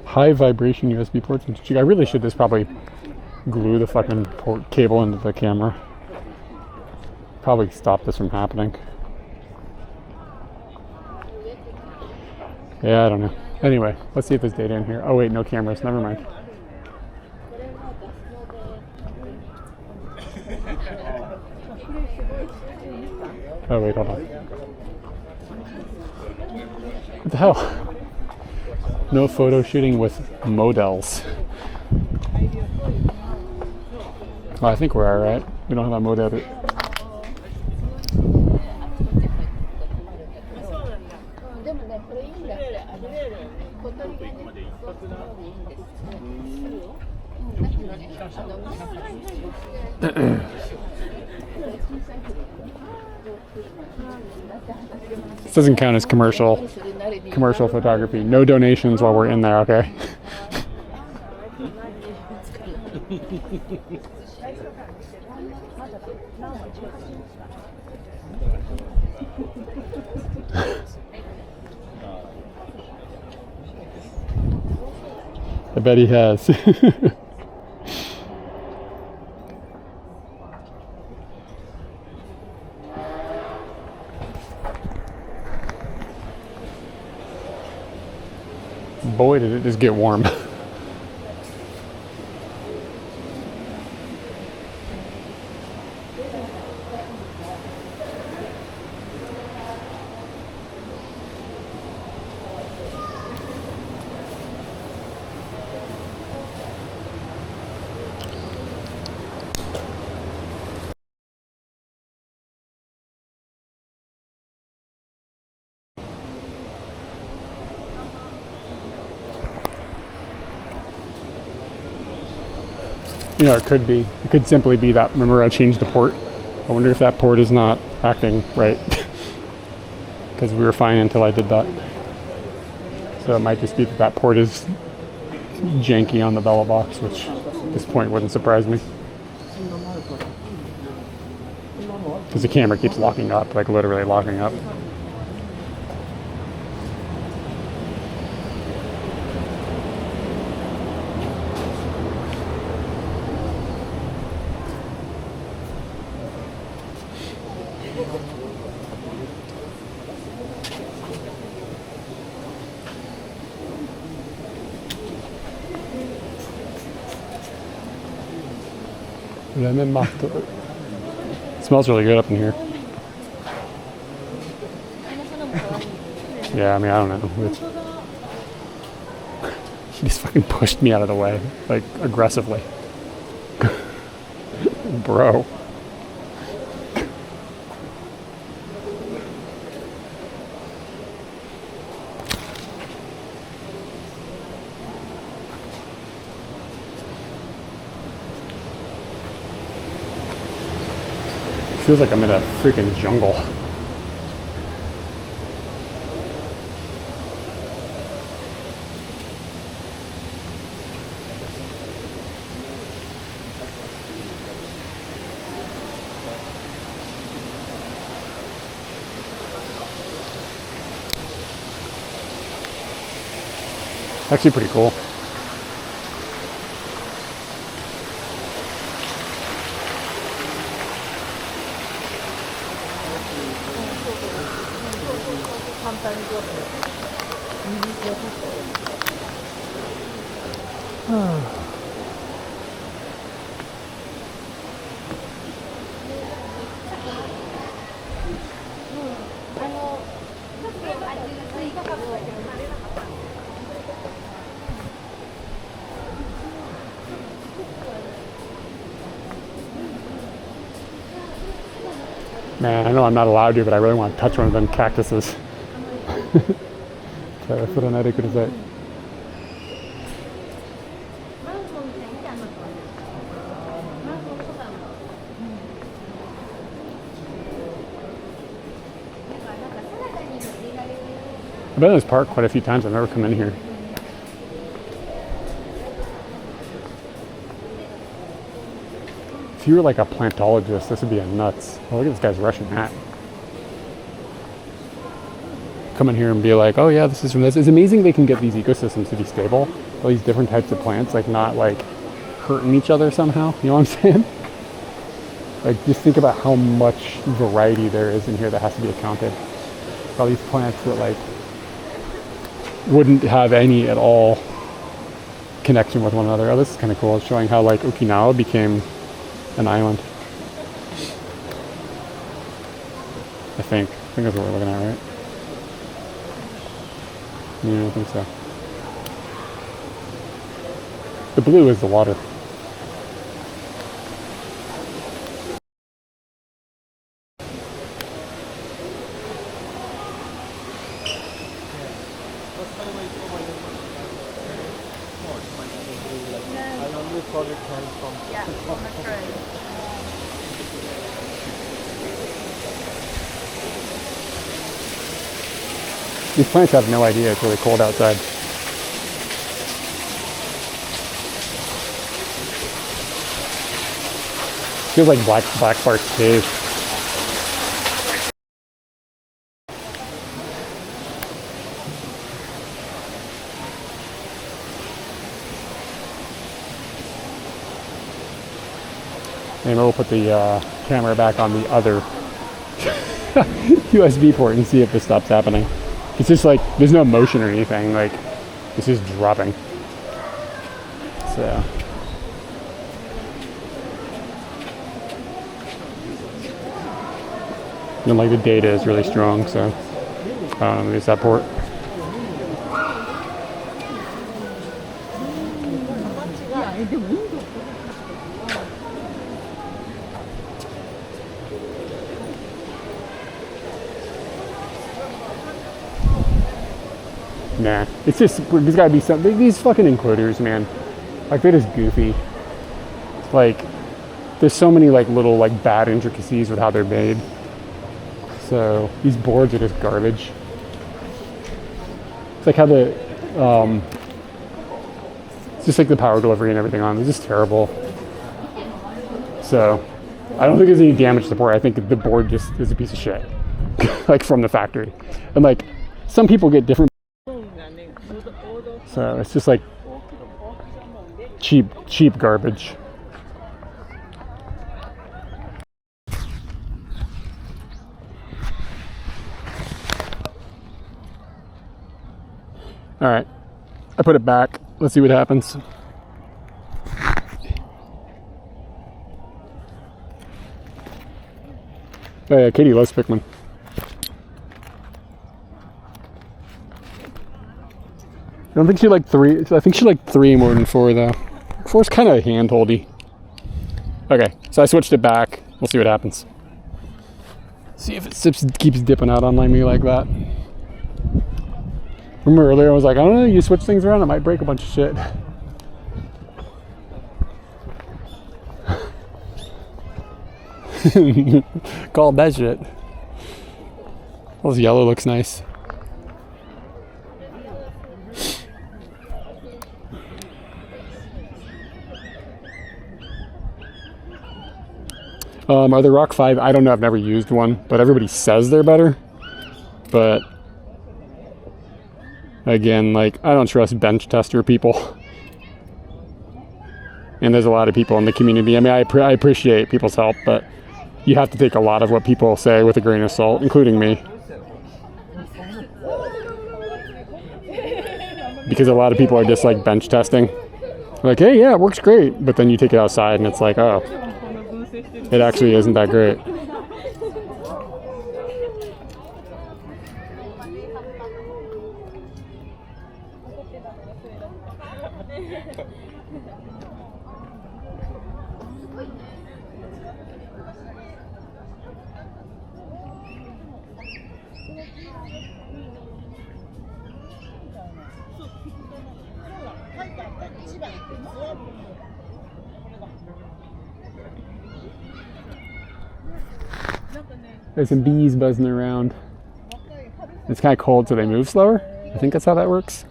High vibration USB ports. I really should just probably glue the fucking port cable into the camera. Probably stop this from happening. Yeah, I don't know. Anyway, let's see if there's data in here. Oh wait, no cameras. Never mind. Oh wait, hold on. What the hell? No photo shooting with models. Well, I think we're alright. We don't have a model. This doesn't count as commercial photography. No donations while we're in there, okay? I bet he has. Boy, did it just get warm. You know, it could simply be that, remember I changed the port? I wonder if that port is not acting right. Because we were fine until I did that. So it might just be that that port is janky on the Bella box, which at this point wouldn't surprise me. Because the camera keeps locking up, like literally locking up. It smells really good up in here. Yeah, I mean, I don't know. He just fucking pushed me out of the way, like, aggressively. Bro. Feels like I'm in a freaking jungle. Actually pretty cool. Man, I know I'm not allowed to, but I really want to touch one of them cactuses. Okay,それないでください。I've been in this park quite a few times. I've never come in here. If you were like a plantologist, this would be a nuts. Oh, look at this guy's Russian hat. Come in here and be like, oh yeah, this is from this. It's amazing they can get these ecosystems to be stable. All these different types of plants, like not like hurting each other somehow. You know what I'm saying? Like just think about how much variety there is in here that has to be accounted. All these plants that like wouldn't have any at all connection with one another. Oh, this is kind of cool. It's showing how like Okinawa became an island. I think that's what we're looking at, right? Yeah, I think so. The blue is the water. These plants have no idea it's really cold outside. Feels like Black Bart's cave. And we'll put the camera back on the other USB port and see if this stops happening. It's just like, there's no motion or anything, like, it's just dropping. So. And like the data is really strong, so there's that port. Nah, it's just, there's gotta be something. These fucking encoders, man, like they're just goofy. Like, there's so many like little like bad intricacies with how they're made. So these boards are just garbage. It's like how the It's just like the power delivery and everything on it is just terrible. So I don't think there's any damage to the board. I think the board just is a piece of shit, like from the factory. And like some people get different, so it's just like cheap garbage. All right, I put it back. Let's see what happens. Oh yeah, Katie loves Pikmin. I don't think she liked 3. I think she liked 3 more than 4 though. 4's kind of hand-holdy. Okay, so I switched it back. We'll see what happens. See if it keeps dipping out on me like that. Remember earlier I was like, I don't know, you switch things around, it might break a bunch of shit. Called that shit. This yellow looks nice. Are the Rock 5? I don't know, I've never used one, but everybody says they're better. But again, like, I don't trust bench tester people. And there's a lot of people in the community. I mean, I appreciate people's help, but you have to take a lot of what people say with a grain of salt, including me. Because a lot of people are just like bench testing. Like, hey, yeah, it works great. But then you take it outside and it's like, oh, it actually isn't that great. There's some bees buzzing around. It's kind of cold, so they move slower. I think that's how that works.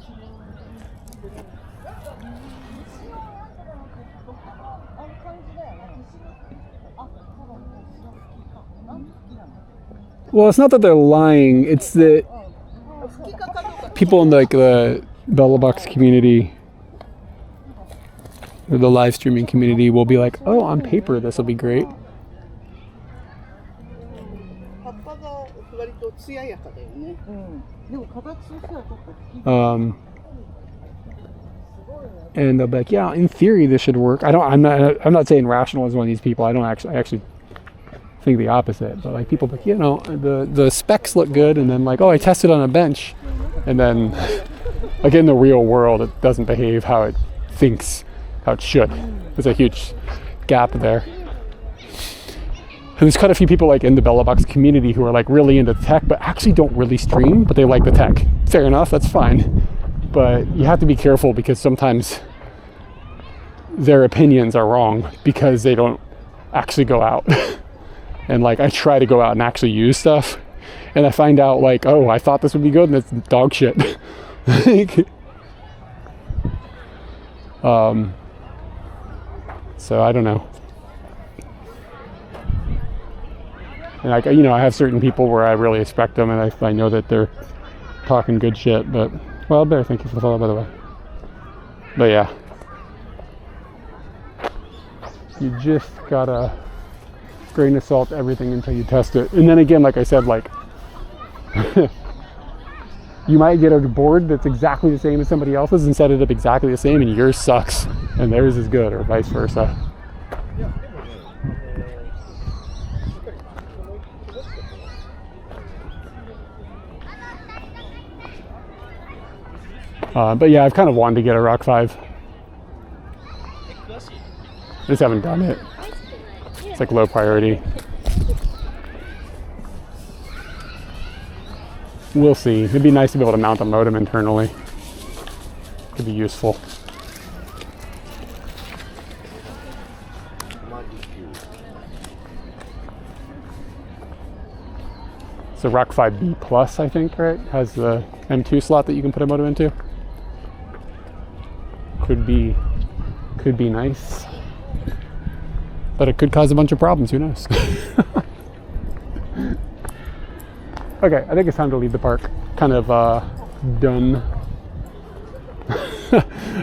Well, it's not that they're lying. It's that people in like the Bellabox community, or the live streaming community, will be like, "Oh, on paper, this will be great." And they'll be like, "Yeah, in theory, this should work." I'm not saying Rational is one of these people. I actually think the opposite. But like people, like, you know, the specs look good, and then like, oh, I tested on a bench, and then like in the real world, it doesn't behave how it thinks how it should. There's a huge gap there. And there's quite a few people like in the Bellabox community who are like really into tech, but actually don't really stream, but they like the tech. Fair enough, that's fine. But you have to be careful because sometimes their opinions are wrong because they don't actually go out. And like I try to go out and actually use stuff, and I find out like, oh, I thought this would be good and it's dog shit. So I don't know. And like, you know, I have certain people where I really expect them, and I know that they're talking good shit. But well, Bear, thank you for the follow, by the way. But yeah, you just gotta grain of salt everything until you test it. And then again, like I said, like you might get a board that's exactly the same as somebody else's and set it up exactly the same, and yours sucks and theirs is good, or vice versa. But yeah, I've kind of wanted to get a Rock 5. I just haven't done it. It's like low priority. We'll see. It'd be nice to be able to mount a modem internally. Could be useful. So Rock 5B Plus, I think, right? Has the M2 slot that you can put a modem into. could be nice, but it could cause a bunch of problems. Who knows? Okay, I think it's time to leave the park. Kind of done.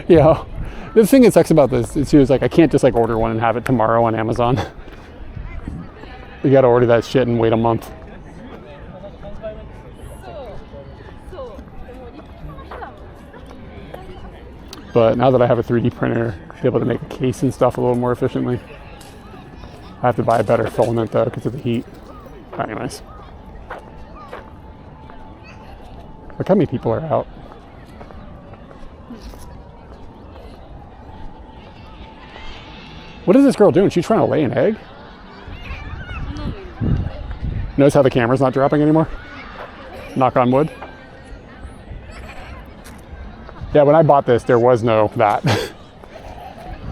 Yeah. The thing that sucks about this is like I can't just like order one and have it tomorrow on Amazon. You gotta order that shit and wait a month. But now that I have a 3D printer, I'll be able to make a case and stuff a little more efficiently. I have to buy a better filament though because of the heat. But anyways. Look how many people are out. What is this girl doing? She's trying to lay an egg? Notice how the camera's not dropping anymore? Knock on wood. Yeah, when I bought this, there was no that.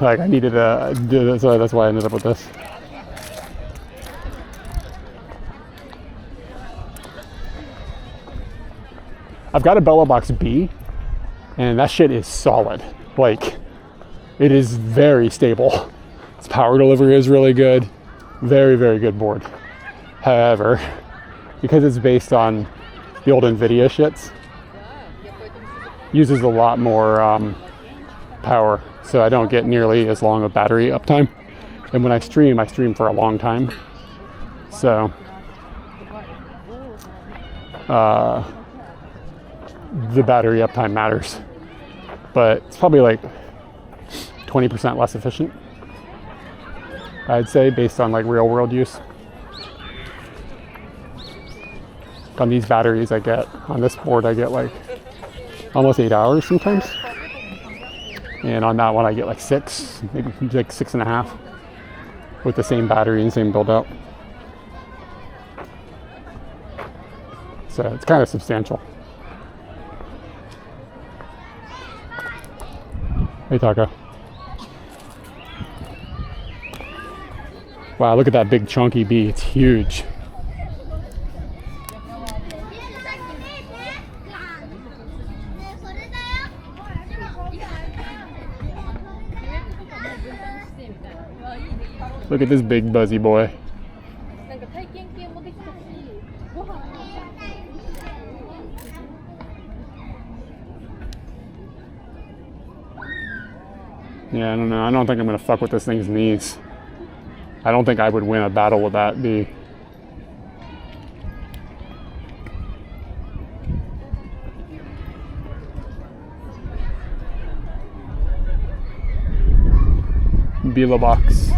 Like, I needed a, so that's why I ended up with this. I've got a Bella Box B, and that shit is solid. Like, it is very stable. Its power delivery is really good. Very, very good board. However, because it's based on the old NVIDIA shits, uses a lot more power, so I don't get nearly as long of battery uptime. And when I stream for a long time. So, the battery uptime matters. But it's probably like 20% less efficient, I'd say, based on like real world use. On these batteries on this board I get like almost 8 hours sometimes. And on that one I get like 6, maybe like 6.5 with the same battery and same build out. So it's kind of substantial. Hey Taco. Wow, look at that big chunky bee, it's huge. Look at this big buzzy boy. Yeah, I don't know. I don't think I'm gonna fuck with this thing's knees. I don't think I would win a battle with that bee. Bella Box.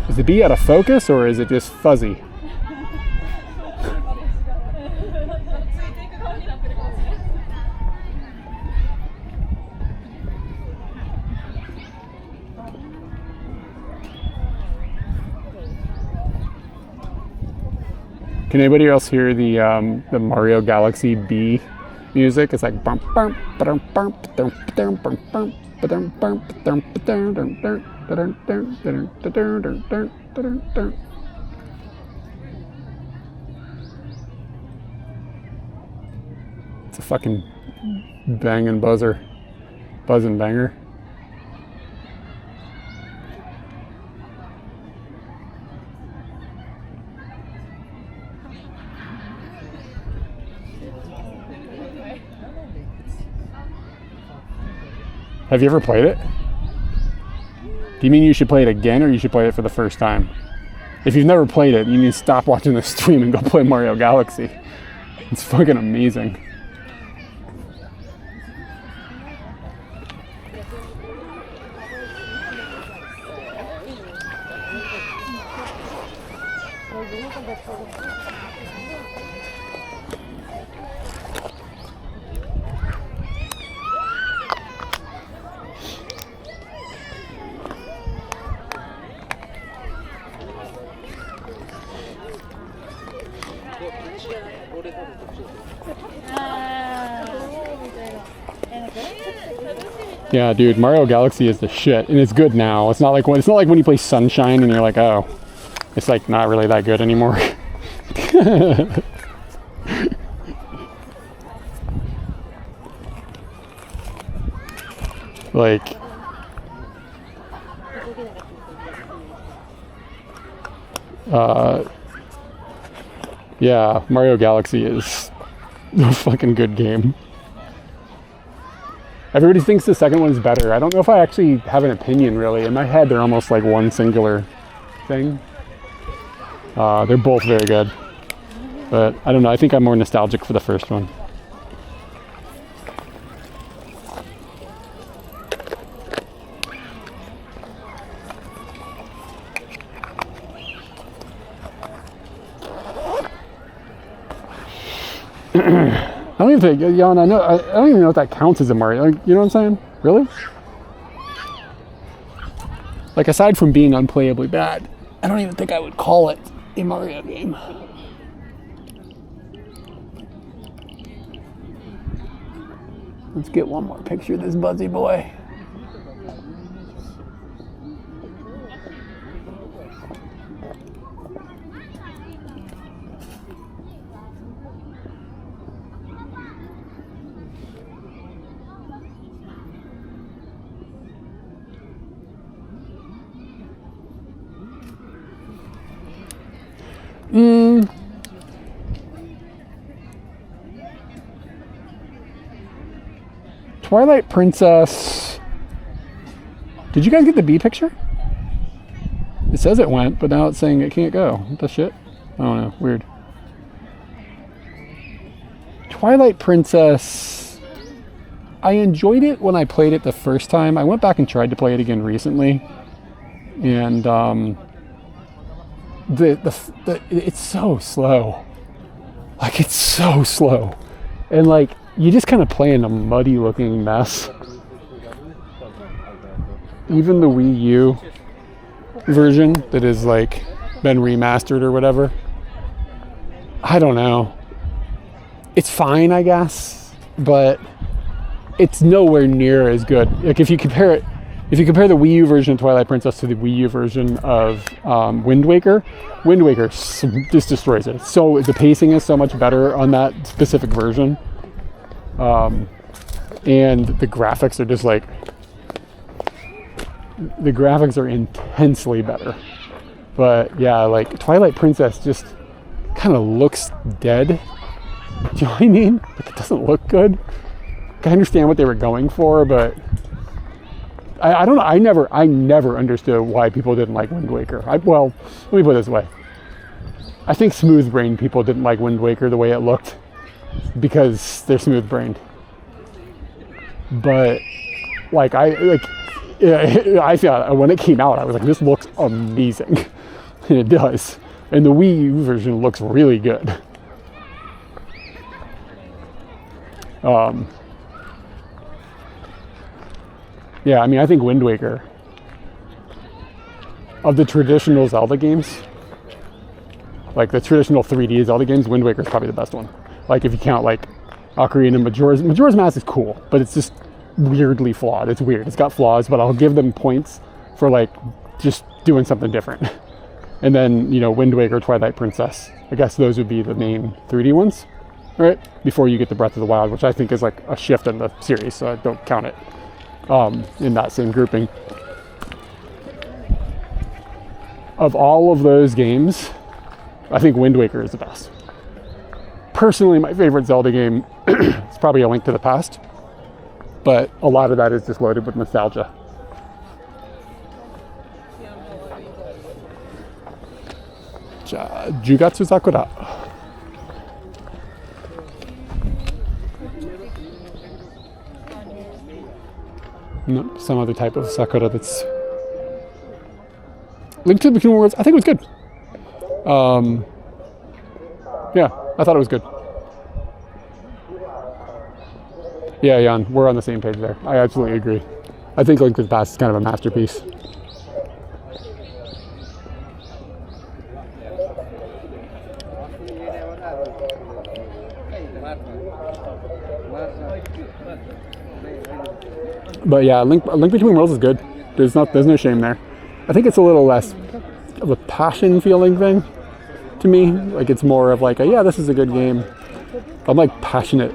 Is the bee out of focus or is it just fuzzy? Can anybody else hear the Mario Galaxy bee music? It's like bump bump bump bump bump bump bump bump. It's a fucking banging buzzer. Buzzing banger. Have you ever played it? Do you mean you should play it again or you should play it for the first time? If you've never played it, you need to stop watching the stream and go play Mario Galaxy. It's fucking amazing. Yeah, dude, Mario Galaxy is the shit, and it's good now. It's not like when you play Sunshine and you're like, oh, it's like not really that good anymore. Like, yeah, Mario Galaxy is a fucking good game. Everybody thinks the second one's better. I don't know if I actually have an opinion, really. In my head, they're almost like one singular thing. They're both very good. But I don't know, I think I'm more nostalgic for the first one. I don't even think, Jan, I don't even know if that counts as a Mario. Like, you know what I'm saying? Really? Like, aside from being unplayably bad, I don't even think I would call it a Mario game. Let's get one more picture of this Buzzy boy. Twilight Princess. Did you guys get the B picture? It says it went, but now it's saying it can't go. What the shit? I don't know. Weird. Twilight Princess. I enjoyed it when I played it the first time. I went back and tried to play it again recently, and it's so slow. Like, it's so slow, and like you just kind of play in a muddy looking mess. Even the Wii U version that is like been remastered or whatever, I don't know. It's fine, I guess, but it's nowhere near as good. Like, if you compare the Wii U version of Twilight Princess to the Wii U version of Wind Waker just destroys it. So the pacing is so much better on that specific version. And the graphics are just like, the graphics are intensely better. But yeah, like Twilight Princess just kind of looks dead. Do you know what I mean? Like, it doesn't look good. I understand what they were going for, but I don't know. I never understood why people didn't like Wind Waker. Well, let me put it this way. I think smooth-brained people didn't like Wind Waker the way it looked because they're smooth-brained. But I thought when it came out, I was like, this looks amazing. And it does. And the Wii U version looks really good. Yeah, I mean, I think Wind Waker, of the traditional Zelda games, like the traditional 3D Zelda games, Wind Waker is probably the best one. Like, if you count like Ocarina and Majora's Mask is cool, but it's just weirdly flawed. It's weird. It's got flaws, but I'll give them points for like just doing something different. And then, you know, Wind Waker, Twilight Princess. I guess those would be the main 3D ones, right? Before you get to Breath of the Wild, which I think is like a shift in the series, so I don't count it in that same grouping. Of all of those games, I think Wind Waker is the best. Personally, my favorite Zelda game is probably A Link to the Past, but a lot of that is just loaded with nostalgia. Jugatsu Sakura. No, some other type of Sakura that's... Link to the Between Worlds, I think it was good. Yeah, I thought it was good. Yeah, Jan, we're on the same page there. I absolutely agree. I think Link to the Past is kind of a masterpiece. But yeah, Link Between Worlds is good. There's no shame there. I think it's a little less of a passion feeling thing to me. Like it's more of like, yeah, this is a good game. I'm like passionate.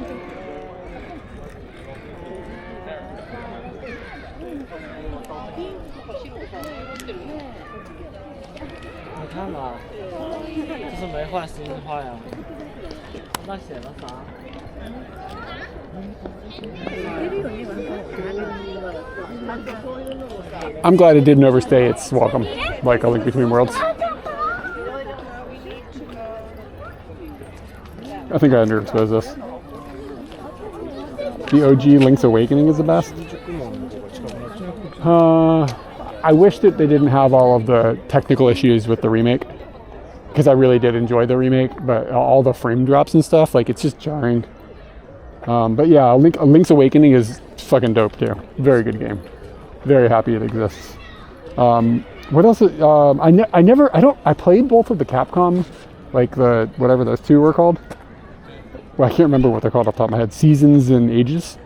I'm glad it didn't overstay its welcome, like A Link Between Worlds. I think I underexposed this. The OG Link's Awakening is the best. I wish that they didn't have all of the technical issues with the remake, because I really did enjoy the remake, but all the frame drops and stuff, like it's just jarring. But yeah, Link's Awakening is fucking dope too. Very good game. Very happy it exists. What else? I played both of the Capcom, like the whatever those two were called. Well, I can't remember what they're called off the top of my head. Seasons and Ages.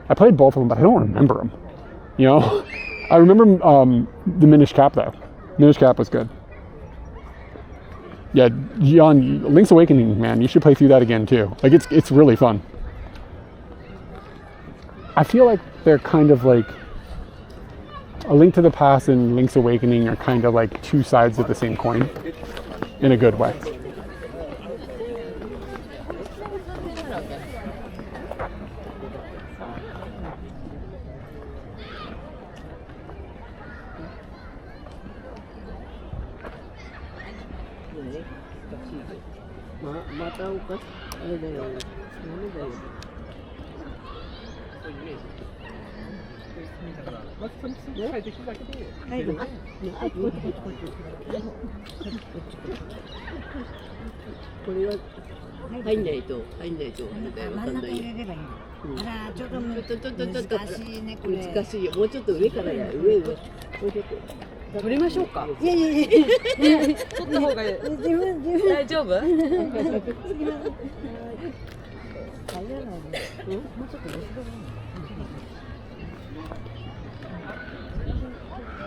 I played both of them, but I don't remember them. You know, I remember the Minish Cap though. Minish Cap was good. Yeah, John, Link's Awakening, man, you should play through that again too. Like it's really fun. I feel like they're kind of like A Link to the Past and Link's Awakening are kind of like two sides of the same coin in a good way.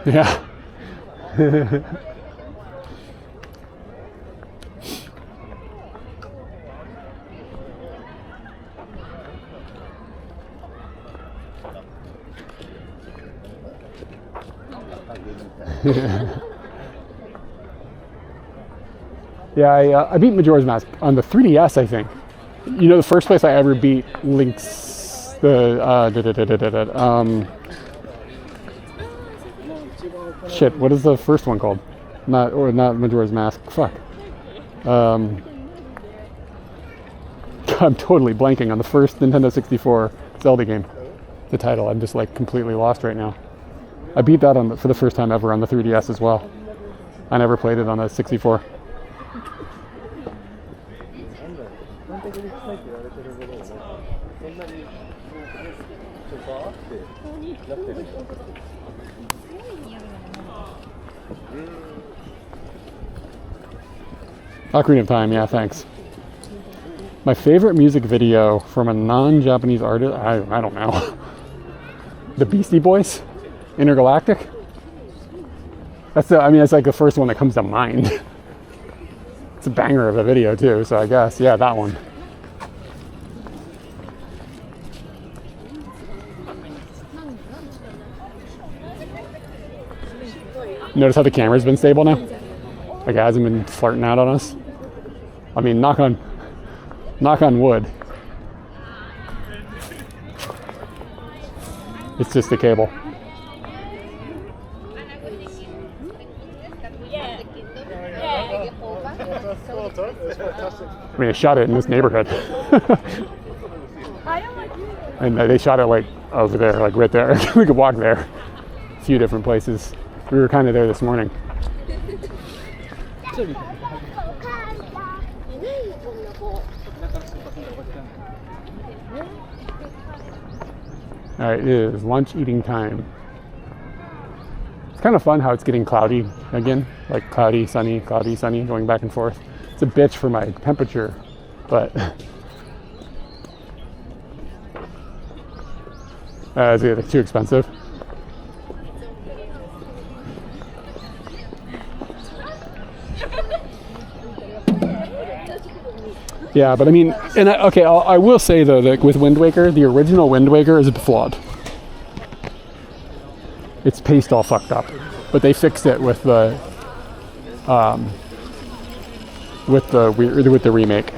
Yeah. Yeah, I beat Majora's Mask on the 3DS, I think. You know, the first place I ever beat Link's shit, what is the first one called? Not Majora's Mask. Fuck. I'm totally blanking on the first Nintendo 64 Zelda game. The title, I'm just like completely lost right now. I beat that for the first time ever on the 3DS as well. I never played it on the 64. Ocarina of Time, yeah, thanks. My favorite music video from a non-Japanese artist, I don't know. The Beastie Boys, Intergalactic. That's like the first one that comes to mind. It's a banger of a video too, so I guess, yeah, that one. Notice how the camera's been stable now? Like it hasn't been flirting out on us. I mean, knock on wood. It's just the cable. I mean, they shot it in this neighborhood. And they shot it like over there, like right there. We could walk there. A few different places. We were kind of there this morning. Alright, it is lunch eating time. It's kind of fun how it's getting cloudy again. Like cloudy, sunny, going back and forth. It's a bitch for my temperature, but Is it too expensive? Yeah, but I mean, and I will say though that with Wind Waker, the original Wind Waker is flawed. Its paste all fucked up, but they fixed it with the remake.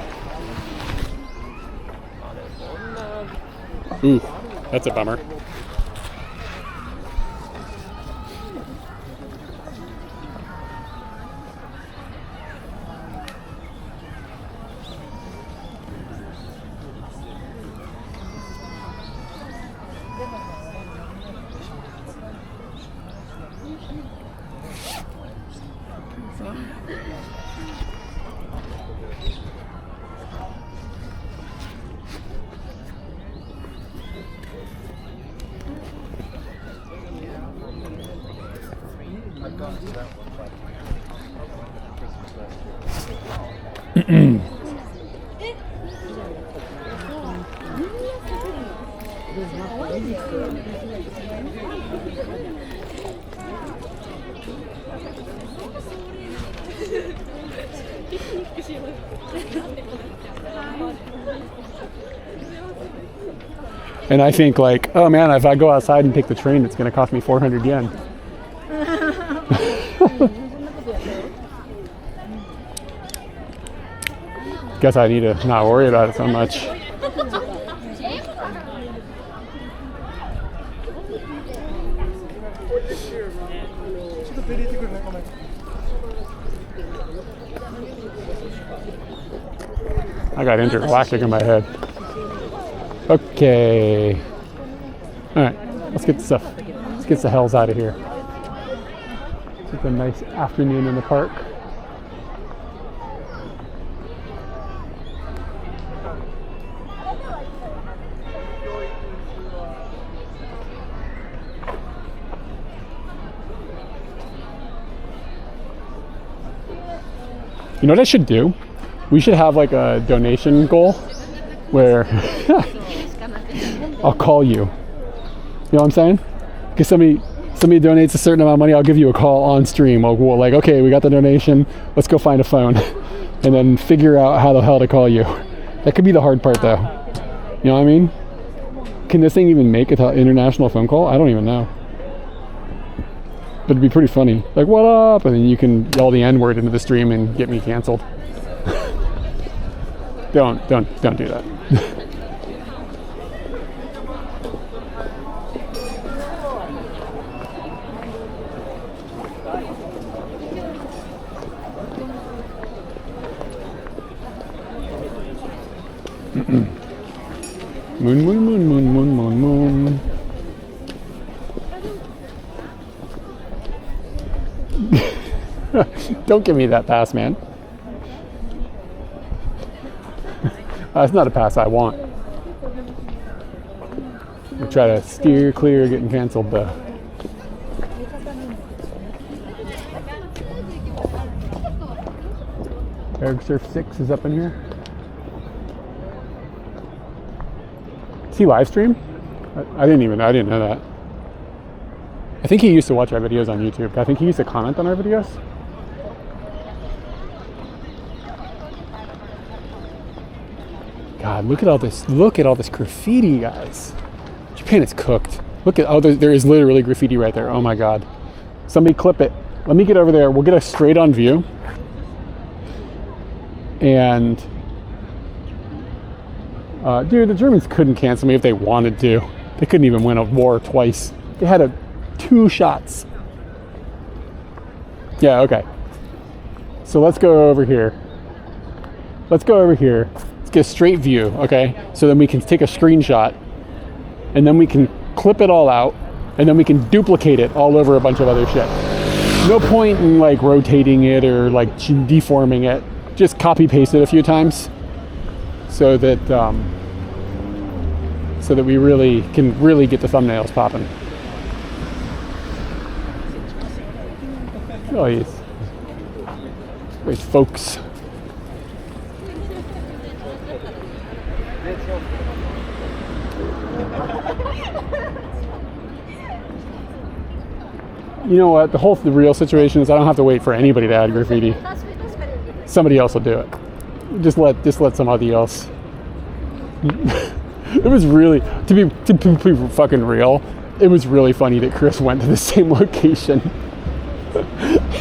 Ooh, that's a bummer. And I think like, oh man, if I go outside and take the train, it's going to cost me 400 yen. Guess I need to not worry about it so much. I got intergalactic in my head. Okay. Alright, let's get the stuff. Let's get the hells out of here. It's a nice afternoon in the park. You know what I should do? We should have like a donation goal where I'll call you. You know what I'm saying? Because somebody donates a certain amount of money, I'll give you a call on stream. We'll like, okay, we got the donation. Let's go find a phone and then figure out how the hell to call you. That could be the hard part though. You know what I mean? Can this thing even make an international phone call? I don't even know. But it'd be pretty funny. Like, what up? And then you can yell the N-word into the stream and get me canceled. Don't do that. Moon, moon, moon, moon, moon, moon, moon. Don't give me that pass, man. That's not a pass I want. We try to steer clear of getting canceled though. Eric Surf 6 is up in here. Does he live stream? I didn't know that. I think he used to watch our videos on YouTube. I think he used to comment on our videos. God, look at all this graffiti, guys. Japan is cooked. Look at, there is literally graffiti right there. Oh my God. Somebody clip it. Let me get over there. We'll get a straight on view. And dude, the Germans couldn't cancel me if they wanted to. They couldn't even win a war twice. They had 2 shots. Yeah, okay. So let's go over here. Let's get a straight view, okay? So then we can take a screenshot and then we can clip it all out and then we can duplicate it all over a bunch of other shit. No point in like rotating it or like deforming it. Just copy paste it a few times so that we really can get the thumbnails popping. Oh, these folks. you know what? The real situation is I don't have to wait for anybody to add graffiti. Somebody else will do it. Just let somebody else. It was really, to be fucking real, it was really funny that Chris went to the same location.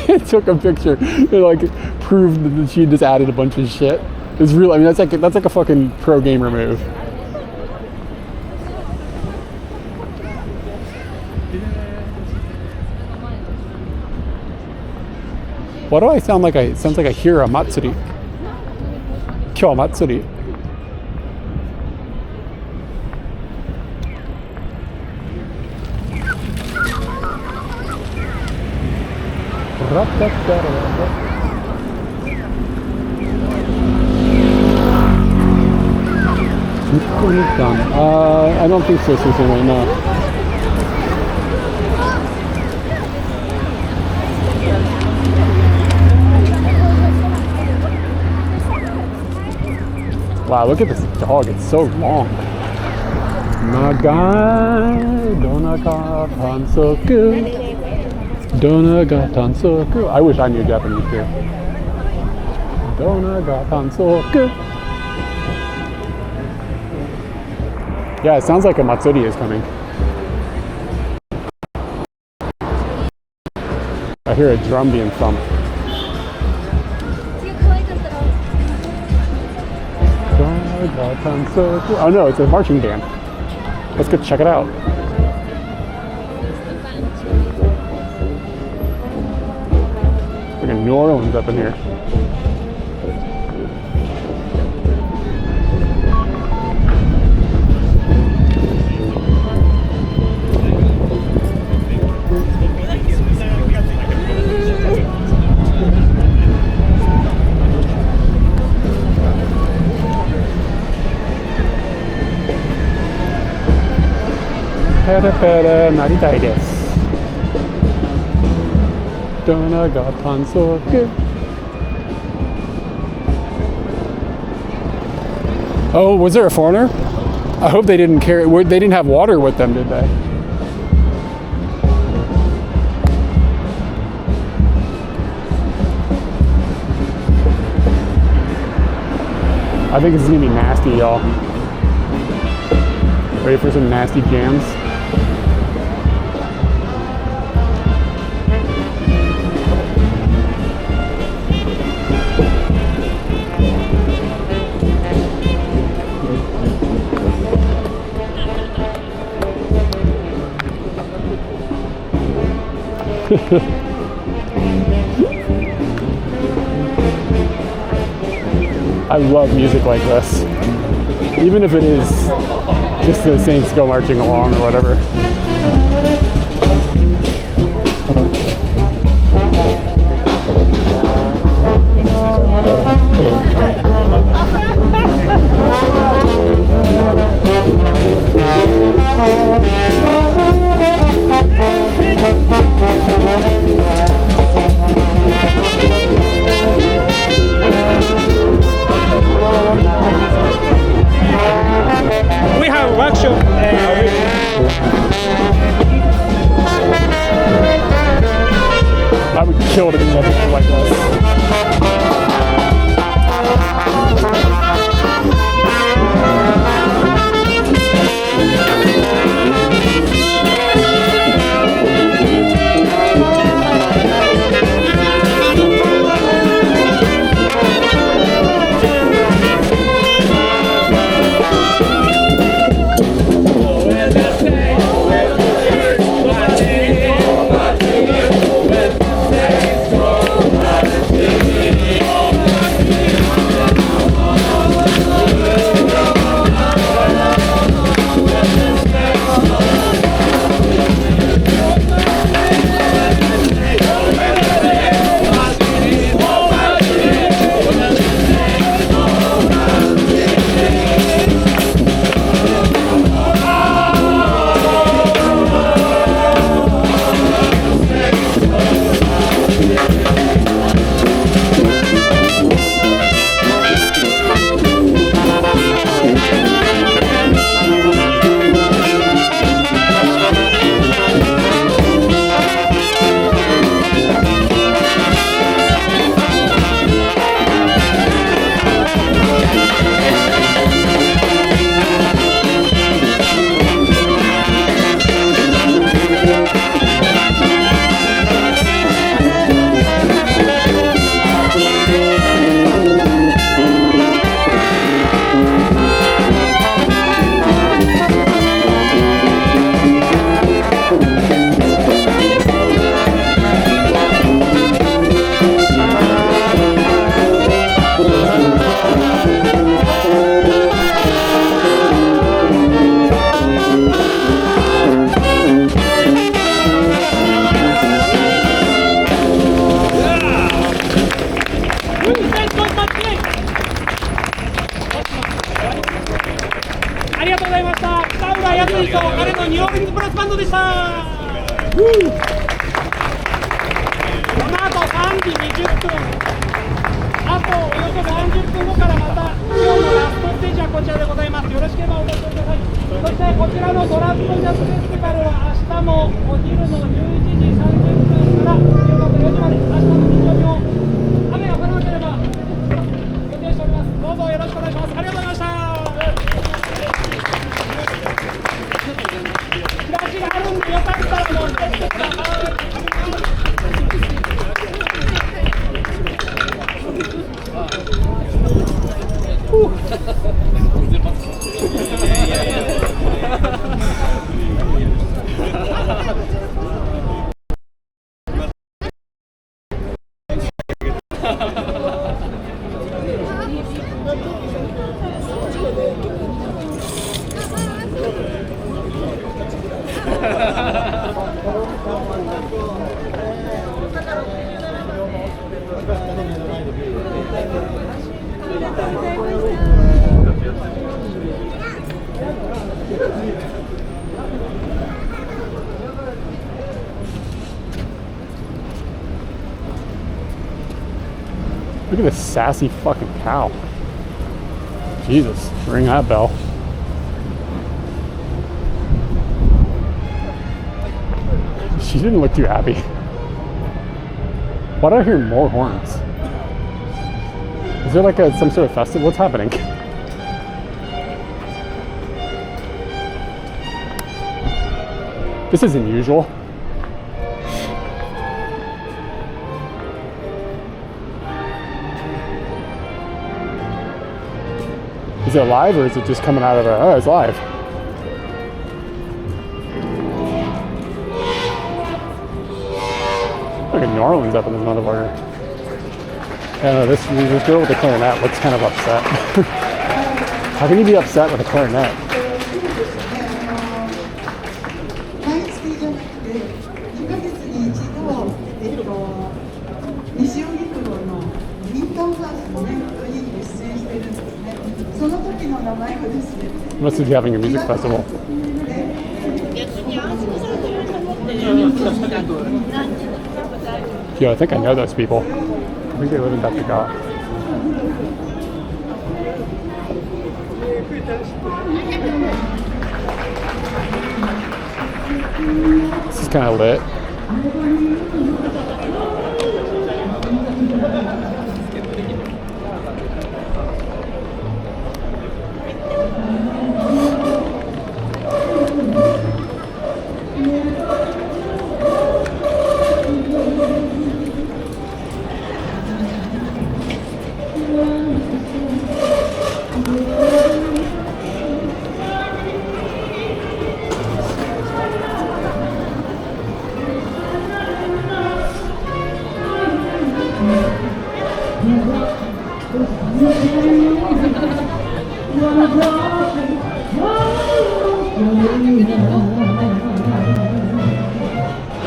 It took a picture. It like proved that she just added a bunch of shit. It was really, I mean, that's like a fucking pro gamer move. Why do I sound like it sounds like I hear a matsuri? Kyo matsuri. I don't think so, Susan, right now. Wow, look at this dog, it's so long. Nagai donaka tansoku. Donaga tansoku. I wish I knew Japanese too. Donaga tansoku. Yeah, it sounds like a matsuri is coming. I hear a drum being thumped. Oh no, it's a marching band. Let's go check it out. Like a New Orleans up in here. Pera naritai desu. Dona ga tansoku. Oh, was there a foreigner? I hope they didn't carry. They didn't have water with them, did they? I think this is gonna be nasty, y'all. Ready for some nasty jams? I love music like this. Even if it is just the Saints go marching along or whatever. We have a workshop. I would kill to be everything like this. ありがとうございました。北浦康之と彼のニューオーリンズブラスバンドでした。この後3時20分、あとおよそ30分後からまた今日のラストステージはこちらでございます。よろしければお越しください。そしてこちらのドラフトジャズフェスティバルは明日もお昼の11時30分から夕方4時まで、明日の日曜日も雨が降らなければ予定しております。どうぞよろしくお願いします。ありがとうございました。チラシがあるんでよかったらもうぜひください。Look at this sassy fucking cow. Jesus, ring that bell. She didn't look too happy. Why do I hear more horns? Is there like some sort of festival? What's happening? This isn't usual. Is it live or is it just coming out of a... Oh, it's live. Look at New Orleans up in this motherfucker. I don't know, this girl with the clarinet looks kind of upset. How can you be upset with a clarinet? Must be having a music festival. Yeah, I think I know those people. I think they live in Dr. Goff. This is kind of lit.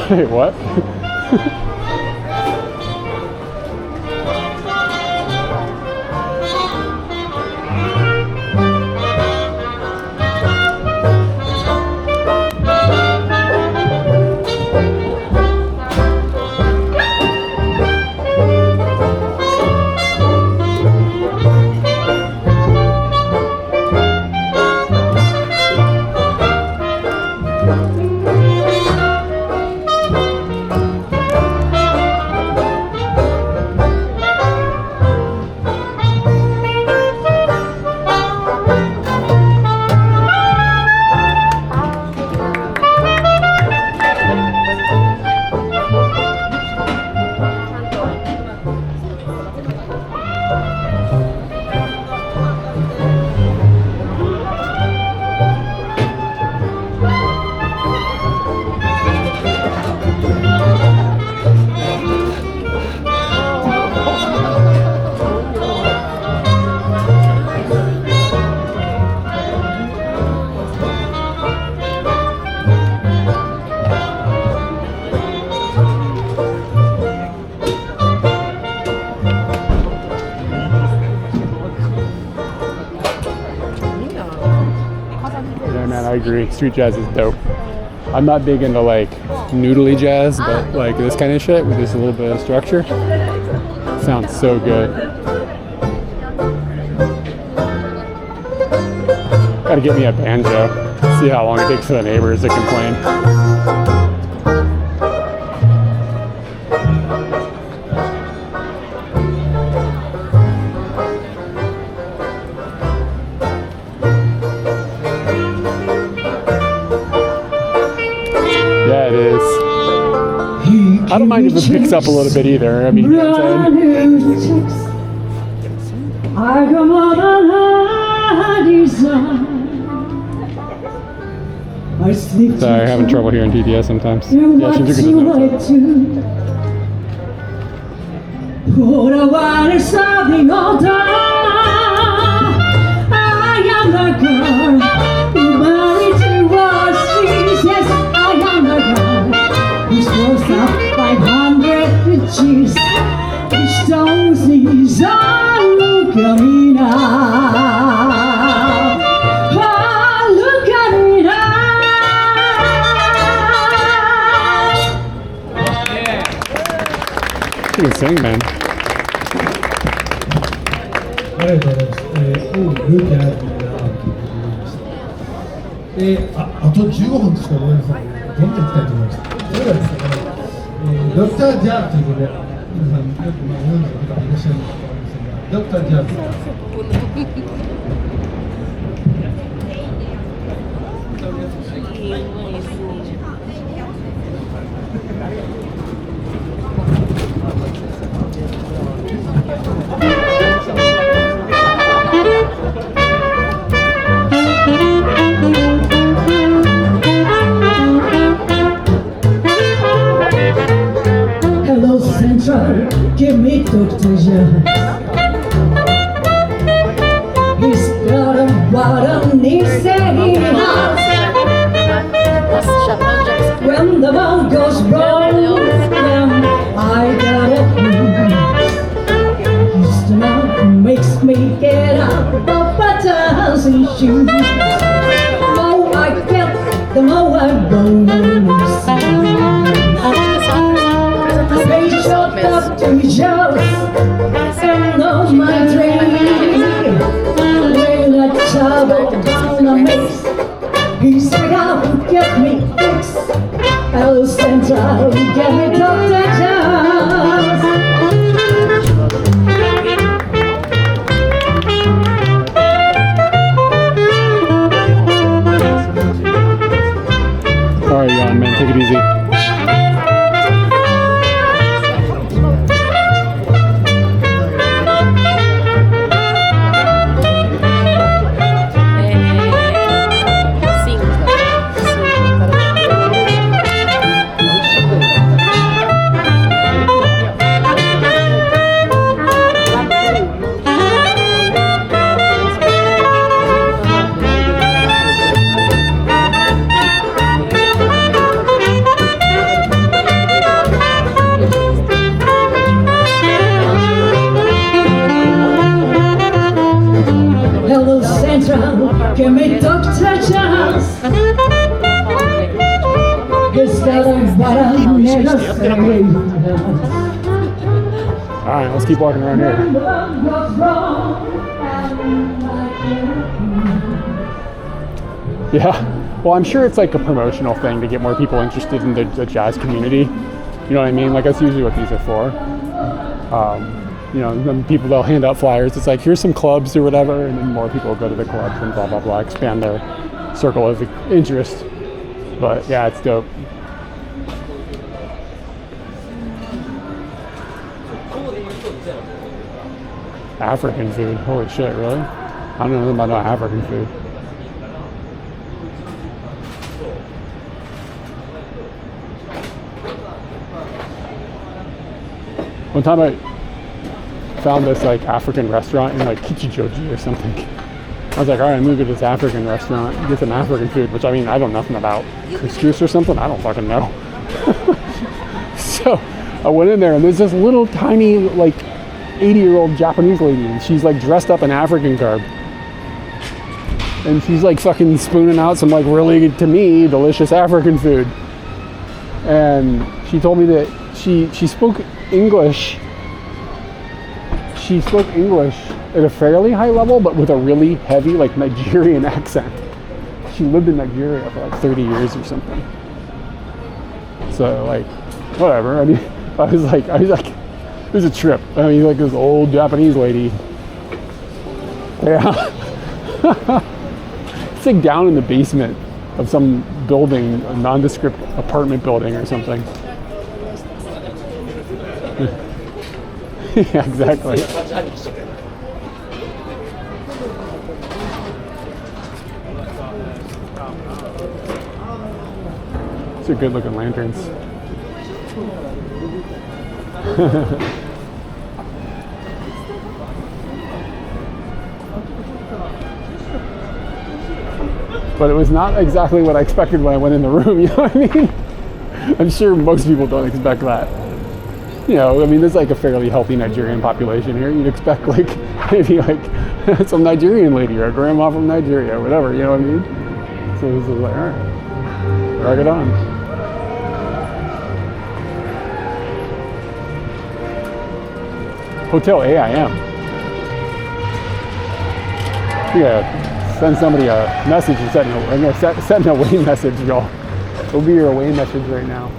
Wait, what? agree. Street jazz is dope. I'm not big into like noodly jazz, but like this kind of shit with just a little bit of structure sounds so good. Gotta get me a banjo. See how long it takes for the neighbors to complain. Yeah, it is. I don't mind if it picks up a little bit either. I mean, you know what I'm saying? I got more than I desire. I sleep Sorry, having trouble hearing DDS sometimes. in Yeah, she what took you it wanted to. Put a while inside the altar. I am the girl who married to us. Yes, I am the girl who's worth out 500 riches. The stones these are look at me now. Oh, look at me now. You can sing, man. ありがとうございます。勇気あるなと思いました。あと15分しかございませんので、どんどんいきたいと思います。それではですね、ドクター・ジャーということで、皆さんよくご存知の方いらっしゃると思いますが、ドクター・ジャーです。Hello Central, give me Dr. Jones. He's got a what I need saying. When the ball goes wrong, I got a blues. He's the man who makes me get out of buttons and shoes. The more I get, the more I go on the sea. They shot up to Jones and all my dreams. When I travel down the mix, he's the guy who get me fixed. Hello Central, get me Dr. Jones. All right, Jan, man, take it easy. Hello Central, give me Dr. Jones. He's got a what I never say. All right, let's keep walking around here. Yeah, well, I'm sure it's like a promotional thing to get more people interested in the jazz community. You know what I mean? Like, that's usually what these are for. You know, then people, they'll hand out flyers. It's like, here's some clubs or whatever, and then more people will go to the clubs and blah, blah, blah, expand their circle of interest. But yeah, it's dope. African food, holy shit, really? I don't know about no African food. One time I found this like African restaurant in like Kichijoji or something. I was like, all right, I'm gonna go to this African restaurant and get some African food, which I mean, I don't know nothing about couscous or something. I don't fucking know. So I went in there and there's this little tiny like 80-year-old Japanese lady and she's like dressed up in African garb. and she's like fucking spooning out some like really, to me, delicious African food. And she told me that she spoke English. She spoke English at a fairly high level, but with a really heavy like Nigerian accent. She lived in Nigeria for like 30 years or something. So like, whatever. I mean, I was like, it was a trip. I mean, like this old Japanese lady. Yeah. It's like down in the basement of some building, a nondescript apartment building or something. Yeah, exactly. These are good looking lanterns. But it was not exactly what I expected when I went in the room, you know what I mean? I'm sure most people don't expect that. You know, I mean, there's like a fairly healthy Nigerian population here. You'd expect like, maybe like some Nigerian lady or a grandma from Nigeria or whatever, you know what I mean? So this is like, all right, rock it on. Hotel AIM. Yeah. Send somebody a message and send an away message, y'all. It'll be your away message right now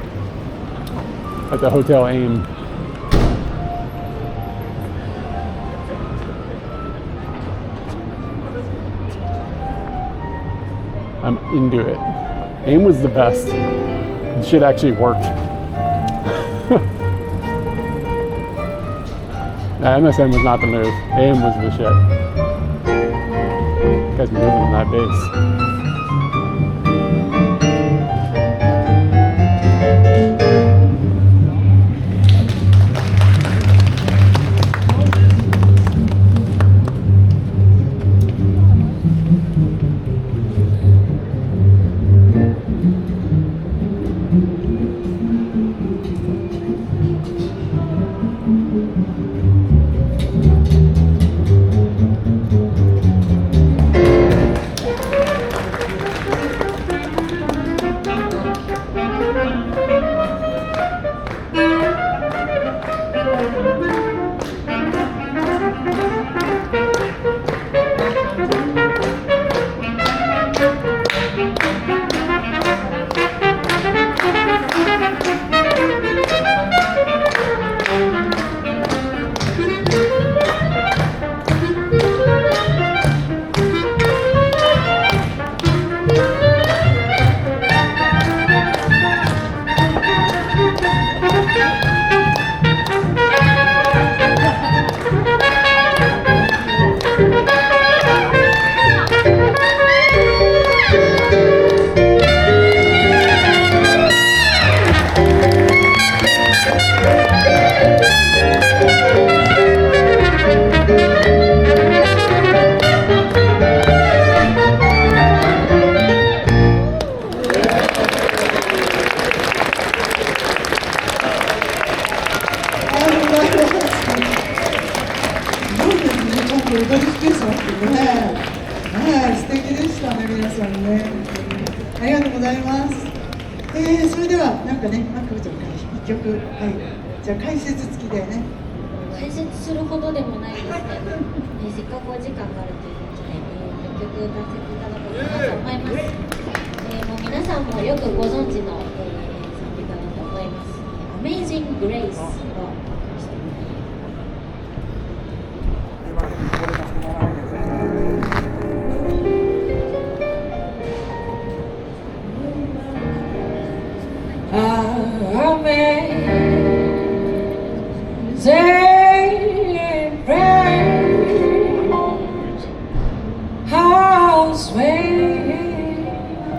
at the Hotel AIM. I'm into it. AIM was the best. The shit actually worked. MSN was not the move. AIM was the shit. You guys moving in that base.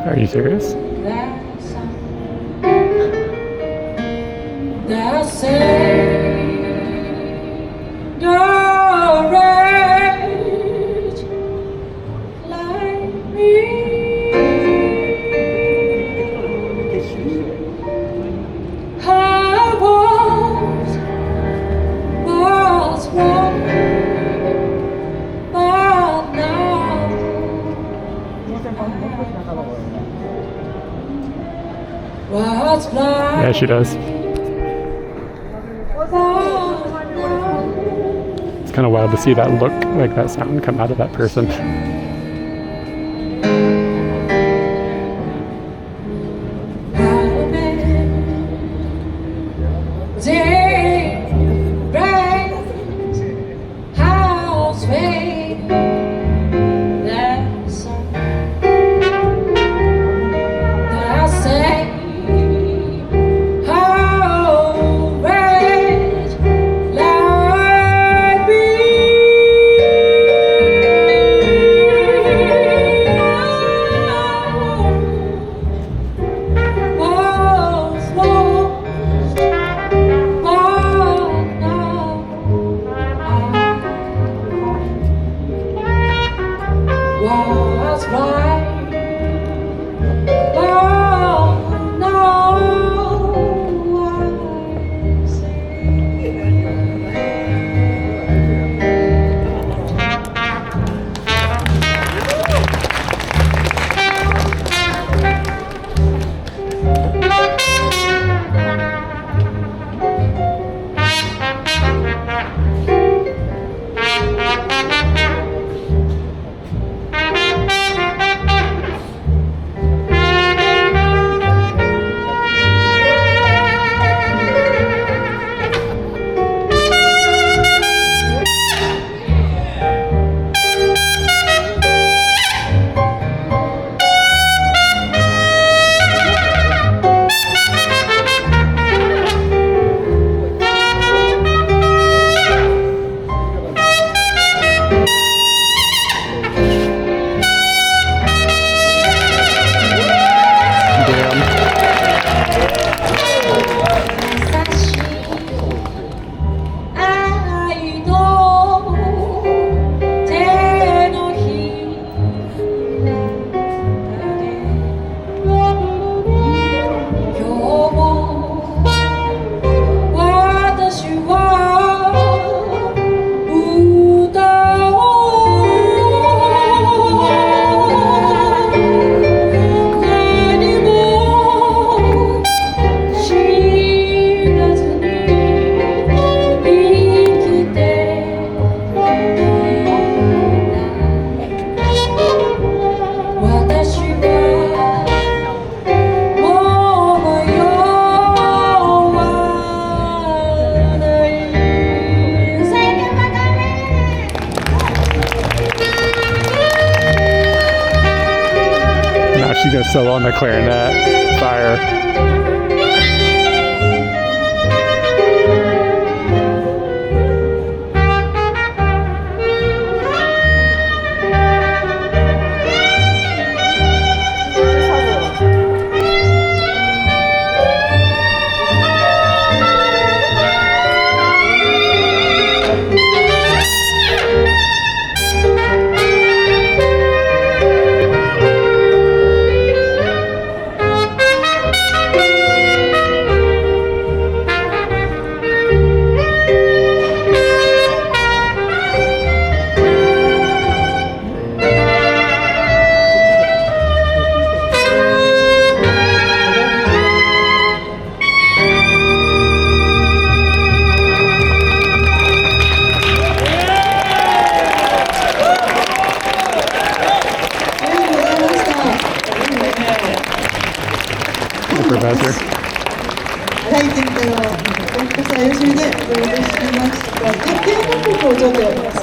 Are you serious? Yeah, she does. It's kind of wild to see that look, like that sound come out of that person. She's gonna solo on the clarinet. Fire. Professor. はい、前回は文化祭予習でお届けしていましたが、発見報告をちょっとやります。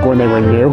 When they were new.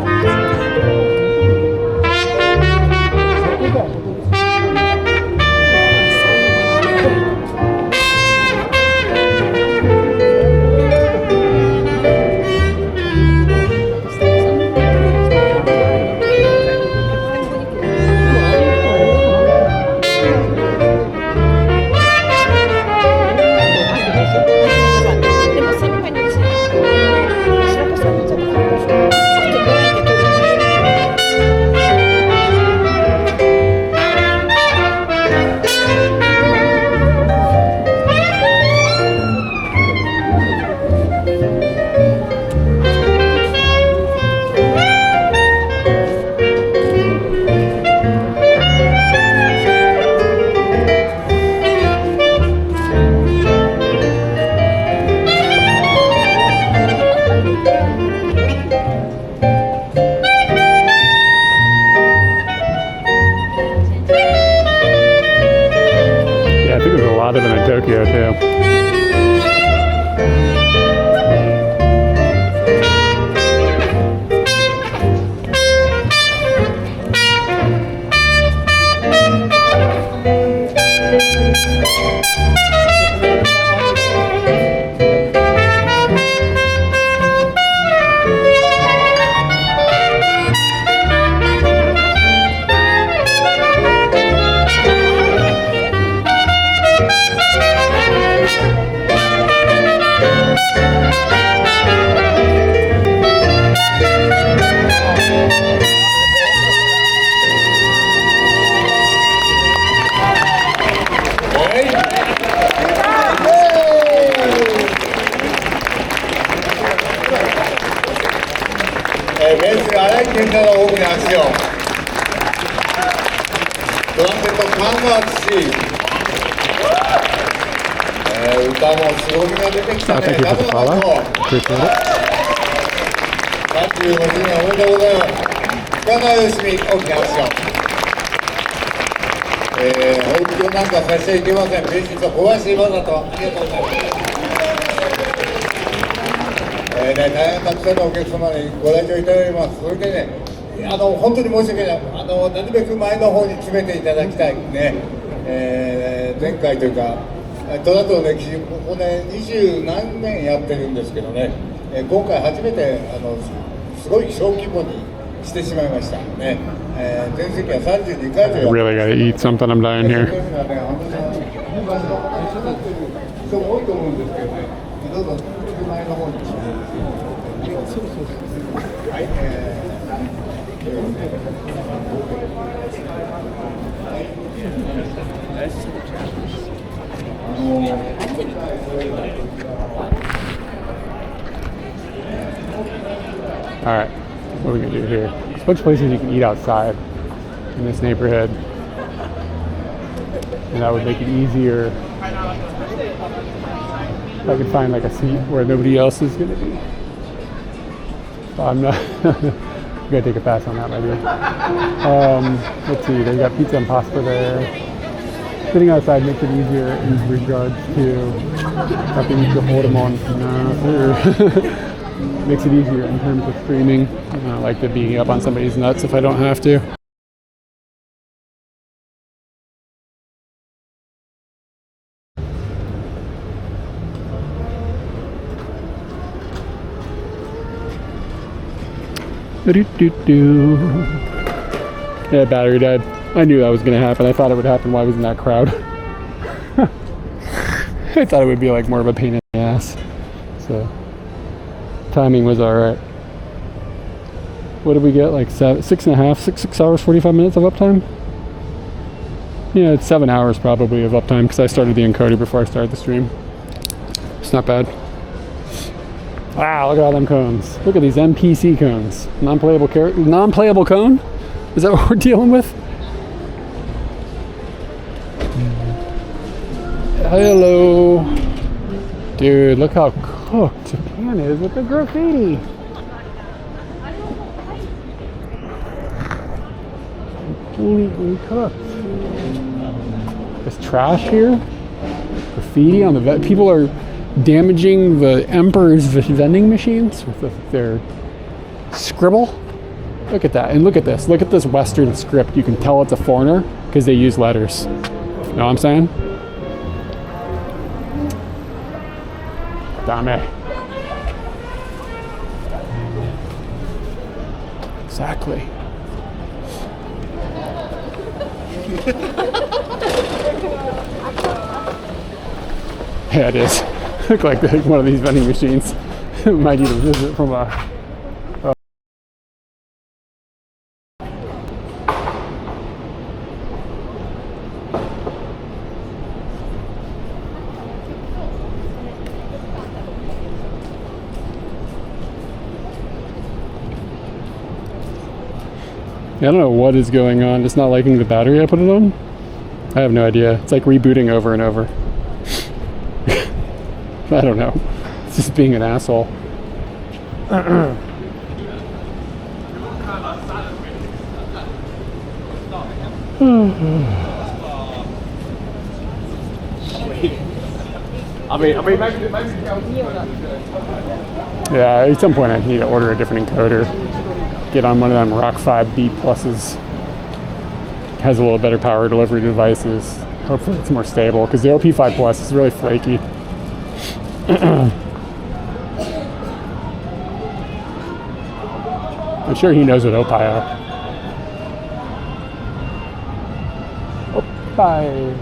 lot of them in Tokyo too. Thank you for the follow. Appreciate it. 35周年おめでとうございます。深川よしみ、大きな拍手を。本気をなんかさせちゃいけません。ベーシスト小林わざとありがとうございます。大変たくさんのお客様にご来場いただきます。それでね、本当に申し訳ない。なるべく前の方に詰めていただきたいね。前回というか。トラックの歴史、ここね、20何年やってるんですけどね、今回初めてすごい小規模にしてしまいましたね。全席は32回以上。I really gotta eat something. I'm dying here. 人も多いと思うんですけどね、どうぞ前の方に。はい。All right, what are we gonna do here? There's a bunch of places you can eat outside in this neighborhood, and that would make it easier if I could find like a seat where nobody else is gonna be. So I'm not I'm gonna take a pass on that maybe. Let's see, they got pizza and pasta there. Sitting outside makes it easier in regards to having to hold them on. Makes it easier in terms of streaming. I like to be up on somebody's nuts if I don't have to. Yeah, battery died. I knew that was going to happen. I thought it would happen while I was in that crowd. I thought it would be like more of a pain in the ass. So timing was all right. What did we get? Like 6 hours, 45 minutes of uptime? Yeah, it's 7 hours probably of uptime because I started the encoder before I started the stream. It's not bad. Wow, look at all them cones. Look at these NPC cones. Non-playable cone? Is that what we're dealing with? Hello. Dude, look how cooked Japan is with the graffiti. Completely cooked. There's trash here. Graffiti on the people are damaging the Emperor's vending machines with their scribble. Look at that. And look at this. Look at this Western script. You can tell it's a foreigner because they use letters. You know what I'm saying? Dame. Exactly. Yeah, it is. Look like one of these vending machines. Might need a visit from a. I don't know what is going on. It's not liking the battery I put it on. I have no idea. It's like rebooting over and over. I don't know. It's just being an asshole. Yeah, at some point I need to order a different encoder. Get on one of them Rock 5 B pluses. Has a little better power delivery devices. Hopefully it's more stable because the OP5 Plus is really flaky. I'm sure he knows what OPI are. OPI.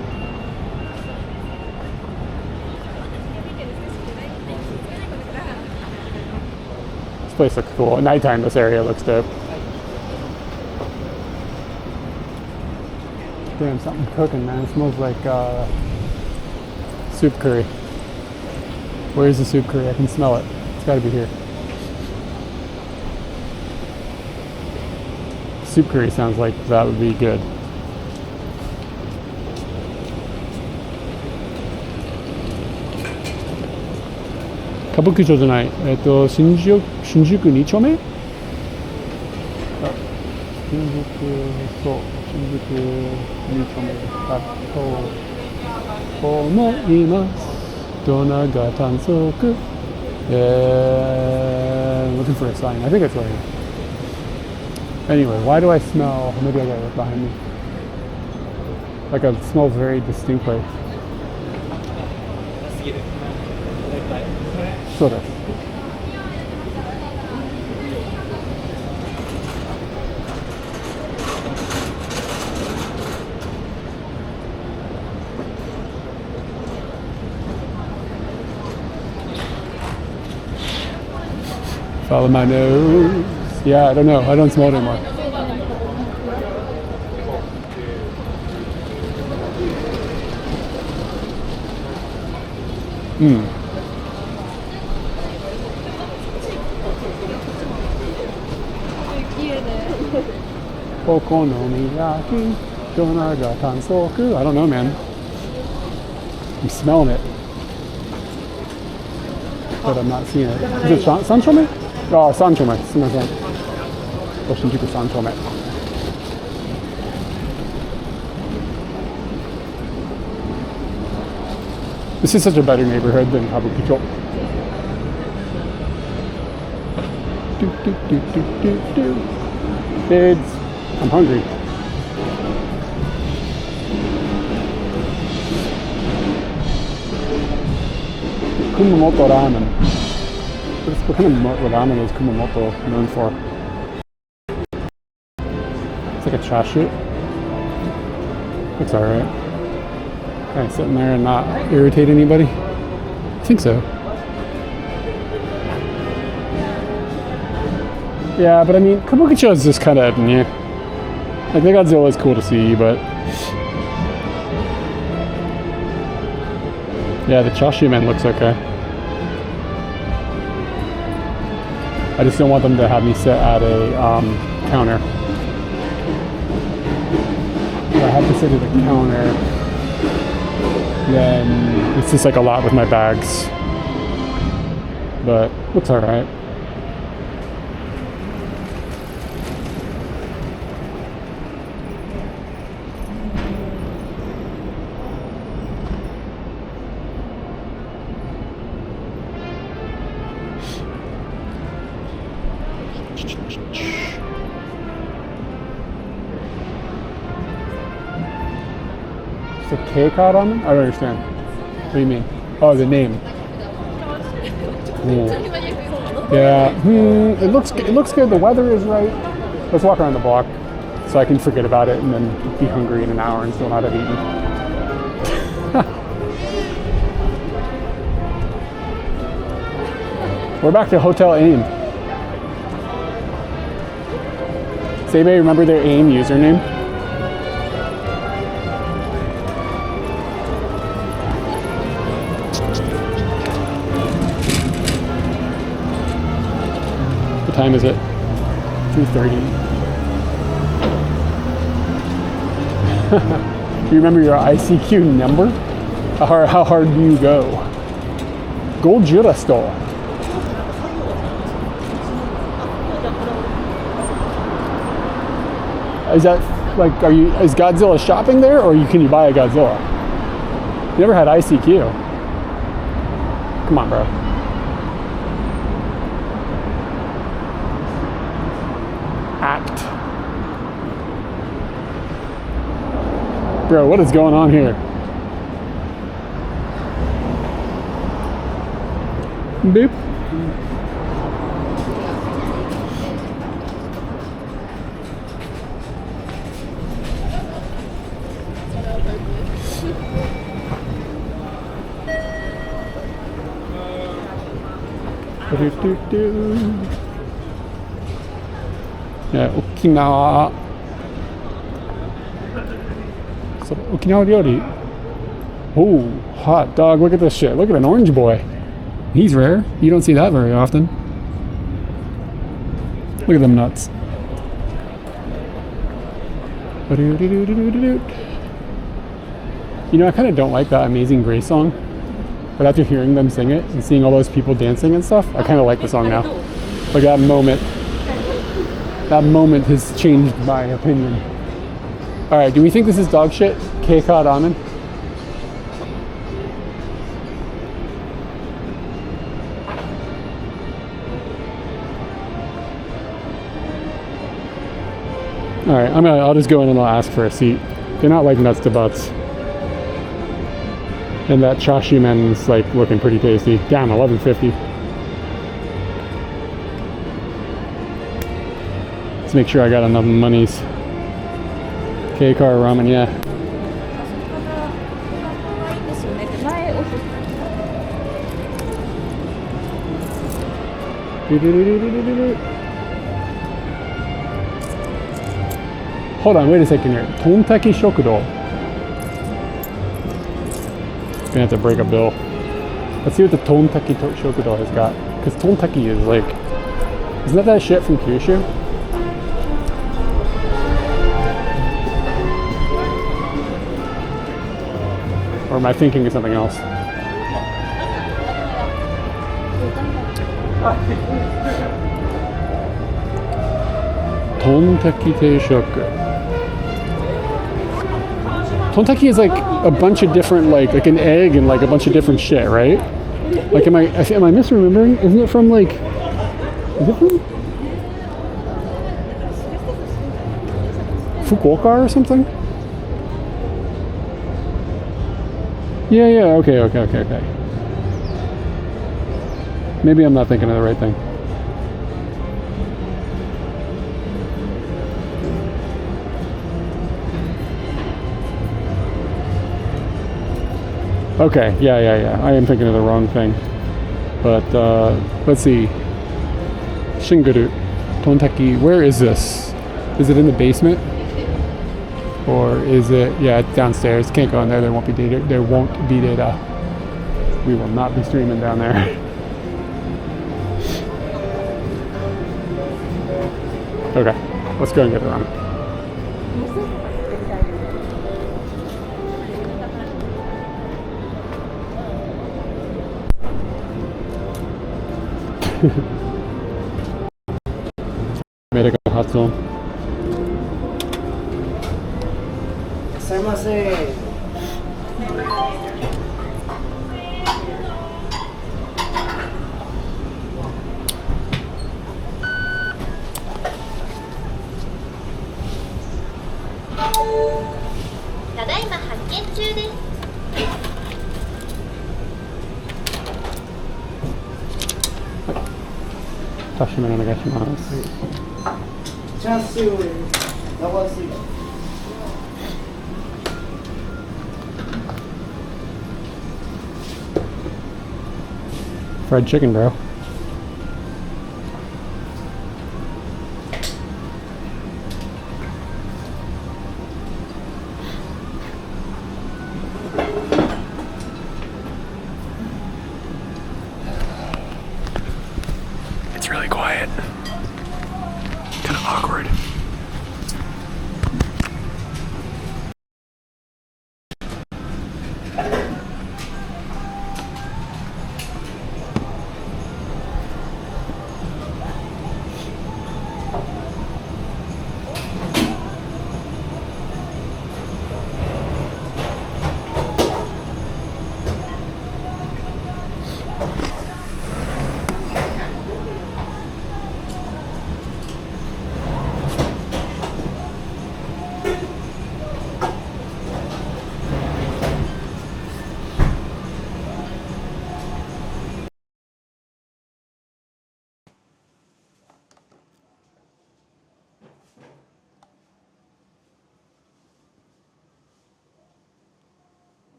This place looks cool. At nighttime, this area looks dope. Damn, something cooking, man. It smells like soup curry. Where's the soup curry? I can smell it. It's gotta be here. Soup curry sounds like that would be good. Kabukicho じゃない。新宿2丁目？新宿、そう、新宿2丁目だと思います。ドナが探索。Looking for a sign. I think it's right here. Anyway, why do I smell? Maybe I got it behind me. Like it smells very distinctly. そうです。Follow my nose. Yeah, I don't know. I don't smell it anymore. Okonomiyaki, donaga tansoku. I don't know, man. I'm smelling it, but I'm not seeing it. Is it Sanchome? Oh, Sanchome. Shinjuku Sanchome. This is such a better neighborhood than Kabukicho. Kids, I'm hungry. Kumamoto ramen. What kind of ramen is Kumamoto known for? It's like a chashu. Looks alright. Kind of sitting there and not irritate anybody. I think so. Yeah, but I mean, Kabukicho is just kind of, yeah. Like, the Godzilla is cool to see, but yeah, the chashu man looks okay. I just don't want them to have me sit at a counter. If I have to sit at a counter, then it's just like a lot with my bags. But looks alright. It's a K-Cod on them? I don't understand. What do you mean? Oh, the name. Yeah. It looks good. The weather is right. Let's walk around the block so I can forget about it and then be hungry in an hour and still not have eaten. We're back to Hotel AIM. Does anybody remember their AIM username? What time is it? 2:30. Do you remember your ICQ number? How hard do you go? Goljira store. Is that like, is Godzilla shopping there, or can you buy a Godzilla? Never had ICQ. Come on, bro. Act. Bro, what is going on here? Boop. Yeah, Okinawa. So, Okinawa ryori. Oh, hot dog. Look at this shit. Look at an orange boy. He's rare. You don't see that very often. Look at them nuts. You know, I kind of don't like that Amazing Grace song. But after hearing them sing it and seeing all those people dancing and stuff, I kind of like the song now. Like that moment has changed my opinion. All right, do we think this is dog shit? Keika ramen? All right, I'll just go in and I'll ask for a seat. They're not like nuts to butts. And that chashu men's like looking pretty tasty. Damn, $11.50. Let's make sure I got enough monies. K-car ramen, yeah. Hold on, wait a second here. Tontaki Shokudo. Gonna have to break a bill. Let's see what the Tontaki Shokudo has got. Because Tontaki is like, isn't that shit from Kyushu? Or am I thinking of something else? Tontaki Teishoku. Tontaki is like a bunch of different, like an egg and like a bunch of different shit, right? Like, am I misremembering? Isn't it from like, is it from Fukuoka or something? Yeah, okay. Maybe I'm not thinking of the right thing. Okay, yeah. I am thinking of the wrong thing. But, let's see. Shinguru. Tontaki, where is this? Is it in the basement? Or is it, yeah, it's downstairs. Can't go in there, there won't be data. We will not be streaming down there. Okay, let's go and get around. America hot zone. Fried chicken, bro. It's really quiet. Kind of awkward.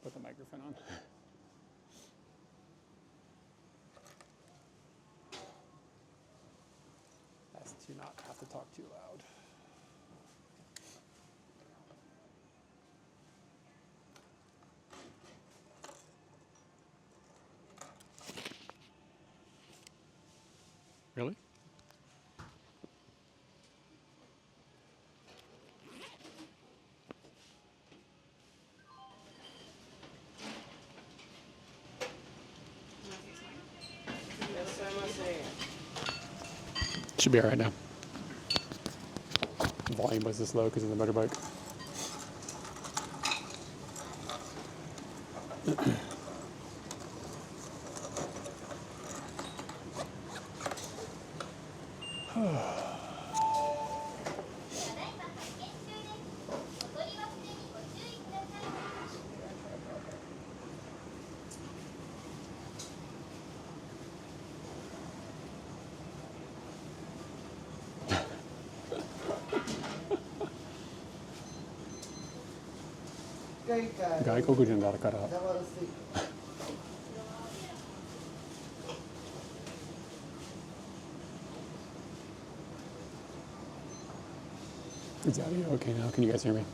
put the microphone on. As to not have to talk too loud. Really? Should be all right now. Volume was this low because of the motorbike.外国人だから。Is that audio okay now? Can you guys hear me?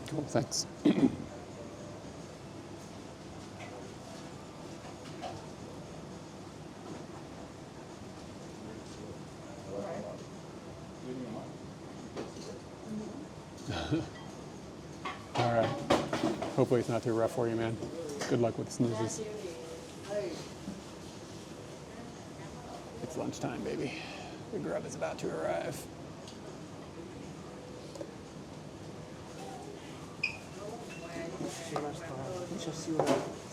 Cool, thanks. All right. Hopefully it's not too rough for you, man. Good luck with snoozes. It's lunchtime, baby. The grub is about to arrive.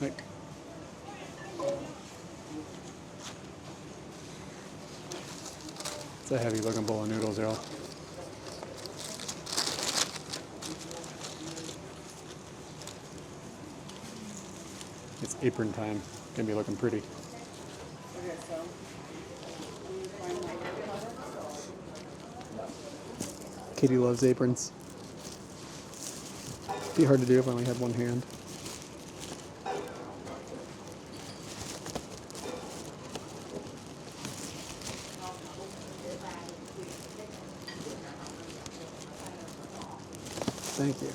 Like, it's a heavy looking bowl of noodles, y'all. It's apron time. Gonna be looking pretty. Katie loves aprons. It'd be hard to do if I only had one hand. Thank you.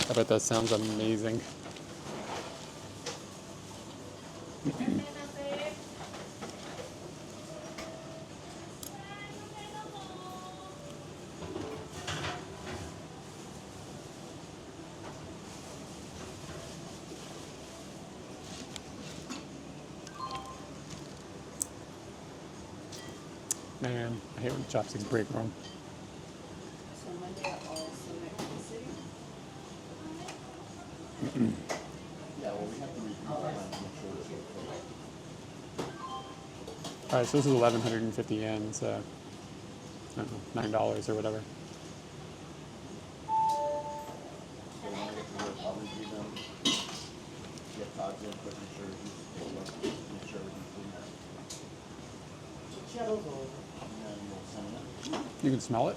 I bet that sounds amazing. Man, I hate when the chopsticks break wrong. All right, so this is 1,150 yen, so I don't know, $9 or whatever. You can smell it?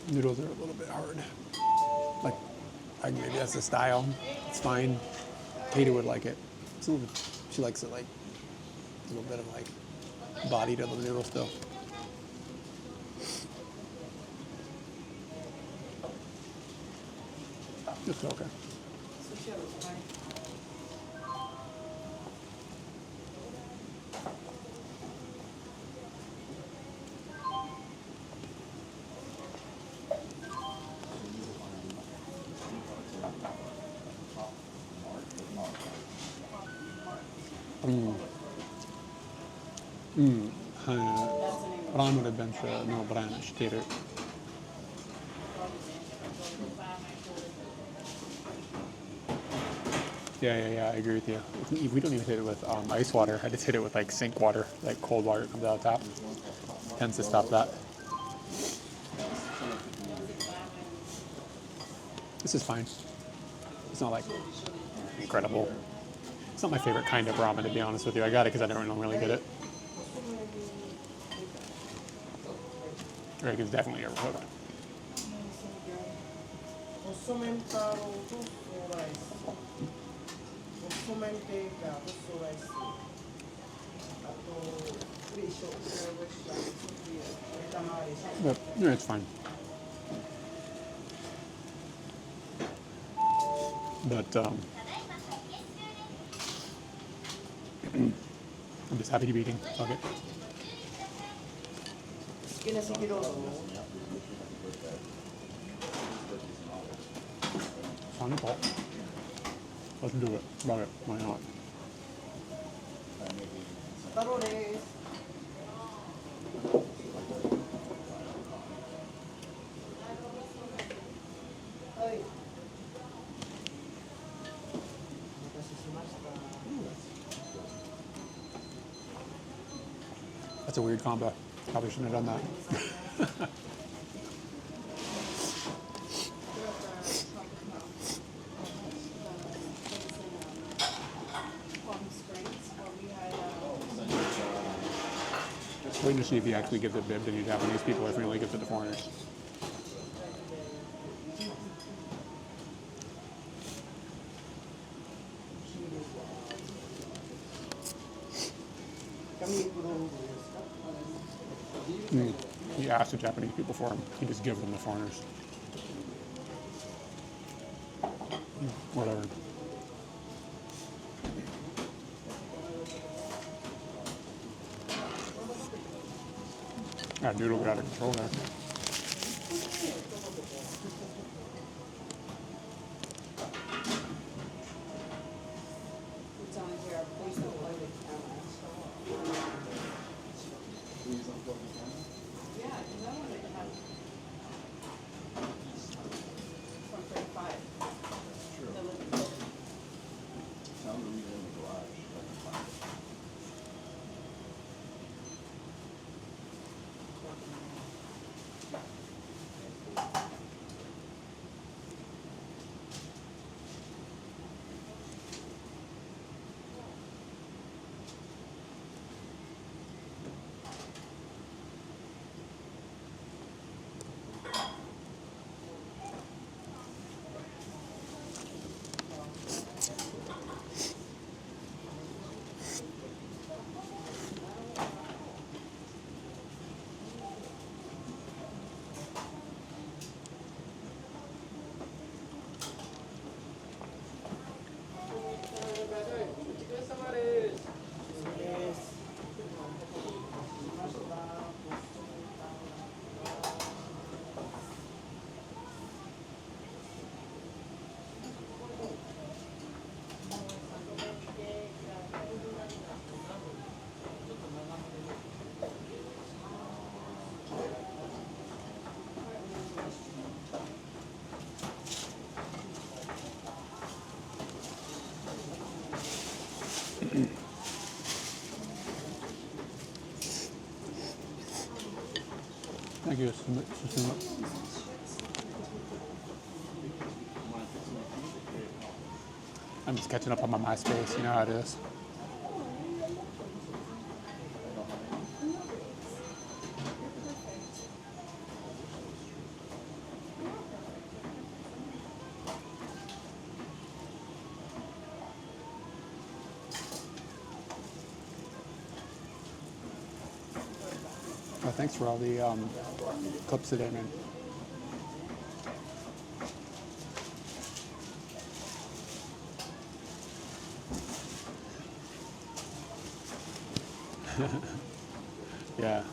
Noodles are a little bit hard. Like, maybe that's the style. It's fine. Katie would like it. It's a little bit, she likes it like a little bit of like body to the noodle still. It's okay. Ramen adventure no brand shitteru. Yeah, I agree with you. We don't even hit it with ice water. I just hit it with like sink water, like cold water that comes out of the tap. Tends to stop that. This is fine. It's not like incredible. It's not my favorite kind of ramen, to be honest with you. I got it because I don't really get it. Greg is definitely overcooked. But yeah, it's fine. But I'm just happy to be eating. Fuck it. Fine pot. Let's do it. Love it. Why not? That's a weird combo. Probably shouldn't have done that. Waiting to see if he actually gives it bib to these Japanese people or if he only gives it to foreigners. He asked the Japanese people for him. He just gives them to foreigners. Whatever. That noodle got out of control there. Thank you. I'm just catching up on my MySpace. You know how it is. Well, thanks for all the clips today, man. Yeah.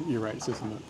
You're right, isn't it?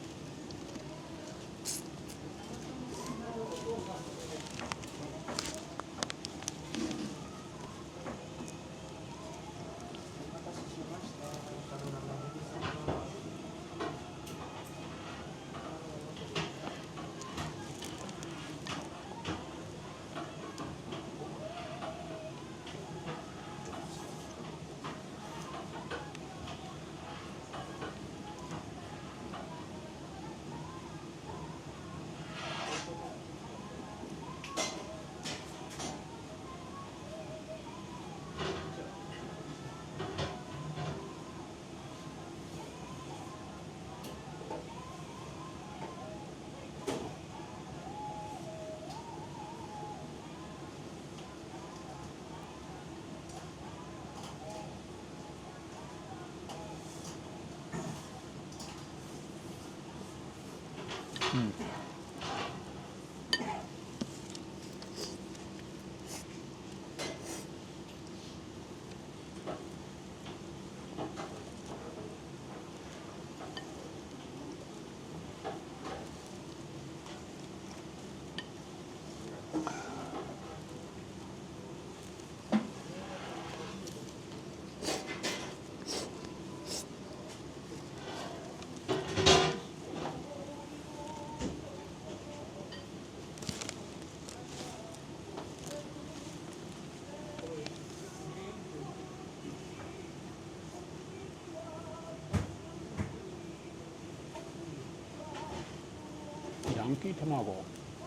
Yankee tamago.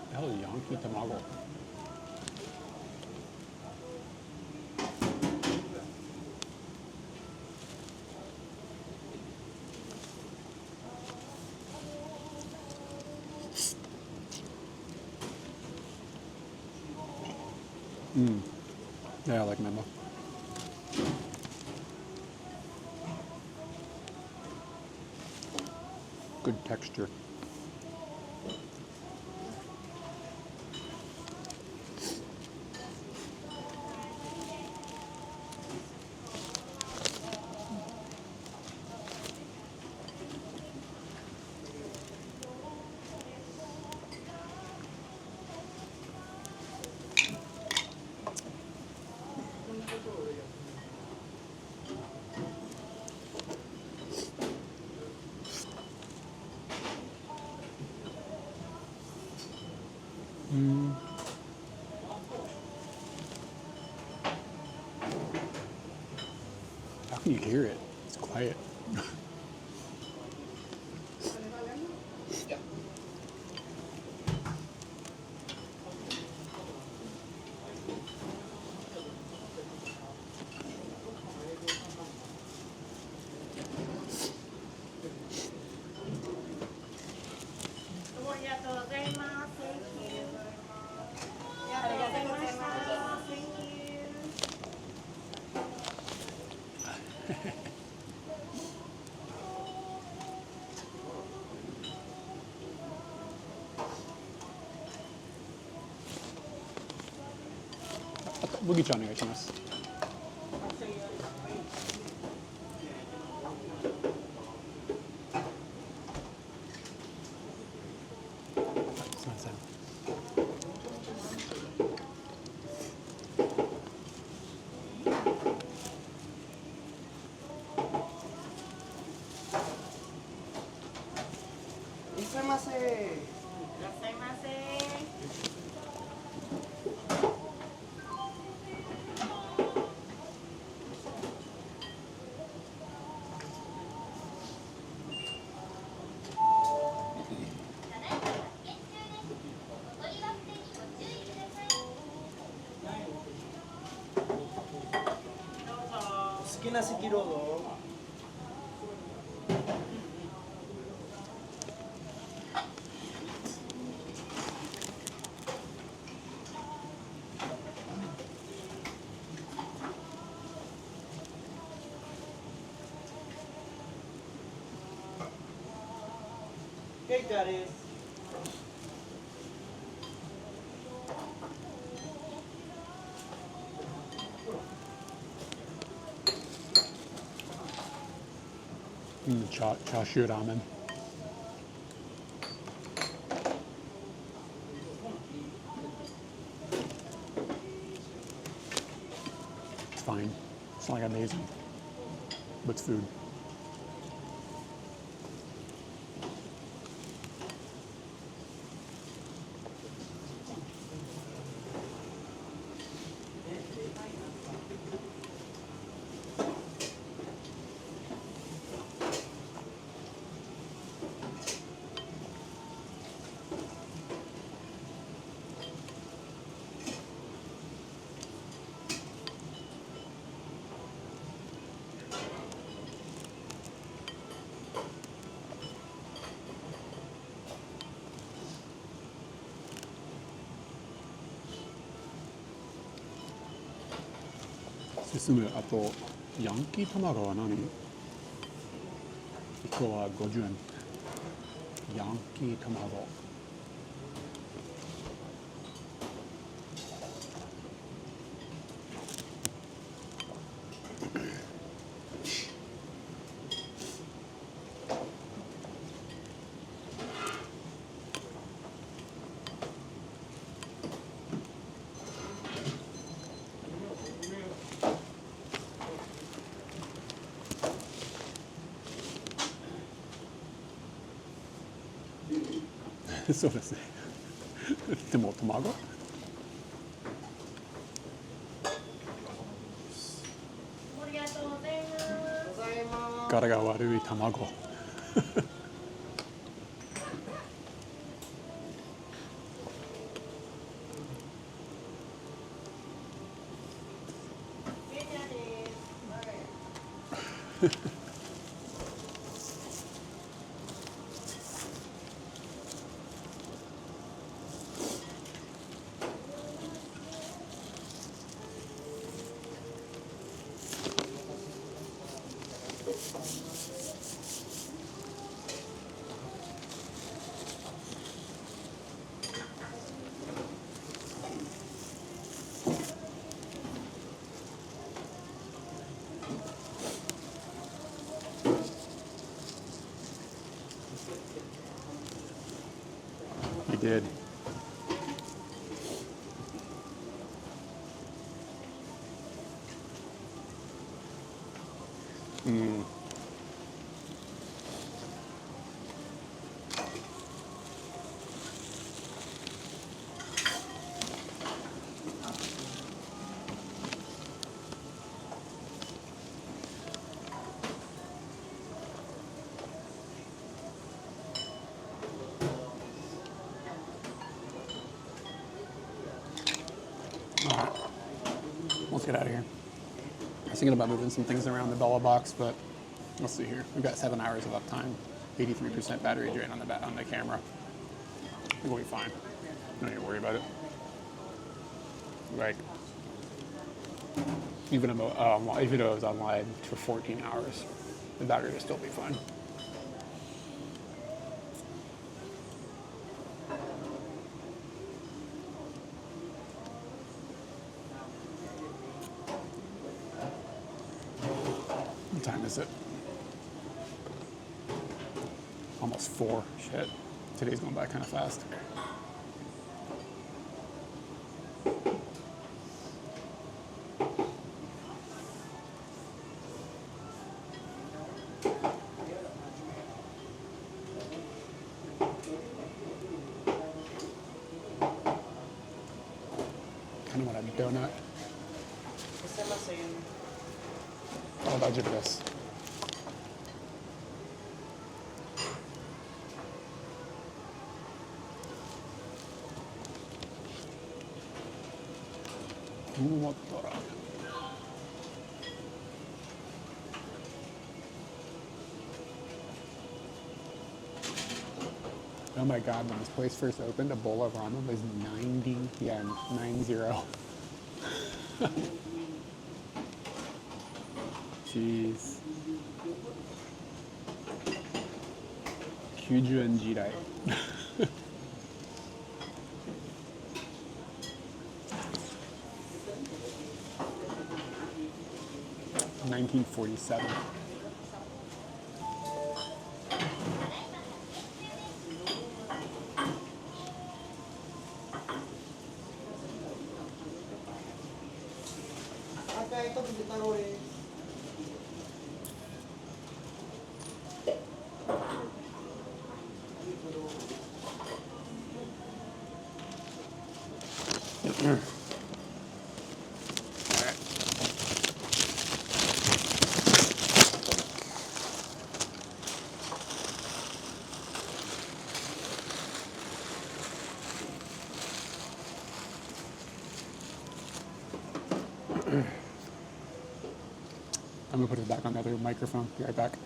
The hell is Yankee tamago? Yeah, I like Memo. Good texture. How can you hear it? It's quiet.麦ちゃんお願いします。すいません。いらっしゃいませ。いらっしゃいませ。好きな席どうぞ。ケイカです。チャーシューラーメン。It's fine. It's not like amazing, but it's food.進む。あとヤンキー卵は何？1個は50円。Yankee tamago. So this tamago. Gara ga warui tamago. You did. Alright, let's get out of here. I was thinking about moving some things around the Bella box, but let's see here. We've got 7 hours of uptime, 83% battery drain on the camera. I think we'll be fine. Don't need to worry about it. Like, even though it was online for 14 hours, the battery will still be fine. What time is it? Almost 4. Shit. Today's going by kind of fast. Kind of want a donut. Oh, that's this. Oh my god, when this place first opened, a bowl of ramen was 90, yeah, 90. Jeez. 90円時代。1947. I'm gonna put it back on the other microphone. Be right back.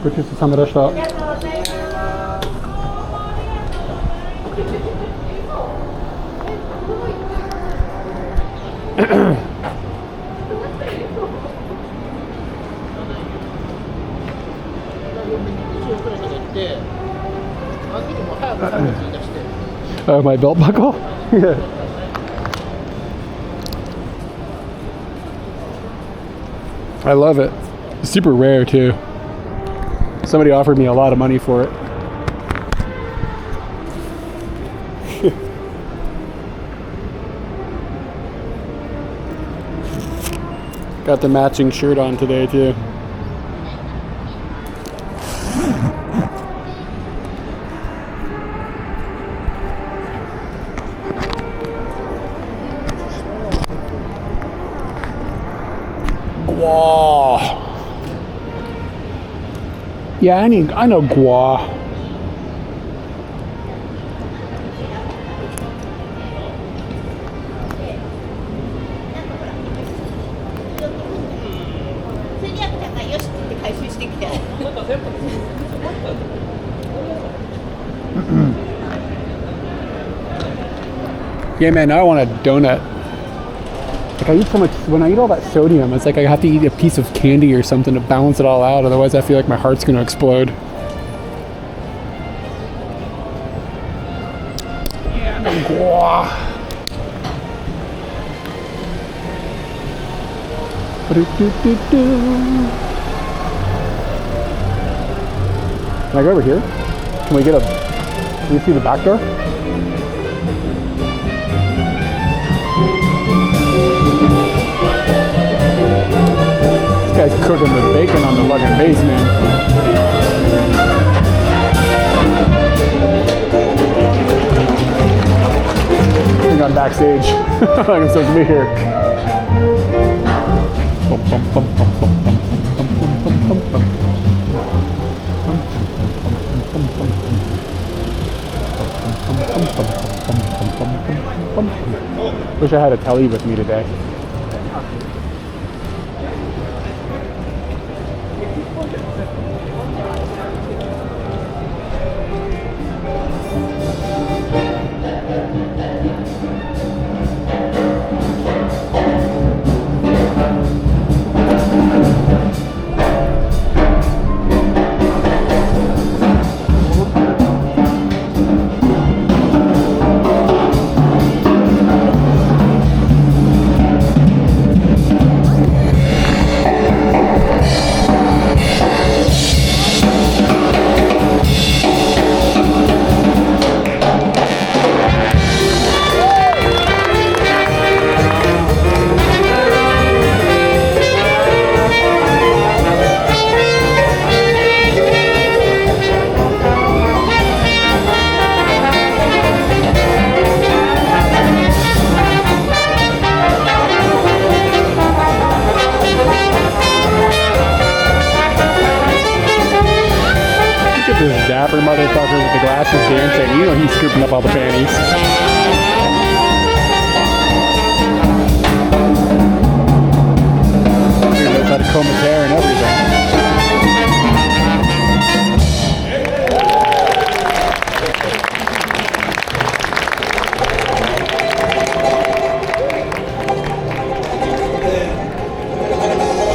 ごちそうさまでした。Oh, my belt buckle? Yeah. I love it. It's super rare too. Somebody offered me a lot of money for it. Got the matching shirt on today too. Gua. Yeah, I know gua. Yeah, man, now I want a donut. Like, I eat so much, when I eat all that sodium, it's like I have to eat a piece of candy or something to balance it all out, otherwise I feel like my heart's gonna explode. Yeah, no gua. Can I go over here? Can we see the back door? This guy's cooking the bacon on the fucking base, man. I think I'm backstage. Like I'm supposed to be here. Wish I had a telly with me today. Dapper motherfucker with the glasses dancing. You know he's scooping up all the panties. He knows how to comb his hair and everything.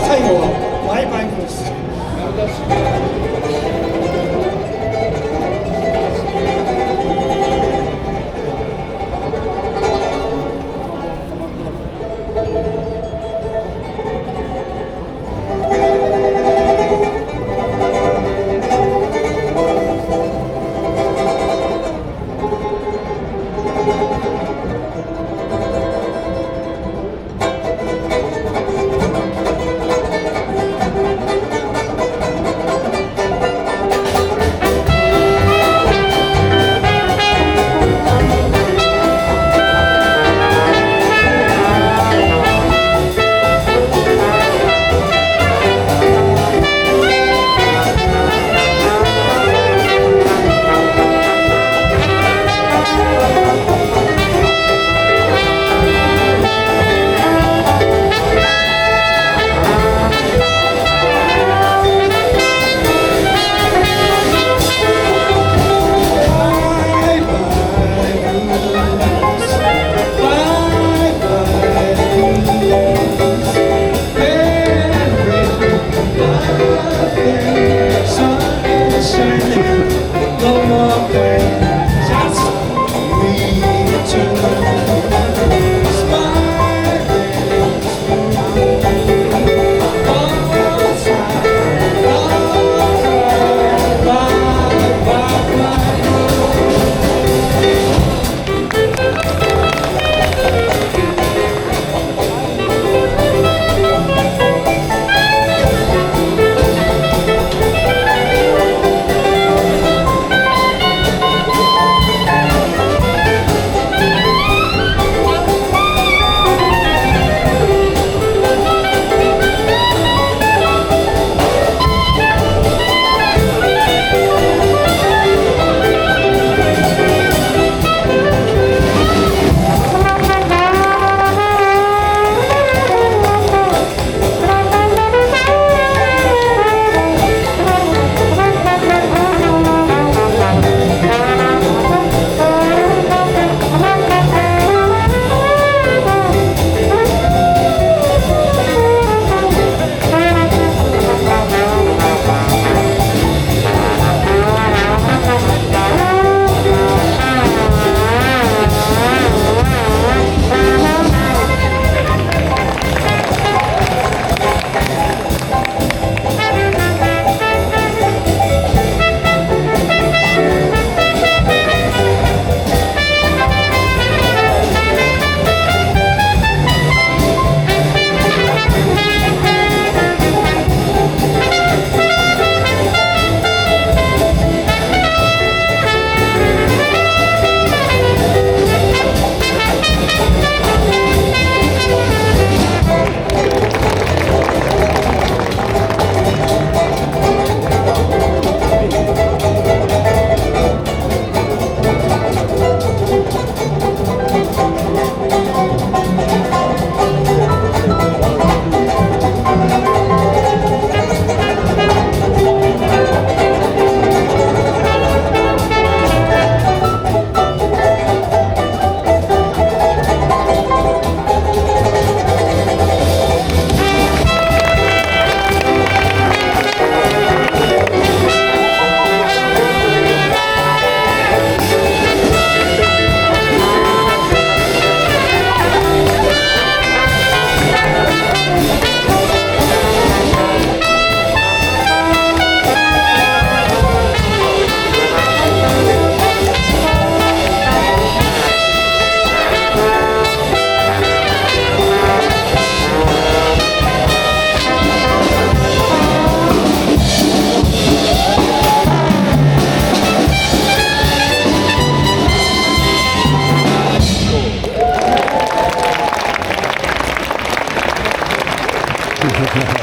最後はバイバイです。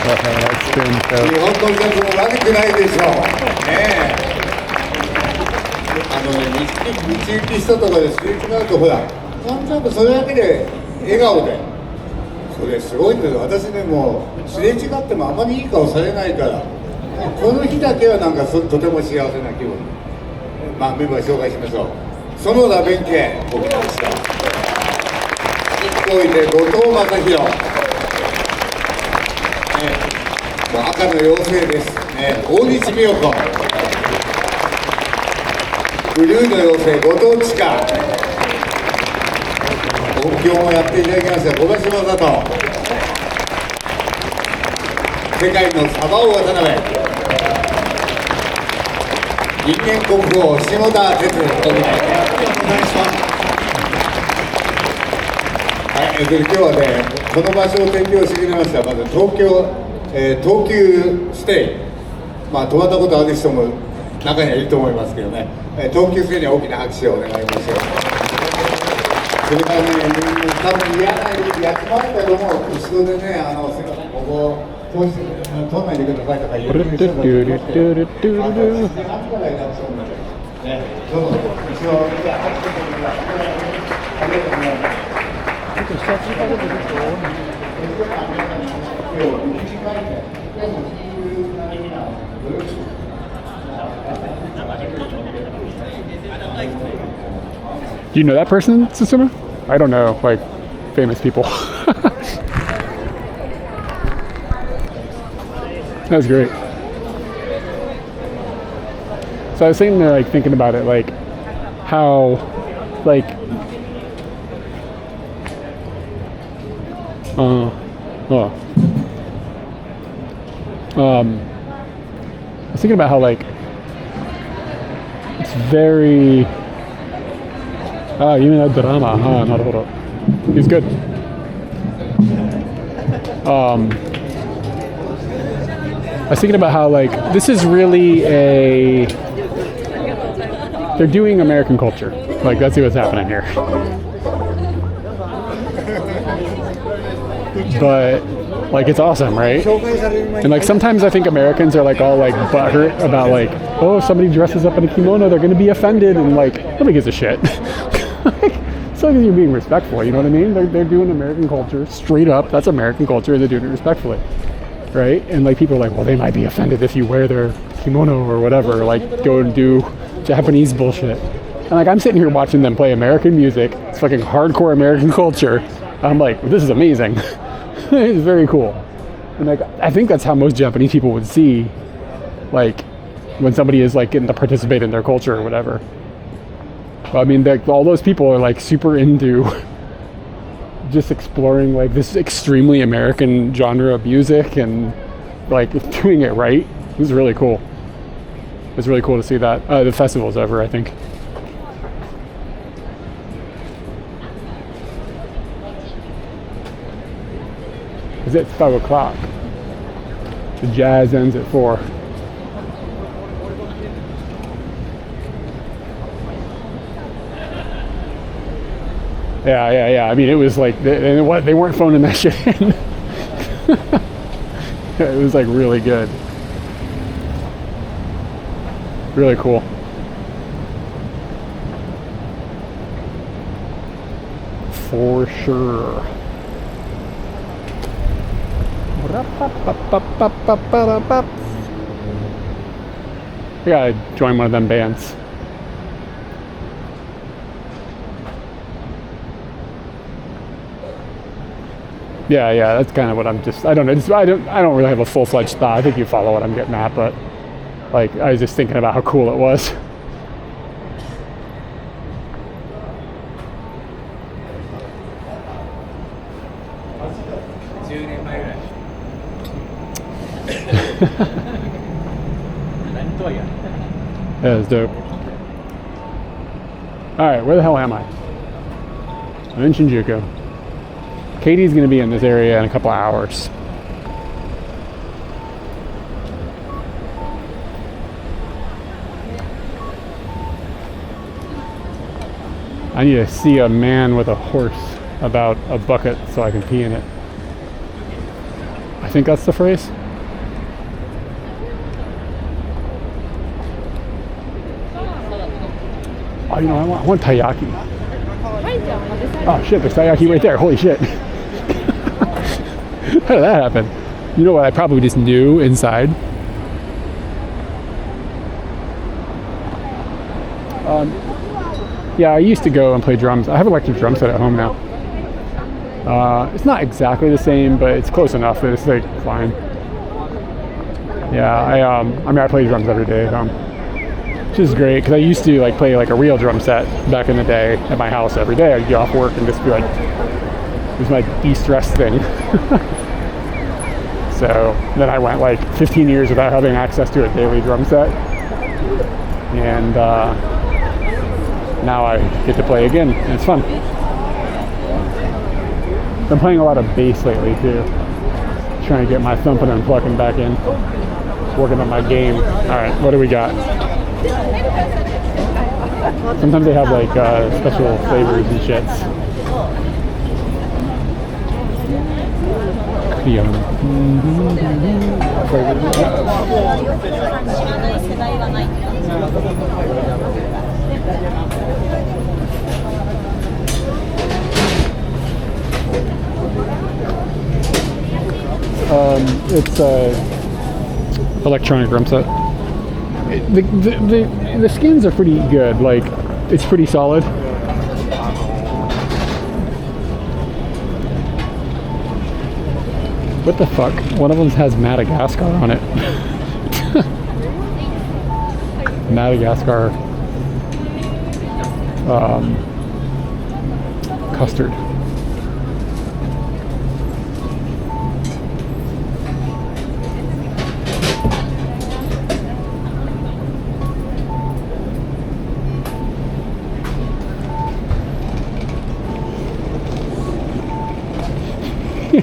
日本の客も悪くないでしょう。ね道行く人とかですれ違うと、ほら、なんとなくそれだけで笑顔で、それすごいんですよ。私ね、もうすれ違ってもあまりいい顔されないから、この日だけはなんかとても幸せな気分。まあ、メンバー紹介しましょう。園田弁慶、僕なんですよ。一方いて後藤正弘、もう赤の妖精です、大西美代子、ブルーの妖精後藤千佳、音響もやっていただきました小橋正人、世界のサバ王渡辺、人間国宝下田哲人、はい、今日はね、この場所を提供してくれました、まず東急ステイ、まあ、泊まったことある人も中にはいると思いますけどね、東急ステイに大きな拍手をお願いします。それからね、多分嫌なやつもあるけども、後ろでね、すいません、ここ、通らないでくださいとか言ってる人がいますので、どうぞ、後ろを見て、拍手してください。ありがとうございます。Do you know that person, Susuma? I don't know, like, famous people. That was great. So I was sitting there, like, thinking about it, like, how, like, I was thinking about how, like, it's very, you mean that drama, naruhodo. He's good. I was thinking about how, like, this is really they're doing American culture. Like, that's what's happening here. But, like, it's awesome, right? And, like, sometimes I think Americans are, like, all, like, butthurt about, like, oh, if somebody dresses up in a kimono, they're going to be offended, and, like, nobody gives a shit. Like, as long as you're being respectful, you know what I mean? They're doing American culture straight up. That's American culture, and they're doing it respectfully, right? And, like, people are like, well, they might be offended if you wear their kimono or whatever, like, go and do Japanese bullshit. And, like, I'm sitting here watching them play American music. It's fucking hardcore American culture. I'm like, this is amazing. It's very cool. And, like, I think that's how most Japanese people would see, like, when somebody is, like, getting to participate in their culture or whatever. I mean, all those people are, like, super into just exploring, like, this extremely American genre of music and, like, doing it right. It was really cool. It was really cool to see that. The festival's over, I think. It's at 5 o'clock. The jazz ends at 4. Yeah. I mean, it was like, they weren't phoning that shit in. It was, like, really good. Really cool. For sure. I gotta join one of them bands. Yeah, that's kind of what I'm just, I don't know, I don't really have a full-fledged thought. I think you follow what I'm getting at, but, like, I was just thinking about how cool it was. That was dope. Alright, where the hell am I? I'm in Shinjuku. Katie's going to be in this area in a couple hours. I need to see a man with a horse about a bucket so I can pee in it. I think that's the phrase. Oh, you know, I want taiyaki. Oh shit, there's taiyaki right there. Holy shit. How did that happen? You know what? I probably just knew inside. Yeah, I used to go and play drums. I have an electric drum set at home now. It's not exactly the same, but it's close enough that it's like fine. Yeah, I mean, I play drums every day at home, which is great because I used to like play like a real drum set back in the day at my house every day. I'd get off work and just be like, it was my de-stress thing. So then I went like 15 years without having access to a daily drum set, and now I get to play again, and it's fun. Been playing a lot of bass lately too, trying to get my thumping and plucking back in, working on my game. All right, what do we got? Sometimes they have like special flavors and shits. It's a electronic drum set. The skins are pretty good. Like, it's pretty solid. What the fuck? One of them has Madagascar on it. Madagascar custard.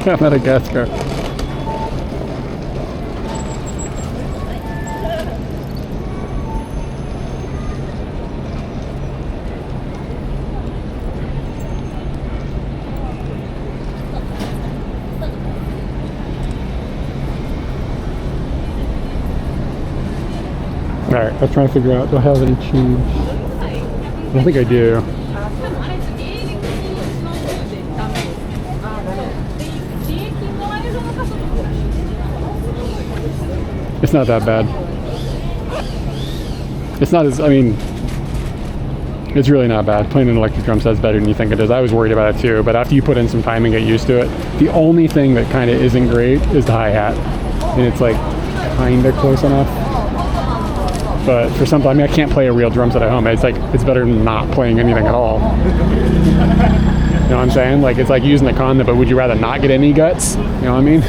Yeah, Madagascar. Alright, I was trying to figure out, do I have any change? I don't think I do. It's not that bad. It's not as, I mean, it's really not bad. Playing an electric drum set's better than you think it is. I was worried about it too, but after you put in some time and get used to it, the only thing that kind of isn't great is the hi-hat. And it's like kind of close enough. But for something, I mean, I can't play a real drum set at home. It's like, it's better than not playing anything at all. You know what I'm saying? Like, it's like using the condom, but would you rather not get any guts? You know what I mean?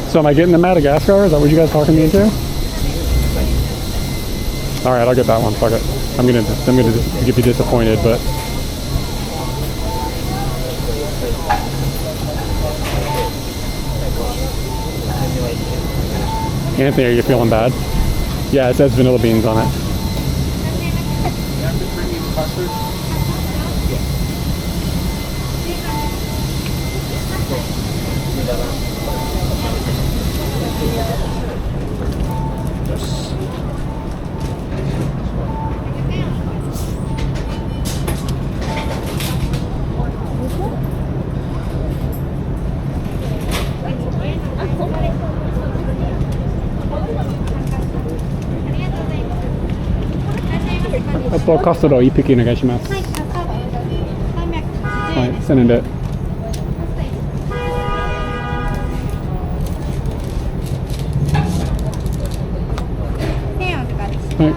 So am I getting the Madagascar? Is that what you guys talking me into? All right, I'll get that one. Fuck it. I'm gonna be disappointed, but. Anthony, are you feeling bad? Yeah, it says vanilla beans on it.カストロ1匹お願いします。はい、1000円で。はい。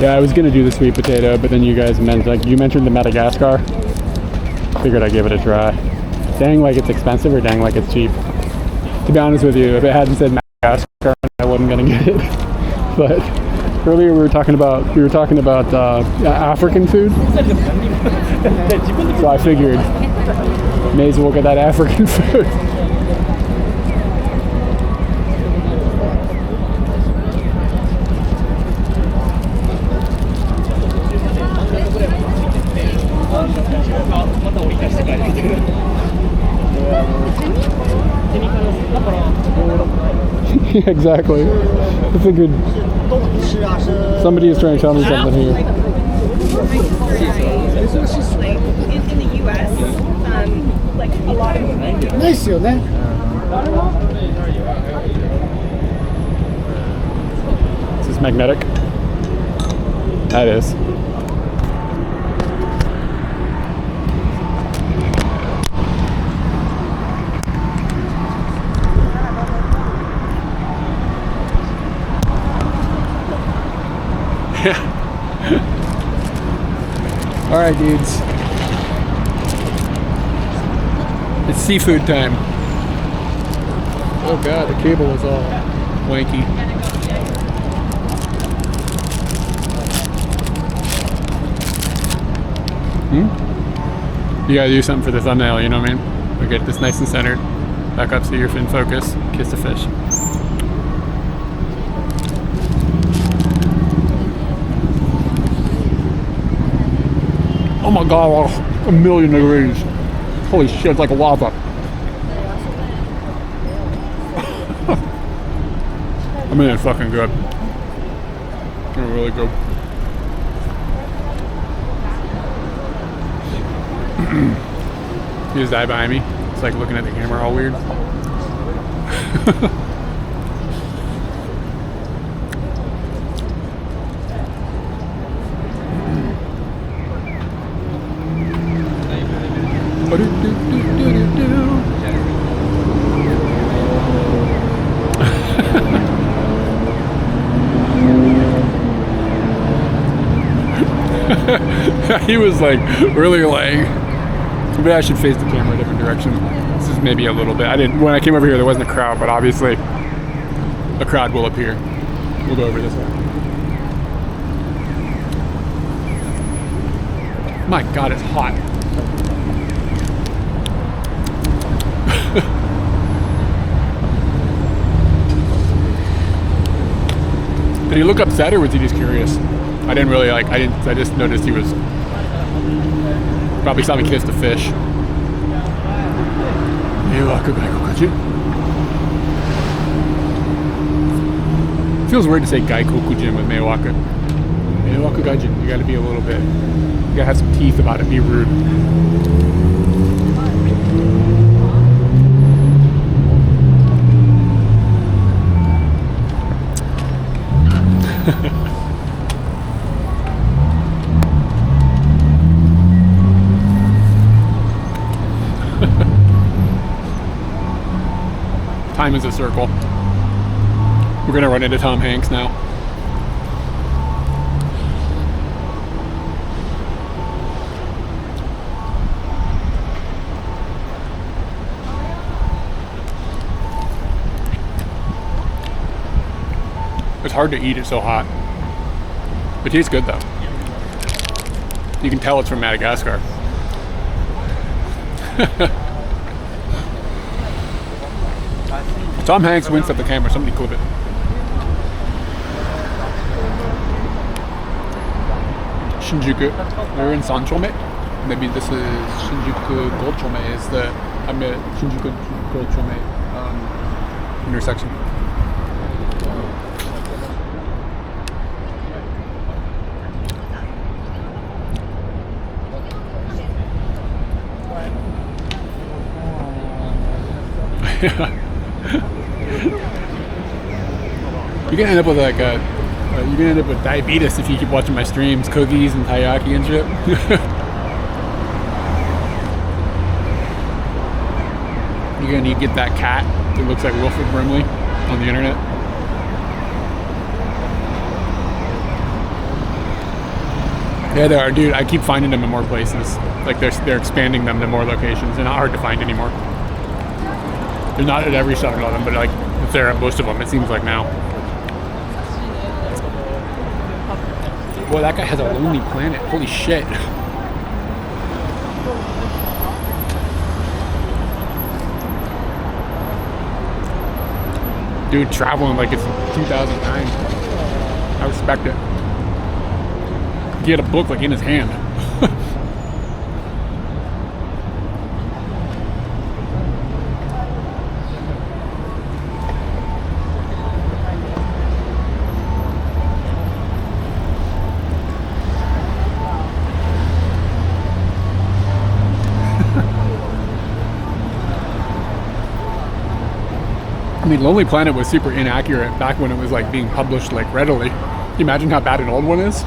Yeah, I was gonna do the sweet potato, but then you guys mentioned the Madagascar. Figured I'd give it a try. Dang like it's expensive or dang like it's cheap. To be honest with you, if it hadn't said Madagascar, I wasn't gonna get it. But earlier we were talking about African food. So I figured may as well get that African food. Yeah, exactly. I figured somebody is trying to tell me something here. In the US, like a lot of Nice, yo, man. Is this magnetic? That is. All right, dudes. It's seafood time. Oh god, the cable is all wanky. You gotta do something for the thumbnail, you know what I mean? We get this nice and centered. Back up so you're in focus. Kiss the fish. Oh my god, 1,000,000 degrees. Holy shit, it's like a lava. I mean, it's fucking good. It's really good. He just died behind me. It's like looking at the camera all weird. He was like really like, maybe I should face the camera a different direction. This is maybe a little bit. When I came over here there wasn't a crowd, but obviously a crowd will appear. We'll go over this way. My god, it's hot. Did he look upset or was he just curious? I didn't really like, I just noticed he was, probably saw me kiss the fish. Feels weird to say Gaikokujin with Meiwaka. Meiwaka Gaijin, you gotta be a little bit, you gotta have some teeth about it, be rude. Time is a circle. We're gonna run into Tom Hanks now. It's hard to eat, it's so hot. It tastes good though. You can tell it's from Madagascar. Tom Hanks winks at the camera, somebody clip it. Shinjuku. We're in Sanchome. Maybe this is Shinjuku Gochome is the Shinjuku Gochome intersection. You're gonna end up with like you're gonna end up with diabetes if you keep watching my streams, cookies and taiyaki and shit. You're gonna need to get that cat that looks like Wilford Brimley on the internet. Yeah, they are, dude. I keep finding them in more places. Like they're expanding them to more locations. They're not hard to find anymore. They're not at every 7-Eleven, but like if they're at most of them, it seems like now. Boy, that guy has a Lonely Planet. Holy shit. Dude, traveling like it's 2009. I respect it. He had a book like in his hand. I mean, Lonely Planet was super inaccurate back when it was like being published like readily. Can you imagine how bad an old one is?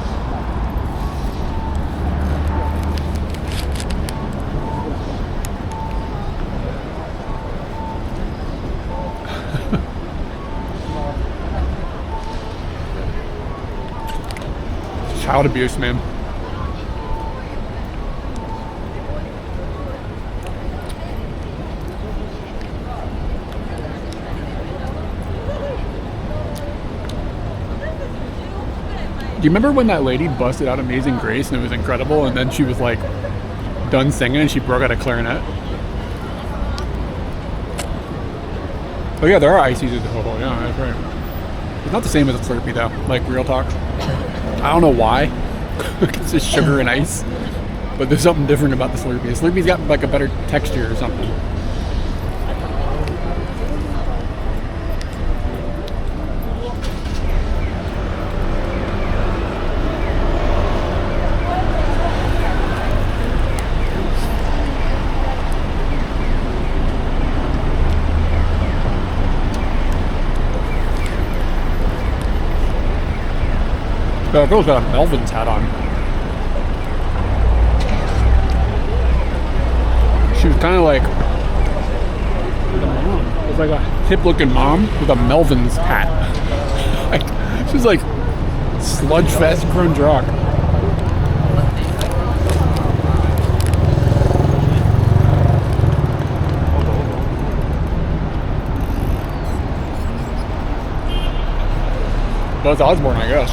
Child abuse, man. Do you remember when that lady busted out Amazing Grace and it was incredible, and then she was like done singing and she broke out a clarinet? Oh yeah, there are ices at the Ho-Ho, yeah, that's right. It's not the same as a Slurpee though, like real talk. I don't know why. It's just sugar and ice. But there's something different about the Slurpee. The Slurpee's got like a better texture or something. That girl's got a Melvin's hat on. She was kind of like the mom. It was like a hip-looking mom with a Melvin's hat. Like, she was like sludge fest grunge rock. Buzz Osborne, I guess.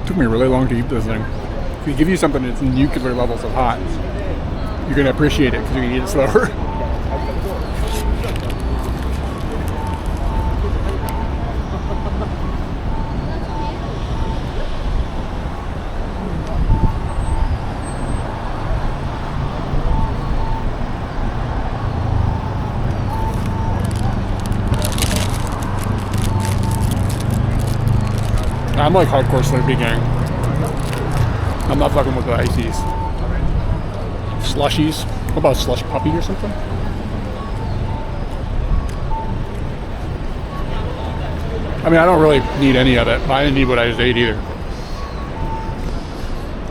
Took me really long to eat this thing. If we give you something that's nuclear levels of hot, you're gonna appreciate it because you can eat it slower. I'm like hardcore Slurpee gang. I'm not fucking with the ices. Slushies. What about slush puppy or something? I mean, I don't really need any of it, but I didn't need what I just ate either.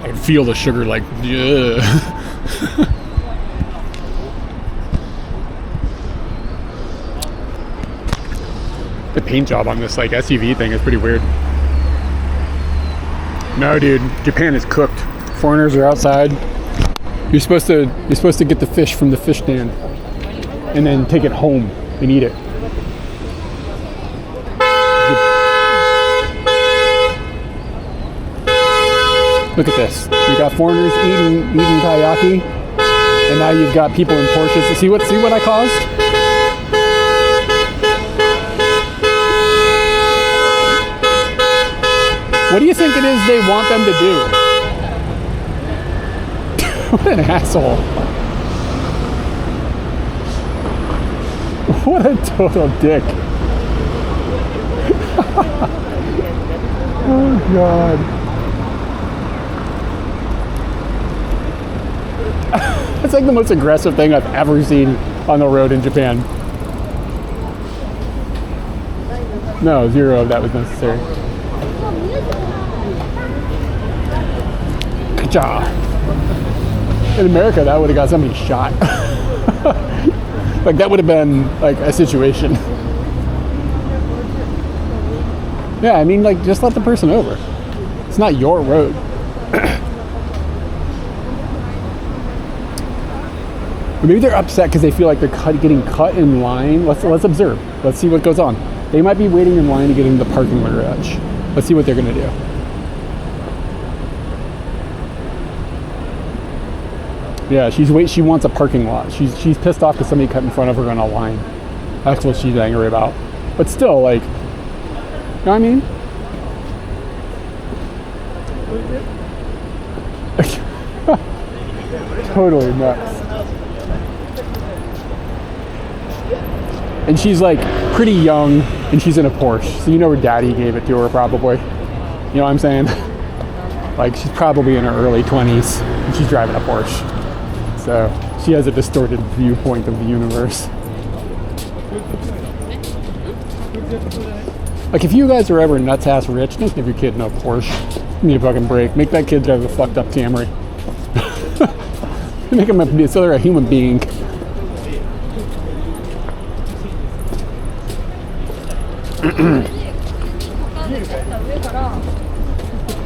I can feel the sugar like, ugh. The paint job on this like SUV thing is pretty weird. No, dude, Japan is cooked. Foreigners are outside. You're supposed to get the fish from the fish stand and then take it home and eat it. Look at this. You got foreigners eating taiyaki, and now you've got people in Porsches. See what I caused? What do you think it is they want them to do? What an asshole. What a total dick. Oh, God. It's like the most aggressive thing I've ever seen on the road in Japan. No, 0 of that was necessary. In America, that would have got somebody shot. Like, that would have been like a situation. Yeah, I mean, like, just let the person over. It's not your road. Or maybe they're upset because they feel like they're getting cut in line. Let's observe. Let's see what goes on. They might be waiting in line to get into the parking garage. Let's see what they're gonna do. Yeah, she wants a parking lot. She's pissed off because somebody cut in front of her on a line. That's what she's angry about. But still, like, you know what I mean? Totally nuts. And she's like pretty young and she's in a Porsche. So you know her daddy gave it to her probably. You know what I'm saying? Like she's probably in her early 20s and she's driving a Porsche. So she has a distorted viewpoint of the universe. Like if you guys are ever nuts ass rich, don't give your kid no Porsche. You need a fucking break. Make that kid drive a fucked up Camry. Make him so they're a human being.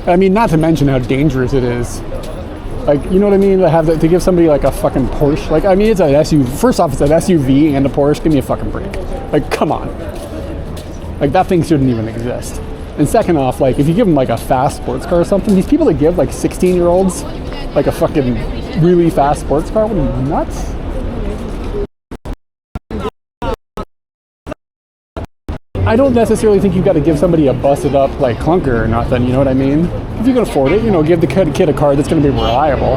I mean, not to mention how dangerous it is. Like, you know what I mean? To give somebody like a fucking Porsche. Like, I mean, it's an SUV. First off, it's an SUV and a Porsche. Give me a fucking break. Like, come on. Like, that thing shouldn't even exist. And second off, like, if you give them like a fast sports car or something, these people that give like 16-year-olds like a fucking really fast sports car, what are you, nuts? I don't necessarily think you've got to give somebody a busted up like clunker or nothing, you know what I mean? If you can afford it, you know, give the kid a car that's going to be reliable.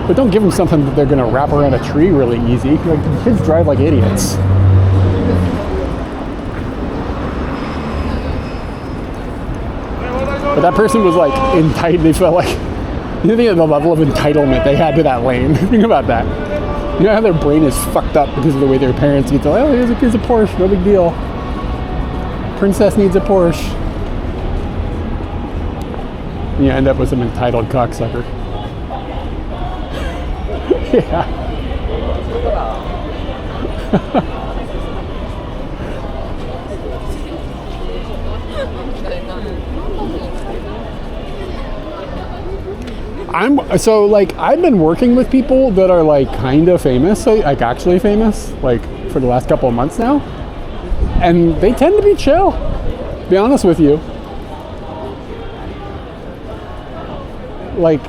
But don't give them something that they're going to wrap around a tree really easy. Like, the kids drive like idiots. But that person was like entitled, they felt like, you think of the level of entitlement they had to that lane. Think about that. You know how their brain is fucked up because of the way their parents get to, oh, here's a Porsche, no big deal. Princess needs a Porsche. You end up with some entitled cocksucker. Yeah. I've been working with people that are like kind of famous, like actually famous, like for the last couple of months now. And they tend to be chill, to be honest with you. Like,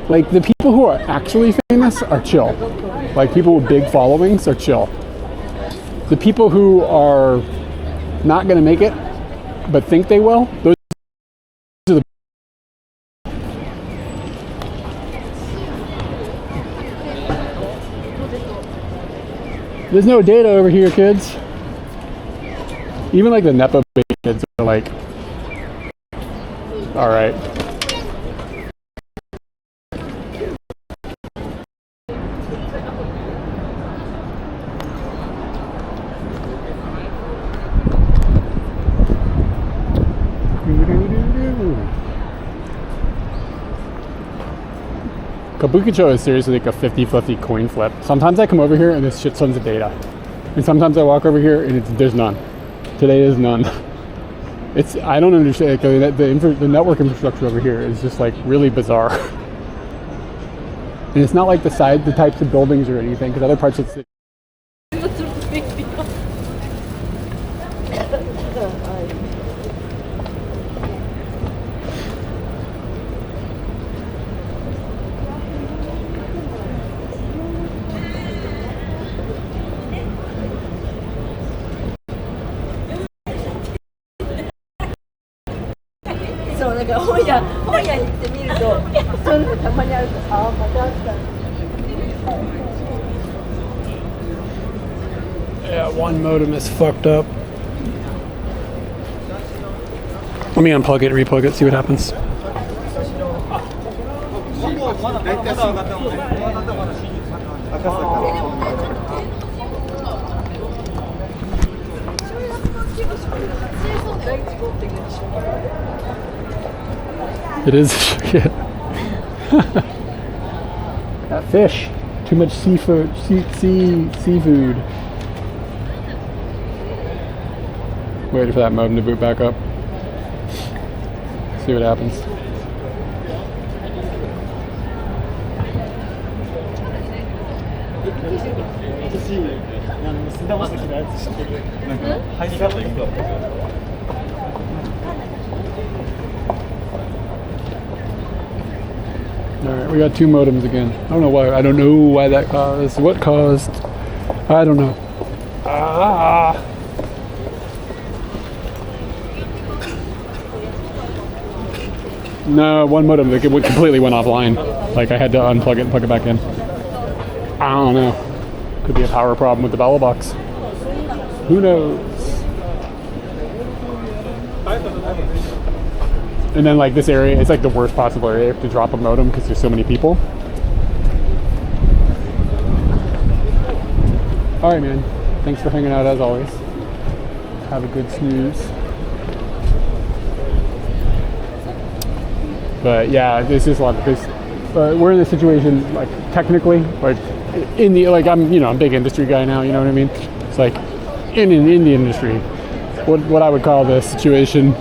like the people who are actually famous are chill. Like people with big followings are chill. The people who are not gonna make it, but think they will, those are the There's no data over here, kids. Even like the Nepo kids are like, all right. Kabukicho is seriously like a 50-50 coin flip. Sometimes I come over here and there's shit tons of data. And sometimes I walk over here and there's none. Today is none. I don't understand, like, the network infrastructure over here is just like really bizarre. And it's not like the types of buildings or anything, because other parts of the city. Yeah, one modem is fucked up. Let me unplug it, replug it, see what happens. It is shit. That fish. Too much seafood. Seafood. Waiting for that modem to boot back up. See what happens. Alright, we got 2 modems again. I don't know why. I don't know why that caused. What caused? I don't know. No, one modem that completely went offline. Like I had to unplug it and plug it back in. I don't know. Could be a power problem with the Bella box. Who knows? And then like this area, it's like the worst possible area to drop a modem because there's so many people. All right, man. Thanks for hanging out as always. Have a good snooze. But yeah, there's just a lot of this. We're in this situation, like technically, like in the like I'm a big industry guy now. You know what I mean? It's like in the industry, what I would call this situation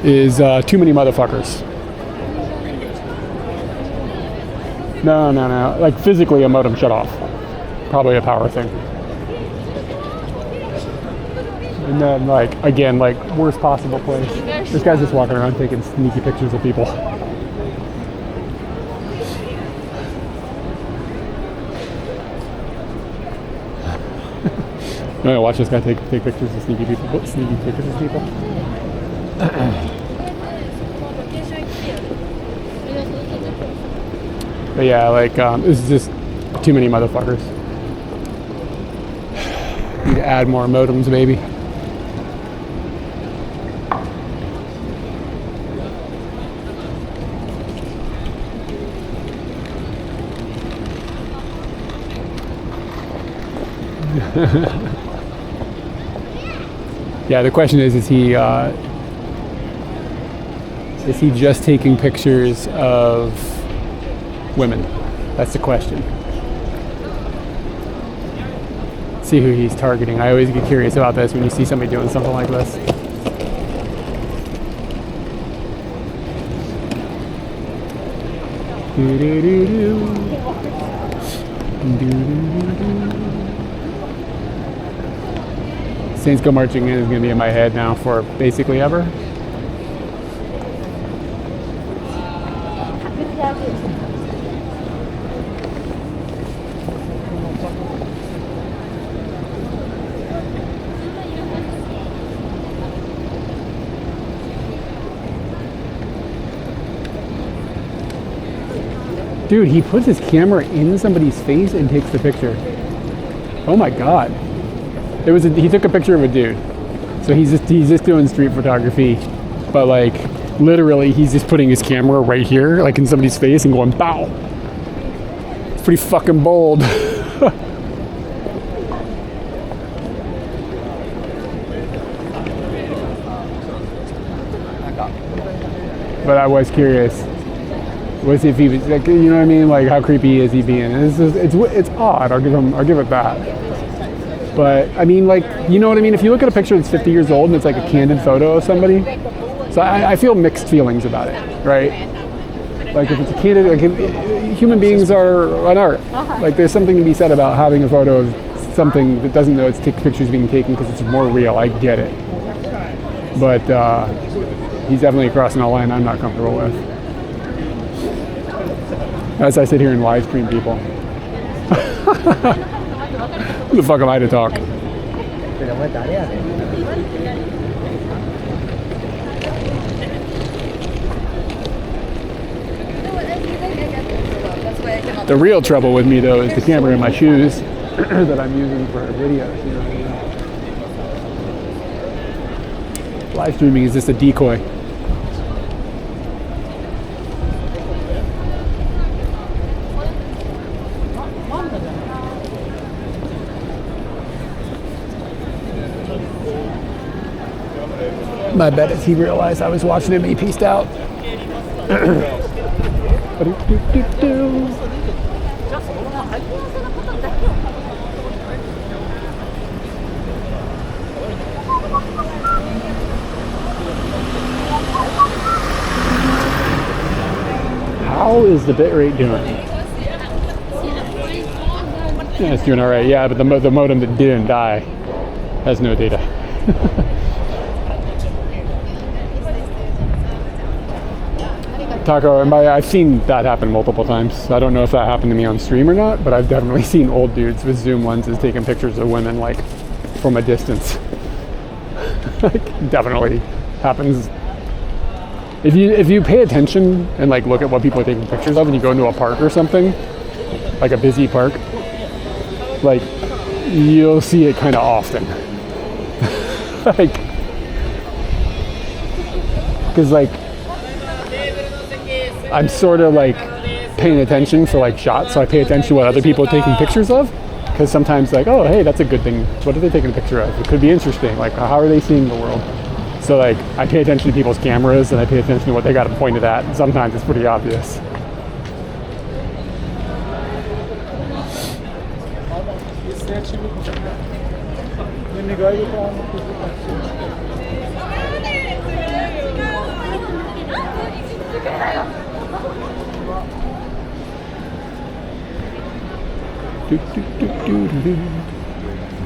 is too many motherfuckers. No. Like physically, a modem shut off. Probably a power thing. And then, like, again, like, worst possible place. This guy's just walking around taking sneaky pictures of people. No, watch this guy take pictures of sneaky people. Sneaky pictures of people. But yeah, like, this is just too many motherfuckers. Need to add more modems, baby. Yeah, the question is he just taking pictures of women? That's the question. See who he's targeting. I always get curious about this when you see somebody doing something like this. Saints Go Marching In is going to be in my head now for basically ever. Dude, he puts his camera in somebody's face and takes the picture. Oh my god. He took a picture of a dude. So he's just doing street photography. But like literally he's just putting his camera right here, like in somebody's face and going bow. It's pretty fucking bold. But I was curious. Let's see if he was like, you know what I mean? Like how creepy is he being? It's odd. I'll give it that. But I mean, like, you know what I mean? If you look at a picture that's 50 years old and it's like a candid photo of somebody, so I feel mixed feelings about it, right? Like if it's a candid, like human beings are an art. Like there's something to be said about having a photo of something that doesn't know it's pictures being taken because it's more real. I get it. But he's definitely crossing a line I'm not comfortable with. As I sit here and live stream people. Who the fuck am I to talk? The real trouble with me though is the camera in my shoes that I'm using for videos. You know what I mean? Live streaming is just a decoy. My bet is he realized I was watching him and he pieced out. How is the bitrate doing? Yeah, it's doing all right. Yeah, but the modem that didn't die has no data. Taco, and I've seen that happen multiple times. I don't know if that happened to me on stream or not, but I've definitely seen old dudes with zoom lenses taking pictures of women like from a distance. Definitely happens. If you pay attention and like look at what people are taking pictures of when you go into a park or something, like a busy park, like you'll see it kind of often. Like, because like I'm sort of like paying attention for like shots, so I pay attention to what other people are taking pictures of, because sometimes like, oh hey, that's a good thing, what are they taking a picture of? It could be interesting, like how are they seeing the world? So like I pay attention to people's cameras and I pay attention to what they got pointed at, and sometimes it's pretty obvious.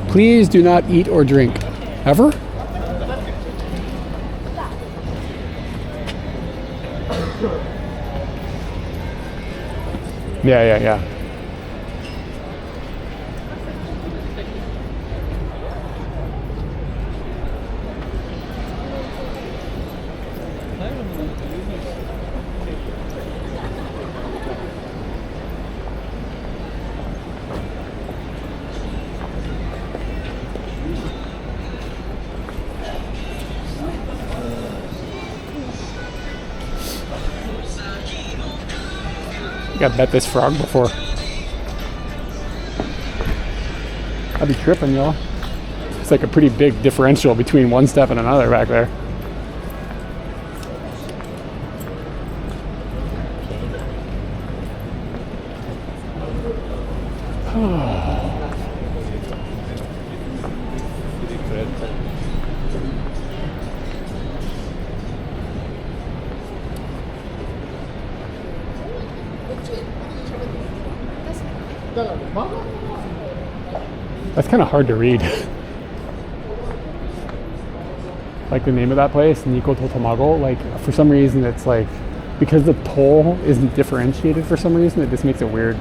Please do not eat or drink. Ever? Yeah. I bet this frog before. I'd be tripping, y'all. It's like a pretty big differential between one step and another back there. That's kind of hard to read. Like the name of that place, Nico Totamago, like for some reason it's like, because the toll isn't differentiated for some reason, it just makes it weird.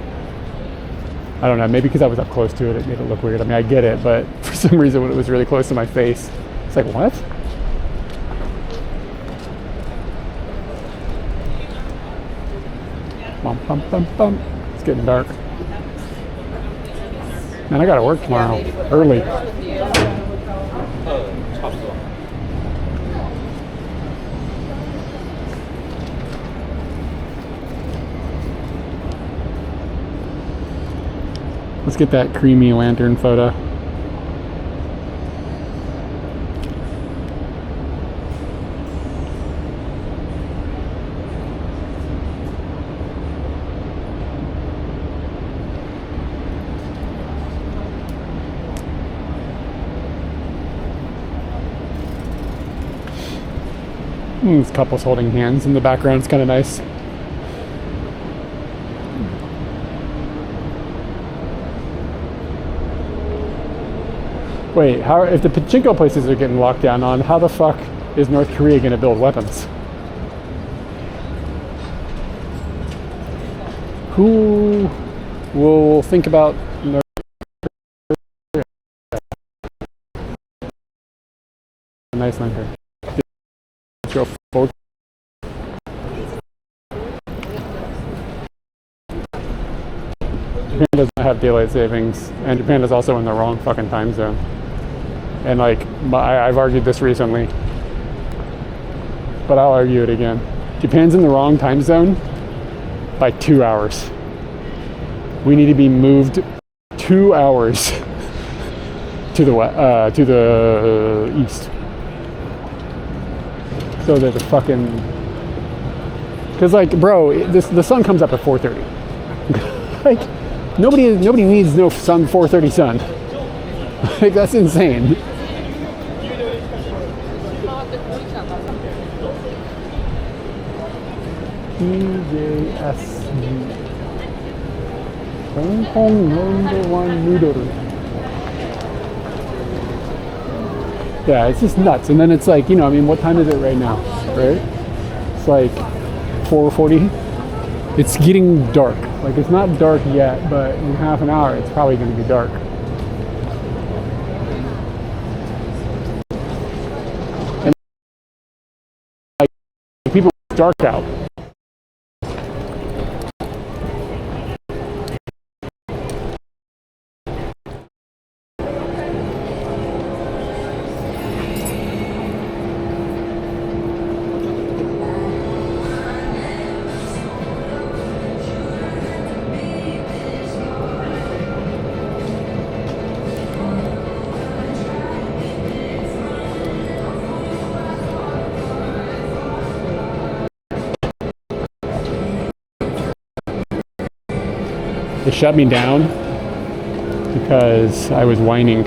I don't know, maybe because I was up close to it, it made it look weird. I mean, I get it, but for some reason when it was really close to my face, it's like, what? Bum, bum, bum, bum. It's getting dark. Man, I gotta work tomorrow, early. Let's get that creamy lantern photo. This couple's holding hands in the background. It's kind of nice. Wait, how if the pachinko places are getting locked down on, how the fuck is North Korea going to build weapons? Who will think about North Korea? Nice lantern. Go forward. Japan doesn't have daylight savings, and Japan is also in the wrong fucking time zone. And like, I've argued this recently, but I'll argue it again. Japan's in the wrong time zone by 2 hours. We need to be moved 2 hours to the east. So that the fucking, because like, bro, the sun comes up at 4:30. Like, nobody needs no sun 4:30 sun. Like, that's insane. EJS. Hong Kong #1 noodle. Yeah, it's just nuts. And then it's like, you know, I mean, what time is it right now? Right? It's like 4:40. It's getting dark. Like, it's not dark yet, but in half an hour, it's probably going to be dark. And like, people, it's dark out. They shut me down because I was whining.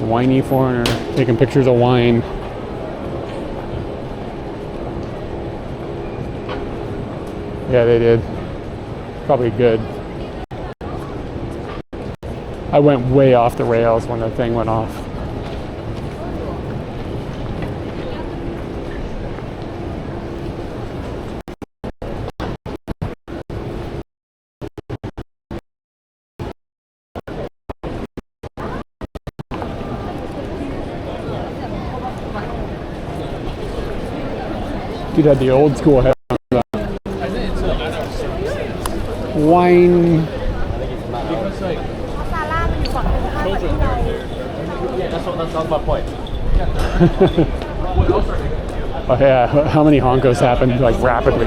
Whiny foreigner taking pictures of wine. Yeah, they did. Probably good. I went way off the rails when the thing went off. Dude had the old school head on. Wine. That's my point. Oh yeah, how many honkos happened like rapidly?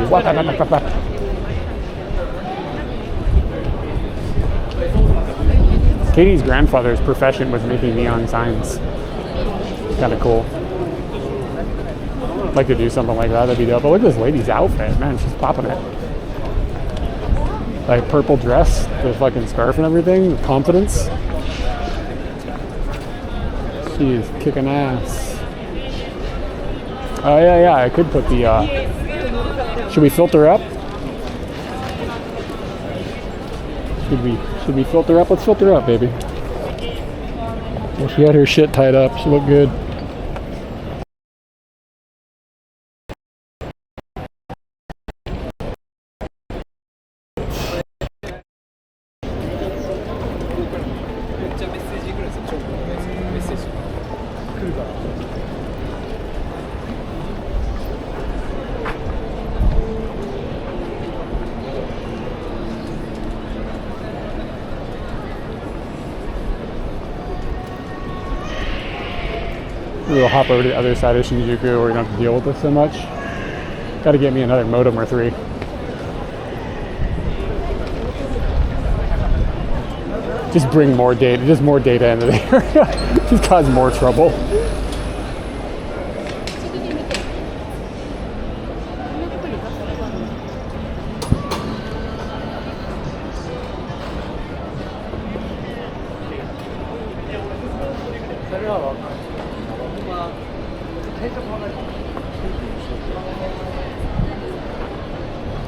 Katie's grandfather's profession was making neon signs. Kind of cool. I'd like to do something like that, that'd be dope. But look at this lady's outfit, man, she's popping it. Like purple dress, the fucking scarf and everything, with confidence. She is kicking ass. Oh yeah, I could put the, should we filter up? Should we filter up? Let's filter up, baby. Well, she had her shit tied up, she looked good. We'll hop over to the other side of Shinjuku where we don't have to deal with this so much. Gotta get me another modem or 3. Just bring more data, just more data into the area. Just cause more trouble.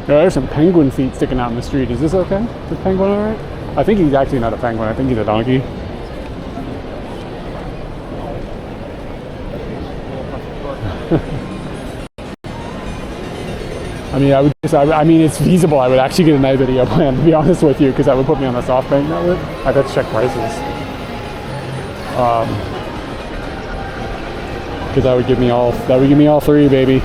Oh, there's some penguin feet sticking out in the street. Is this okay? Is the penguin alright? I think he's actually not a penguin. I think he's a donkey. I mean, I mean, it's feasible. I would actually get a night video plan, to be honest with you, because that would put me on the SoftBank network. I'd have to check prices. Because that would give me all 3, baby.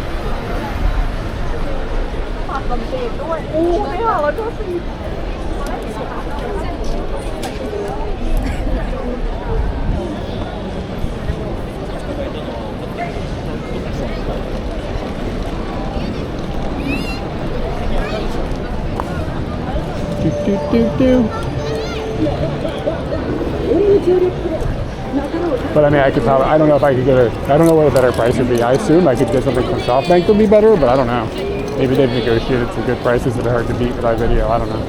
But I mean, I could probably, I don't know if I could get I don't know what a better price would be. I assume I could get something from SoftBank that would be better, but I don't know. Maybe they've negotiated some good prices that are hard to beat with iVideo. I don't know.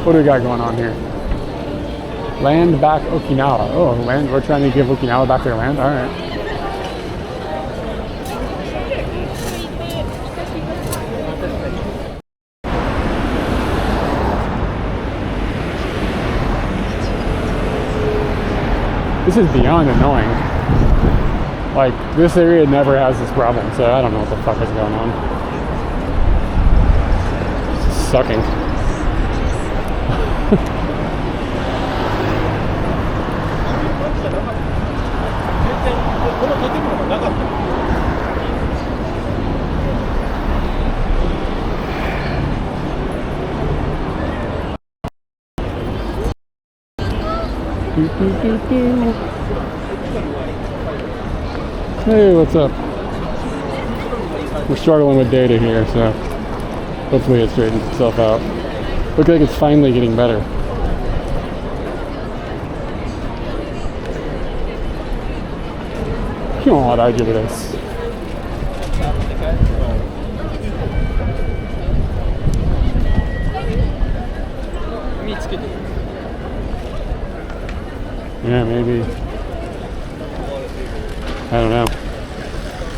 What do we got going on here? Land back Okinawa. Oh, land. We're trying to give Okinawa back their land? All right. This is beyond annoying. Like, this area never has this problem, so I don't know what the fuck is going on. It's sucking. Hey, what's up? We're struggling with data here, so hopefully it straightens itself out. Looks like it's finally getting better. You know what I give this? Yeah, maybe. I don't know.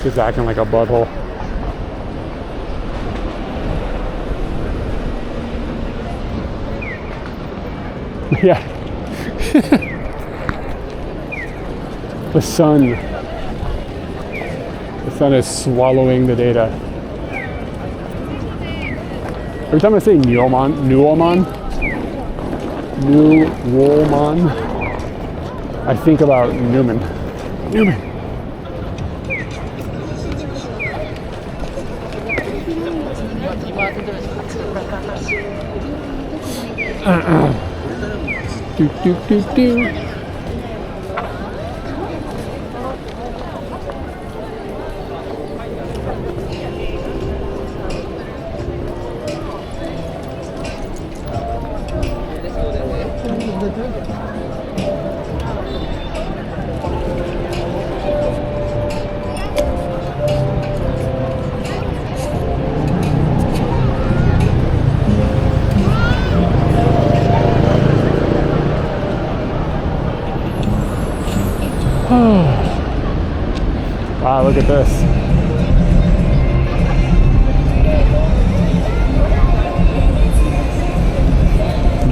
Just acting like a butthole. Yeah. The sun. The sun is swallowing the data. Every time I say Newolman, I think about Newman. Do. Wow, look at this.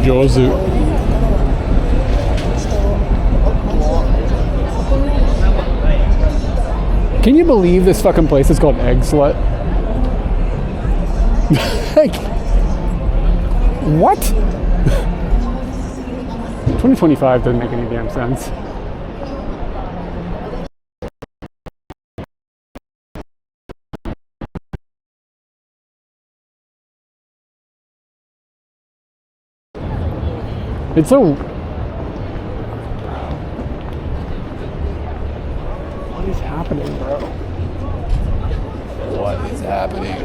Jozu. Can you believe this fucking place is called Egg Slut? Like, what? 2025 doesn't make any damn sense. It's so... What is happening, bro? What is happening?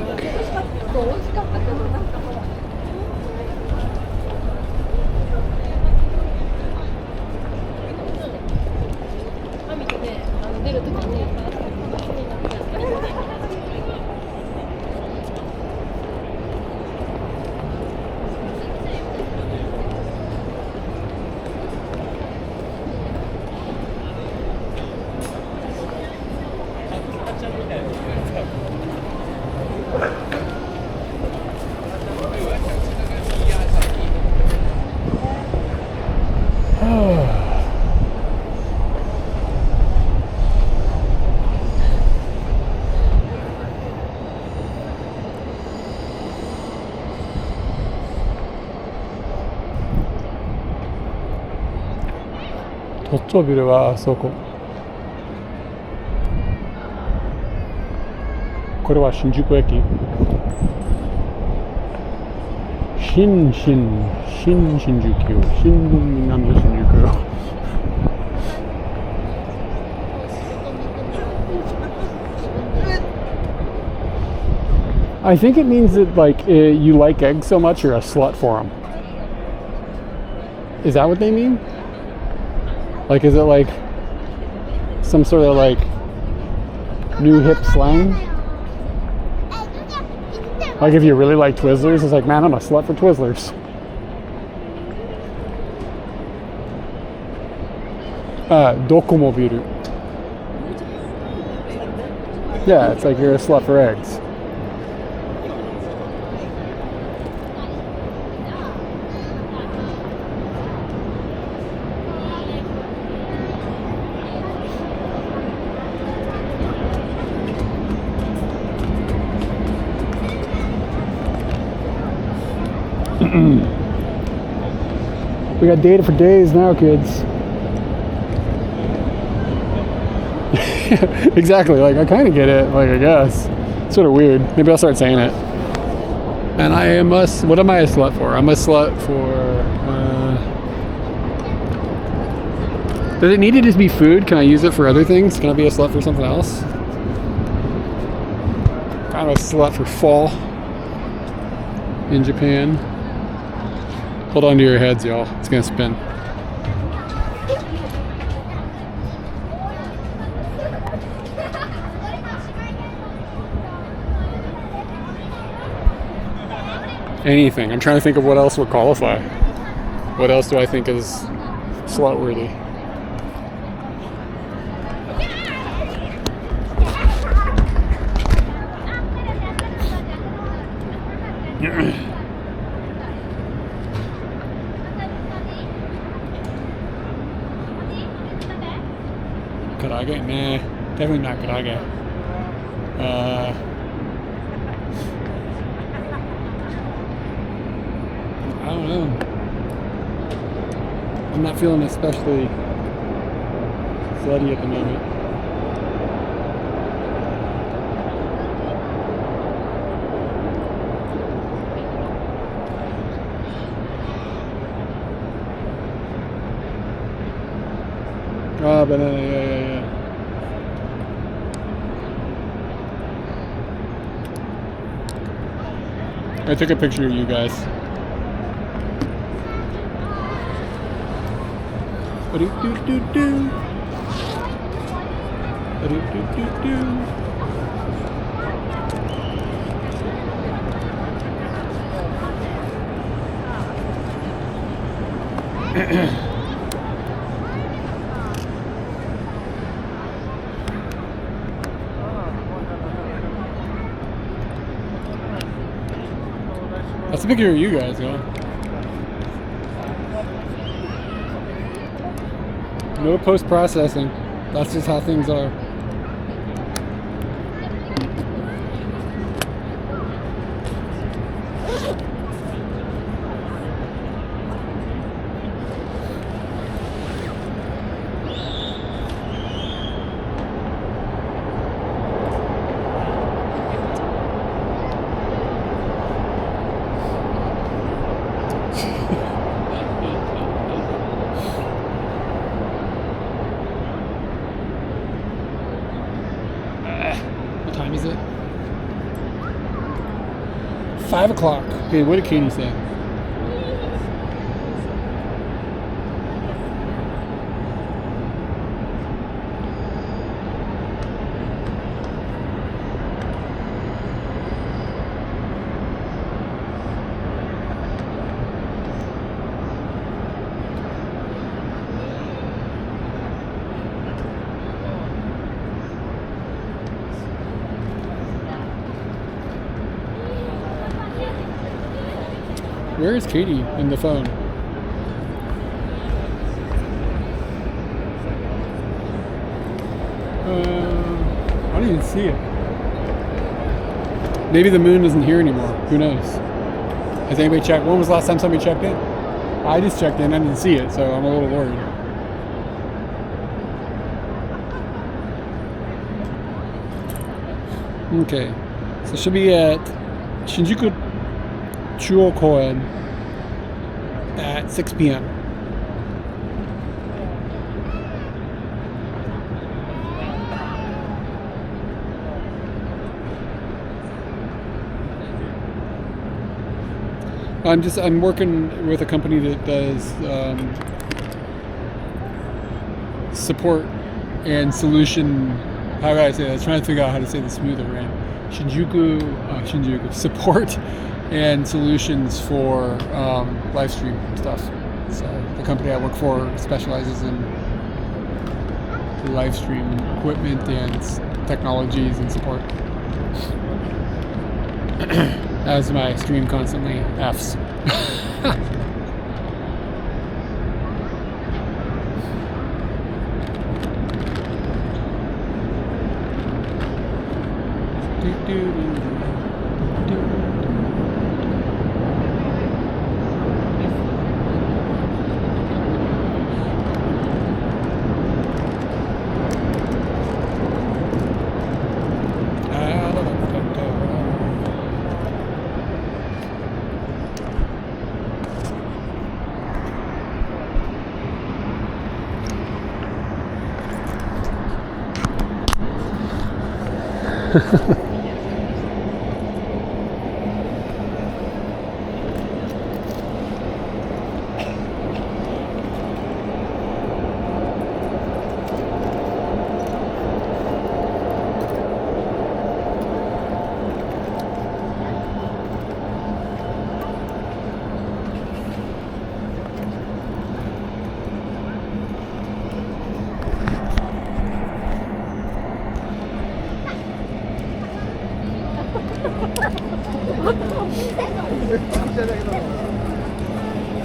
トッチョビルはあそこ。これは新宿駅。新宿。新南の新宿。I think it means that like you like eggs so much you're a slut for them. Is that what they mean? Like, is it like some sort of like new hip slang? Like if you really like Twizzlers, it's like, man, I'm a slut for Twizzlers. Dokomobiru. Yeah, it's like you're a slut for eggs. We got data for days now, kids. Exactly, like I kind of get it, like I guess. It's sort of weird. Maybe I'll start saying it. And I am a, what am I a slut for? I'm a slut for, does it need to just be food? Can I use it for other things? Can I be a slut for something else? I'm a slut for fall in Japan. Hold on to your heads, y'all. It's gonna spin. Anything. I'm trying to think of what else would qualify. What else do I think is slut-worthy? Karage? Nah, definitely not karage. I don't know. I'm not feeling especially slutty at the moment. Ah, banana, yeah. I took a picture of you guys. That's a picture of you guys, huh? No post-processing. That's just how things are. What time is it? 5 o'clock. Okay, what did Katie say? Where is Katie in the phone? I don't even see it. Maybe the moon isn't here anymore. Who knows? Has anybody checked? When was the last time somebody checked in? I just checked in. I didn't see it, so I'm a little worried. Okay. So she'll be at Shinjuku Chuo-koen at 6 p.m. I'm working with a company that does support and solution. How do I say that? I was trying to figure out how to say the smoother, right? Shinjuku support and solutions for live stream stuff. So the company I work for specializes in live stream equipment and technologies and support. As my stream constantly Fs.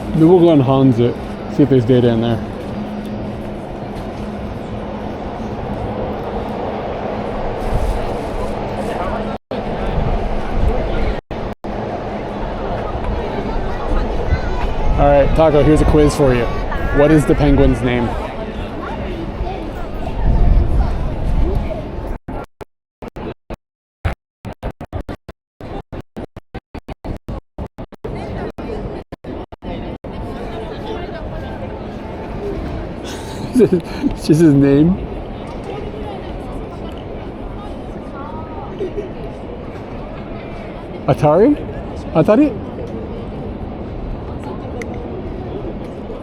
Maybe we'll go on Hans it, see if there's data in there. Alright, Taco, here's a quiz for you. What is the penguin's name? It's just his name. Atari?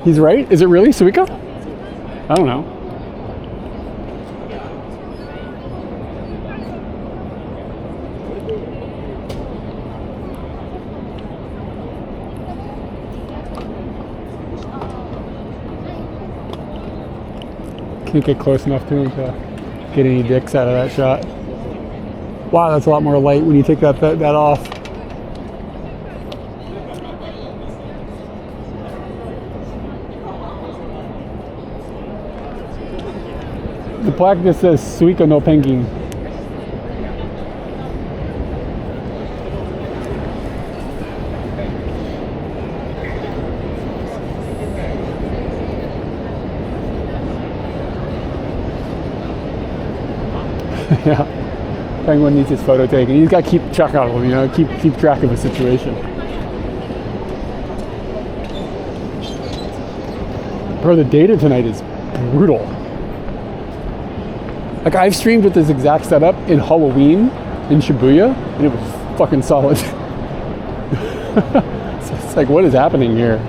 He's right? Is it really Suica? I don't know. Can't get close enough to him to get any dicks out of that shot. Wow, that's a lot more light when you take that off. The plaque just says Suica no penguin. Yeah, penguin needs his photo taken. He's got to keep track of him, you know, keep track of the situation. Bro, the data tonight is brutal. Like, I've streamed with this exact setup in Halloween in Shibuya, and it was fucking solid. So it's like, what is happening here?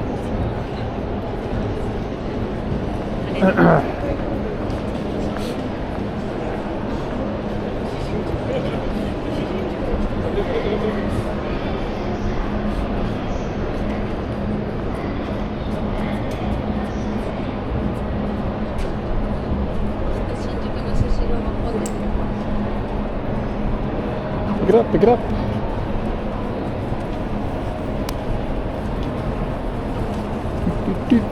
Pick it up.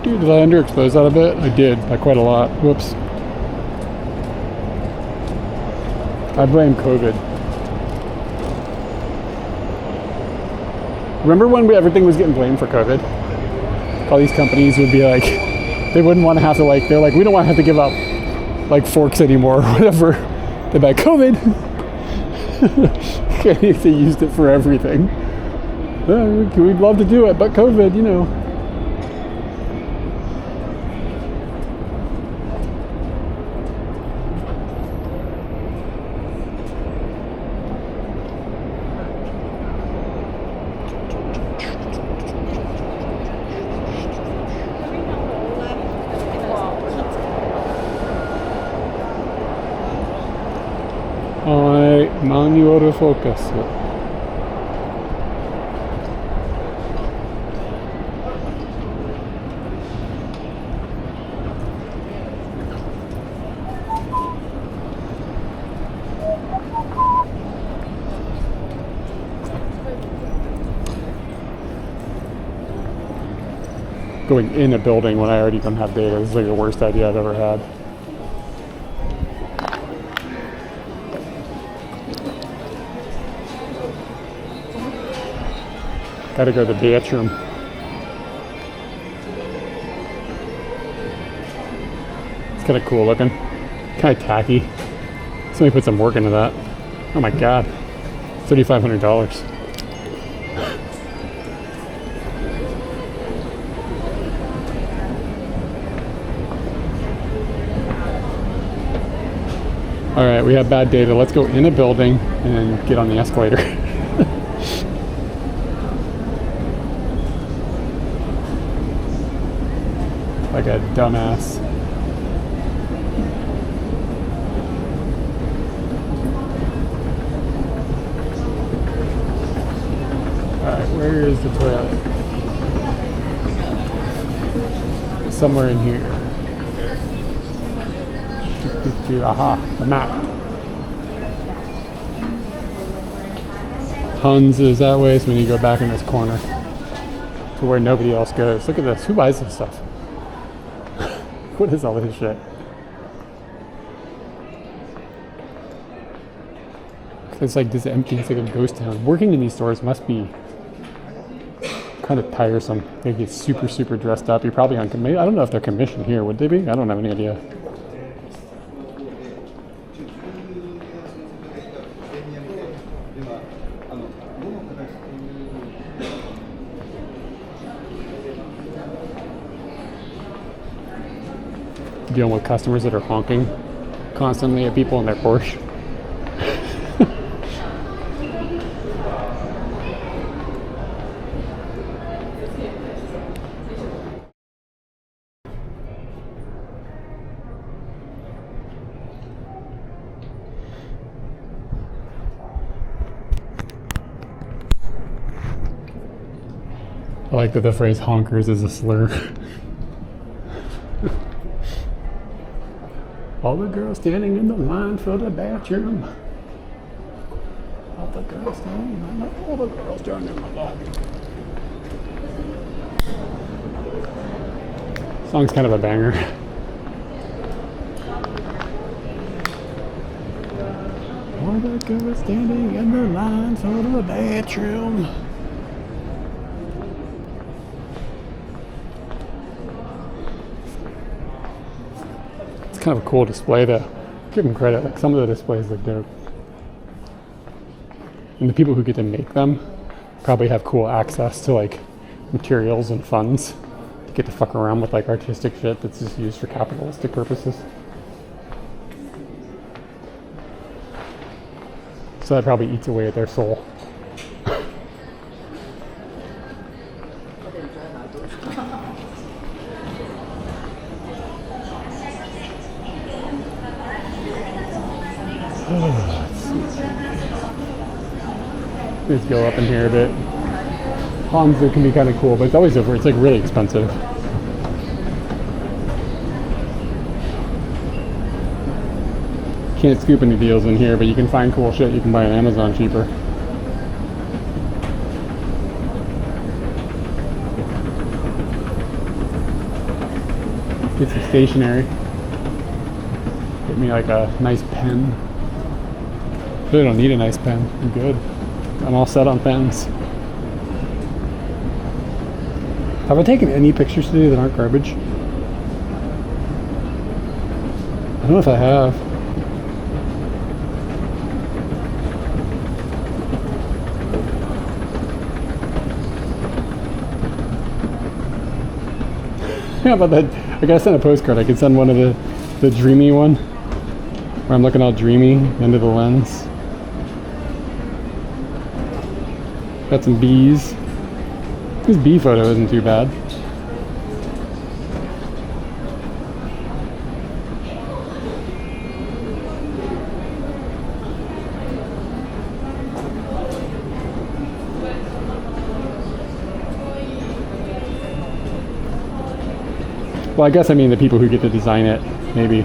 Did I underexpose that a bit? I did, by quite a lot. Whoops. I blame COVID. Remember when everything was getting blamed for COVID? All these companies would be like, they wouldn't want to have to they're like, we don't want to have to give up forks anymore or whatever. They're like, COVID. They used it for everything. We'd love to do it, but COVID, you know. All right. Manual focus. Going in a building when I already don't have data is like the worst idea I've ever had. Gotta go to the bathroom. It's kind of cool looking. Kind of tacky. Somebody put some work into that. Oh my god. $3,500. Alright, we have bad data. Let's go in a building and get on the escalator. Like a dumbass. Alright, where is the toilet? Somewhere in here. Aha, the map. Huns is that way, so we need to go back in this corner to where nobody else goes. Look at this. Who buys this stuff? What is all this shit? It's like this empty, it's like a ghost town. Working in these stores must be kind of tiresome. They get super, super dressed up. You're probably on commission. I don't know if they're commissioned here. Would they be? I don't have any idea. Dealing with customers that are honking constantly at people in their Porsche. I like that the phrase honkers is a slur. All the girls standing in the line for the bathroom. All the girls standing in the lobby. Song's kind of a banger. All the girls standing in the line for the bathroom. Kind of a cool display though. Give them credit. Like some of the displays look dope. And the people who get to make them probably have cool access to like materials and funds to get to fuck around with like artistic shit that's just used for capitalistic purposes. So that probably eats away at their soul. Let's go up in here a bit. Hanzo can be kind of cool, but it's always over. It's like really expensive. Can't scoop any deals in here, but you can find cool shit you can buy on Amazon cheaper. Get some stationery. Get me like a nice pen. Really don't need a nice pen. I'm good. I'm all set on pens. Have I taken any pictures today that aren't garbage? I don't know if I have. How about that? I gotta send a postcard. I could send one of the dreamy one, where I'm looking all dreamy into the lens. Got some bees. This bee photo isn't too bad. Well, I guess I mean the people who get to design it, maybe.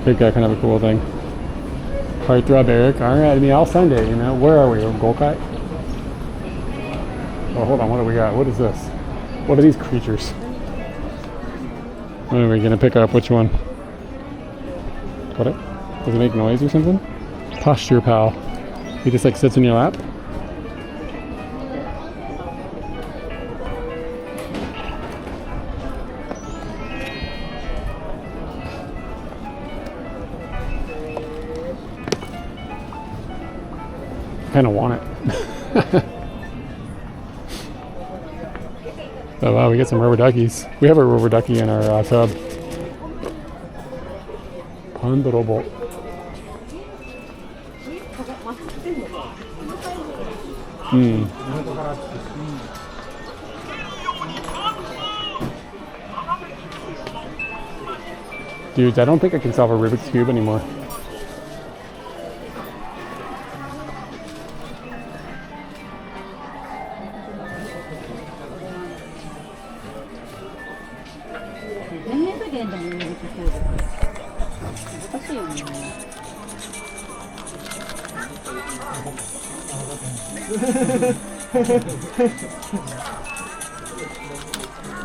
Think that kind of a cool thing. Heartthrob Eric. All right, I mean, I'll send it, you know. Where are we? Golkai? Oh, hold on. What do we got? What is this? What are these creatures? What are we going to pick up? Which one? What? Does it make noise or something? Posture Pal. He just like sits in your lap? I kind of want it. Oh wow, we get some rubber duckies. We have a rubber ducky in our tub. Pond robot. Dudes, I don't think I can solve a Rubik's Cube anymore.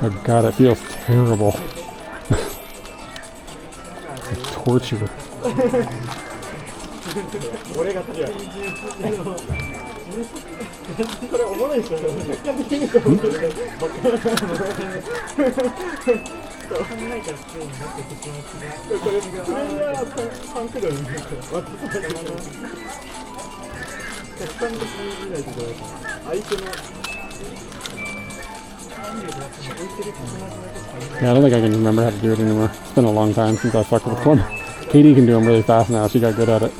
Oh god, it feels terrible. It's torture. Yeah, I don't think I can remember how to do it anymore. It's been a long time since I fucked with one. Katie can do them really fast now. She got good at it.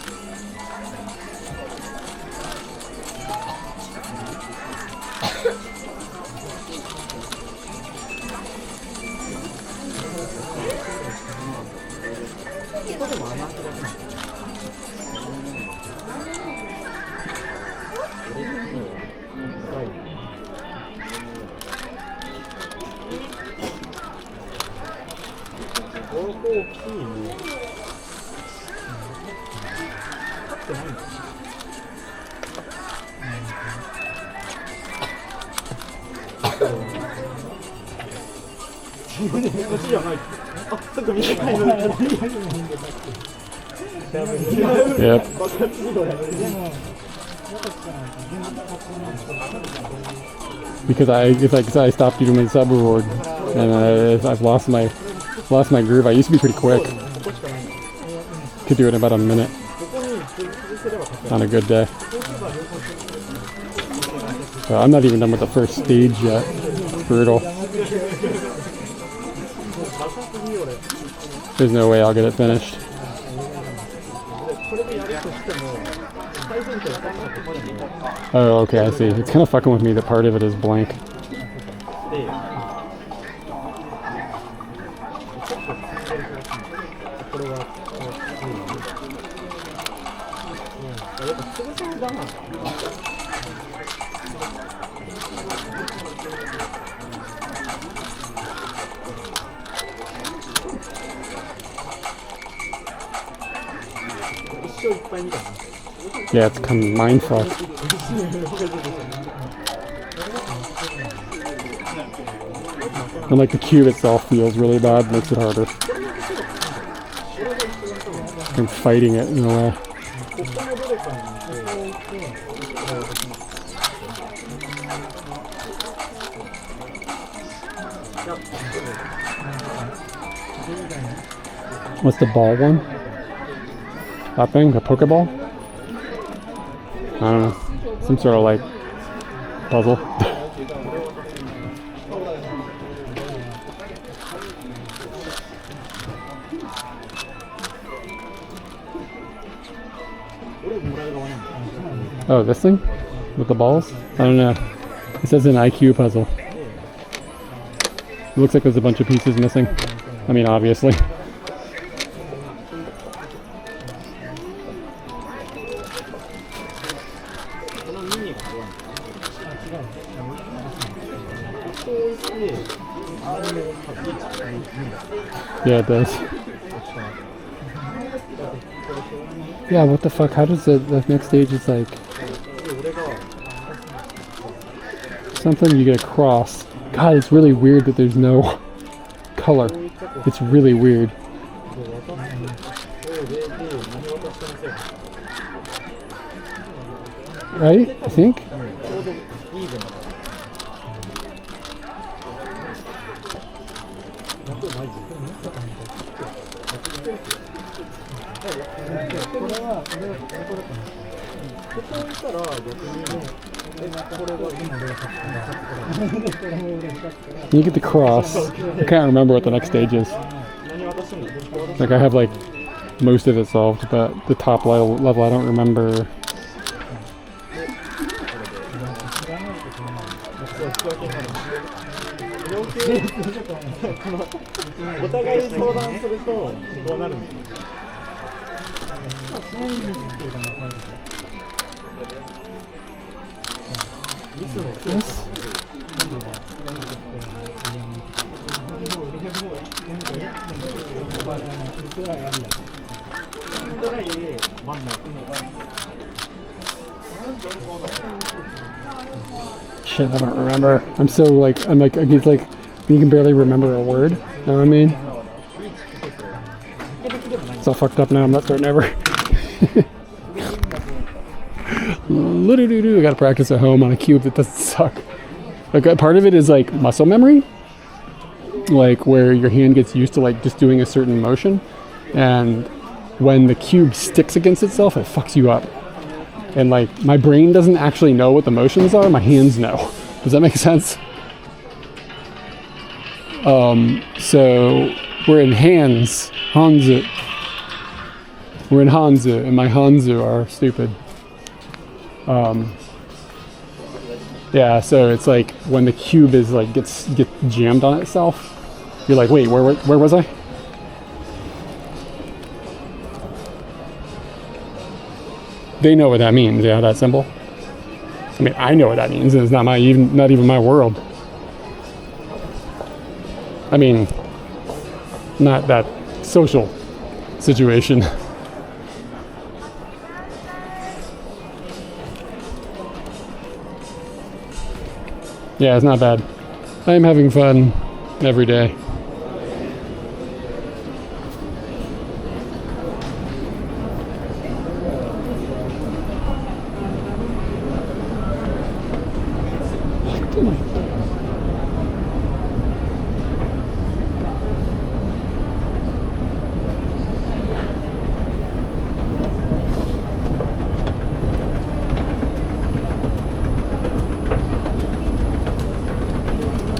Yep. Because I stopped doing my sub reward, and I've lost my groove. I used to be pretty quick. Could do it in about a minute on a good day. So I'm not even done with the first stage yet. It's brutal. There's no way I'll get it finished. Oh, okay, I see. It's kind of fucking with me that part of it is blank. Yeah, it's kind of mindfuck. And like the cube itself feels really bad, makes it harder. I'm fighting it in a way. What's the ball one? That thing? The Pokeball? I don't know. Some sort of like puzzle. Oh, this thing? With the balls? I don't know. It says an IQ puzzle. It looks like there's a bunch of pieces missing. I mean, obviously. Yeah, it does. Yeah, what the fuck? How does the next stage is like something you get across? God, it's really weird that there's no color. It's really weird. Right? I think? You get the cross. I can't remember what the next stage is. Like I have like most of it solved, but the top level I don't remember. Yes. Shit, I don't remember. It's like you can barely remember a word. You know what I mean? It's all fucked up now. I'm not starting ever. I gotta practice at home on a cube that doesn't suck. Like part of it is like muscle memory, like where your hand gets used to like just doing a certain motion, and when the cube sticks against itself, it fucks you up. And like my brain doesn't actually know what the motions are, my hands know. Does that make sense? So we're in Hanzu. We're in Hanzu, and my Hanzu are stupid. Yeah, so it's like when the cube is like gets jammed on itself, you're like, wait, where was I? They know what that means, yeah, that symbol. I mean, I know what that means, and it's not even my world. I mean, not that social situation. Yeah, it's not bad. I am having fun every day.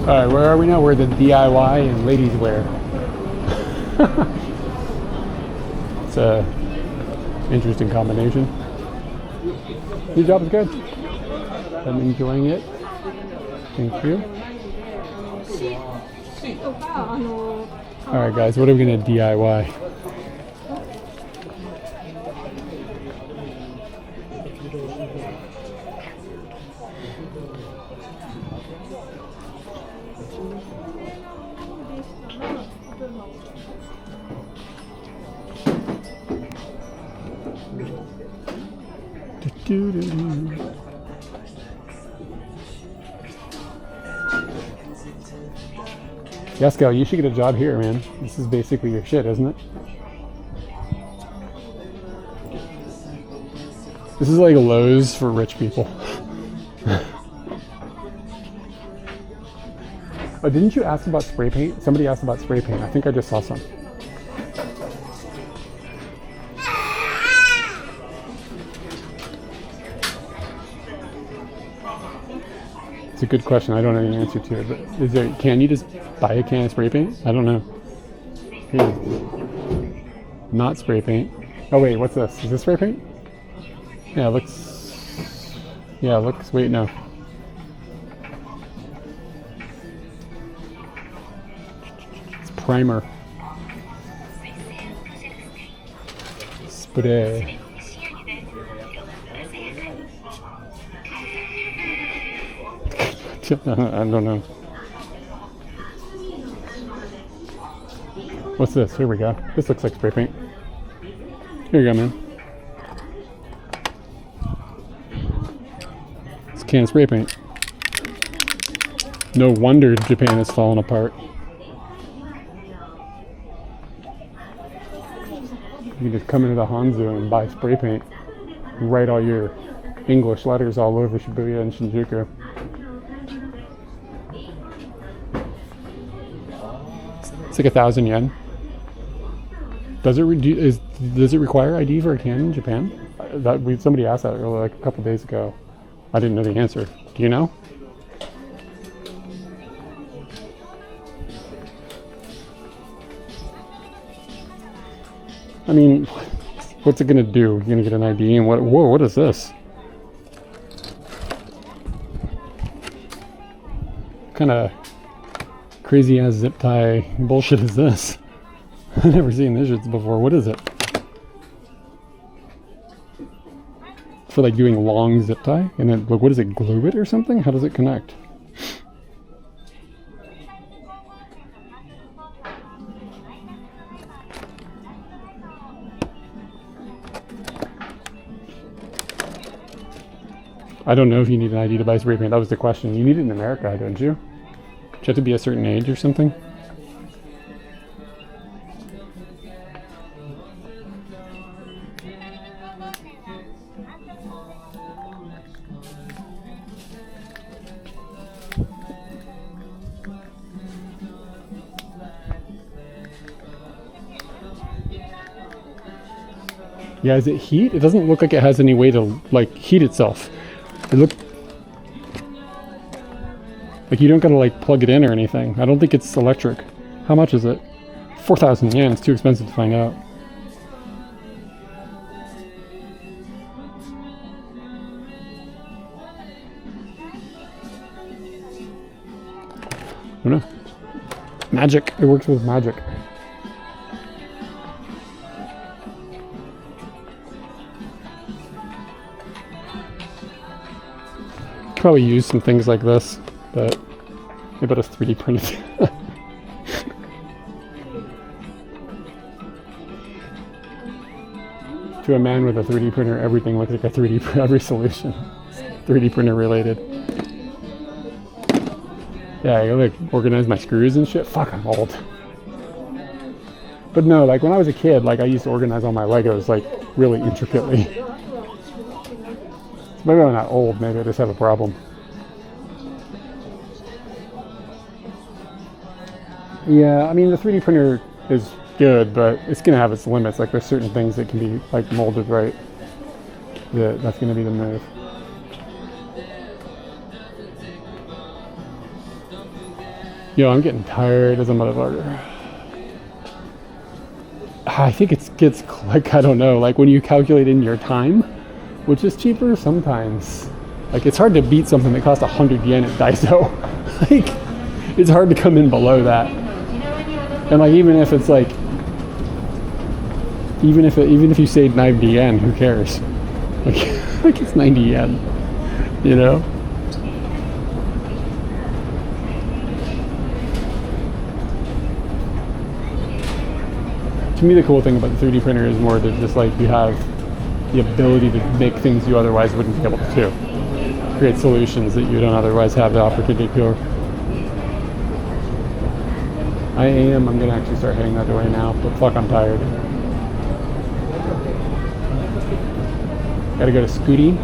Alright, where are we now? We're the DIY and ladies wear. It's a interesting combination. Your job is good. I'm enjoying it. Thank you. Alright guys, what are we gonna DIY? Yasko, you should get a job here, man. This is basically your shit, isn't it? This is like Lowe's for rich people. Oh, didn't you ask about spray paint? Somebody asked about spray paint. I think I just saw some. It's a good question. I don't know the answer to it. But can you just buy a can of spray paint? I don't know. Here. Not spray paint. Oh wait, what's this? Is this spray paint? Yeah, it looks. Yeah, it looks. Wait, no. It's primer. Spray. I don't know. What's this? Here we go. This looks like spray paint. Here you go, man. It's a can of spray paint. No wonder Japan has fallen apart. You can just come into the Hanzo and buy spray paint. And write all your English letters all over Shibuya and Shinjuku. It's like 1,000 yen. Does it require ID for a can in Japan? Somebody asked that earlier, like a couple days ago. I didn't know the answer. Do you know? I mean, what's it gonna do? You're gonna get an ID and whoa, what is this? What kind of crazy ass zip tie bullshit is this? I've never seen this shit before. What is it? For like doing long zip tie? And then, like, what does it, glue it or something? How does it connect? I don't know if you need an ID to buy spray paint. That was the question. You need it in America, don't you? Do you have to be a certain age or something? Yeah, is it heat? It doesn't look like it has any way to, like, heat itself. It look like you don't gotta, like, plug it in or anything. I don't think it's electric. How much is it? 4,000 yen. It's too expensive to find out. I don't know. Magic. It works with magic. Probably use some things like this, but maybe it's 3D printed. To a man with a 3D printer, everything looks like a 3D printer, every solution 3D printer related. Yeah, I like organize my screws and shit. Fuck, I'm old. But no, like when I was a kid, like I used to organize all my Legos like really intricately. Maybe I'm not old, maybe I just have a problem. Yeah, I mean the 3D printer is good, but it's gonna have its limits. Like there's certain things that can be like molded right. That's gonna be the move. Yo, I'm getting tired as a motherfucker. I think it gets like, I don't know, like when you calculate in your time, which is cheaper sometimes. Like it's hard to beat something that costs 100 yen at Daiso. Like it's hard to come in below that. And like even if it's like, even if you say 90 yen, who cares? Like it's 90 yen, you know? To me, the cool thing about the 3D printer is more that just like you have the ability to make things you otherwise wouldn't be able to do. Create solutions that you don't otherwise have the opportunity to. I'm gonna actually start heading that way now, but fuck, I'm tired. Gotta go to Scooty,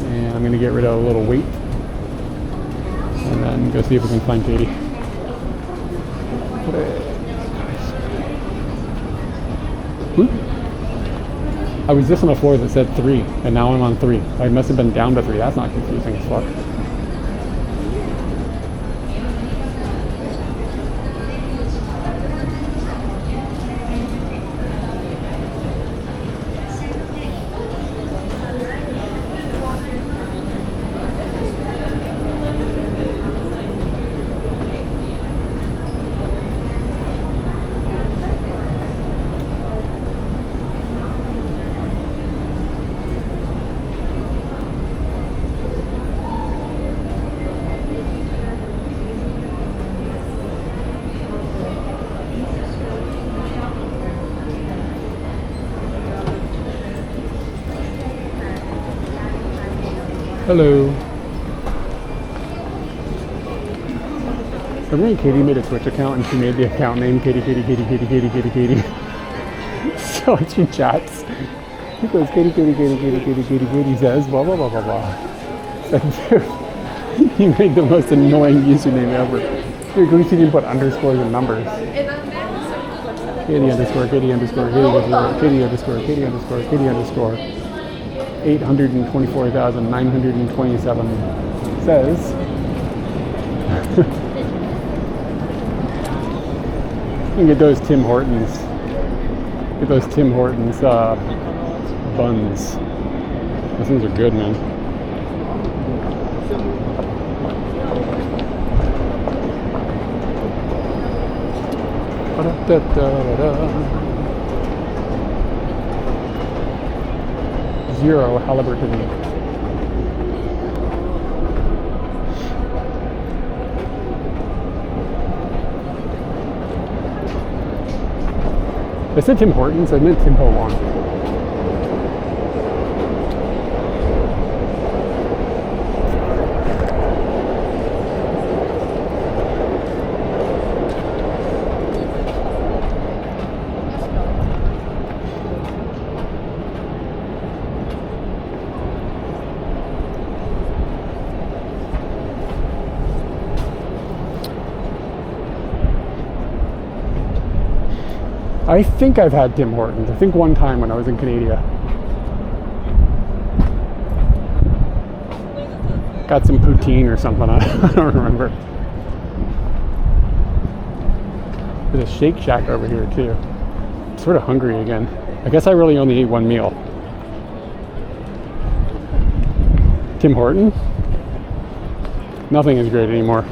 and I'm gonna get rid of a little weight, and then go see if we can find Katie. I was just on a floor that said 3, and now I'm on 3. I must have been down to 3. That's not confusing as fuck. Hello. Remember when Katie made a Twitch account and she made the account name Katie. So she chats. He goes Katie says blah blah blah blah blah. Like, dude, he made the most annoying username ever. Dude, at least he didn't put underscores and numbers. Katie underscore 824,927 says. You can get those Tim Hortons. Get those Tim Hortons buns. Those things are good, man. Zero Halliburton. I said Tim Hortons, I meant Tim Ho Wan. I think I've had Tim Hortons. I think one time when I was in Canada. Got some poutine or something. I don't remember. There's a Shake Shack over here too. I'm sort of hungry again. I guess I really only ate one meal. Tim Horton? Nothing is great anymore.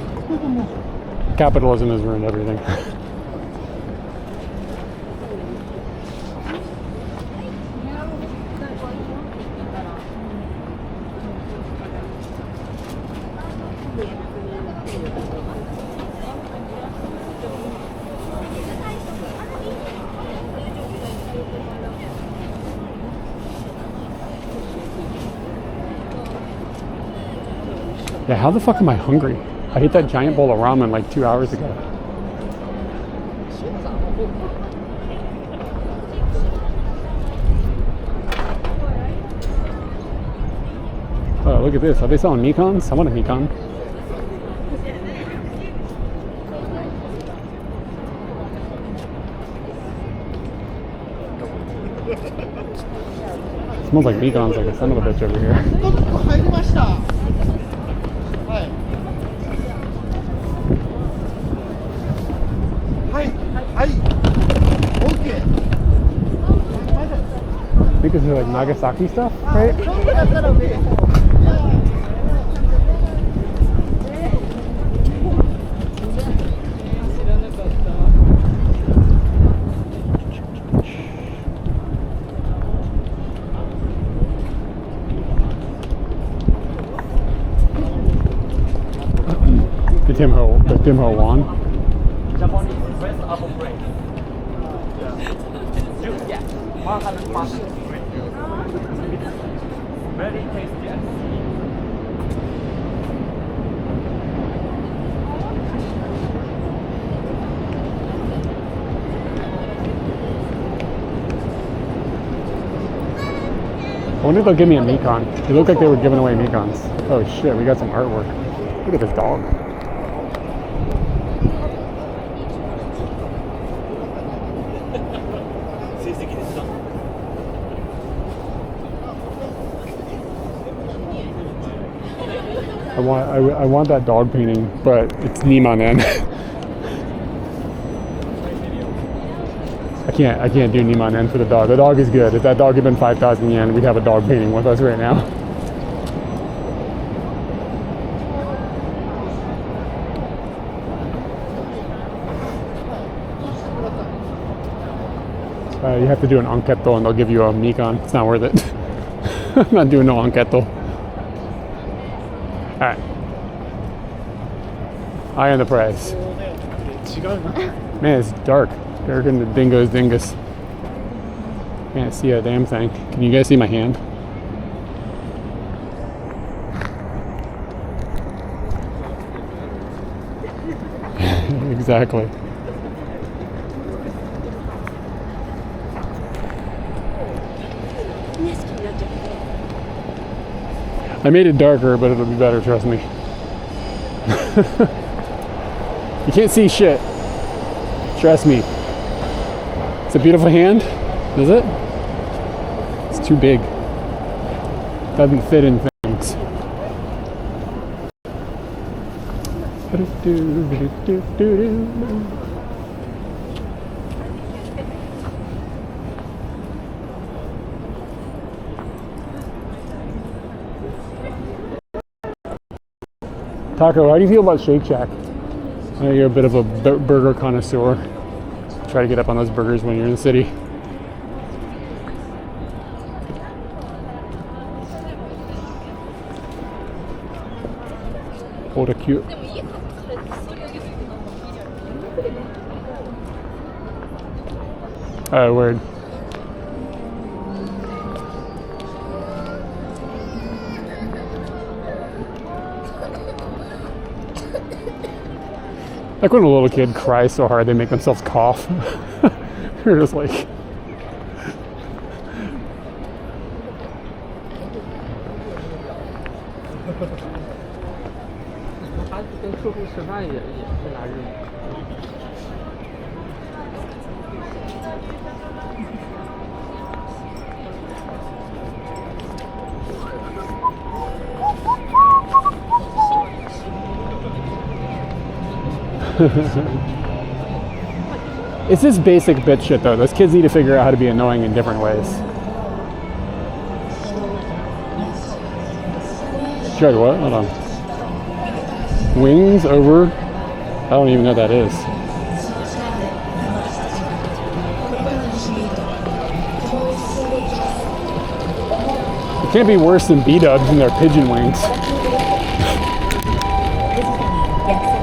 Capitalism has ruined everything. Yeah, how the fuck am I hungry? I ate that giant bowl of ramen like 2 hours ago. Oh, look at this. Are they selling Mekons? I want a Mekon. Smells like Mekons like a son of a bitch over here. I think this is like Nagasaki stuff, right? The Tim Ho Wan. Japanese best apple bread. Yeah, 100%. Very tasty. I wonder if they'll give me a Mekon. It looked like they were giving away Mekons. Oh shit, we got some artwork. Look at this dog. I want that dog painting, but it's Nimanen. I can't do Nimanen for the dog. The dog is good. If that dog had been 5,000 yen, we'd have a dog painting with us right now. You have to do an anketo and they'll give you a Mekon. It's not worth it. I'm not doing no anketo. Alright. Eye on the prize. Man, it's dark. Darker than the dingo's dingus. Can't see a damn thing. Can you guys see my hand? Exactly. I made it darker, but it'll be better, trust me. You can't see shit. Trust me. It's a beautiful hand, is it? It's too big. Doesn't fit in things. Taco, how do you feel about Shake Shack? I know you're a bit of a burger connoisseur. Try to get up on those burgers when you're in the city. Oh, they're cute. Oh, word. Like when a little kid cries so hard they make themselves cough. You're just like... It's just basic bitch shit though. Those kids need to figure out how to be annoying in different ways. Tried what? Hold on. Wings over. I don't even know what that is. It can't be worse than B-dubs and their pigeon wings.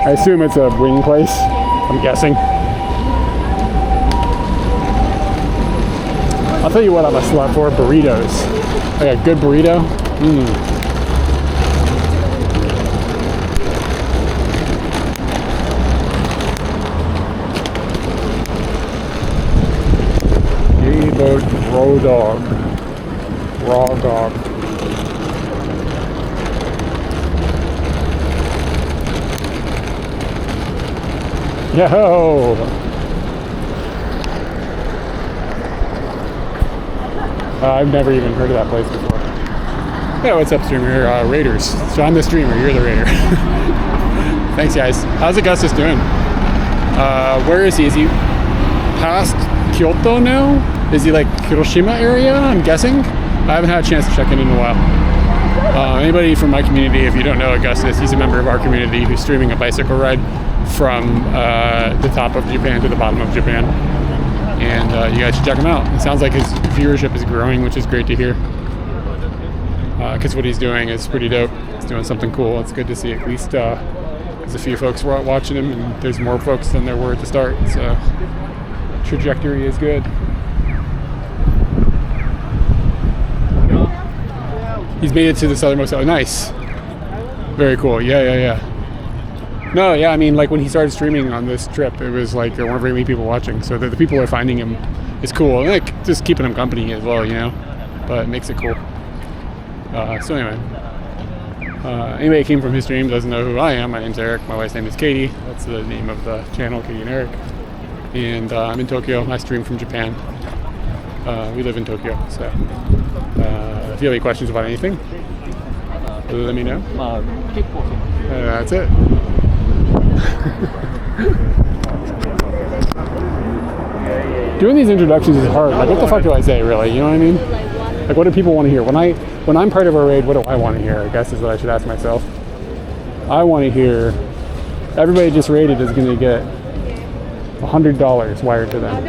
I assume it's a wing place, I'm guessing. I'll tell you what I'm a slut for, burritos. Like a good burrito. G-boat raw dog. Raw dog. Yo! I've never even heard of that place before. Yeah, what's up, streamer? Raiders. So I'm the streamer, you're the raider. Thanks, guys. How's Augustus doing? Where is he? Is he past Kyoto now? Is he like Hiroshima area, I'm guessing? I haven't had a chance to check in a while. Anybody from my community, if you don't know Augustus, he's a member of our community who's streaming a bicycle ride from the top of Japan to the bottom of Japan, and you guys should check him out. It sounds like his viewership is growing, which is great to hear, because what he's doing is pretty dope. He's doing something cool. It's good to see at least there's a few folks watching him, and there's more folks than there were at the start, so trajectory is good. He's made it to the southernmost. Oh, nice. Very cool. Yeah. No, yeah, I mean, like when he started streaming on this trip, it was like there weren't very many people watching, so the people are finding him is cool. And like just keeping him company as well, you know, but it makes it cool. So anyway, anybody who came from his stream doesn't know who I am. My name's Eric. My wife's name is Katie. That's the name of the channel, Katie and Eric. And I'm in Tokyo. I stream from Japan. We live in Tokyo, so if you have any questions about anything, let me know. That's it. Doing these introductions is hard. Like, what the fuck do I say, really? You know what I mean? Like, what do people want to hear? When I'm part of a raid, what do I want to hear? I guess is what I should ask myself. I want to hear everybody just raided is going to get $100 wired to them.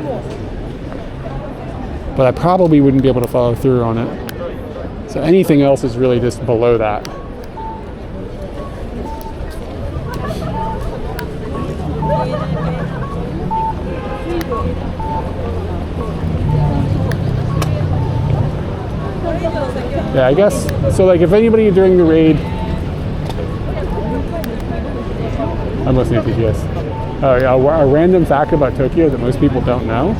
But I probably wouldn't be able to follow through on it. So anything else is really just below that. Yeah, I guess. So like if anybody during the raid, I'm listening to TGS. A random fact about Tokyo that most people don't know: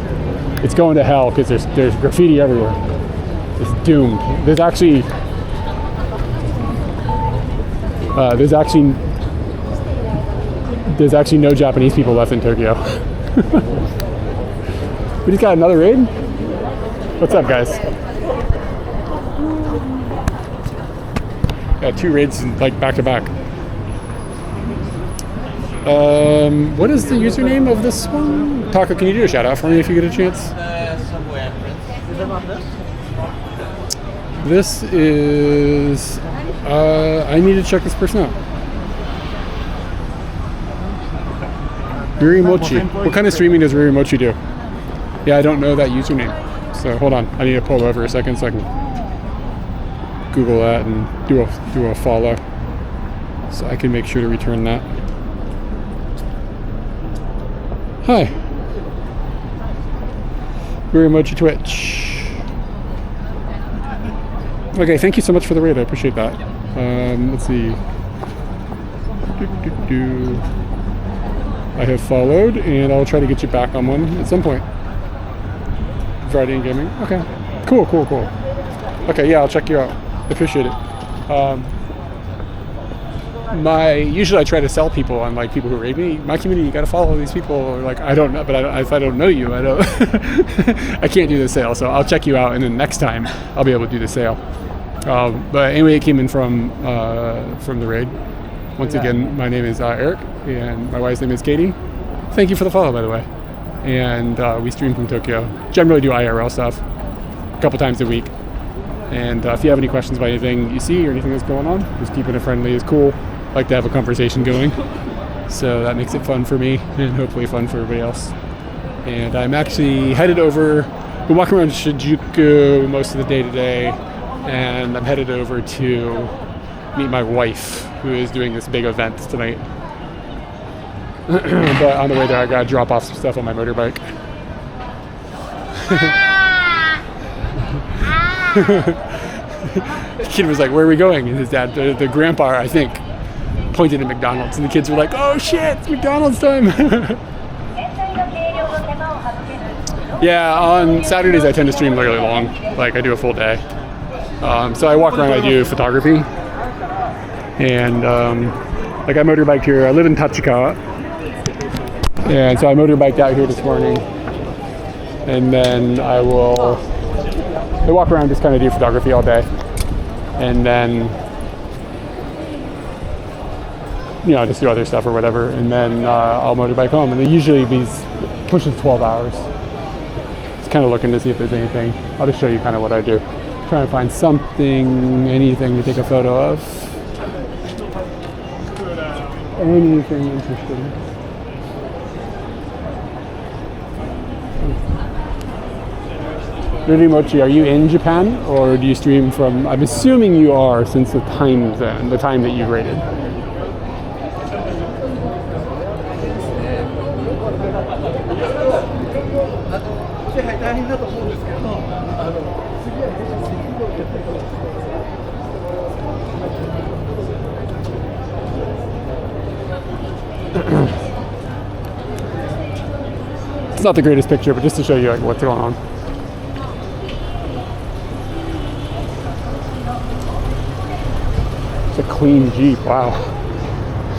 it's going to hell because there's graffiti everywhere. It's doomed. There's actually no Japanese people left in Tokyo. We just got another raid. What's up, guys? Got 2 raids like back to back. What is the username of this one? Taco, can you do a shout out for me if you get a chance? Subway entrance. Is it on this? This is. I need to check this person out. Rurimochi. What kind of streaming does Rurimochi do? Yeah, I don't know that username. So hold on. I need to pull over a second so I can Google that and do a follow, so I can make sure to return that. Hi. Rurimochi Twitch. Okay, thank you so much for the raid. I appreciate that. Let's see. I have followed, and I'll try to get you back on one at some point. Friday in gaming. Okay. Cool. Okay, yeah, I'll check you out. Appreciate it. Usually I try to sell people on like people who raid me. My community, you got to follow these people. Or like I don't know, but if I don't know you, I don't. I can't do the sale. So I'll check you out, and then next time I'll be able to do the sale. But anyway, it came in from the raid. Once again, my name is Eric, and my wife's name is Katie. Thank you for the follow, by the way. And we stream from Tokyo. Generally do IRL stuff a couple times a week. And if you have any questions about anything you see or anything that's going on, just keeping it friendly is cool. I like to have a conversation going. So that makes it fun for me and hopefully fun for everybody else. And I'm actually headed over, been walking around Shinjuku most of the day today, and I'm headed over to meet my wife, who is doing this big event tonight. But on the way there, I gotta drop off some stuff on my motorbike. The kid was like, "Where are we going?" And his dad, the grandpa, I think, pointed at McDonald's, and the kids were like, "Oh shit, it's McDonald's time!" Yeah, on Saturdays I tend to stream really long. Like I do a full day. So I walk around. I do photography, and like I motorbiked here. I live in Tachikawa, and so I motorbiked out here this morning, and then I walk around, just kind of do photography all day, and then just do other stuff or whatever, and then I'll motorbike home, and it usually pushes 12 hours. Just kind of looking to see if there's anything. I'll just show you kind of what I do. Trying to find anything to take a photo of. Anything interesting. Rurimochi, are you in Japan, or do you stream from? I'm assuming you are, since the time that you rated. It's not the greatest picture, but just to show you like what's going on. It's a clean Jeep. Wow. I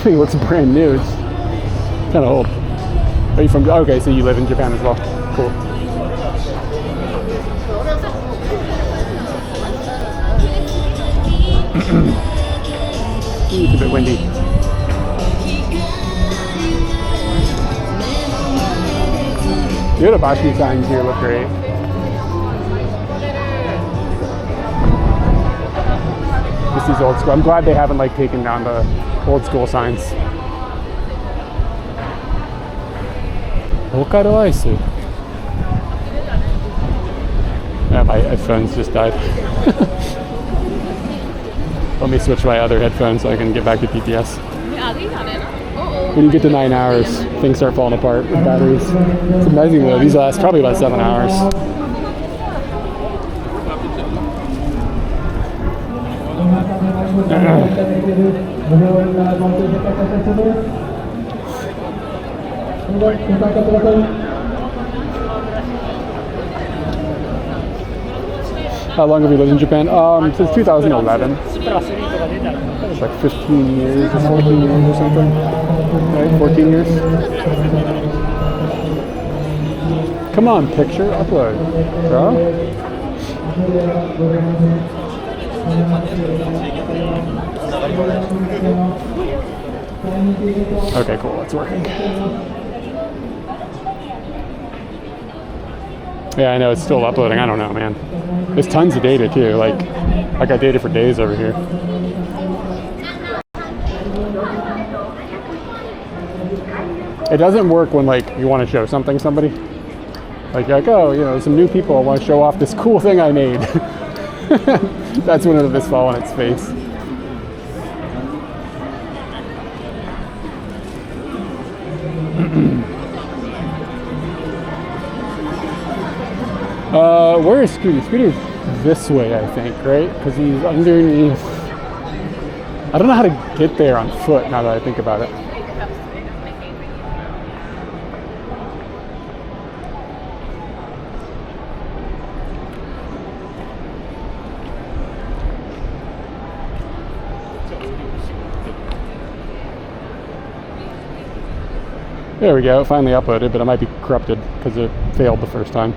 think it looks brand new. It's kind of old. Are you from? Okay, so you live in Japan as well. Cool. It's a bit windy. The Yodobashi signs here look great. Just these old school. I'm glad they haven't like taken down the old school signs. Hokkaido ice. Yeah, my headphones just died. Let me switch my other headphones so I can get back to PTS. When you get to 9 hours, things start falling apart with batteries. It's amazing though, these last probably about 7 hours. How long have you lived in Japan? Since 2011. It's like 15 years or 14 years or something. Right? 14 years? Come on, picture, upload. Bro? Okay, cool, it's working. Yeah, I know, it's still uploading. I don't know, man. There's tons of data, too. Like, I got data for days over here. It doesn't work when, like, you want to show something somebody. Like, oh, you know, some new people want to show off this cool thing I made. That's when it'll just fall on its face. Where is Scooty? Scooty's this way, I think, right? Because he's underneath. I don't know how to get there on foot now that I think about it. There we go, it finally uploaded, but it might be corrupted because it failed the first time.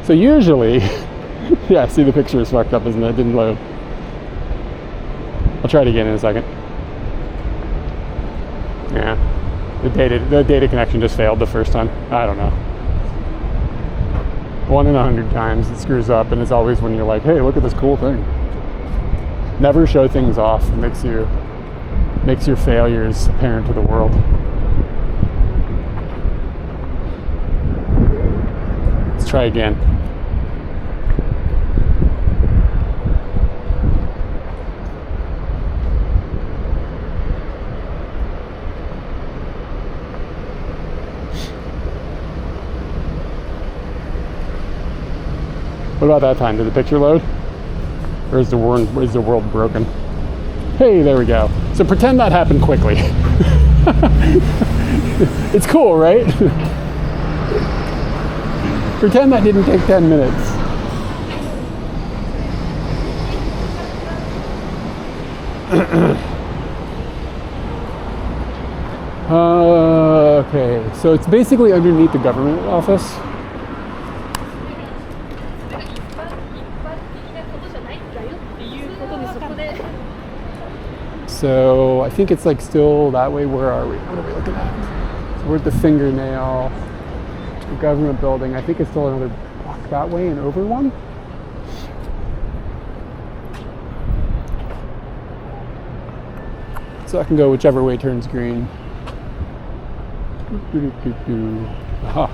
So usually, yeah, see the picture is fucked up, isn't it? It didn't load. I'll try it again in a second. Yeah, the data connection just failed the first time. I don't know. 1 in 100 times it screws up, and it's always when you're like, hey, look at this cool thing. Never show things off. It makes your failures apparent to the world. Let's try again. What about that time? Did the picture load? Or is the world broken? Hey, there we go. So pretend that happened quickly. It's cool, right? Pretend that didn't take 10 minutes. Okay, so it's basically underneath the government office. So I think it's like still that way. Where are we? What are we looking at? So we're at the fingernail, the government building. I think it's still another block that way and over one. So I can go whichever way turns green. Aha.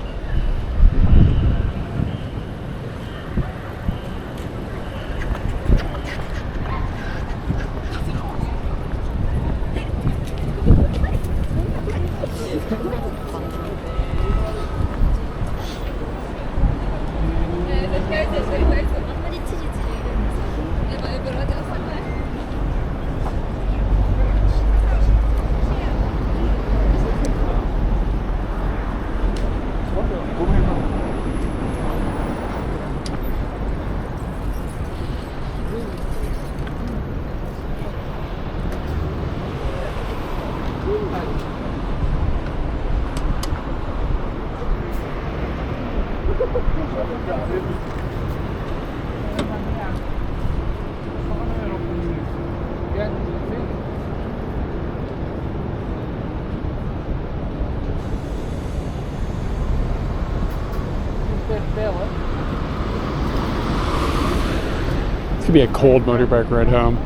It's gonna be a cold motorbike ride home.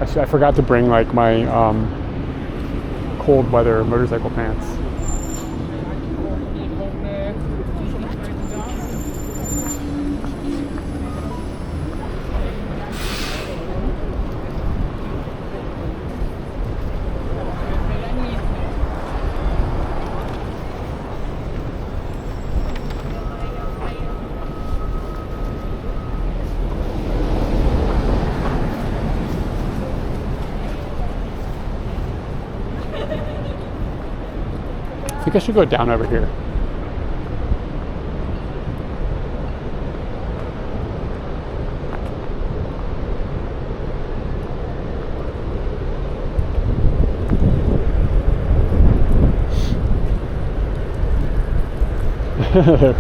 I forgot to bring like my cold weather motorcycle pants. think I should go down over here.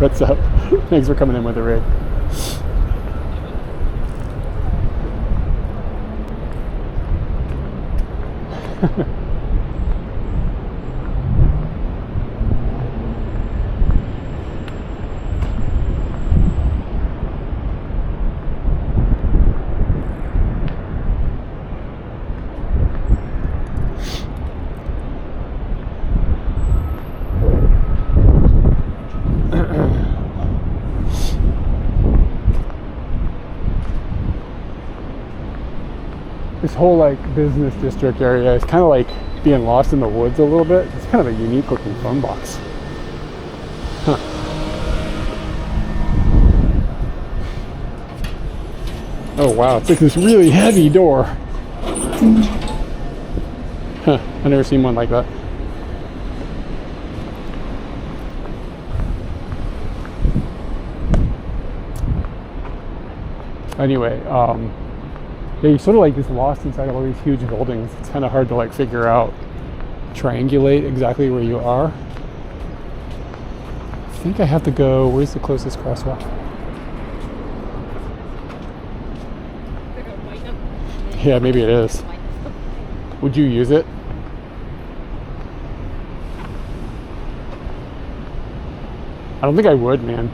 What's up? Thanks for coming in with the rig. This whole like business district area is kind of like being lost in the woods a little bit. It's kind of a unique looking phone box. Huh. Oh wow, it's like this really heavy door. Huh, I've never seen one like that. Anyway, yeah, you're sort of like just lost inside of all these huge buildings. It's kind of hard to like figure out, triangulate exactly where you are. I think I have to go, where's the closest crosswalk? Yeah, maybe it is. Would you use it? I don't think I would, man.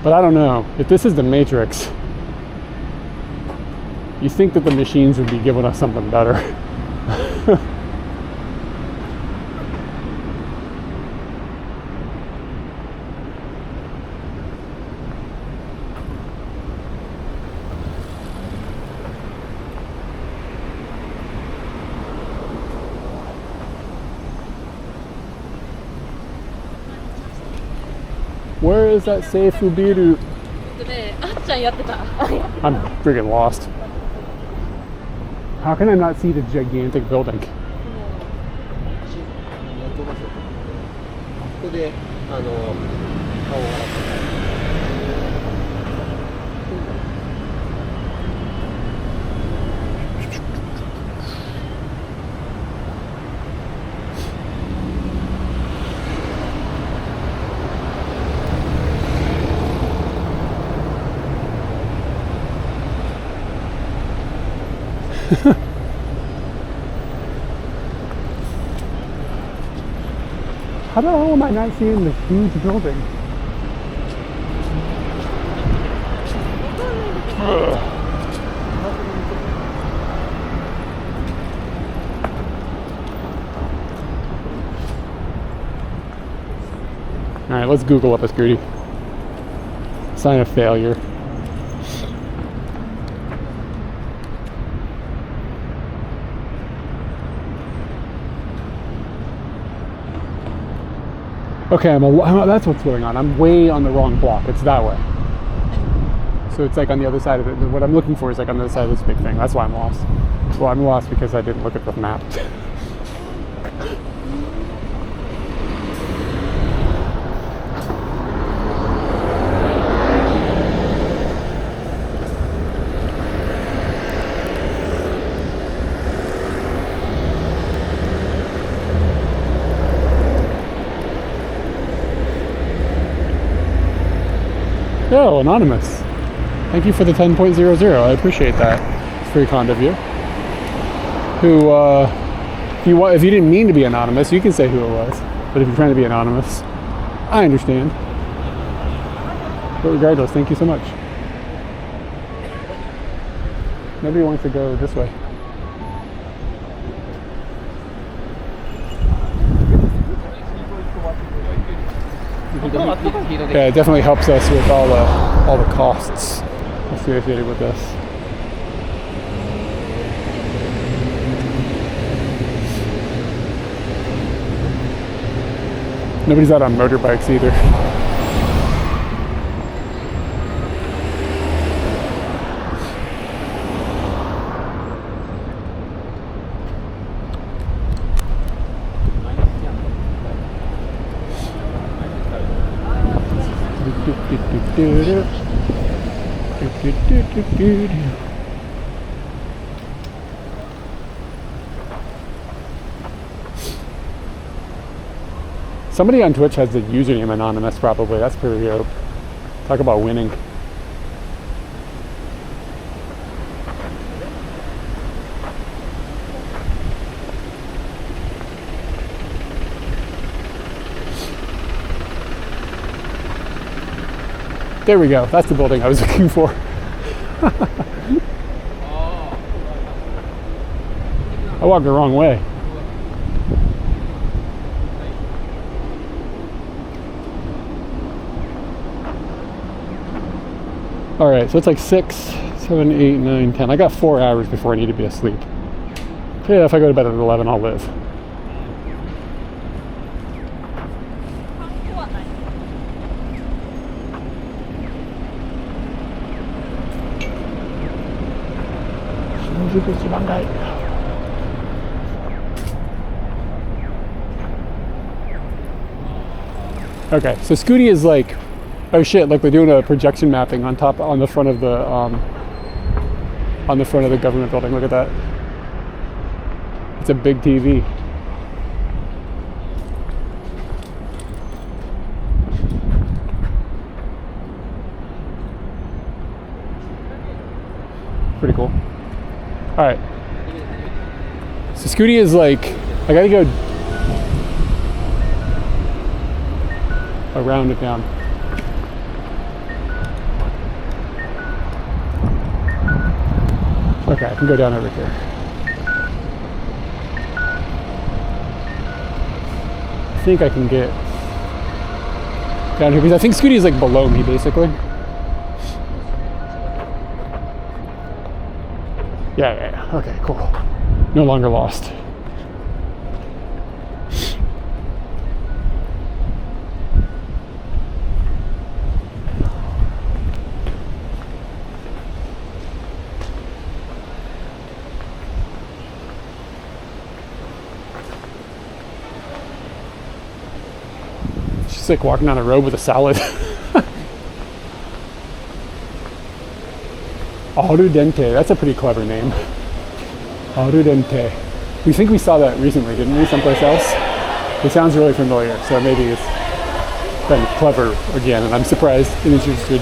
But I don't know. If this is the Matrix, you think that the machines would be giving us something better. Where is that Seifubiru? I'm freaking lost. How can I not see the gigantic building? ここで顔を洗って How the hell am I not seeing this huge building? All right, let's Google up a Scooty. Sign of failure. Okay, that's what's going on. I'm way on the wrong block. It's that way. So it's like on the other side of it. What I'm looking for is like on the other side of this big thing. That's why I'm lost. Well, I'm lost because I didn't look at the map. Oh, anonymous. Thank you for the 10.00. I appreciate that. It's very kind of you. Who, if you didn't mean to be anonymous, you can say who it was. But if you're trying to be anonymous, I understand. But regardless, thank you so much. Nobody wants to go this way. Yeah, it definitely helps us with all the costs associated with this. Nobody's out on motorbikes either. Somebody on Twitch has the username anonymous, probably. That's pretty dope. Talk about winning. There we go. That's the building I was looking for. I walked the wrong way. All right, so it's like 6, 7, 8, 9, 10. I got 4 hours before I need to be asleep. Yeah, if I go to bed at 11, I'll live. Okay, so Scooty is like, oh shit! Like they're doing a projection mapping on the front of the government building. Look at that! It's a big TV. Pretty cool. All right. So Scooty is like, I gotta go around it down. Okay, I can go down over here. I think I can get down here because I think Scooty is like below me basically. Yeah. Okay, cool. No longer lost. She's like walking down the road with a salad. Arudente, that's a pretty clever name. Arudente. We think we saw that recently, didn't we? Someplace else? It sounds really familiar, so maybe it's been clever again, and I'm surprised and interested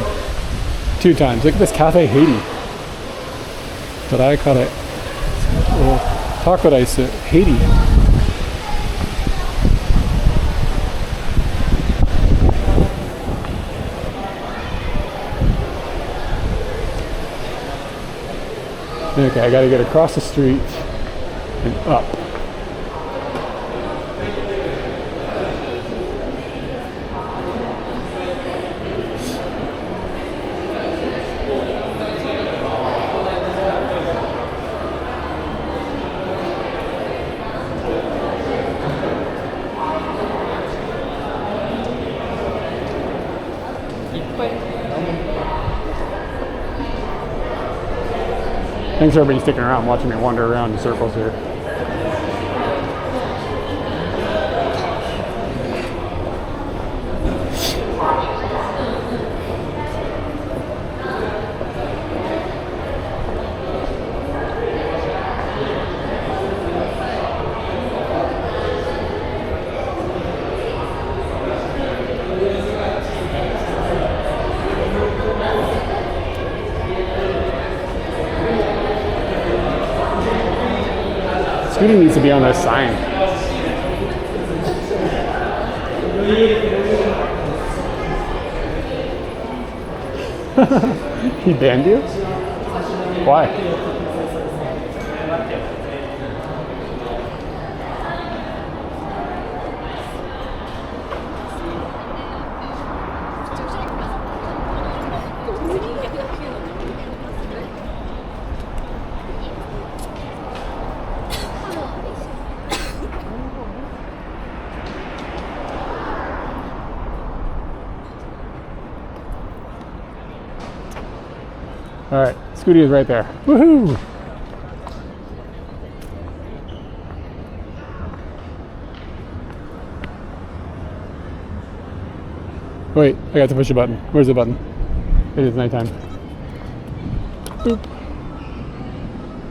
2 times. Look at this Cafe Haiti. But I call it taco rice Haiti. Okay, I gotta get across the street and up. Thanks for everybody sticking around, watching me wander around in circles here. Scooty needs to be on that sign. He banned you? Why? All right, Scooty is right there. Woohoo! Wait, I got to push a button. Where's the button? It is nighttime. Boop.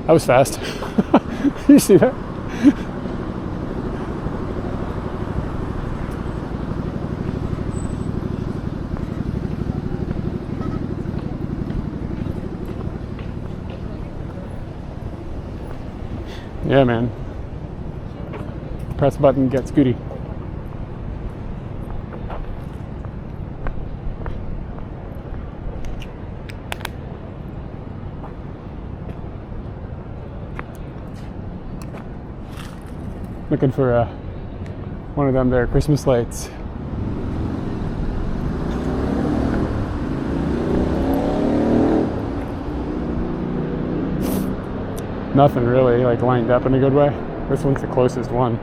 That was fast. You see that? Yeah, man. Press button, get Scooty. Looking for one of them there Christmas lights. Nothing really like lined up in a good way. This one's the closest one.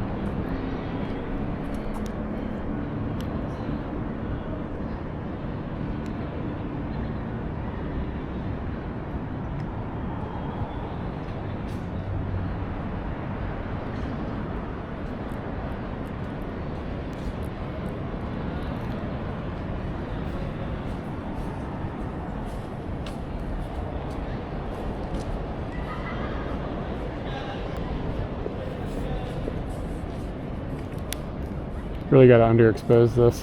Really got to underexpose this.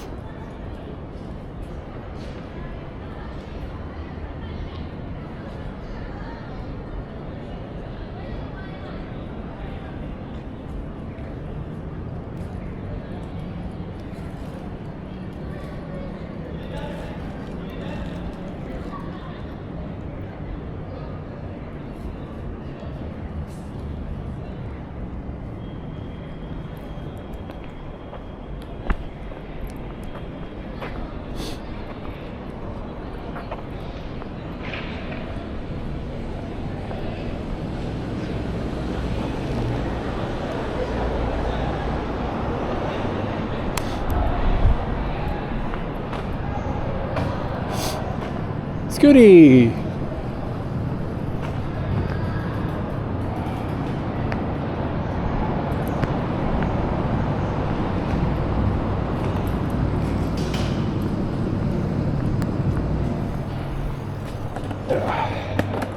Scooty!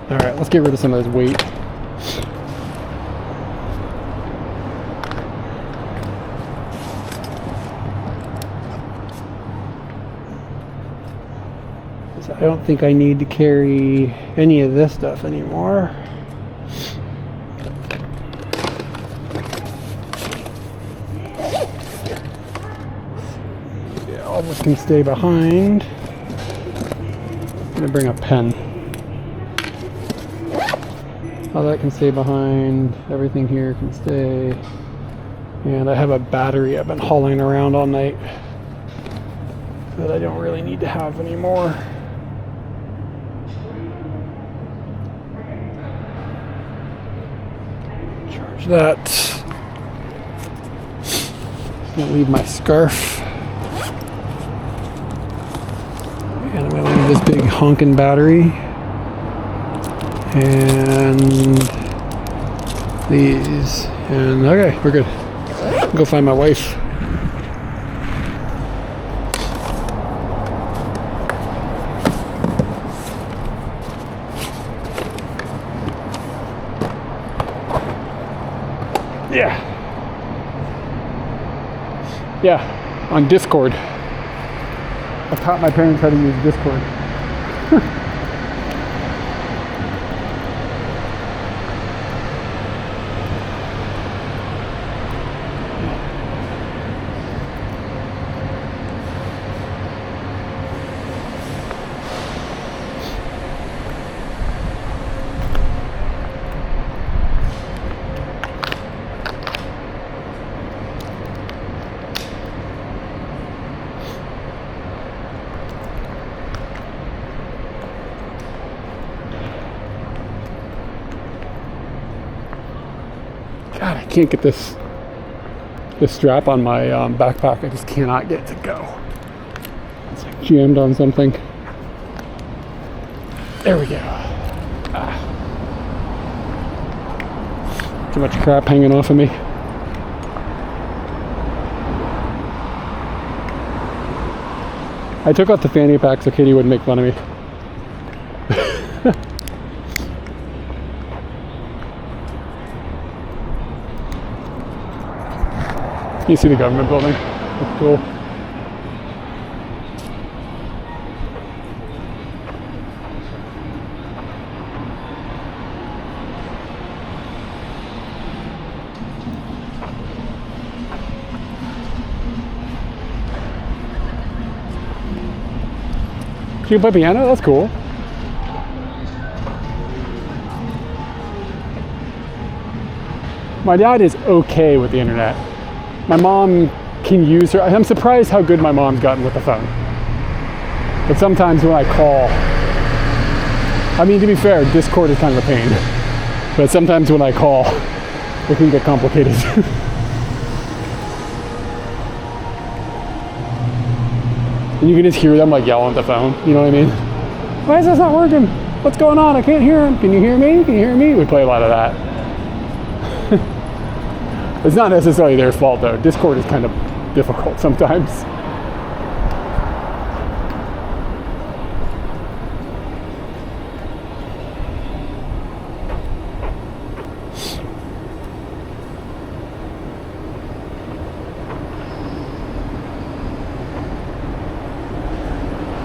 Alright, let's get rid of some of this weight. I don't think I need to carry any of this stuff anymore. Yeah, all this can stay behind. I'm gonna bring a pen. All that can stay behind. Everything here can stay. And I have a battery I've been hauling around all night that I don't really need to have anymore. Charge that. I'm gonna leave my scarf. And I'm gonna leave this big honking battery. And these. And okay, we're good. I'll go find my wife. Yeah, on Discord. I taught my parents how to use Discord. God, I can't get this strap on my backpack. I just cannot get it to go. It's like jammed on something. There we go. Too much crap hanging off of me. I took out the fanny pack so Katie wouldn't make fun of me. You see the government building? That's cool. You can play piano? That's cool. My dad is okay with the internet. My mom can use her. I'm surprised how good my mom's gotten with the phone. But sometimes when I call, I mean, to be fair, Discord is kind of a pain. But sometimes when I call, it can get complicated. And you can just hear them like yell on the phone, you know what I mean? Why is this not working? What's going on? I can't hear him. Can you hear me? Can you hear me? We play a lot of that. It's not necessarily their fault though. Discord is kind of difficult sometimes.